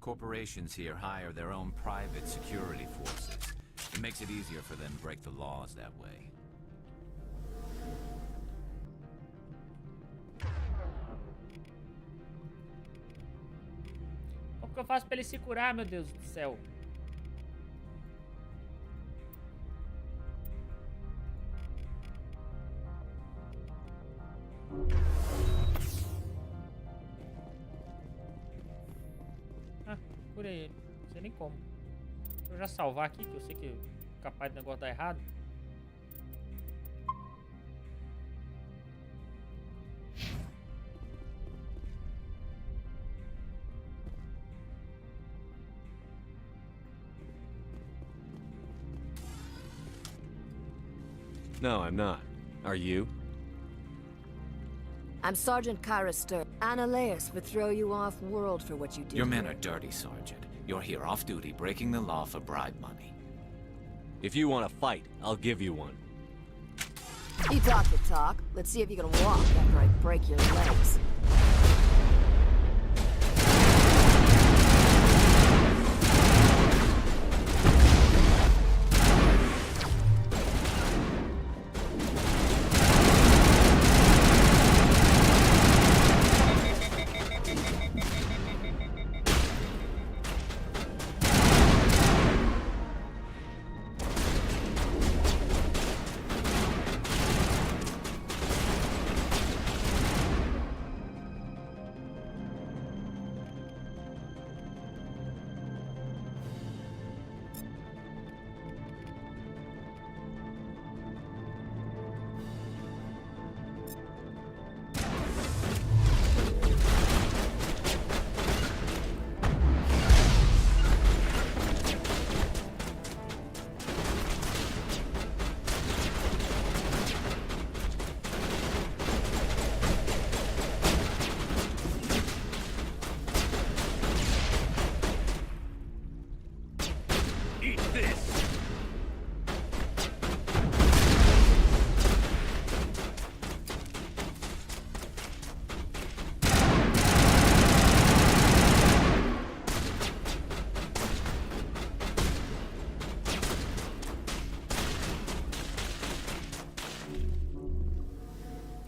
Corporations here hire their own private security forces. It makes it easier for them to break the laws that way. Como que eu faço pra ele se curar, meu Deus do céu? Ah, curei ele. Não sei nem como. Deixa eu já salvar aqui, que eu sei que é capaz do negócio dar errado. No, I'm not. Are you? I'm Sergeant Kyra Sterling. Analeas would throw you off-world for what you did. Your men are dirty, Sergeant. You're here off-duty, breaking the law for bribe money. If you want to fight, I'll give you one. You talk the talk. Let's see if you can walk after I break your legs.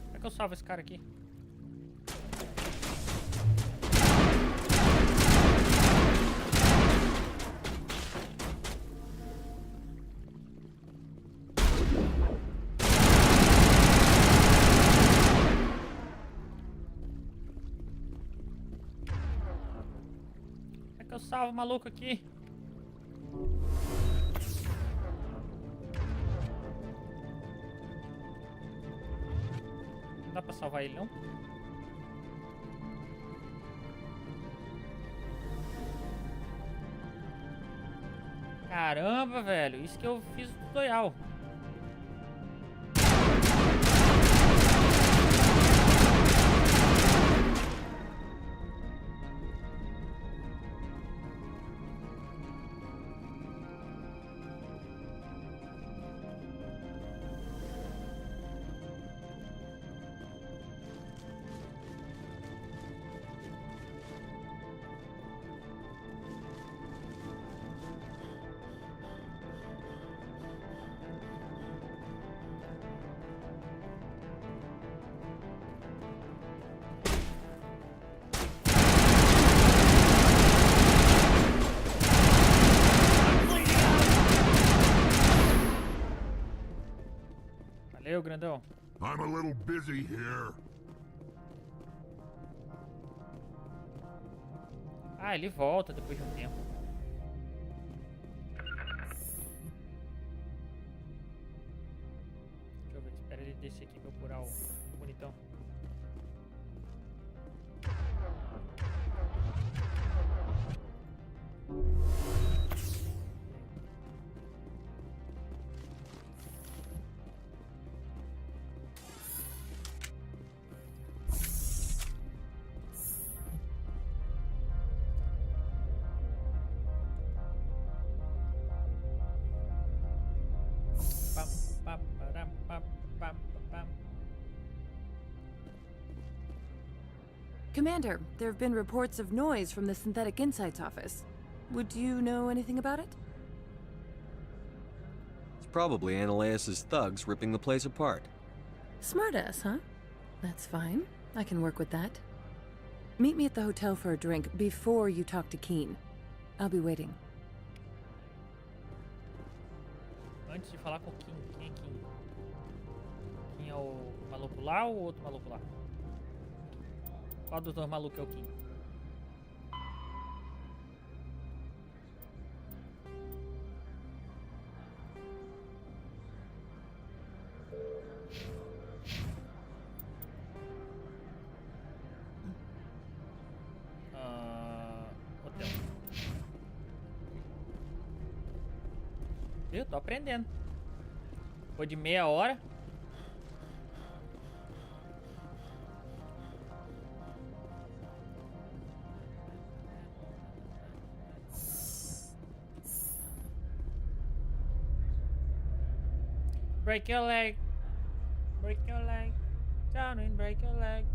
Como é que eu salvo esse cara aqui? Como é que eu salvo o maluco aqui? Não dá pra salvar ele, não? Caramba, velho. Isso que eu fiz o tutorial. Valeu, grandão. I'm a little busy here. Ah, ele volta depois de um tempo. Deixa eu ver, espera ele descer aqui pra eu curar o bonitão. Commander, there have been reports of noise from the Synthetic Insights office. Would you know anything about it? It's probably Analeas' thugs ripping the place apart. Smartass, huh? That's fine. I can work with that. Meet me at the hotel for a drink before you talk to Keen. I'll be waiting. Antes de falar com o Kim, quem é Kim? Kim é o maluco lá ou o outro maluco lá? Qual dos dois malucos é o Kim? Hotel. Eu tô aprendendo. Depois de meia hora. Break your leg. Break your leg. Down and break your leg.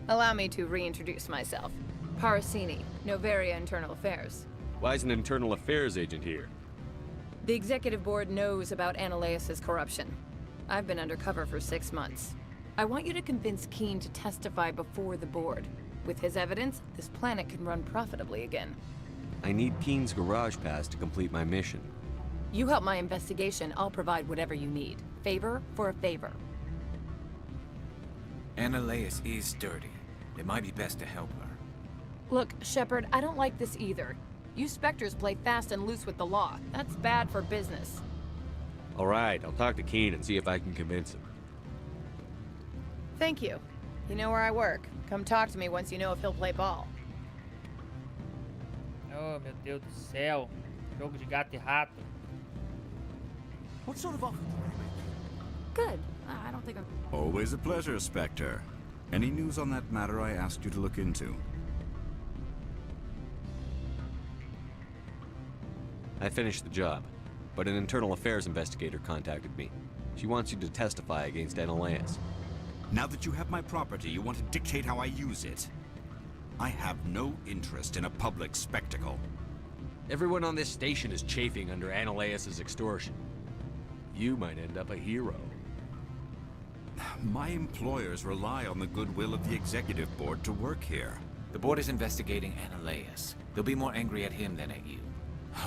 Allow me to reintroduce myself. Parasini, Novaria Internal Affairs. Why is an internal affairs agent here? The executive board knows about Ananias' corruption. I've been undercover for 6 months. I want you to convince Keene to testify before the board. With his evidence, this planet can run profitably again. I need Keene's garage pass to complete my mission. You help my investigation, I'll provide whatever you need. Favor for a favor. Ananias is dirty. It might be best to help her. Look, Shepard, I don't like this either. You Spectres play fast and loose with the law. That's bad for business. All right, I'll talk to Keene and see if I can convince him. Thank you. You know where I work. Come talk to me once you know if he'll play ball. Oh, meu Deus do céu. Jogo de gato e rato. What sort of offer? Good. I don't think I'm... Always a pleasure, Spectre. Any news on that matter I asked you to look into? I finished the job, but an internal affairs investigator contacted me. She wants you to testify against Ananias. Now that you have my property, you want to dictate how I use it. I have no interest in a public spectacle. Everyone on this station is chafing under Ananias' extortion. You might end up a hero. My employers rely on the goodwill of the executive board to work here. The board is investigating Ananias. They'll be more angry at him than at you.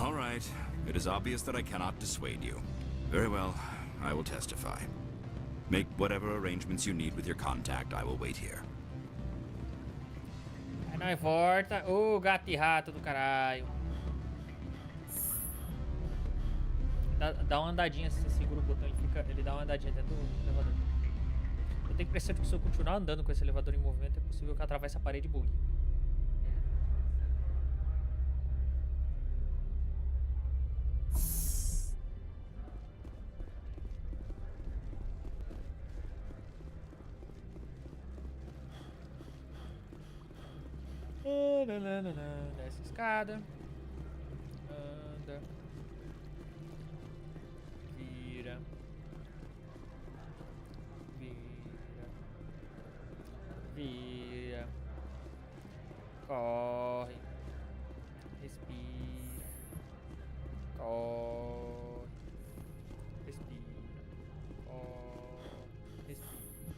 All right. It is obvious that I cannot dissuade you. Very well. I will testify. Make whatever arrangements you need with your contact. I will wait here. Aí nós volta. Ô, gato e rato do caralho. Dá uma andadinha, se você segura o botão e fica, ele dá uma andadinha dentro do elevador. Eu tenho a impressão de que se eu continuar andando com esse elevador em movimento, é possível que eu atravesse a parede e bugue. Desce a escada. Anda. Vira. Vira. Vira. Corre. Respira. Corre. Respira. Corre. Respira.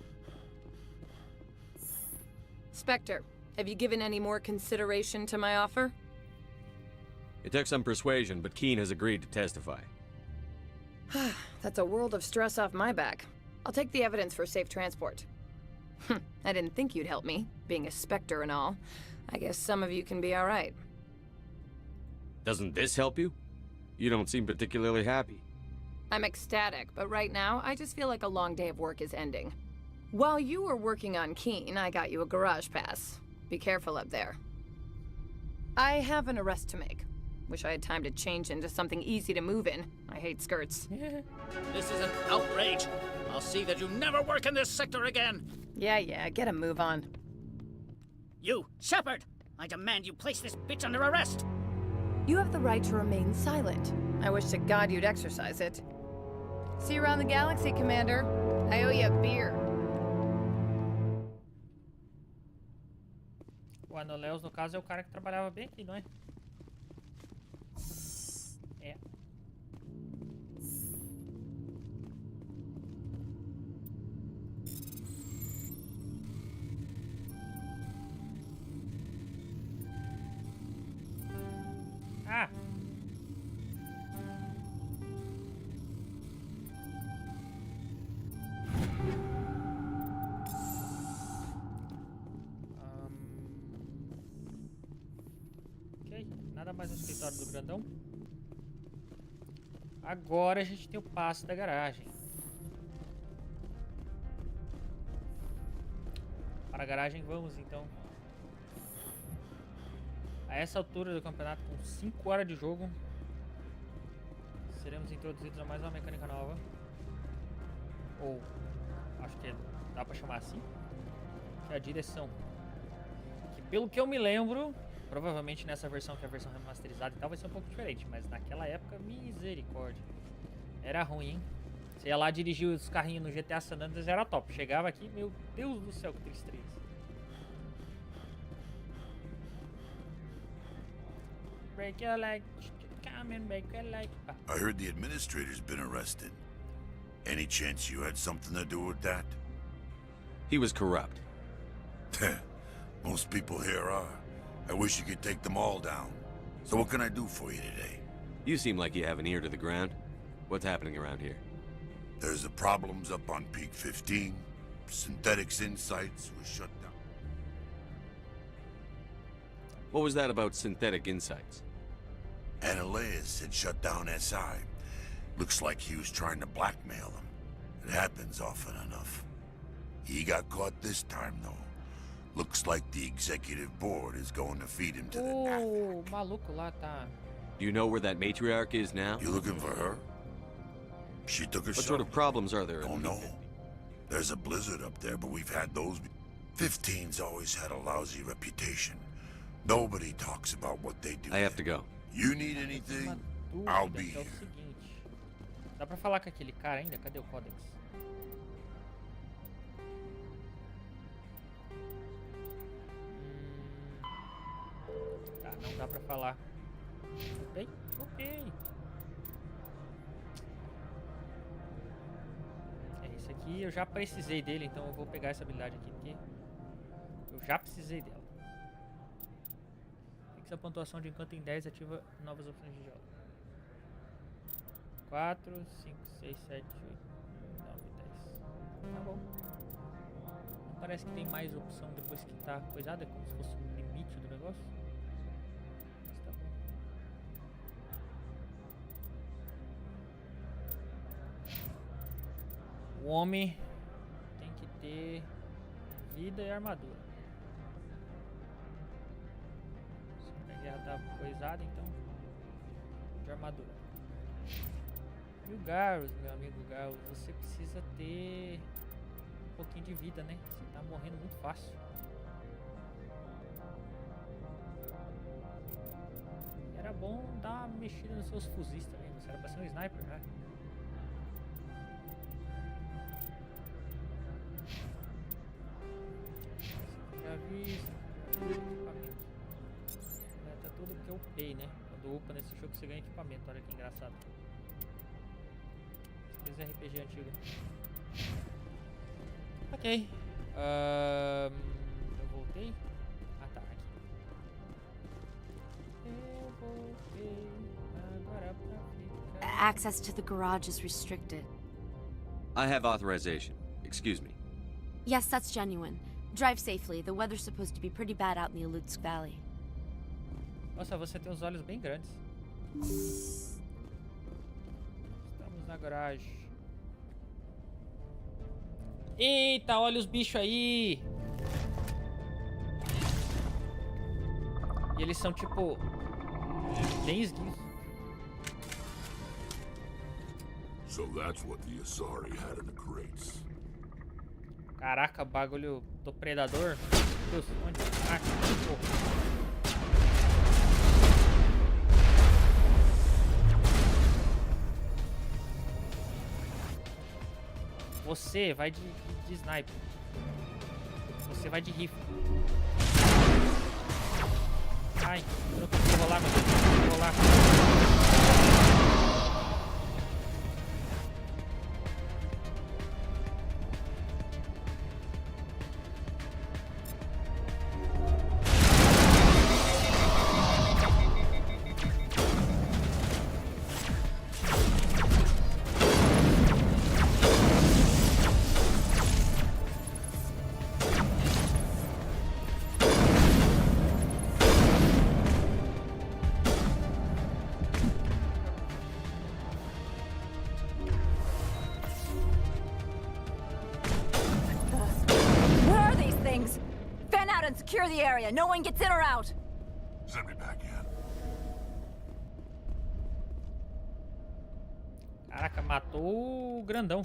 Spectre, have you given any more consideration to my offer? It took some persuasion, but Keene has agreed to testify. That's a world of stress off my back. I'll take the evidence for safe transport. I didn't think you'd help me, being a Spectre and all. I guess some of you can be all right. Doesn't this help you? You don't seem particularly happy. I'm ecstatic, but right now, I just feel like a long day of work is ending. While you were working on Keene, I got you a garage pass. Be careful up there. I have an arrest to make. Wish I had time to change into something easy to move in. I hate skirts. This is an outrage. I'll see that you never work in this sector again. Yeah, get a move on. You, Shepard! I demand you place this bitch under arrest! You have the right to remain silent. I wish to God you'd exercise it. See you around the galaxy, Commander. I owe you a beer. O Anoleus, no caso, é o cara que trabalhava bem aqui, não é? É. Ah! Ok, nada mais no escritório do grandão. Agora a gente tem o passe da garagem. Para a garagem vamos, então. A essa altura do campeonato, com 5 horas de jogo, seremos introduzidos a mais uma mecânica nova. Ou, acho que dá pra chamar assim, que é a direção. Que pelo que eu me lembro, provavelmente nessa versão, que é a versão remasterizada e tal, vai ser um pouco diferente. Mas naquela época, misericórdia. Era ruim, hein? Você ia lá dirigir os carrinhos no GTA San Andreas, era top. Chegava aqui, meu Deus do céu, que tristeza. Break your leg, come and break your leg. I heard the administrator's been arrested. Any chance you had something to do with that? He was corrupt. Most people here are. I wish you could take them all down. So what can I do for you today? You seem like you have an ear to the ground. What's happening around here? There's the problems up on Peak 15. Synthetics Insights was shut down. What was that about Synthetic Insights? Ananias had shut down SI. Looks like he was trying to blackmail them. It happens often enough. He got caught this time, though. Looks like the executive board is going to feed him to the O maluco lá tá. Do you know where that matriarch is now? You looking for her? She took herself. What sort of problems are there? Oh no. There's a blizzard up there, but we've had those. 15's always had a lousy reputation. Nobody talks about what they do. I have to go. You need anything? I'll be here. Dá pra falar com aquele cara ainda? Cadê o Codex? Tá, não dá pra falar. Ok, ok. É isso aqui, eu já precisei dele, então eu vou pegar essa habilidade aqui, porque eu já precisei dela. Fixa a pontuação de enquanto em 10 ativa novas opções de jogo. 4, 5, 6, 7, 8, 9, 10. Tá bom. Não parece que tem mais opção depois que tá coisada, como se fosse um limite do negócio. Mas tá bom. O homem tem que ter vida e armadura. Se a guerra tá coisada, então de armadura. E o Garrus, meu amigo Garrus, você precisa ter um pouquinho de vida, né? Você tá morrendo muito fácil. Era bom dar uma mexida nos seus fuzis também, você era pra ser um sniper, né? Já vi equipamento. Tá tudo que eu upei, né? Quando upa nesse jogo você ganha equipamento, olha que engraçado. RPG antigo. Ok. Eu voltei? Ah tá, aqui. Eu voltei agora pra ficar. Access to the garage is restricted. I have authorization. Excuse me. Yes, that's genuine. Drive safely. The weather's supposed to be pretty bad out in the Alutsk Valley. Nossa, você tem os olhos bem grandes. Estamos na garagem. Eita, olha os bichos aí. E eles são tipo bem esguios. So that's what the Asari had in the crates. Caraca, bagulho do predador. Deus, onde? Ah, porra. Você vai de sniper. Você vai de rifle. Ai, eu não consigo rolar, meu Deus. Eu não consigo rolar. Fan out and secure the area. No one gets in or out. Send me back in. Caraca, matou o grandão.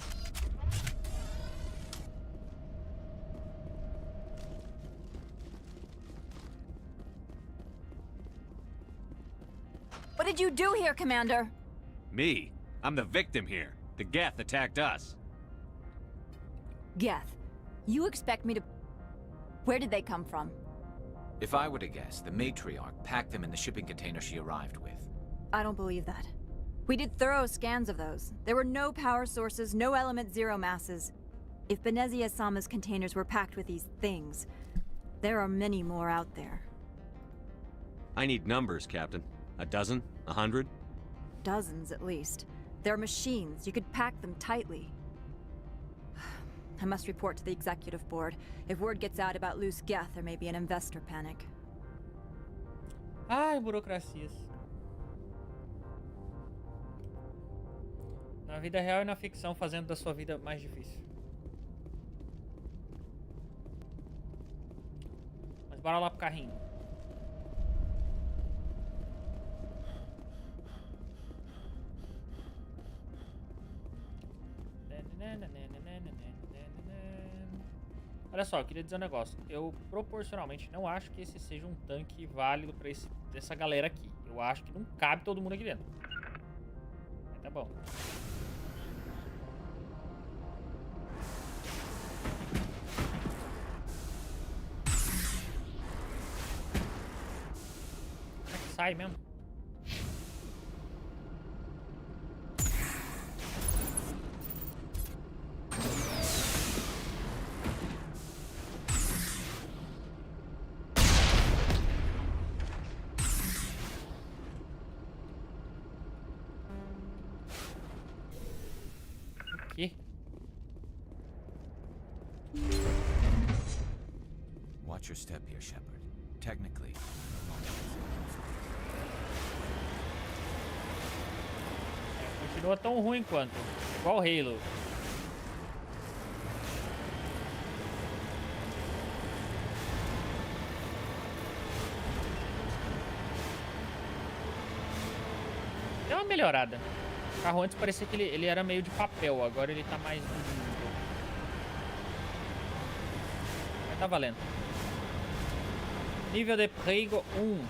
What did you do here, Commander? Me? I'm the victim here. The Geth attacked us. Geth. You expect me to... Where did they come from? If I were to guess, the matriarch packed them in the shipping container she arrived with. I don't believe that. We did thorough scans of those. There were no power sources, no element zero masses. If Benezia-sama's containers were packed with these things, there are many more out there. I need numbers, Captain. A dozen? 100? Dozens, at least. They're machines. You could pack them tightly. I must report to the executive board. If word gets out about loose Geth, there may be an investor panic. Ai, burocracias. Na vida real e na ficção, fazendo da sua vida mais difícil. Mas bora lá pro carrinho. Olha só, eu queria dizer um negócio. Eu proporcionalmente não acho que esse seja um tanque válido pra essa galera aqui. Eu acho que não cabe todo mundo aqui dentro. Mas tá bom. Como é que sai mesmo? Watch your step here, Shepard. Technically, Continua tão ruim quanto. Igual o Halo. Deu uma melhorada. O carro antes parecia que ele era meio de papel, agora ele tá mais... Mas tá valendo. Nível de perigo 1.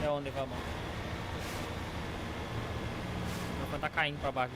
É onde vamos? Não, tá caindo pra baixo.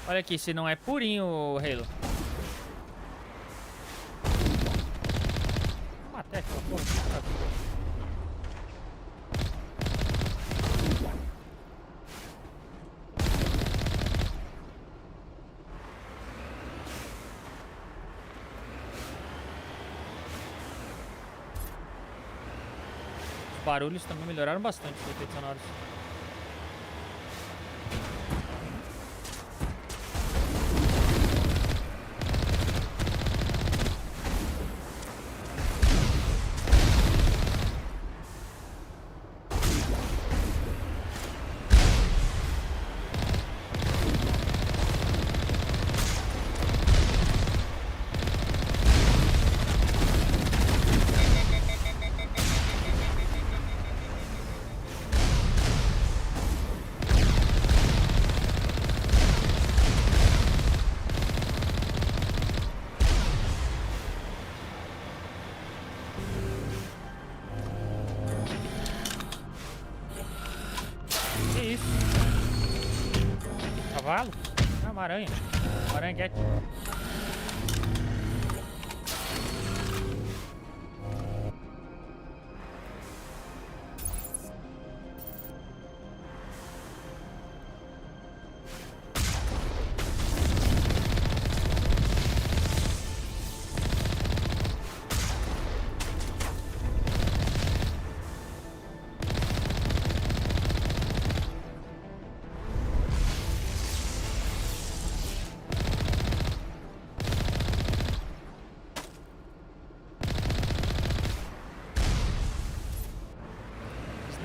Olha aqui, se não é purinho o Halo. Vou matar aquela porra. Os barulhos também melhoraram bastante os efeitos sonoros. Cavalo? Ah, uma aranha. Uma aranguete.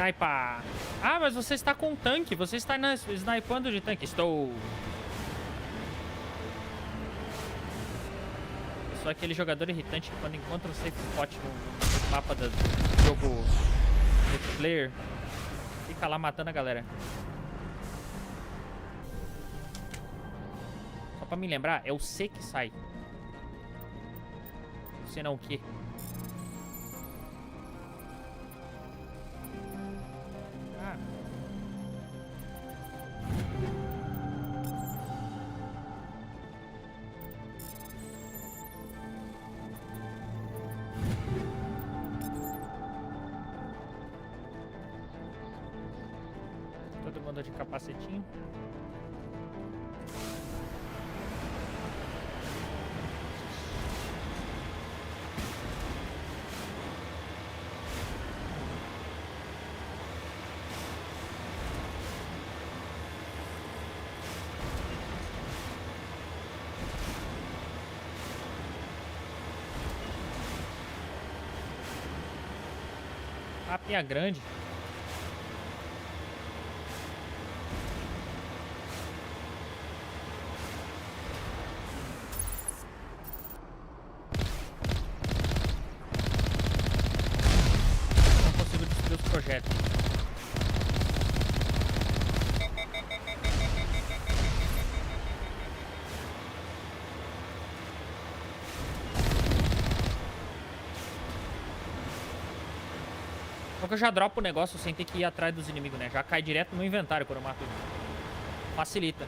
Sniper. Ah, mas você está com um tanque. Você está snipando de tanque. Estou. Eu sou aquele jogador irritante que quando encontra um safe spot no mapa do jogo multiplayer, fica lá matando a galera. Só pra me lembrar, é o C que sai. O C não o quê? Ah. Todo mundo de capacetinho. Papinha grande. Não consigo destruir os projetos. Só que eu já dropo o negócio sem ter que ir atrás dos inimigos, né? Já cai direto no inventário quando eu mato ele. Facilita.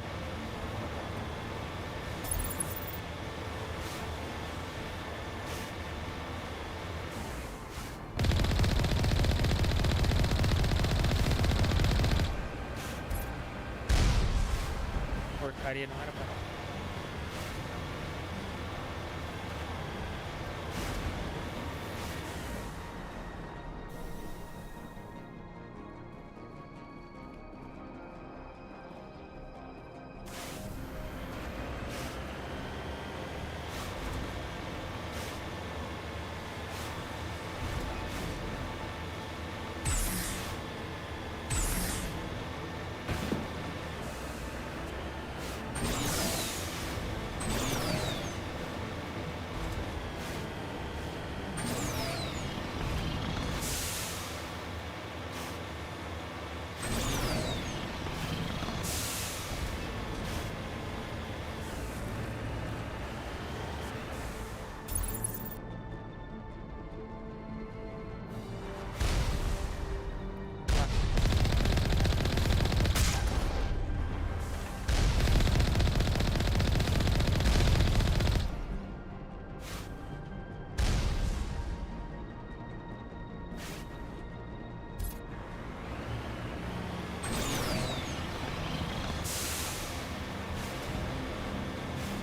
Porcaria, não era pra...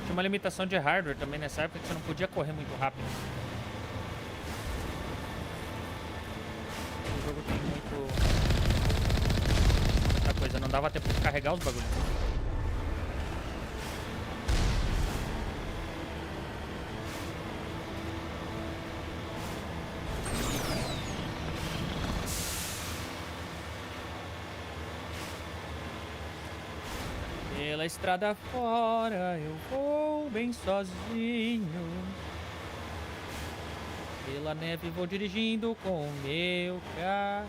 Tinha uma limitação de hardware também nessa época que você não podia correr muito rápido. O jogo tem muita coisa, não dava tempo de carregar os bagulhos. Pela estrada fora eu vou bem sozinho. Pela neve vou dirigindo com o meu carro.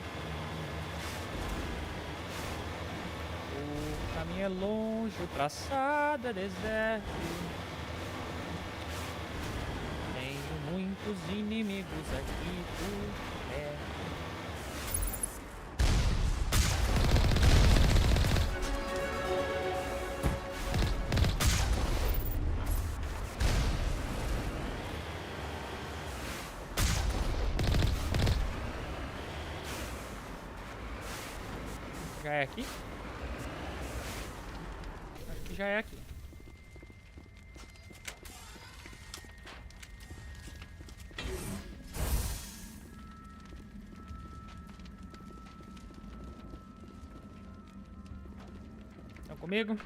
O caminho é longe, o traçado é deserto. Tenho muitos inimigos aqui por perto. Já é aqui? Acho que já é aqui. Estão comigo?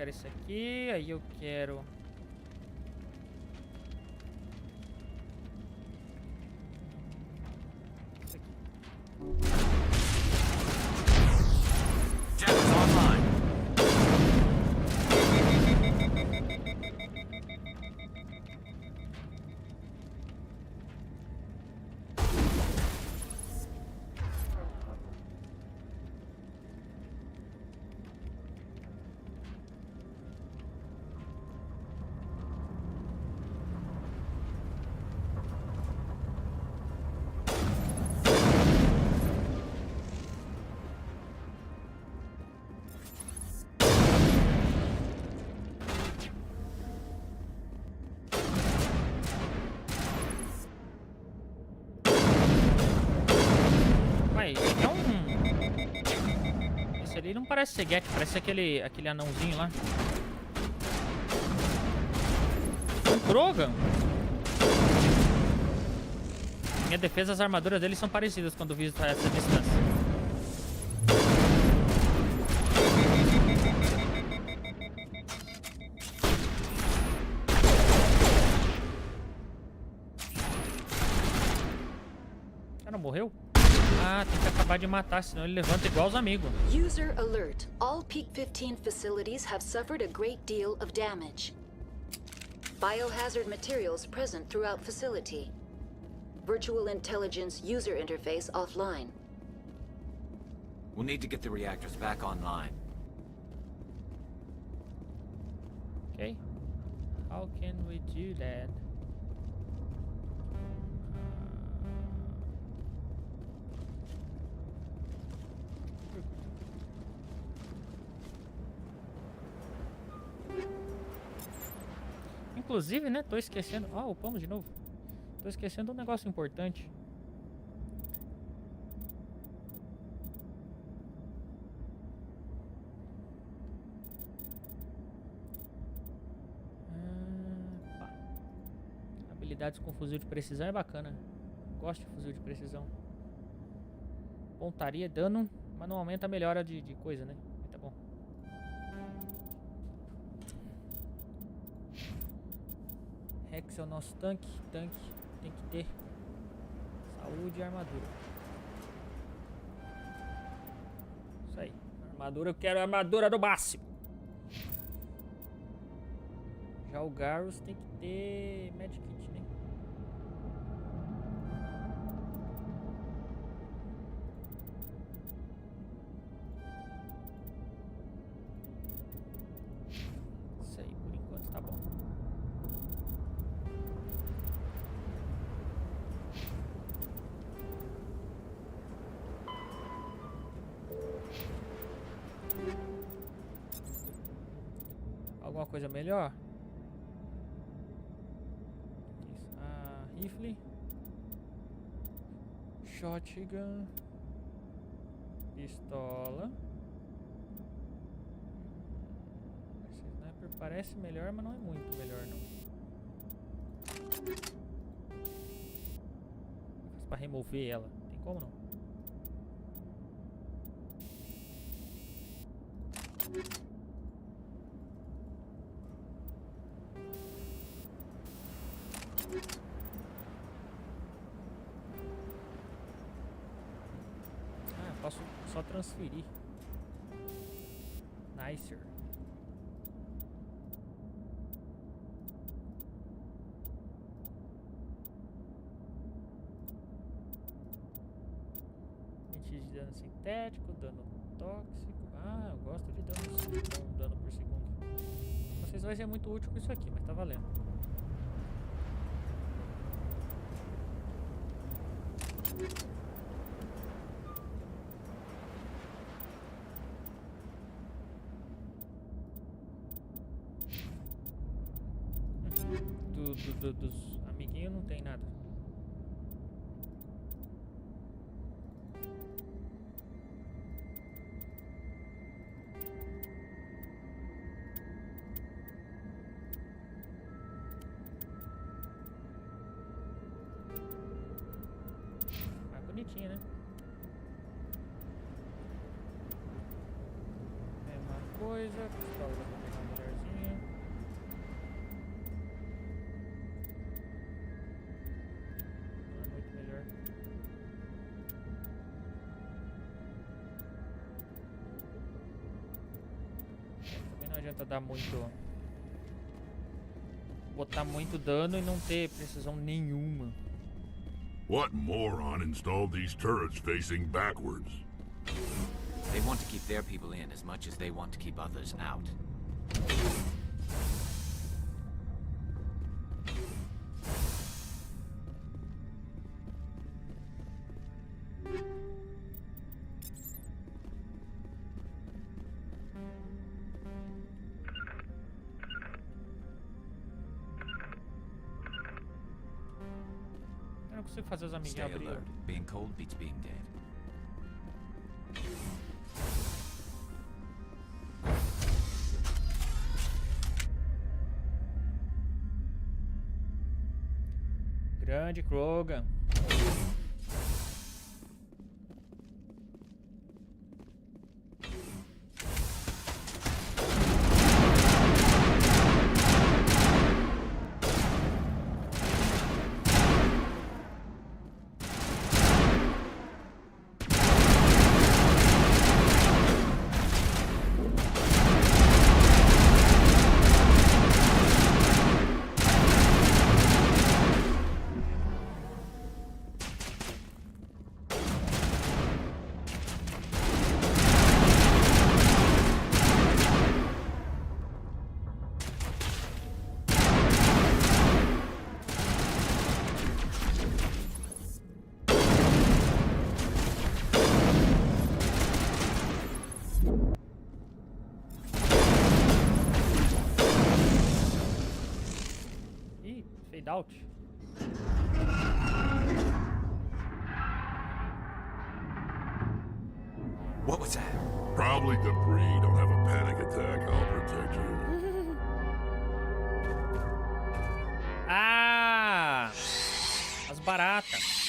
quero esse aqui. Aí eu quero... esse aqui. Jack's online. Esse ali não parece ser Gek, parece aquele anãozinho lá. Um Krogan. Minha defesa, as armaduras deles são parecidas quando visto a essa distância. O cara morreu? Ah, tem que acabar de matar, senão ele levanta igual os amigos. User alert. All Peak 15 facilities have suffered a great deal of damage. Biohazard materials present throughout facility. Virtual intelligence user interface offline. We'll need to get the reactors back online. Okay. How can we do that? Inclusive, né, tô esquecendo... Ó, upamos de novo. Tô esquecendo um negócio importante. Habilidades com fuzil de precisão é bacana. Gosto de fuzil de precisão. Pontaria, dano, mas não aumenta a melhora de coisa, né? Tá bom. Rex é o nosso tanque. Tanque tem que ter saúde e armadura. Isso aí. Armadura, eu quero a armadura do máximo. Já o Garrus tem que ter medkit, né? Isso aí, por enquanto tá bom. Alguma coisa melhor? Rifle, shotgun, pistola. Esse sniper parece melhor, mas não é muito melhor não. Pra remover ela, tem como não? Posso só transferir. Nicer. Limite de dano sintético, dano tóxico. Ah, eu gosto de dano por segundo. Não sei se vai ser muito útil com isso aqui, mas tá valendo. Dos amiguinhos não tem nada. Ah, bonitinha, né? Mesma coisa. Pistola vai pegar melhor. adianta dar muito... botar muito dano e não ter precisão nenhuma. What moron installed these turrets facing backwards? They want to keep their people in as much as they want to keep others out. Eu não consigo fazer os amiguinhos Stay abrir. alert. Being cold beats being dead. Grande Krogan. Fade out. What was that? Probably debris. Don't have a panic attack. I'll protect you. Ah! As baratas.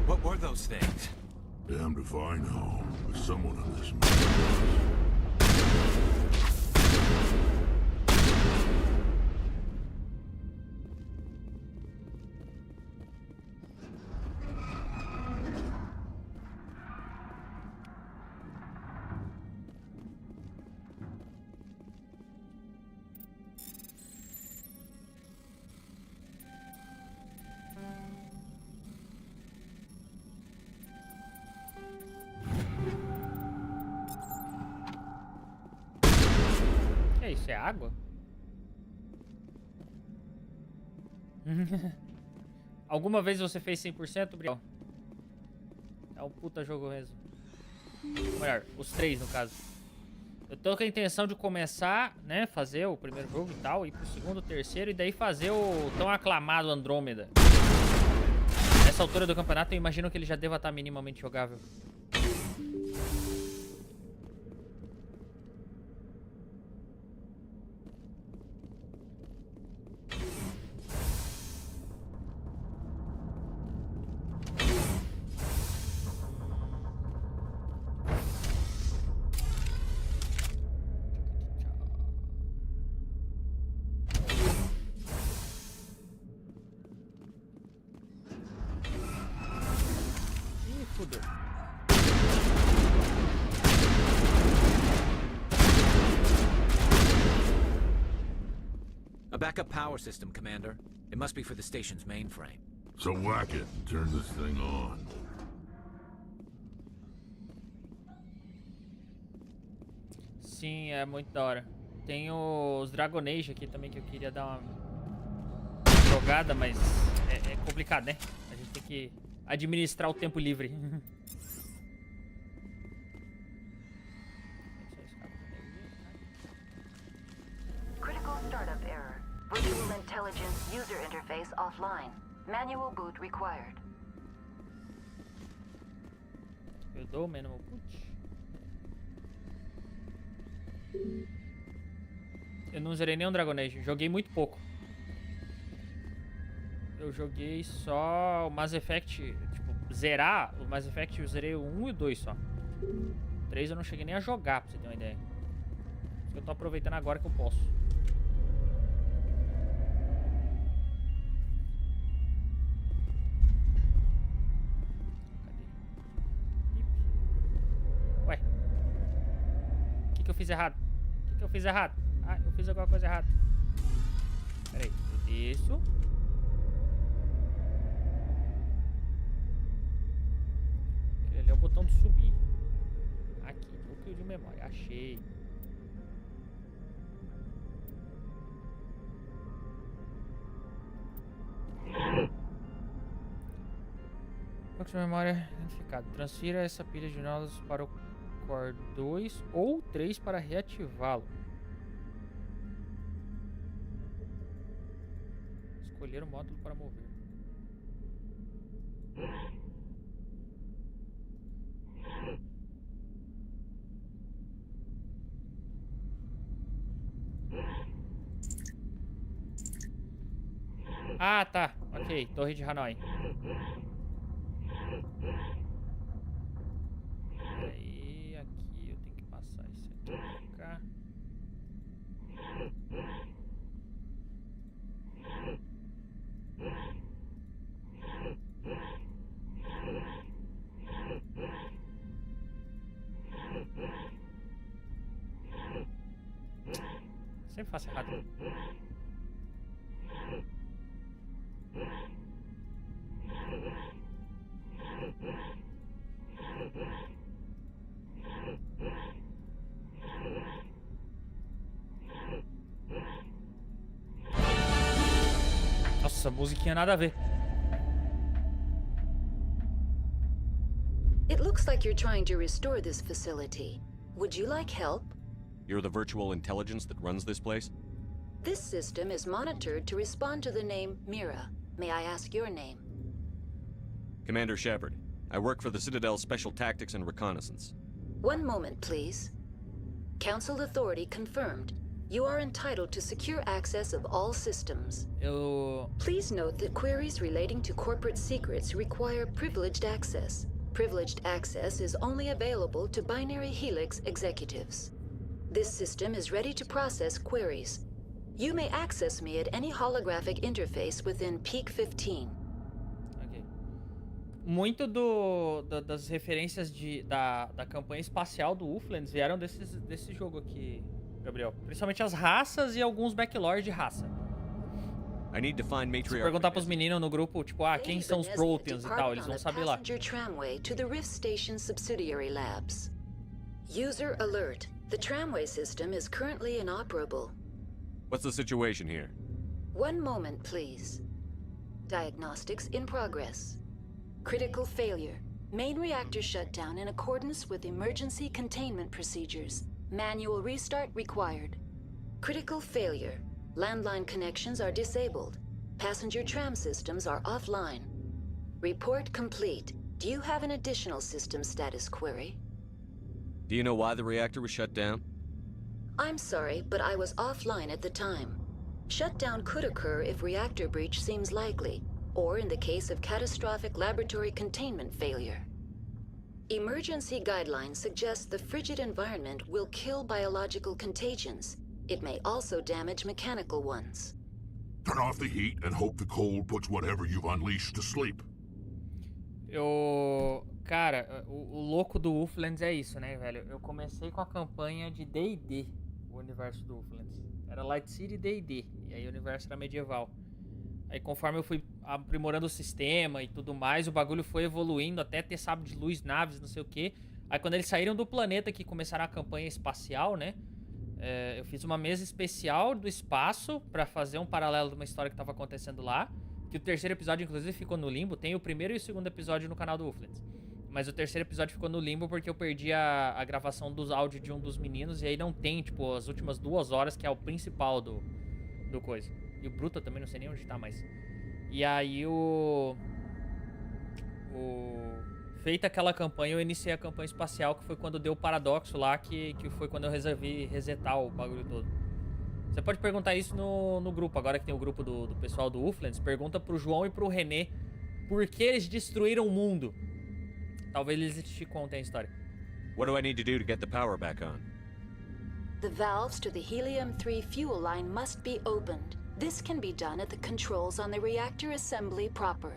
What were those things? Damned if I know. There's someone in this mess. Que é isso? É água? Alguma vez você fez 100%, Brião? É um puta jogo mesmo. Ou melhor, os três no caso. Eu tô com a intenção de começar, né, fazer o primeiro jogo e tal, ir pro segundo, terceiro e daí fazer o tão aclamado Andrômeda. Nessa altura do campeonato eu imagino que ele já deva estar minimamente jogável. Ih, fudeu. A backup power system, Commander. It must be for the station's mainframe. So whack it and turn this thing on. Sim, é muito da hora. Tem os Dragon Age aqui também que eu queria dar uma jogada, mas é complicado, né? A gente tem que administrar o tempo livre. Critical startup error. Virtual intelligence user interface offline. Manual boot required. Eu dou o manual boot. não zerei nenhum Dragon Age. Joguei muito pouco. Eu joguei só o Mass Effect. Tipo, zerar o Mass Effect, eu zerei o 1 e o 2 só. O 3 eu não cheguei nem a jogar, pra você ter uma ideia. Por isso que eu tô aproveitando agora que eu posso. Ué. O que eu fiz errado? O que eu fiz errado? Ah, eu fiz alguma coisa errada. Pera aí, eu desço. Aquele ali é o botão de subir. Aqui, bloqueio de memória. Achei. Bloco de memória identificado. Transfira essa pilha de nodos para o Core 2 ou 3 para reativá-lo. Escolher o módulo para mover. Ah, tá. Ok, Torre de Hanoi. Aí, aqui eu tenho que passar isso aqui pra cá. Sempre faço errado. Nossa, musiquinha nada a ver. It looks like you're trying to restore this facility. Would you like help? You're the virtual intelligence that runs this place? This system is monitored to respond to the name Mira. May I ask your name? Commander Shepard. I work for the Citadel's Special Tactics and Reconnaissance. One moment, please. Council authority confirmed. You are entitled to secure access of all systems. Please note that queries relating to corporate secrets require privileged access. Privileged access is only available to Binary Helix executives. This system is ready to process queries. You may access me at any holographic interface within Peak-15. Ok. Muito das referências da campanha espacial do Ulflands vieram desse jogo aqui, Gabriel. Principalmente as raças e alguns backlore de raça. Se perguntar pros meninos no grupo, tipo, quem são os Proteans e tal, eles vão saber lá. Tramway to the Rift Station subsidiary labs. User alert. The tramway system is currently inoperable. What's the situation here? One moment, please. Diagnostics in progress. Critical failure. Main reactor shut down in accordance with emergency containment procedures. Manual restart required. Critical failure. Landline connections are disabled. Passenger tram systems are offline. Report complete. Do you have an additional system status query? Do you know why the reactor was shut down? I'm sorry, but I was offline at the time. Shutdown could occur if reactor breach seems likely, or in the case of catastrophic laboratory containment failure. Emergency guidelines suggest the frigid environment will kill biological contagions. It may also damage mechanical ones. Turn off the heat and hope the cold puts whatever you've unleashed to sleep. Cara, o louco do Ulflands é isso, né, velho? Eu comecei com a campanha de D&D, o universo do Ulflands. Era Light City D&D, e aí o universo era medieval. Aí conforme eu fui aprimorando o sistema e tudo mais, o bagulho foi evoluindo até ter sabre de luz, naves, não sei o quê. Aí quando eles saíram do planeta que começaram a campanha espacial, né? Eu fiz uma mesa especial do espaço pra fazer um paralelo de uma história que tava acontecendo lá. Que o terceiro episódio, inclusive, ficou no limbo. Tem o primeiro e o segundo episódio no canal do Ulflands. Mas o terceiro episódio ficou no limbo porque eu perdi a gravação dos áudios de um dos meninos. E aí não tem, tipo, as últimas 2 horas, que é o principal do coisa. E o Bruto também não sei nem onde tá mais. E aí feita aquela campanha, eu iniciei a campanha espacial, que foi quando deu o paradoxo lá, que foi quando eu resolvi resetar o bagulho todo. Você pode perguntar isso no grupo, agora que tem o grupo do pessoal do Uflands. Pergunta pro João e pro René por que eles destruíram o mundo. Talvez eles te contem a história. What do I need to do to get the power back on? The valves to the helium-3 fuel line must be opened. This can be done at the controls on the reactor assembly proper.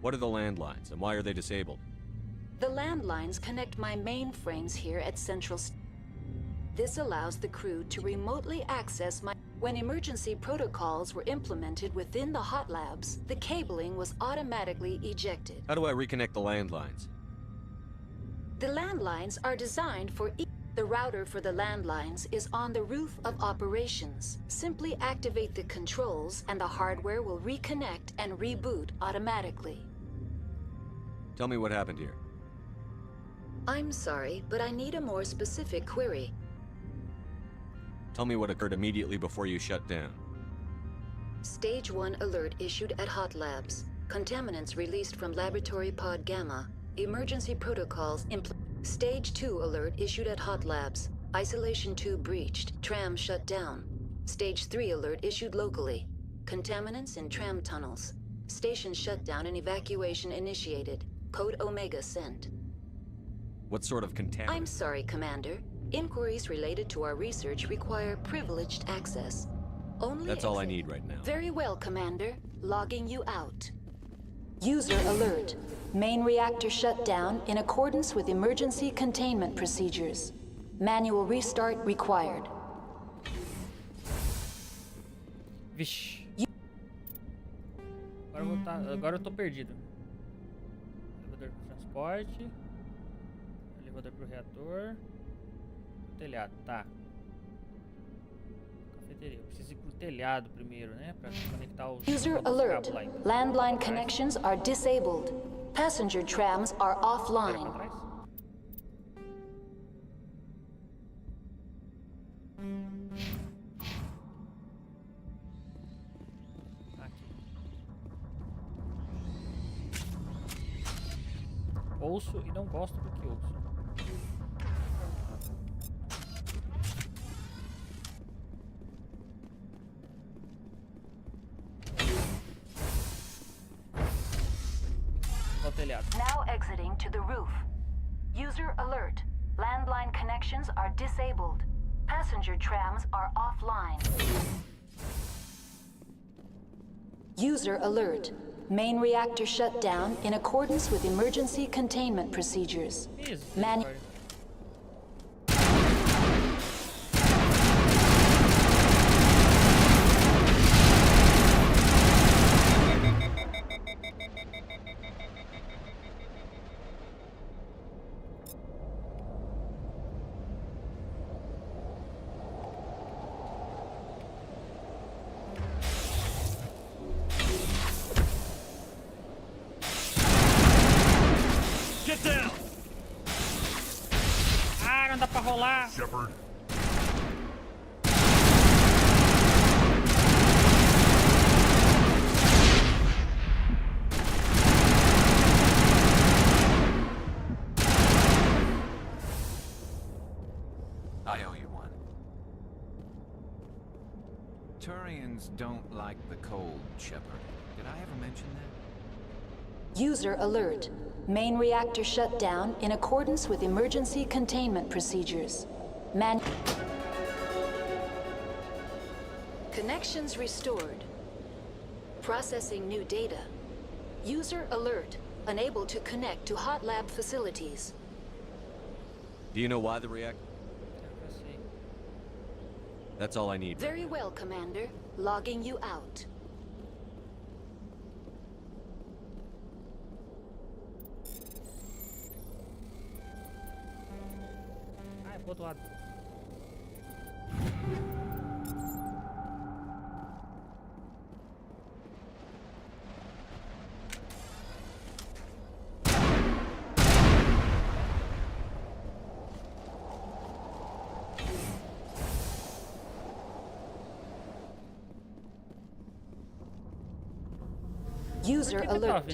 What are the landlines, and why are they disabled? The landlines connect my mainframes here at Central. This allows the crew to remotely access my... When emergency protocols were implemented within the hot labs, the cabling was automatically ejected. How do I reconnect the landlines? The landlines are designed for... The router for the landlines is on the roof of operations. Simply activate the controls and the hardware will reconnect and reboot automatically. Tell me what happened here. I'm sorry, but I need a more specific query. Tell me what occurred immediately before you shut down. Stage 1 alert issued at Hot Labs. Contaminants released from Laboratory Pod Gamma. Emergency protocols Stage 2 alert issued at Hot Labs. Isolation tube breached. Tram shut down. Stage 3 alert issued locally. Contaminants in tram tunnels. Station shutdown and evacuation initiated. Code Omega sent. What sort of contaminant? I'm sorry, Commander. Inquiries related to our research require privileged access. That's all I need right now. Very well, Commander. Logging you out. User alert. Main reactor shut down in accordance with emergency containment procedures. Manual restart required. Vixe. Agora eu tô perdido. Elevador pro transporte. Elevador pro reator. Telhado, tá. Cafeteria. Eu preciso ir pro telhado primeiro, né? Pra conectar os User alert. Landline connections are disabled. Passenger trams are offline. Aqui. Ouço e não gosto do que ouço. Now exiting to the roof. User alert. Landline connections are disabled. Passenger trams are offline. User alert. Main reactor shut down in accordance with emergency containment procedures. Não dá pra rolar. Shepard. I owe you one. Turians don't like the cold, Shepard. Did I ever mention that? User alert. Main reactor shut down in accordance with emergency containment procedures. Connections restored. Processing new data. User alert. Unable to connect to hot lab facilities. Do you know why the reactor? That's all I need. Very well, Commander. Logging you out. Pro outro lado. User alert.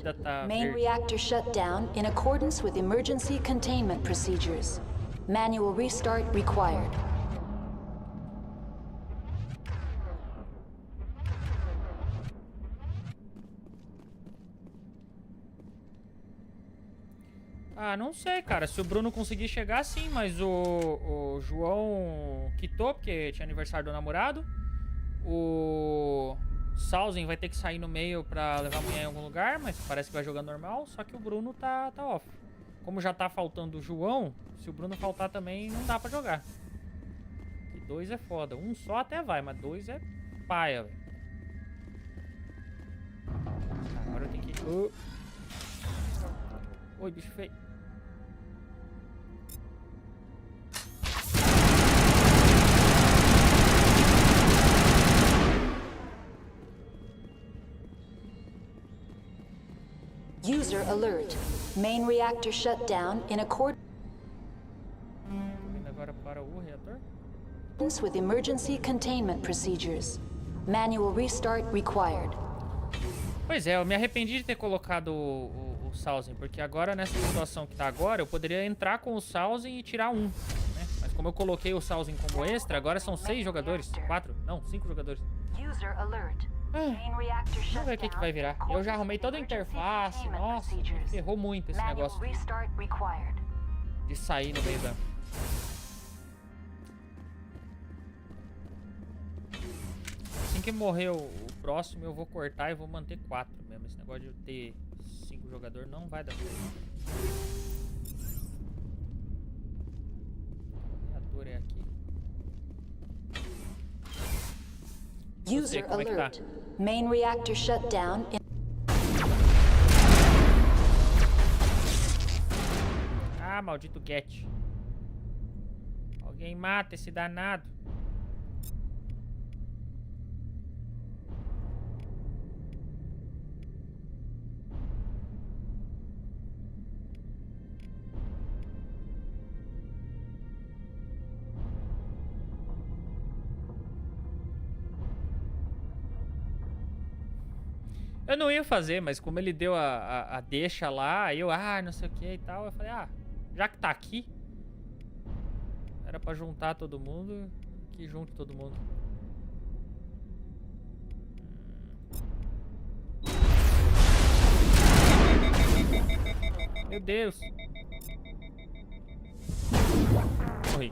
Main reactor shut down in accordance with emergency containment procedures. Manual restart required. Ah, não sei, cara. Se o Bruno conseguir chegar, sim. Mas o João quitou, porque tinha aniversário do namorado. O Sausen vai ter que sair no meio pra levar a mulher em algum lugar, mas parece que vai jogar normal. Só que o Bruno tá off. Como já tá faltando o João, se o Bruno faltar também, não dá pra jogar. E 2 é foda. Um só até vai, mas 2 é paia, velho. Agora eu tenho que... Oi, bicho feio. User alert. Main reactor shut down in accordance Agora para o reator. with emergency containment procedures. Manual restart required. Pois é, eu me arrependi de ter colocado o Sausen, porque agora, nessa situação que tá agora, eu poderia entrar com o Sausen e tirar um, né? Mas como eu coloquei o Sausen como extra, agora são 6 jogadores. 4? Não, 5 jogadores. User alert. Vamos ver o que vai virar. Eu já arrumei toda a interface. Nossa, me ferrou muito esse negócio de sair no meio da... Assim que morrer o próximo, eu vou cortar e vou manter 4 mesmo. Esse negócio de ter 5 jogadores não vai dar certo. O reator é aqui. User alert. Main reactor shut down in... Ah, maldito Get. Alguém mata esse danado. Eu não ia fazer, mas como ele deu a deixa lá, aí eu, não sei o que e tal, eu falei, já que tá aqui, era pra juntar todo mundo, que junte todo mundo. Meu Deus. Morri.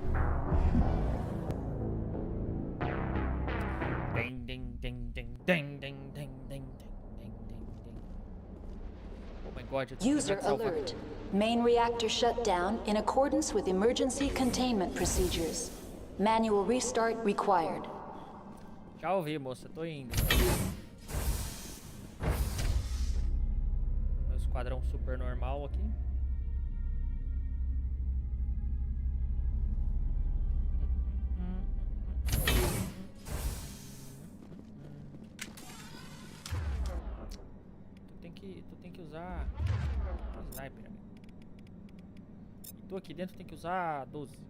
Oh my God, User alert. Main reactor shut down in accordance with emergency containment procedures. Manual restart required. Já ouvi, moça, tô indo. Meu esquadrão super normal aqui. Tu tem que usar sniper, amigo. E tu aqui dentro tem que usar 12.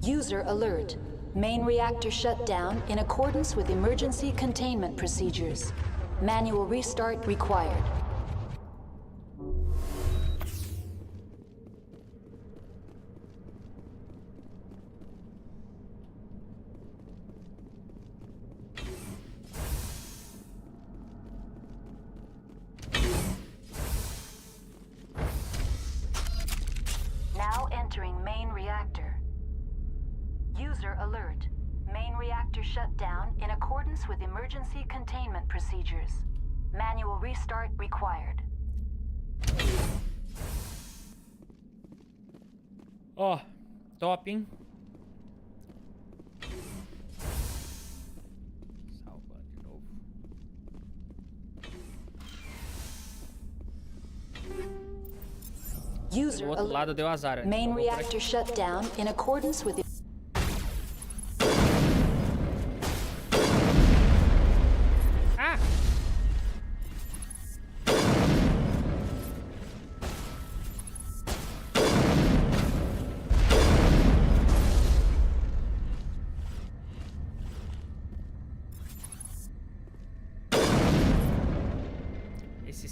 User alert. Main reactor shut down in accordance with emergency containment procedures. Manual restart required. Now entering main reactor. User alert. Main reactor shut down in accordance with emergency containment procedures. Manual restart required. Ó, top, hein? Salva de novo. User Do outro lado deu azar. Main reactor shut down in accordance with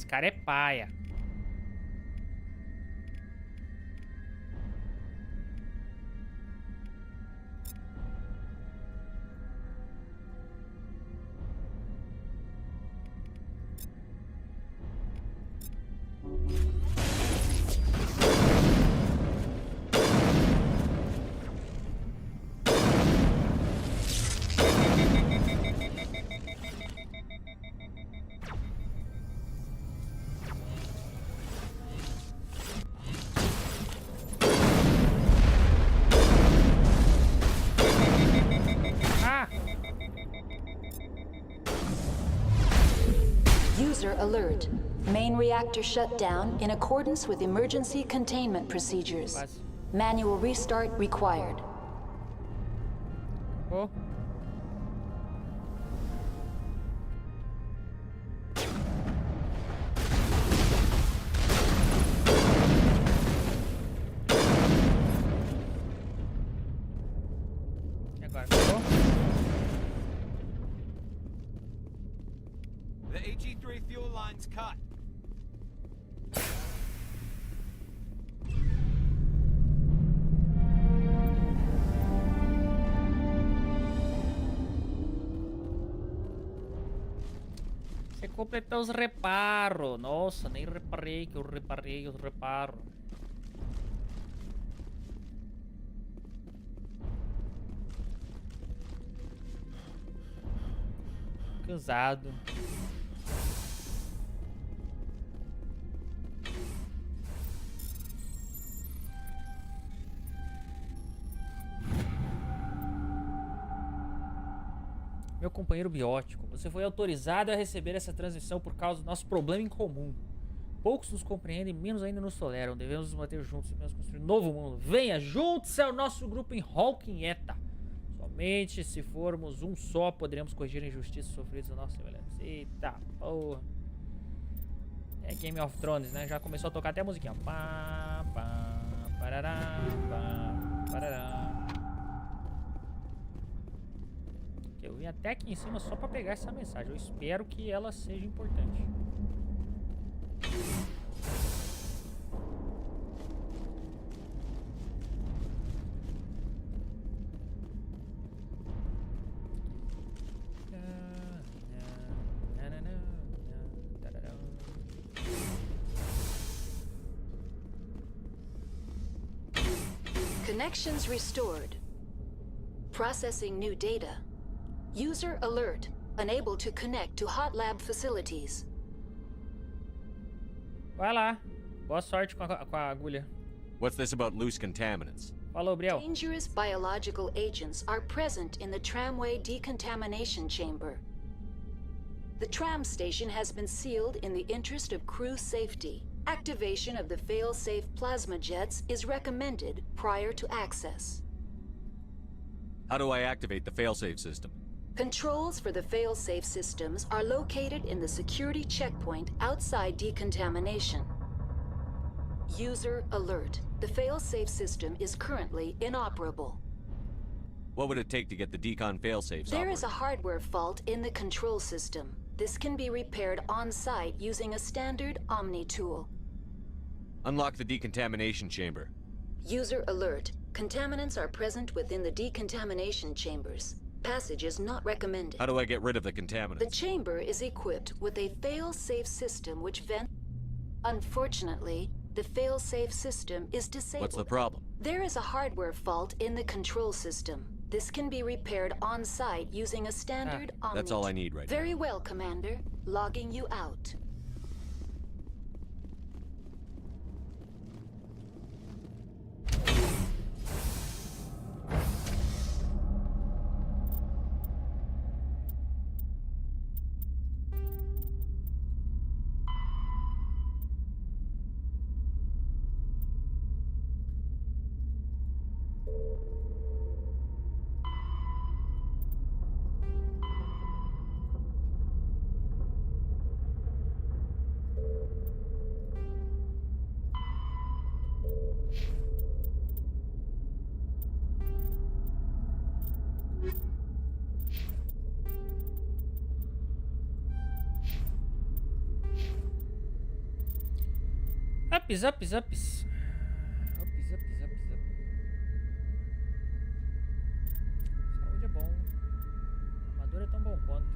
Esse cara é paia. User alert. Main reactor shut down in accordance with emergency containment procedures. Manual restart required. Oh. E agora? Ficou? The HE3 fuel line's cut. Você completou os reparos. Nossa, nem reparei que eu reparei os reparos. Cansado. Meu companheiro biótico, você foi autorizado a receber essa transmissão por causa do nosso problema em comum. Poucos nos compreendem, menos ainda nos toleram. Devemos nos manter juntos, devemos construir um novo mundo. Venha, junte-se ao nosso grupo em Hawking Eta. Somente se formos um só, poderemos corrigir injustiças sofridas no nosso semelhantes. Eita porra. É Game of Thrones, né? Já começou a tocar até a musiquinha. Pá, pá, parará, pá, parará. Eu vim até aqui em cima só pra pegar essa mensagem. Eu espero que ela seja importante. Connections restored. Processing new data. User alert. Unable to connect to hot lab facilities. Vai lá. Boa sorte com a agulha. What's this about loose contaminants? Falou, Briel. Dangerous biological agents are present in the tramway decontamination chamber. The tram station has been sealed in the interest of crew safety. Activation of the fail-safe plasma jets is recommended prior to access. How do I activate the failsafe system? Controls for the fail-safe systems are located in the security checkpoint outside decontamination. User alert. The fail-safe system is currently inoperable. What would it take to get the decon failsafes There is a operating? hardware fault in the control system. This can be repaired on-site using a standard Omni tool. Unlock the decontamination chamber. User alert. Contaminants are present within the decontamination chambers. Passage is not recommended. How do I get rid of the contaminants? The chamber is equipped with a fail-safe system which Unfortunately, the fail-safe system is disabled. What's the problem? There is a hardware fault in the control system. This can be repaired on-site using a standard Omni. That's all I need right now. Very well, Commander. Logging you out. Ups. Ups. Saúde é bom. Armadura é tão bom quanto.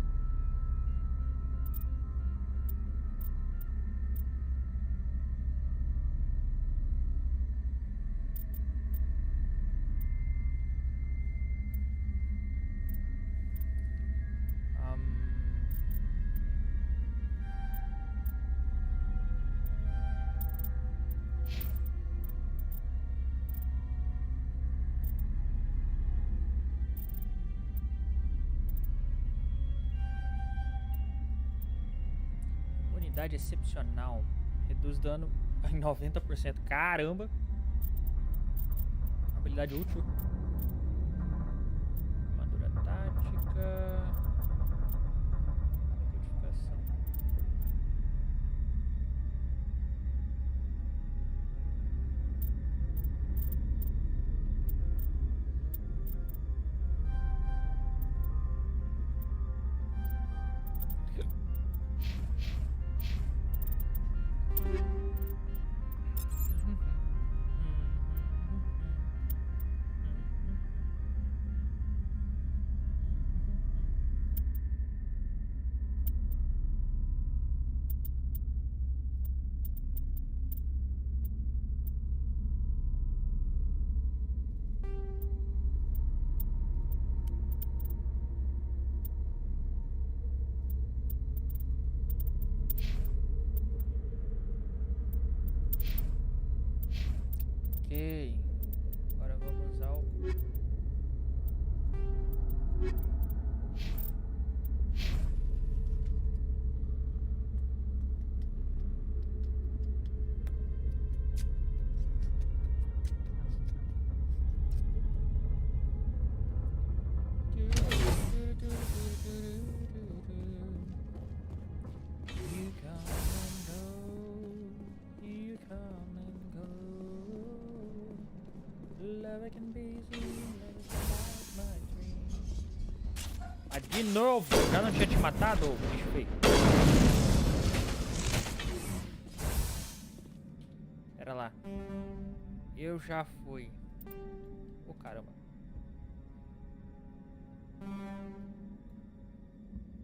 Unidade excepcional. Reduz dano em 90%. Caramba! Habilidade útil. Armadura tática. Decodificação. Ok, agora vamos ao... Ah, de novo! Já não tinha te matado, bicho feio? Pera lá. Eu já fui. Oh, caramba.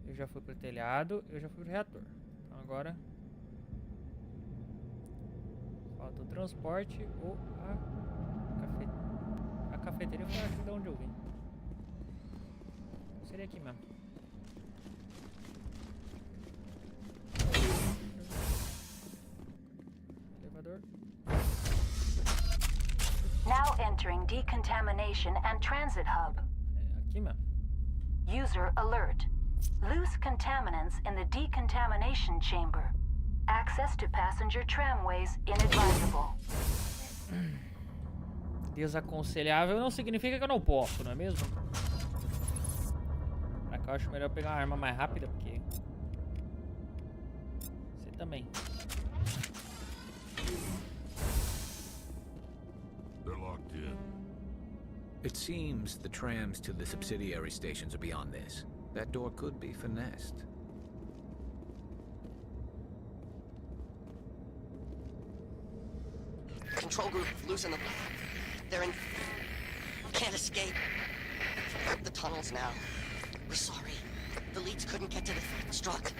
Eu já fui pro telhado, eu já fui pro reator. Então agora... falta o transporte ou a cafeteria foi aqui de onde eu vim. Seria aqui mesmo. Elevador. Now entering decontamination and transit hub. Aqui mesmo. User alert. Loose contaminants in the decontamination chamber. Access to passenger tramways inadvisable. Desaconselhável não significa que eu não posso, não é mesmo? Pra cá eu acho melhor pegar uma arma mais rápida, porque... você também. They're locked in. It seems the trams to the subsidiary stations are beyond this. That door could be finessed. Control group loose in the... they're in... can't escape. The tunnels now. We're sorry. The leads couldn't get to the struck.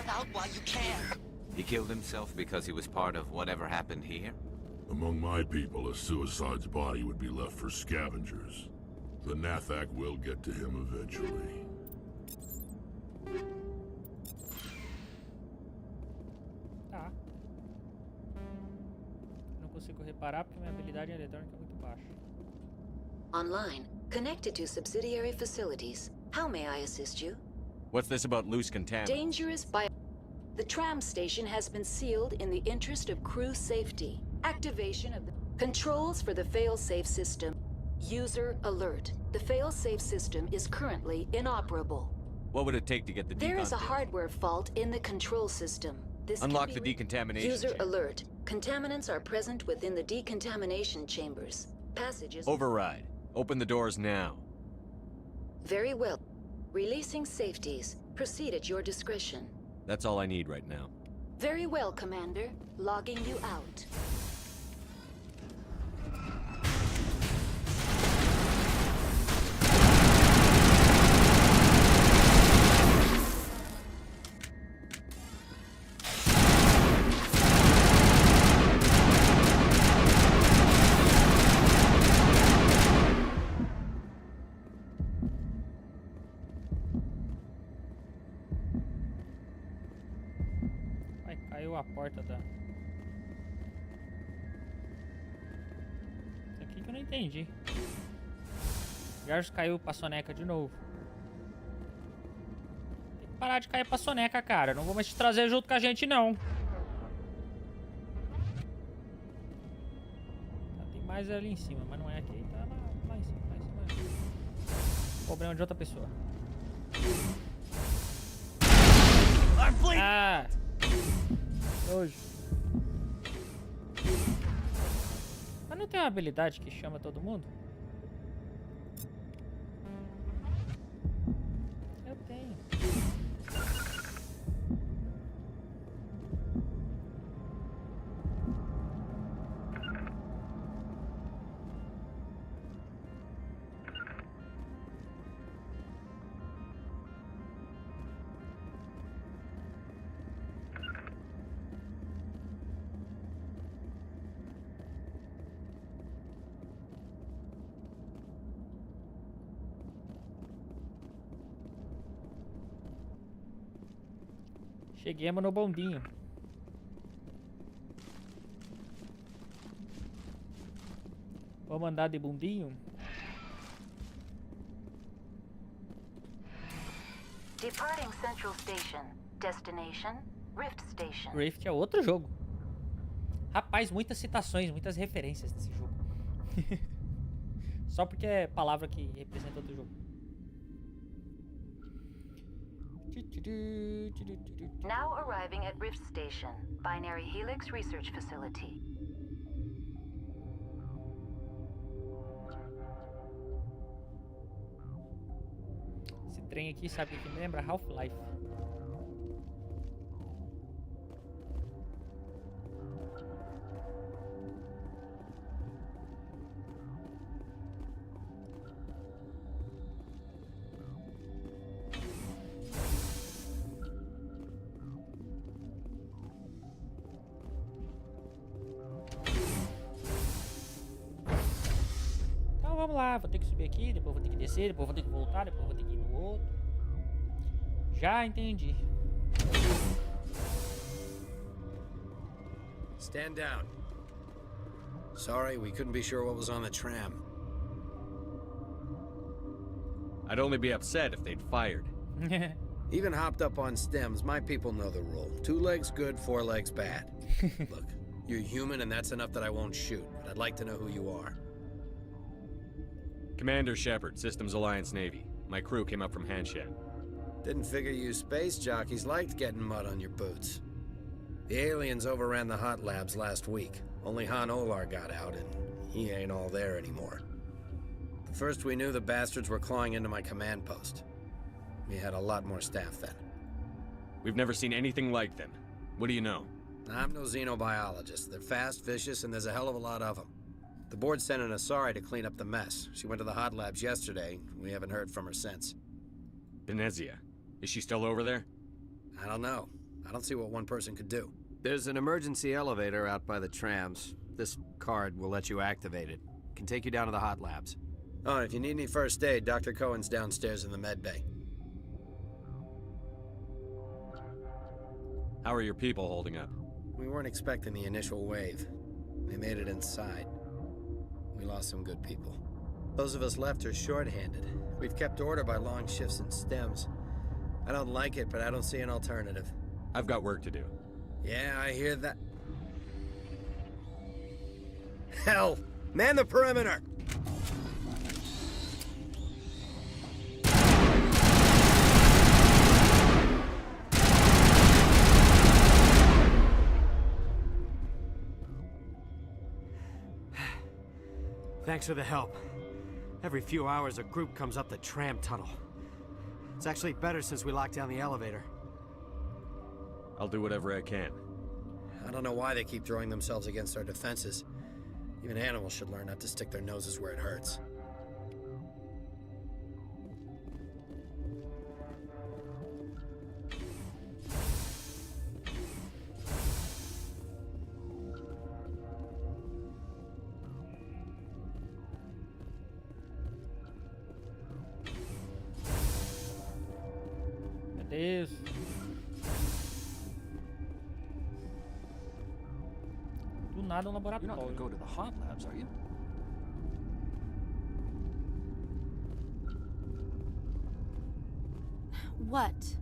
Out while you can. He killed himself because he was part of whatever happened here? Among my people, a suicide's body would be left for scavengers. The Nathak will get to him eventually. Tá. Não consigo reparar porque minha habilidade eletrônica é muito baixa. Online, connected to subsidiary facilities. How may I assist you? What's this about loose contaminants? Dangerous bio... The tram station has been sealed in the interest of crew safety. Activation of the controls for the fail-safe system. User alert. The fail-safe system is currently inoperable. What would it take to get the There is a decon hardware fault in the control system. This Unlock can the be decontamination User chamber. alert. Contaminants are present within the decontamination chambers. Passages... Override. Open the doors now. Very well. Releasing safeties. Proceed at your discretion. That's all I need right now. Very well, Commander. Logging you out. a porta da... Isso aqui que eu não entendi. Garçom caiu pra soneca de novo. Tem que parar de cair pra soneca, cara. Não vou mais te trazer junto com a gente, não. Tá, tem mais ali em cima, mas não é aqui. Tá lá em cima, lá em cima. Problema de outra pessoa. Ah! Hoje. Mas não tem uma habilidade que chama todo mundo? Eu tenho. Cheguemos no bondinho. Vamos andar de bondinho? Departing Central Station. Destination, Rift Station. Rift é outro jogo. Rapaz, muitas citações, muitas referências nesse jogo. Só porque é palavra que representa outro jogo. Now arriving at Rift Station, Binary Helix Research Facility. Esse trem aqui, sabe o que me lembra? Half-Life. Vamos lá, vou ter que subir aqui, depois vou ter que descer, depois vou ter que voltar, depois vou ter que ir no outro. Já entendi. Stand down. Sorry, we couldn't be sure what was on the tram. I'd only be upset if they'd fired. Even hopped up on stems, my people know the rule. 2 legs good, 4 legs bad. Look, you're human and that's enough that I won't shoot, but I'd like to know who you are. Commander Shepard, Systems Alliance Navy. My crew came up from Hanshan. Didn't figure you space jockeys liked getting mud on your boots. The aliens overran the hot labs last week. Only Han Olar got out, and he ain't all there anymore. The first we knew, the bastards were clawing into my command post. We had a lot more staff then. We've never seen anything like them. What do you know? I'm no xenobiologist. They're fast, vicious, and there's a hell of a lot of them. The board sent an Asari to clean up the mess. She went to the hot labs yesterday. We haven't heard from her since. Benezia. Is she still over there? I don't know. I don't see what one person could do. There's an emergency elevator out by the trams. This card will let you activate it. Can take you down to the hot labs. Oh, and if you need any first aid, Dr. Cohen's downstairs in the med bay. How are your people holding up? We weren't expecting the initial wave. They made it inside. We lost some good people. Those of us left are short-handed. We've kept order by long shifts and stems. I don't like it, but I don't see an alternative. I've got work to do. Yeah, I hear that. Hell! Man the perimeter! Thanks for the help. Every few hours, a group comes up the tram tunnel. It's actually better since we locked down the elevator. I'll do whatever I can. I don't know why they keep throwing themselves against our defenses. Even animals should learn not to stick their noses where it hurts. Deus. nada um You're not laboratório. gonna go to the hot labs, are you? What?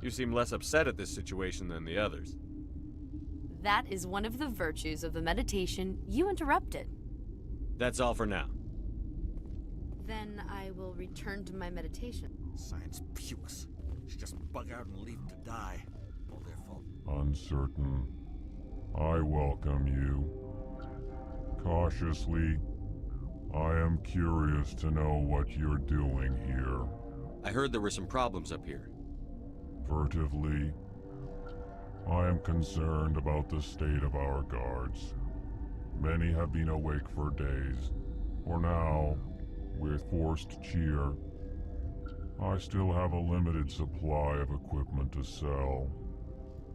You seem less upset at this situation than the others. That is one of the virtues of the meditation you interrupted. That's all for now. Then I will return to my meditation. Science puce. She just bug out and leave to die. All their fault. Uncertain. I welcome you. Cautiously, I am curious to know what you're doing here. I heard there were some problems up here. Furtively, I am concerned about the state of our guards. Many have been awake for days. For now, with forced cheer, I still have a limited supply of equipment to sell.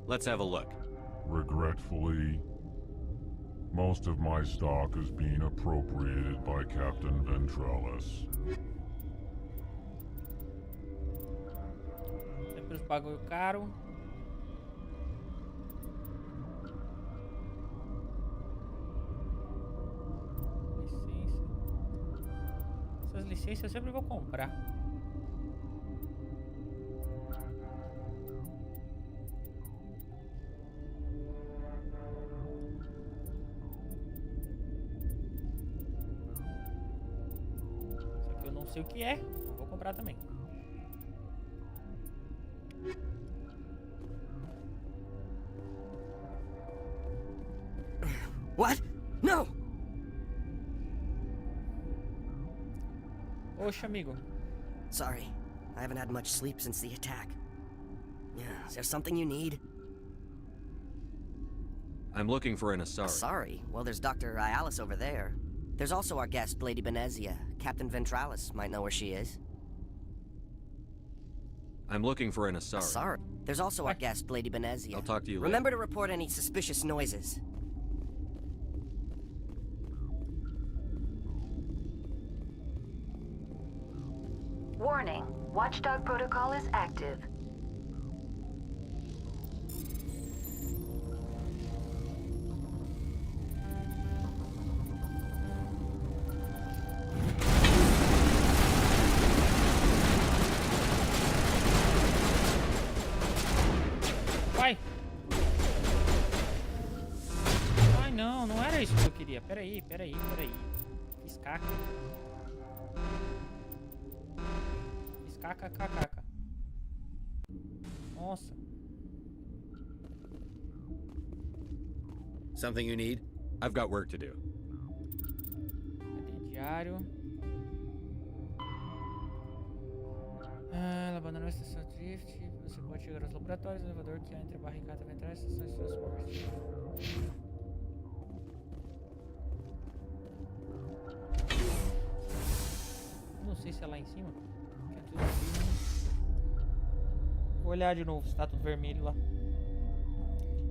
Let's have a look. Regretfully, most of my stock is being appropriated by Captain Ventralis. Sempre os bagulho caro. Licença. Essas licenças eu sempre vou comprar. Isso aqui eu não sei o que é, mas vou comprar também. What? No! Oxe, amigo. Sorry. I haven't had much sleep since the attack. Yeah, is there something you need? I'm looking for an Asari. Sorry. Well, there's Dr. Ialis over there. There's also our guest, Lady Benezia. Captain Ventralis might know where she is. I'm looking for an Asari. Sorry. There's also our guest, Lady Benezia. I'll talk to you later. Remember to report any suspicious noises. Warning. Watchdog protocol is active. Vai! Ai não, não era isso que eu queria. Peraí. Fiz caca. Fiz caca. Nossa. Something you need? I've got work to do. Cadê diário? Abandonando a estação Drift. Você pode chegar aos laboratórios, o elevador que há entre a barricada ventral e as estações de transporte. Não sei se é lá em cima. Vou olhar de novo se tá tudo vermelho lá.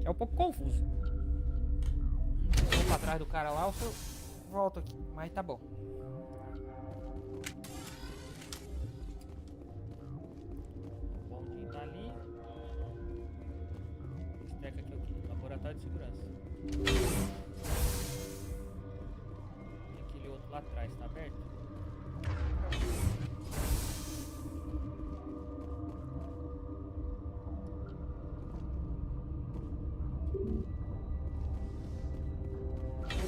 É um pouco confuso. Eu vou pra trás do cara lá, ou se eu volto aqui. Mas tá bom. O bondinho tá ali. Esse treco aqui é o quê? Laboratório de segurança. E aquele outro lá atrás, tá aberto?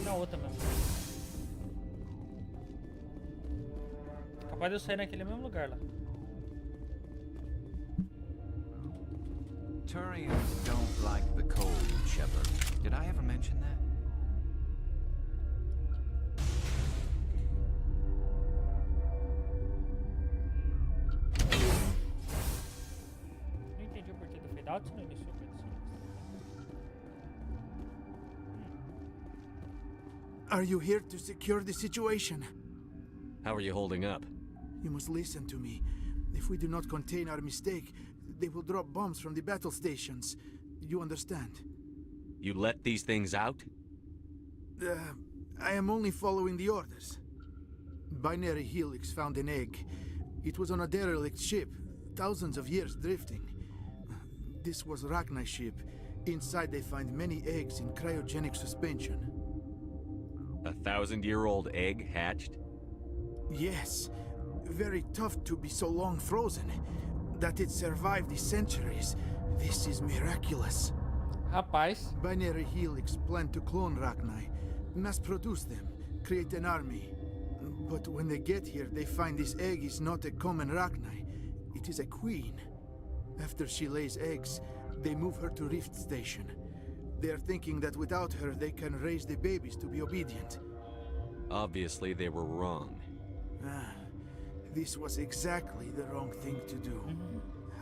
Na outra mesmo. Capaz de eu sair naquele mesmo lugar lá. Turians don't like the cold, Shepard. Did I ever mention that? Não entendi o porquê do fade out no início. Are you here to secure the situation? How are you holding up? You must listen to me. If we do not contain our mistake, they will drop bombs from the battle stations. You understand? You let these things out? I am only following the orders. Binary Helix found an egg. It was on a derelict ship, thousands of years drifting. This was Rachna's ship. Inside they find many eggs in cryogenic suspension. 1,000-year-old egg hatched? Yes. Very tough to be so long frozen. That it survived the centuries. This is miraculous. Rapaz. Binary Helix plan to clone Rachni, mass produce them, create an army. But when they get here, they find this egg is not a common Rachni. It is a queen. After she lays eggs, they move her to Rift Station. They are thinking that without her, they can raise the babies to be obedient. Obviously, they were wrong. This was exactly the wrong thing to do.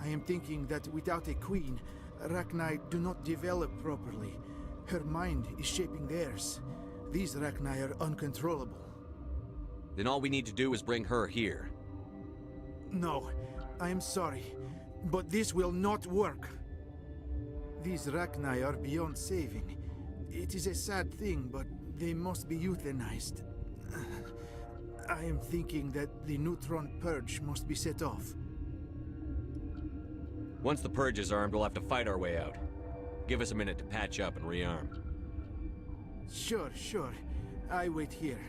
I am thinking that without a queen, Rachni do not develop properly. Her mind is shaping theirs. These Rachni are uncontrollable. Then all we need to do is bring her here. No, I am sorry, but this will not work. These Rachni are beyond saving. It is a sad thing, but they must be euthanized. I am thinking that the neutron purge must be set off. Once the purge is armed, we'll have to fight our way out. Give us a minute to patch up and rearm. Sure. I wait here.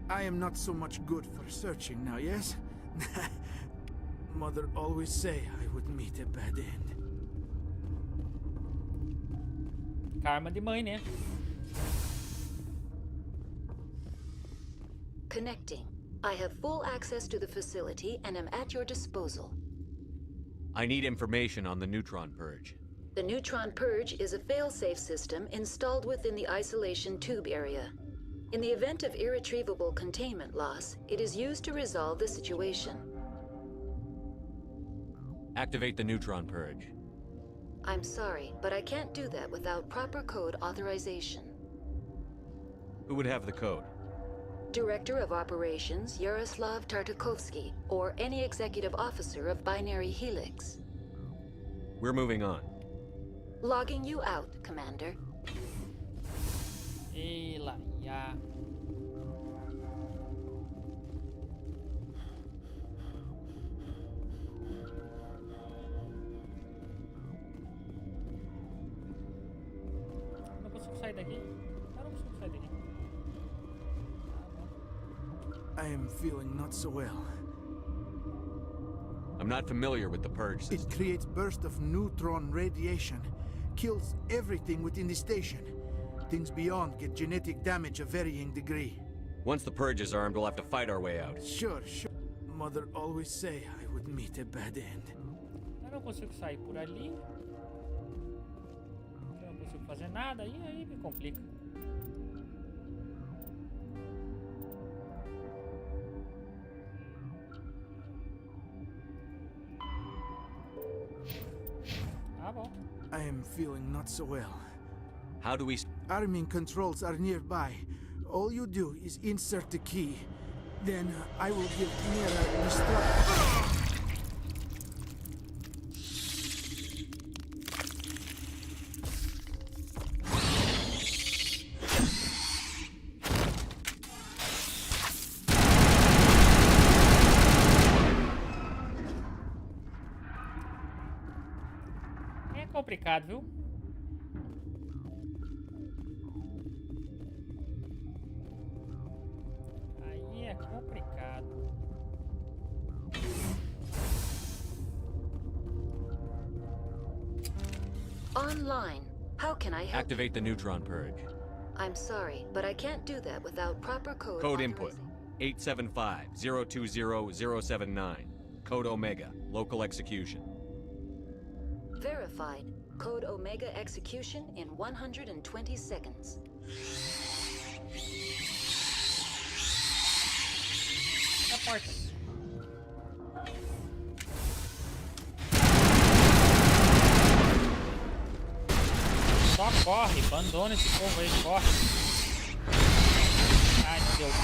I am not so much good for searching now, yes? Mother always say I would meet a bad end. Karma de mãe, né? Connecting. I have full access to the facility and am at your disposal. I need information on the neutron purge. The neutron purge is a fail-safe system installed within the isolation tube area. In the event of irretrievable containment loss, it is used to resolve the situation. Activate the neutron purge. I'm sorry, but I can't do that without proper code authorization. Who would have the code? Director of Operations Yaroslav Tartakovsky, or any executive officer of Binary Helix. We're moving on. Logging you out, Commander. Ela, ya. Não consigo sair daqui. Eu não consigo sair daqui. I am feeling not so well. I'm not familiar with the purge system. It creates bursts of neutron radiation. Kills everything within the station. Things beyond get genetic damage of varying degree. Once the purge is armed, we'll have to fight our way out. Sure. Mother always say I would meet a bad end. Eu não consigo sair por ali. Eu não consigo fazer nada. E aí me complica. Ah, bom. I am feeling not so well. How do we... Arming controls are nearby. All you do is insert the key. Then I will give Mira destruct... É complicado, viu? Aí é complicado. Online. How can I help? Activate the neutron purge. I'm sorry, but I can't do that without proper code. Code input 875-020-079. Code Omega. Local execution. Verified. Code Omega execution in 120 seconds. A porta. Só corre, abandona esse povo aí, corre. Ai, meu Deus.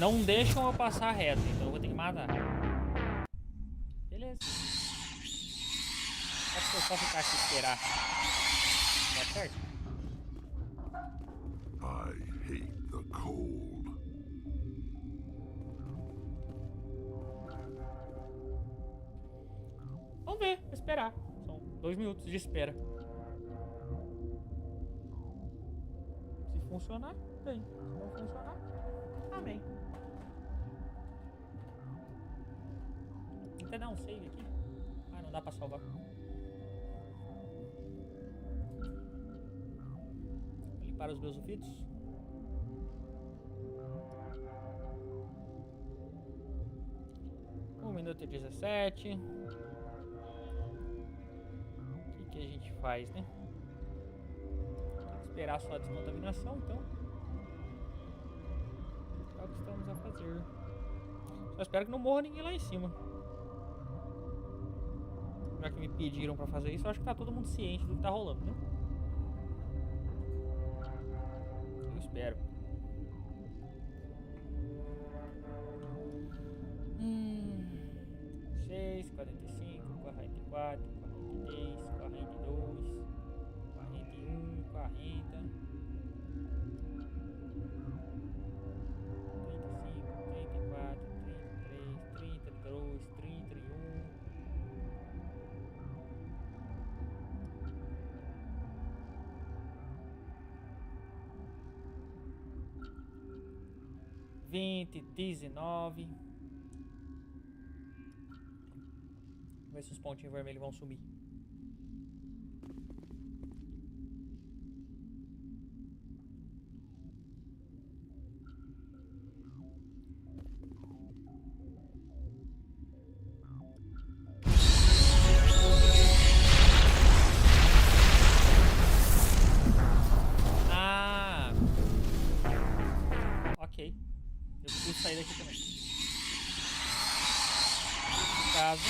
Não deixam eu passar reto, então eu vou ter que matar. Beleza. Acho que eu só ficar aqui e esperar. Dá certo? I hate the cold. Vamos ver, vou esperar. São 2 minutos de espera. Se funcionar, bem. Se não funcionar, amém. Vou até dar um save aqui. Ah, não dá pra salvar. Vou limpar os meus ouvidos. Um minuto e 17. O que a gente faz, né? Esperar só a descontaminação, então. É o que estamos a fazer. Só espero que não morra ninguém lá em cima. Já que me pediram pra fazer isso, eu acho que tá todo mundo ciente do que tá rolando, né? Eu espero. 6, 45, 44, 43, 42, 41, 40, 35, 34, 33, 32, 31. 20, 19. Vamos ver se os pontinhos vermelhos vão sumir. Ah! Ok. Eu preciso sair daqui também. No caso...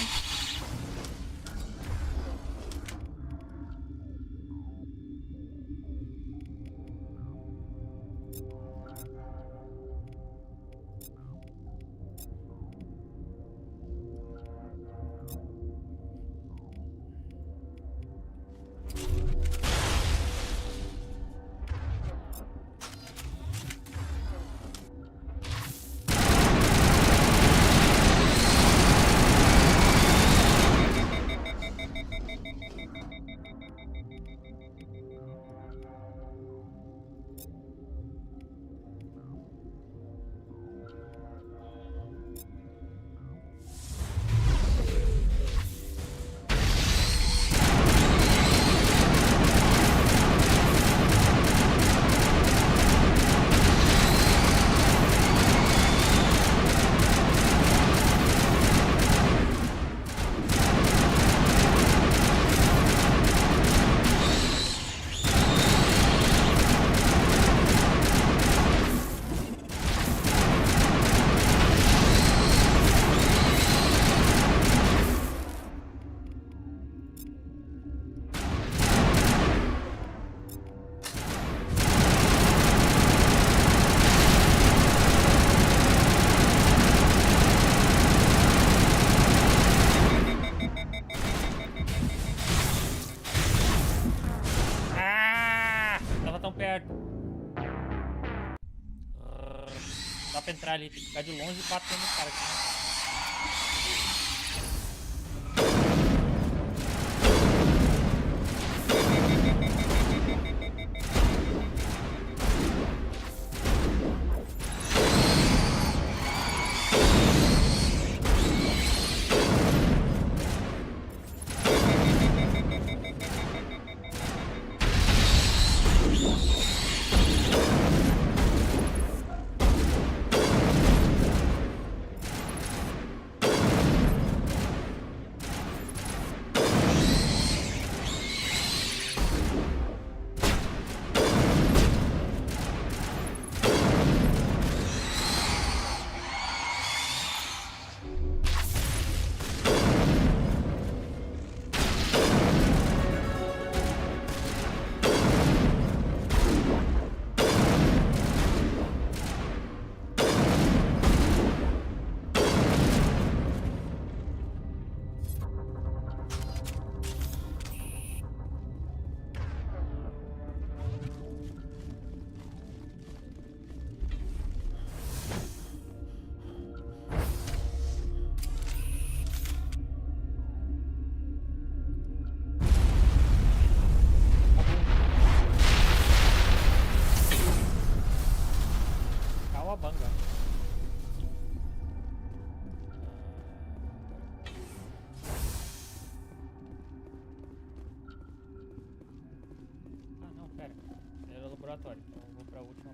Dá pra entrar ali, tem que ficar de longe e batendo no cara aqui.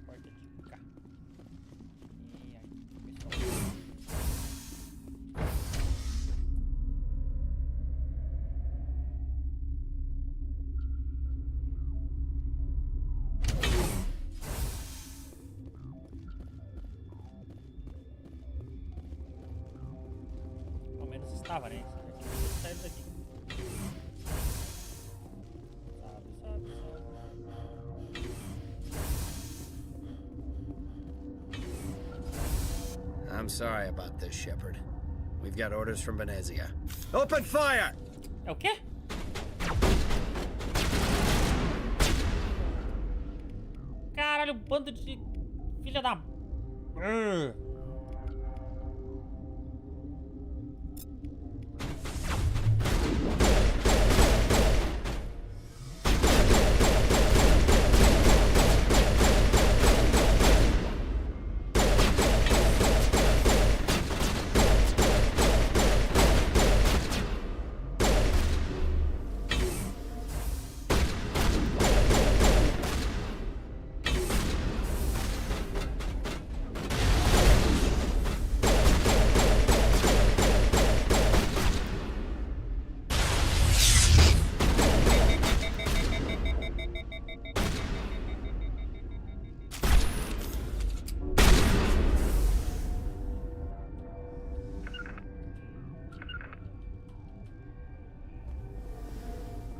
porta de cá. E aqui, pessoal. Pelo menos estava, né? Sai daqui. Sobe. I'm sorry about this, Shepard. We've got orders from Venezia. Open fire! É o quê? Caralho, bando de filha da...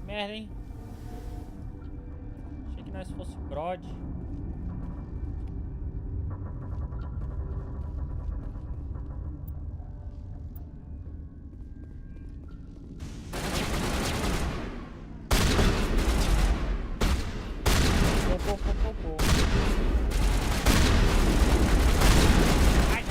Merda, hein? Achei que nós fosse brod. Pô. Ai.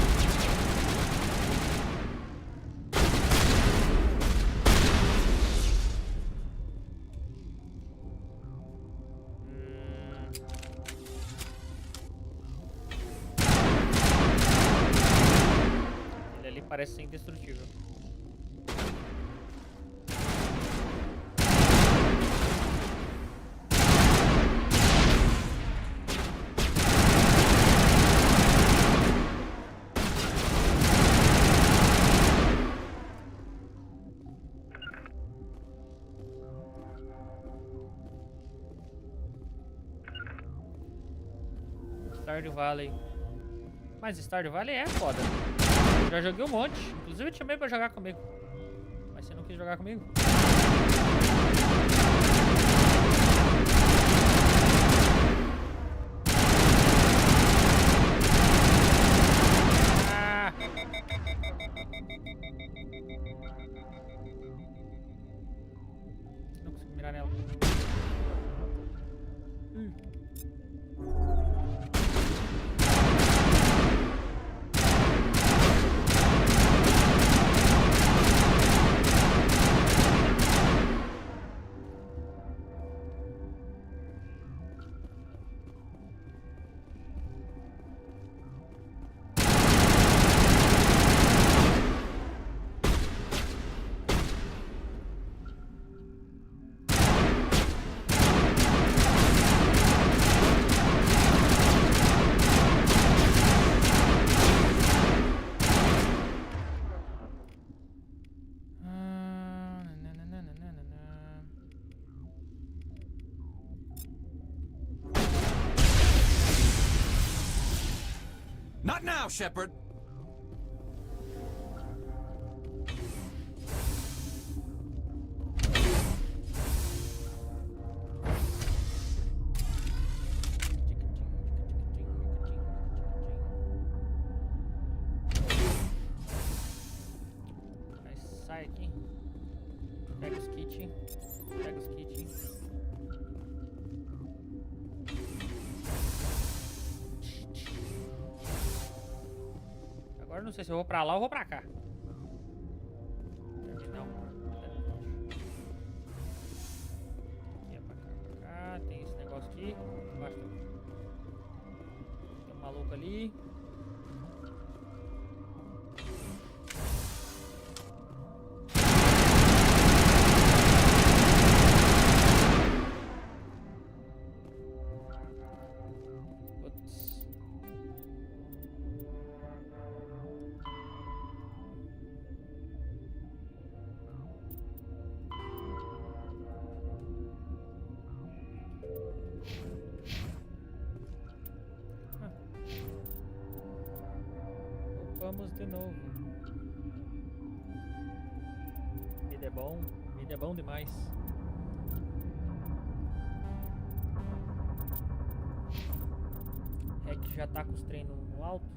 Ele ali parece ser indestrutível. Stardew Valley. Mas Stardew Valley é foda. Eu já joguei um monte. Inclusive eu te chamei pra jogar comigo. Mas você não quis jogar comigo. Ah. Não consigo mirar nela. Not now, Shepard! Sai aqui. Pega os kits. Agora eu não sei se eu vou pra lá ou vou pra cá. Não. Aqui é pra cá. Tem esse negócio aqui. Embaixo tem um maluco ali. Putz. Vamos de novo. Comida é bom. Comida é bom demais. É que já tá com os trem no alto.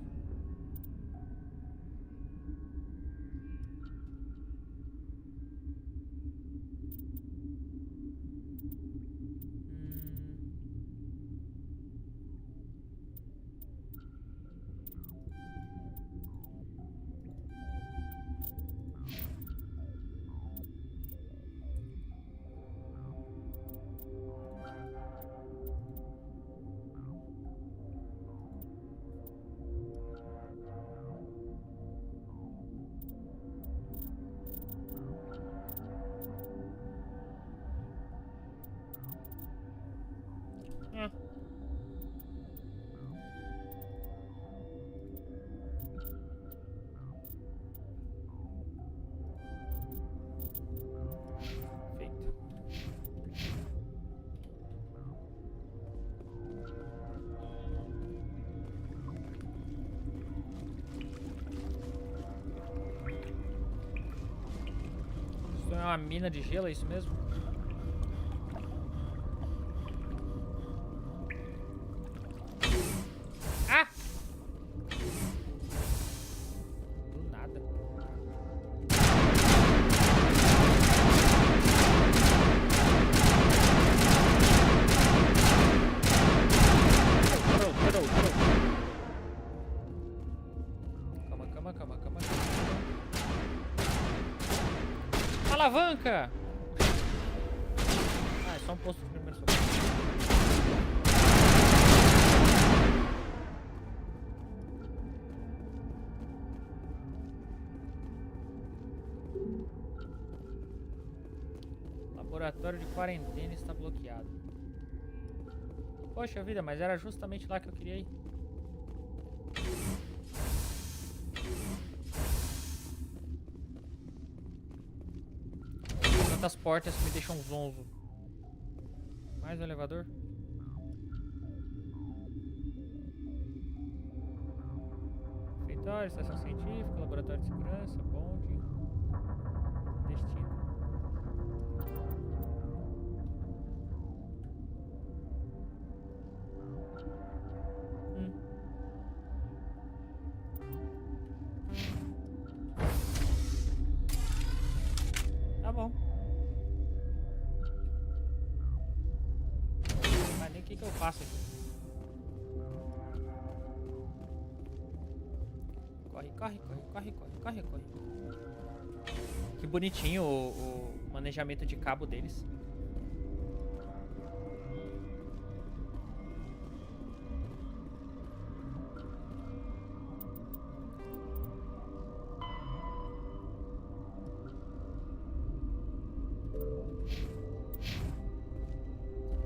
Isso é uma mina de gelo, é isso mesmo? Ah! Do nada. Calma. Alavanca! Ah, é só um posto de primeiro socorro. Laboratório de quarentena está bloqueado. Poxa vida, mas era justamente lá que eu queria ir. Tantas portas que me deixam zonzo. Mais um elevador. Refeitório, estação científica, laboratório de segurança, bonde. Destino. Tá bom. Mas nem o que eu faço aqui. Corre. Que bonitinho o manejamento de cabo deles.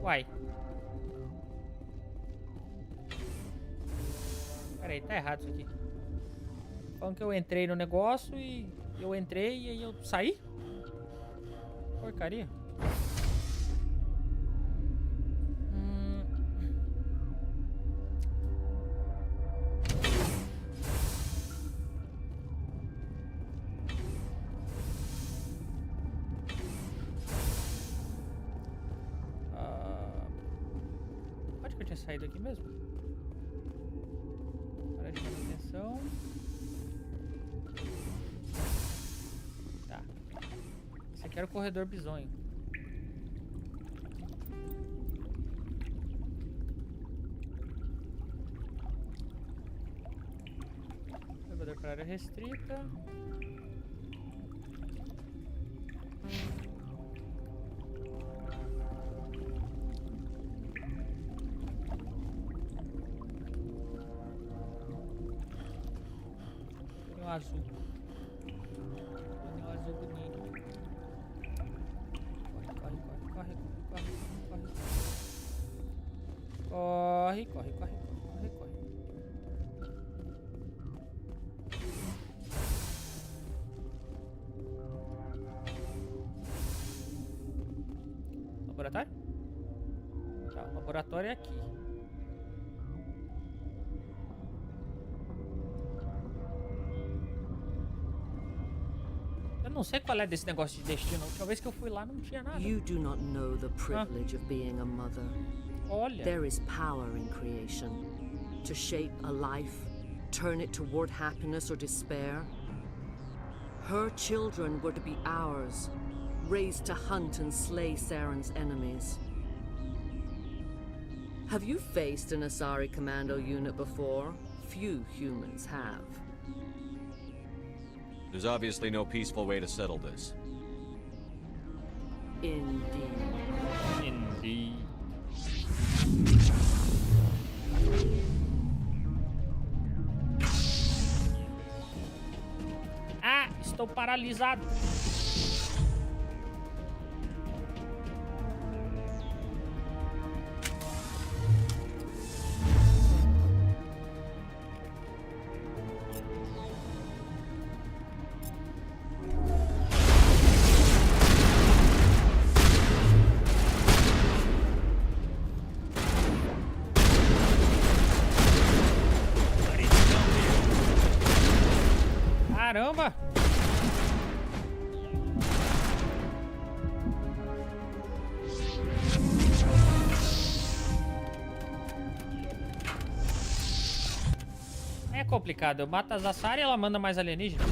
Uai. Pera aí, tá errado isso aqui. Falando que eu entrei no negócio e eu entrei e aí eu saí? Porcaria. Onde que eu tinha saído aqui mesmo? Área de manutenção. Tá. Esse aqui era o corredor bizonho. Elevador para área restrita. Tem um azul. Tem um azul bonito. Corre. Laboratório? Tá, o laboratório é aqui. Eu não sei qual é desse negócio de destino. A última vez que eu fui lá não tinha nada. You do not know the privilege of being a mother. Olha. There is power in creation. To shape a life, turn it toward happiness or despair. Her children were to be ours, raised to hunt and slay Saren's enemies. Have you faced an Asari commando unit before? Few humans have. There's obviously no peaceful way to settle this. Indeed. Indeed. Ah, estou paralisado. Caramba! É complicado. Eu mato a Zassara e ela manda mais alienígena.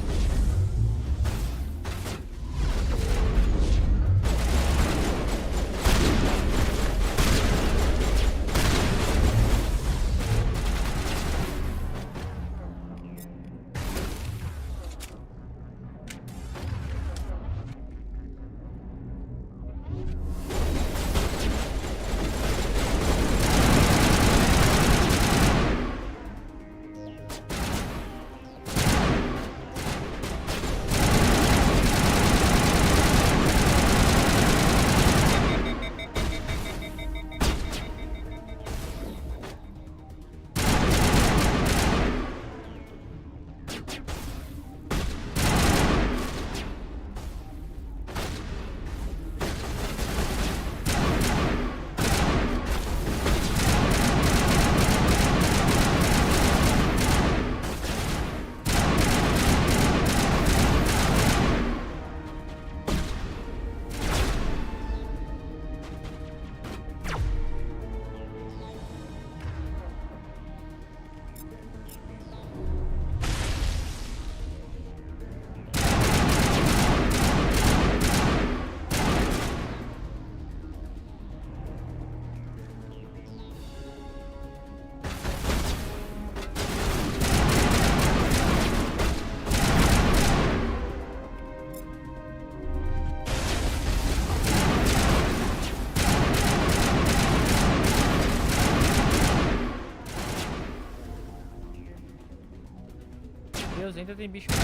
Deus, ainda tem bicho aqui.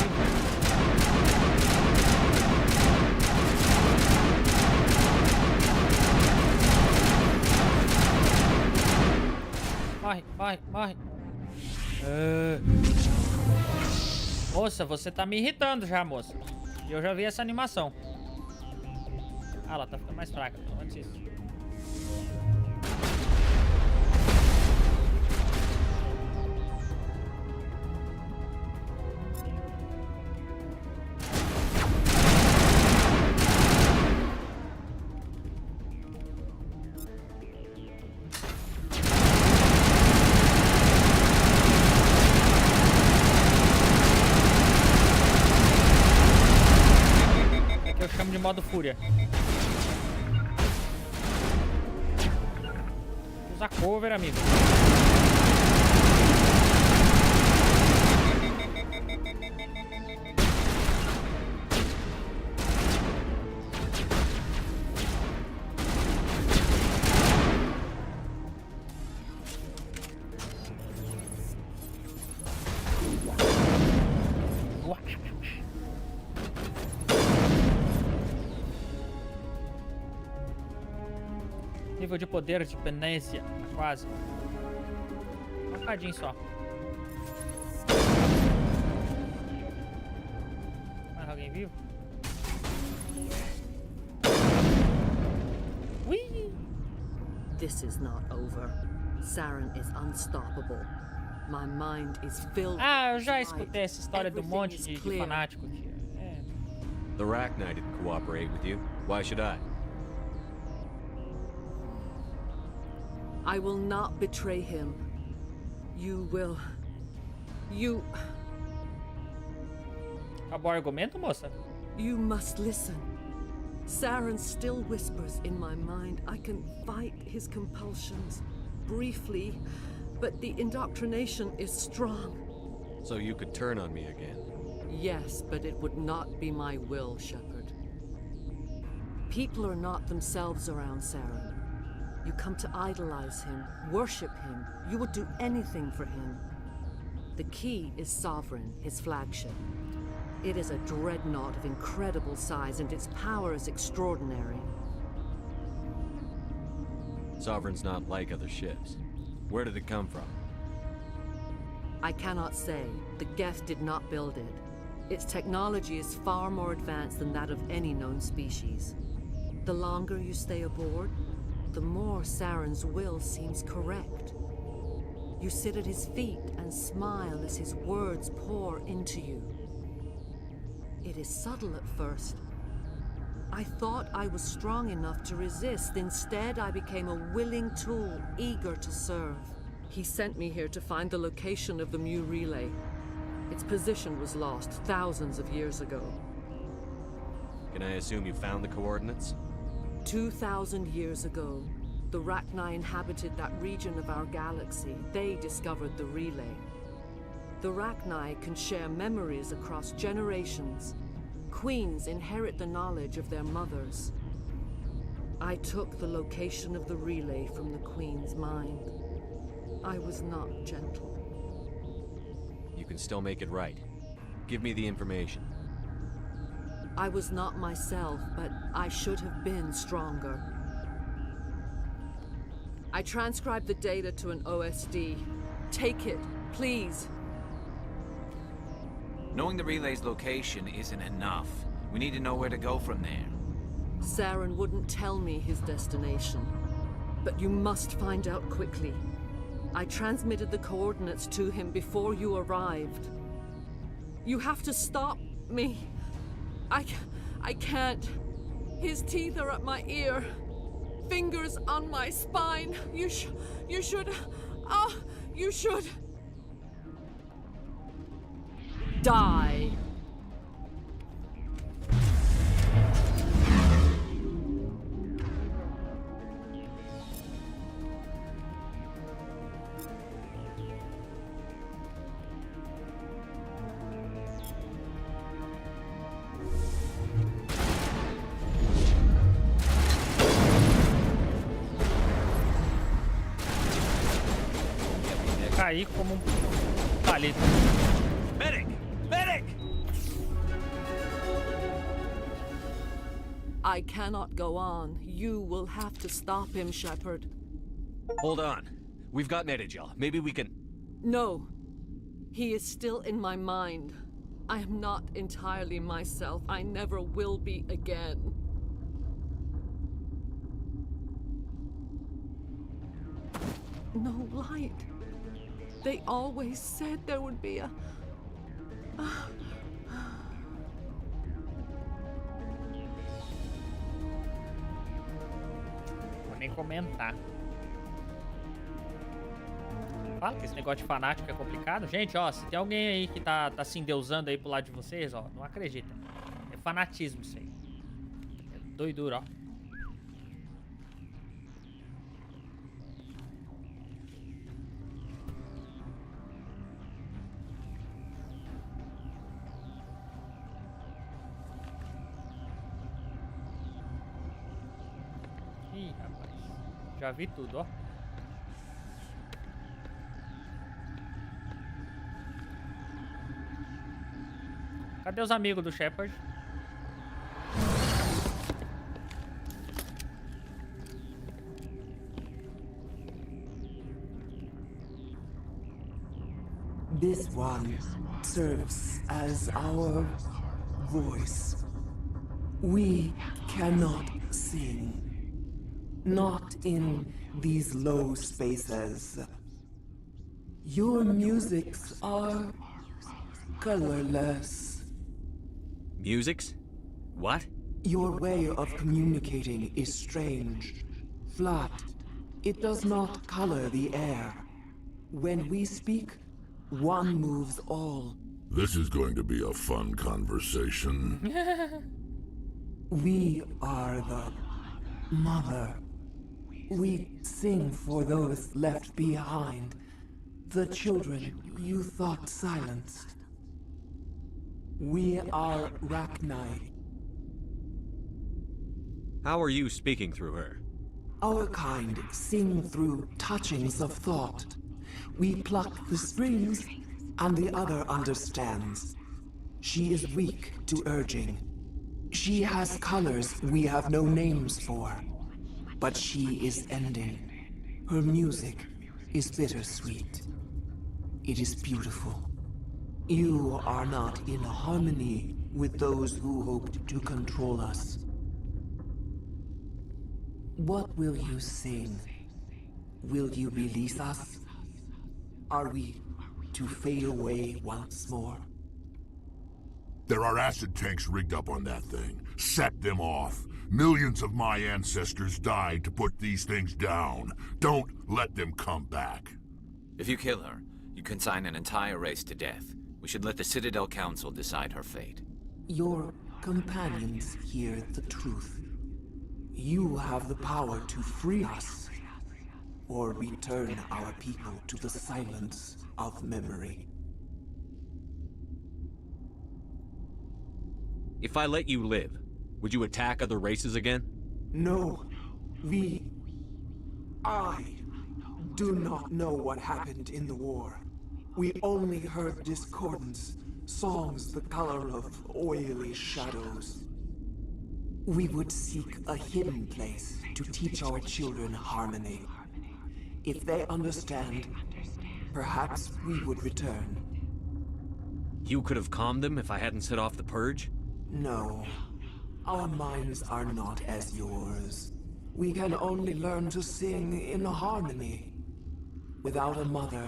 Morre, morre, morre. Moça, você tá me irritando já, moça. E eu já vi essa animação. Ah, ela tá ficando mais fraca, pelo menos isso. Eu chamo de modo fúria. Usa cover, amigo. Nível de poder de Benezia, quase. Um bocadinho só. Mais alguém vivo? Ui! This is not over. Saren is unstoppable. My mind is filled. Ah, eu já escutei essa história do monte de fanático aqui. É. The Rachni didn't cooperate with you. Why should I? I will not betray him. You will. You... Acabou o argumento, moça? You must listen. Saren still whispers in my mind. I can fight his compulsions, briefly, but the indoctrination is strong. So you could turn on me again? Yes, but it would not be my will, Shepard. People are not themselves around Saren. You come to idolize him, worship him. You would do anything for him. The key is Sovereign, his flagship. It is a dreadnought of incredible size, and its power is extraordinary. Sovereign's not like other ships. Where did it come from? I cannot say. The Geth did not build it. Its technology is far more advanced than that of any known species. The longer you stay aboard, the more Saren's will seems correct. You sit at his feet and smile as his words pour into you. It is subtle at first. I thought I was strong enough to resist. Instead, I became a willing tool, eager to serve. He sent me here to find the location of the Mu relay. Its position was lost thousands of years ago. Can I assume you found the coordinates? 2,000 years ago, the Rachni inhabited that region of our galaxy. They discovered the relay. The Rachni can share memories across generations. Queens inherit the knowledge of their mothers. I took the location of the relay from the Queen's mind. I was not gentle. You can still make it right. Give me the information. I was not myself, but I should have been stronger. I transcribed the data to an OSD. Take it, please. Knowing the relay's location isn't enough. We need to know where to go from there. Saren wouldn't tell me his destination, but you must find out quickly. I transmitted the coordinates to him before you arrived. You have to stop me. I can't. His teeth are at my ear. Fingers on my spine. You should... you should... die. Cair como palito. Medic! Medic! I cannot go on. You will have to stop him, Shepard. Hold on. We've got Medigel. Maybe we can... No. He is still in my mind. I am not entirely myself. I never will be again. No light. They always said there would be a... Vou nem comentar. Fala que esse negócio de fanático é complicado. Gente, ó, se tem alguém aí que tá se endeusando aí pro lado de vocês, ó, não acredita. É fanatismo isso aí. É doidura, ó. Ih, rapaz. Já vi tudo, ó. Cadê os amigos do Shepard? This one serves as our voice. We cannot sing. Not in these low spaces. Your musics are colorless. Musics? What? Your way of communicating is strange. Flat. It does not color the air. When we speak, one moves all. This is going to be a fun conversation. We are the mother. We sing for those left behind. The children you thought silenced. We are Rachni. How are you speaking through her? Our kind sing through touchings of thought. We pluck the strings, and the other understands. She is weak to urging. She has colors we have no names for. But she is ending. Her music is bittersweet. It is beautiful. You are not in harmony with those who hoped to control us. What will you sing? Will you release us? Are we to fade away once more? There are acid tanks rigged up on that thing. Set them off. Millions of my ancestors died to put these things down. Don't let them come back. If you kill her, you consign an entire race to death. We should let the Citadel Council decide her fate. Your companions hear the truth. You have the power to free us, or return our people to the silence of memory. If I let you live, would you attack other races again? No, I do not know what happened in the war. We only heard discordance, songs the color of oily shadows. We would seek a hidden place to teach our children harmony. If they understand, perhaps we would return. You could have calmed them if I hadn't set off the purge? No. Our minds are not as yours. We can only learn to sing in harmony. Without a mother,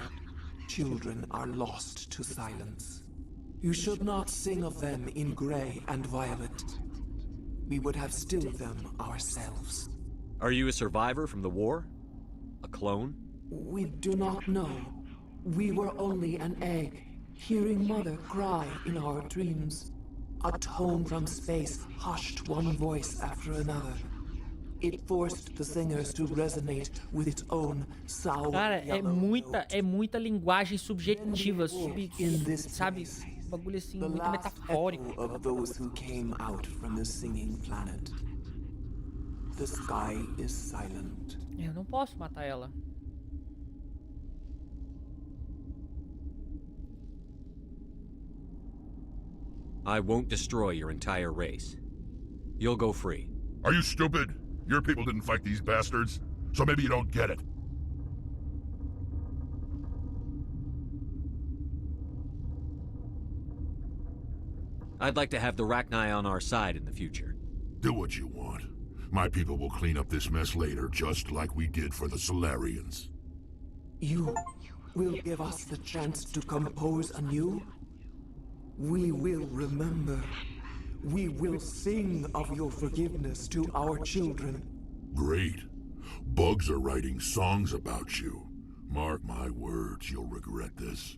children are lost to silence. You should not sing of them in gray and violet. We would have stilled them ourselves. Are you a survivor from the war? A clone? We do not know. We were only an egg, hearing Mother cry in our dreams. A tone from space hushed one voice after another. It forced the singers to resonate with its own sour Cara, é muita linguagem subjetiva, sabe? Bagulho assim, muito metafórico. Of those who came out from the singing planet. The sky is silent. Eu não posso matar ela. I won't destroy your entire race. You'll go free. Are you stupid? Your people didn't fight these bastards, so maybe you don't get it. I'd like to have the Rachni on our side in the future. Do what you want. My people will clean up this mess later, just like we did for the Solarians. You will give us the chance to compose anew? We will remember. We will sing of your forgiveness to our children. Great. Bugs are writing songs about you. Mark my words, you'll regret this.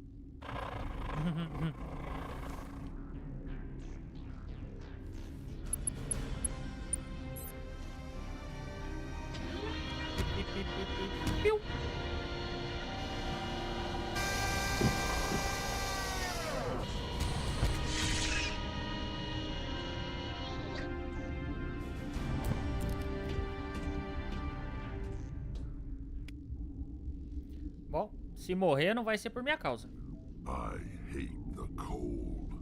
Pew. Bom, se morrer não vai ser por minha causa. I hate the cold.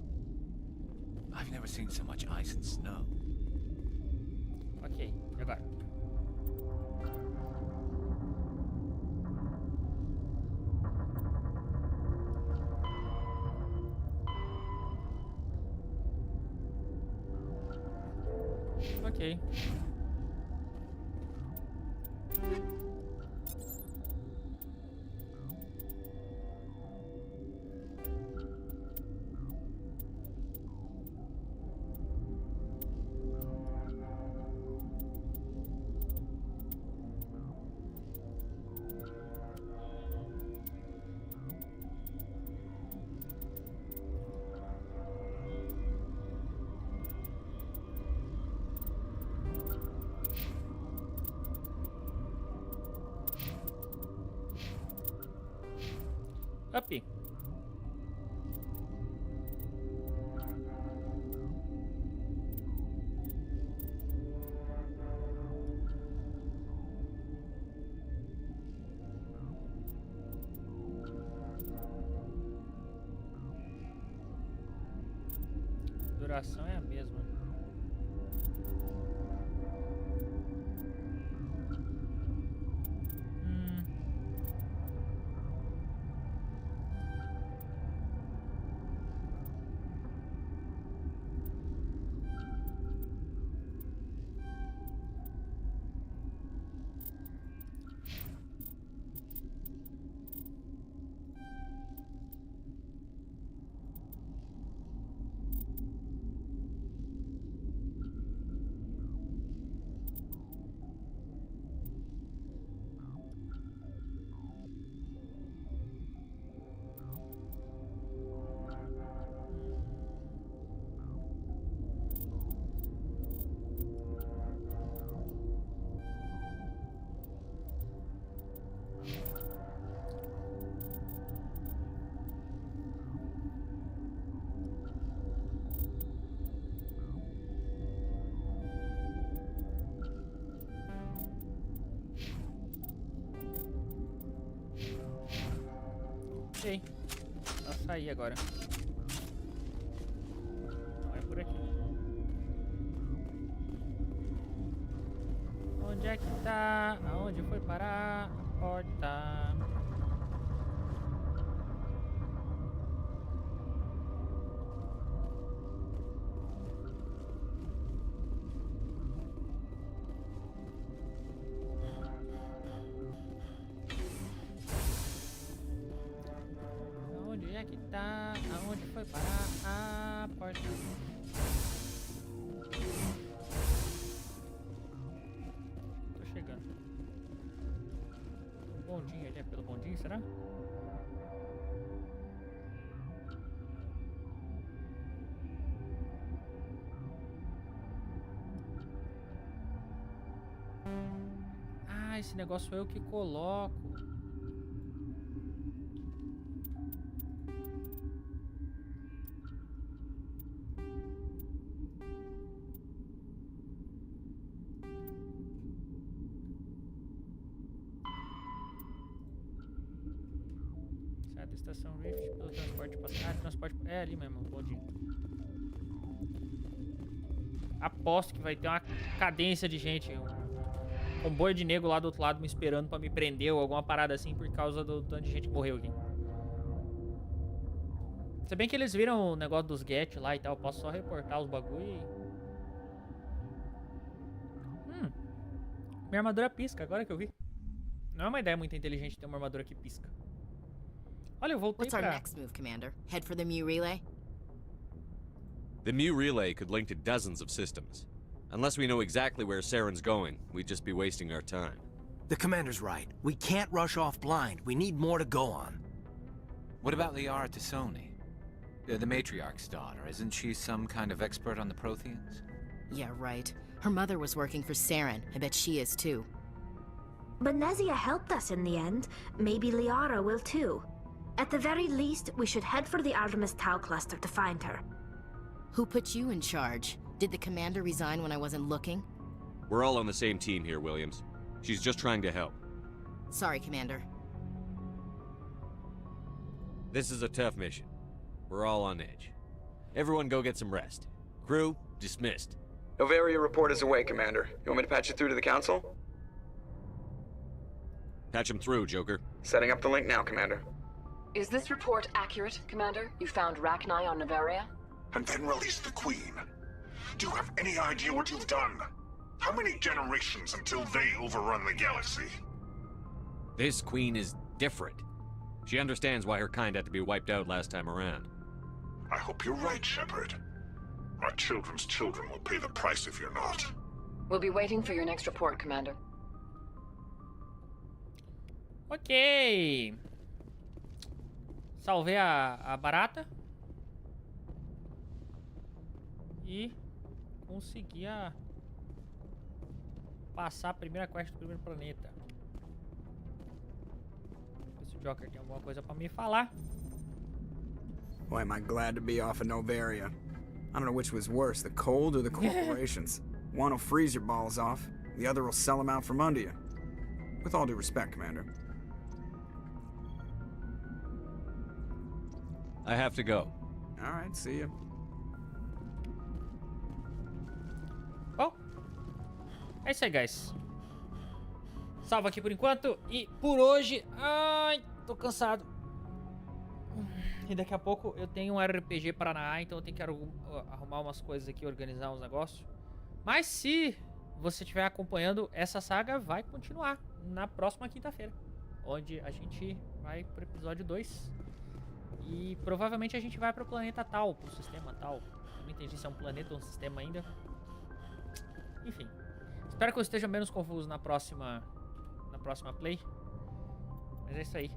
I've never seen so much ice and snow. Ok, e agora? Ok. Up. Duração é a mesma. Ok. Só sair agora. Não é por aqui. Onde é que tá? Aonde foi parar a porta? Onde é que tá? Aonde foi parar a porta? Tô chegando. O bondinho ali é pelo bondinho, será? Ah, esse negócio eu que coloco. Estação Rift pelo transporte passageiro. Transporte. É ali mesmo, bondinho. Aposto que vai ter uma cadência de gente. Um comboio de nego lá do outro lado me esperando pra me prender ou alguma parada assim por causa do tanto de gente que morreu aqui. Se bem que eles viram o negócio dos get lá e tal, eu posso só reportar os bagulho e... Minha armadura pisca, agora que eu vi. Não é uma ideia muito inteligente ter uma armadura que pisca. Olha, eu voltei What's our next move, Commander? Head for the Mu relay? The Mu relay could link to dozens of systems. Unless we know exactly where Saren's going, we'd just be wasting our time. The Commander's right. We can't rush off blind. We need more to go on. What about Liara Tassoni? The Matriarch's daughter. Isn't she some kind of expert on the Protheans? Yeah, right. Her mother was working for Saren. I bet she is too. Benezia helped us in the end. Maybe Liara will too. At the very least, we should head for the Artemis Tau cluster to find her. Who put you in charge? Did the commander resign when I wasn't looking? We're all on the same team here, Williams. She's just trying to help. Sorry, Commander. This is a tough mission. We're all on edge. Everyone go get some rest. Crew, dismissed. Novaria report is away, Commander. You want me to patch you through to the Council? Patch him through, Joker. Setting up the link now, Commander. Is this report accurate, Commander? You found Rachni on Novaria? And then release the Queen. Do you have any idea what you've done? How many generations until they overrun the galaxy? This Queen is different. She understands why her kind had to be wiped out last time around. I hope you're right, Shepard. Our children's children will pay the price if you're not. We'll be waiting for your next report, Commander. Ok. Salvei a barata. E consegui passar a primeira quest do primeiro planeta. Preciso de Joker tem alguma coisa pra me falar. Boy, am I glad to be off of Novaria. I don't know which was worse, the cold or the corporations. One will freeze your balls off, the other will sell them out from under you. With all due respect, Commander. I have to go. All right, see you. Bom, é isso aí, guys. Salva aqui por enquanto. E por hoje... Ai, tô cansado. E daqui a pouco eu tenho um RPG para narrar, então eu tenho que arrumar umas coisas aqui, organizar uns negócios. Mas se você estiver acompanhando, essa saga vai continuar na próxima quinta-feira, onde a gente vai pro episódio 2. E provavelmente a gente vai pro planeta tal, pro sistema tal. Eu não entendi se é um planeta ou um sistema ainda. Enfim. Espero que eu esteja menos confuso na próxima play. Mas é isso aí.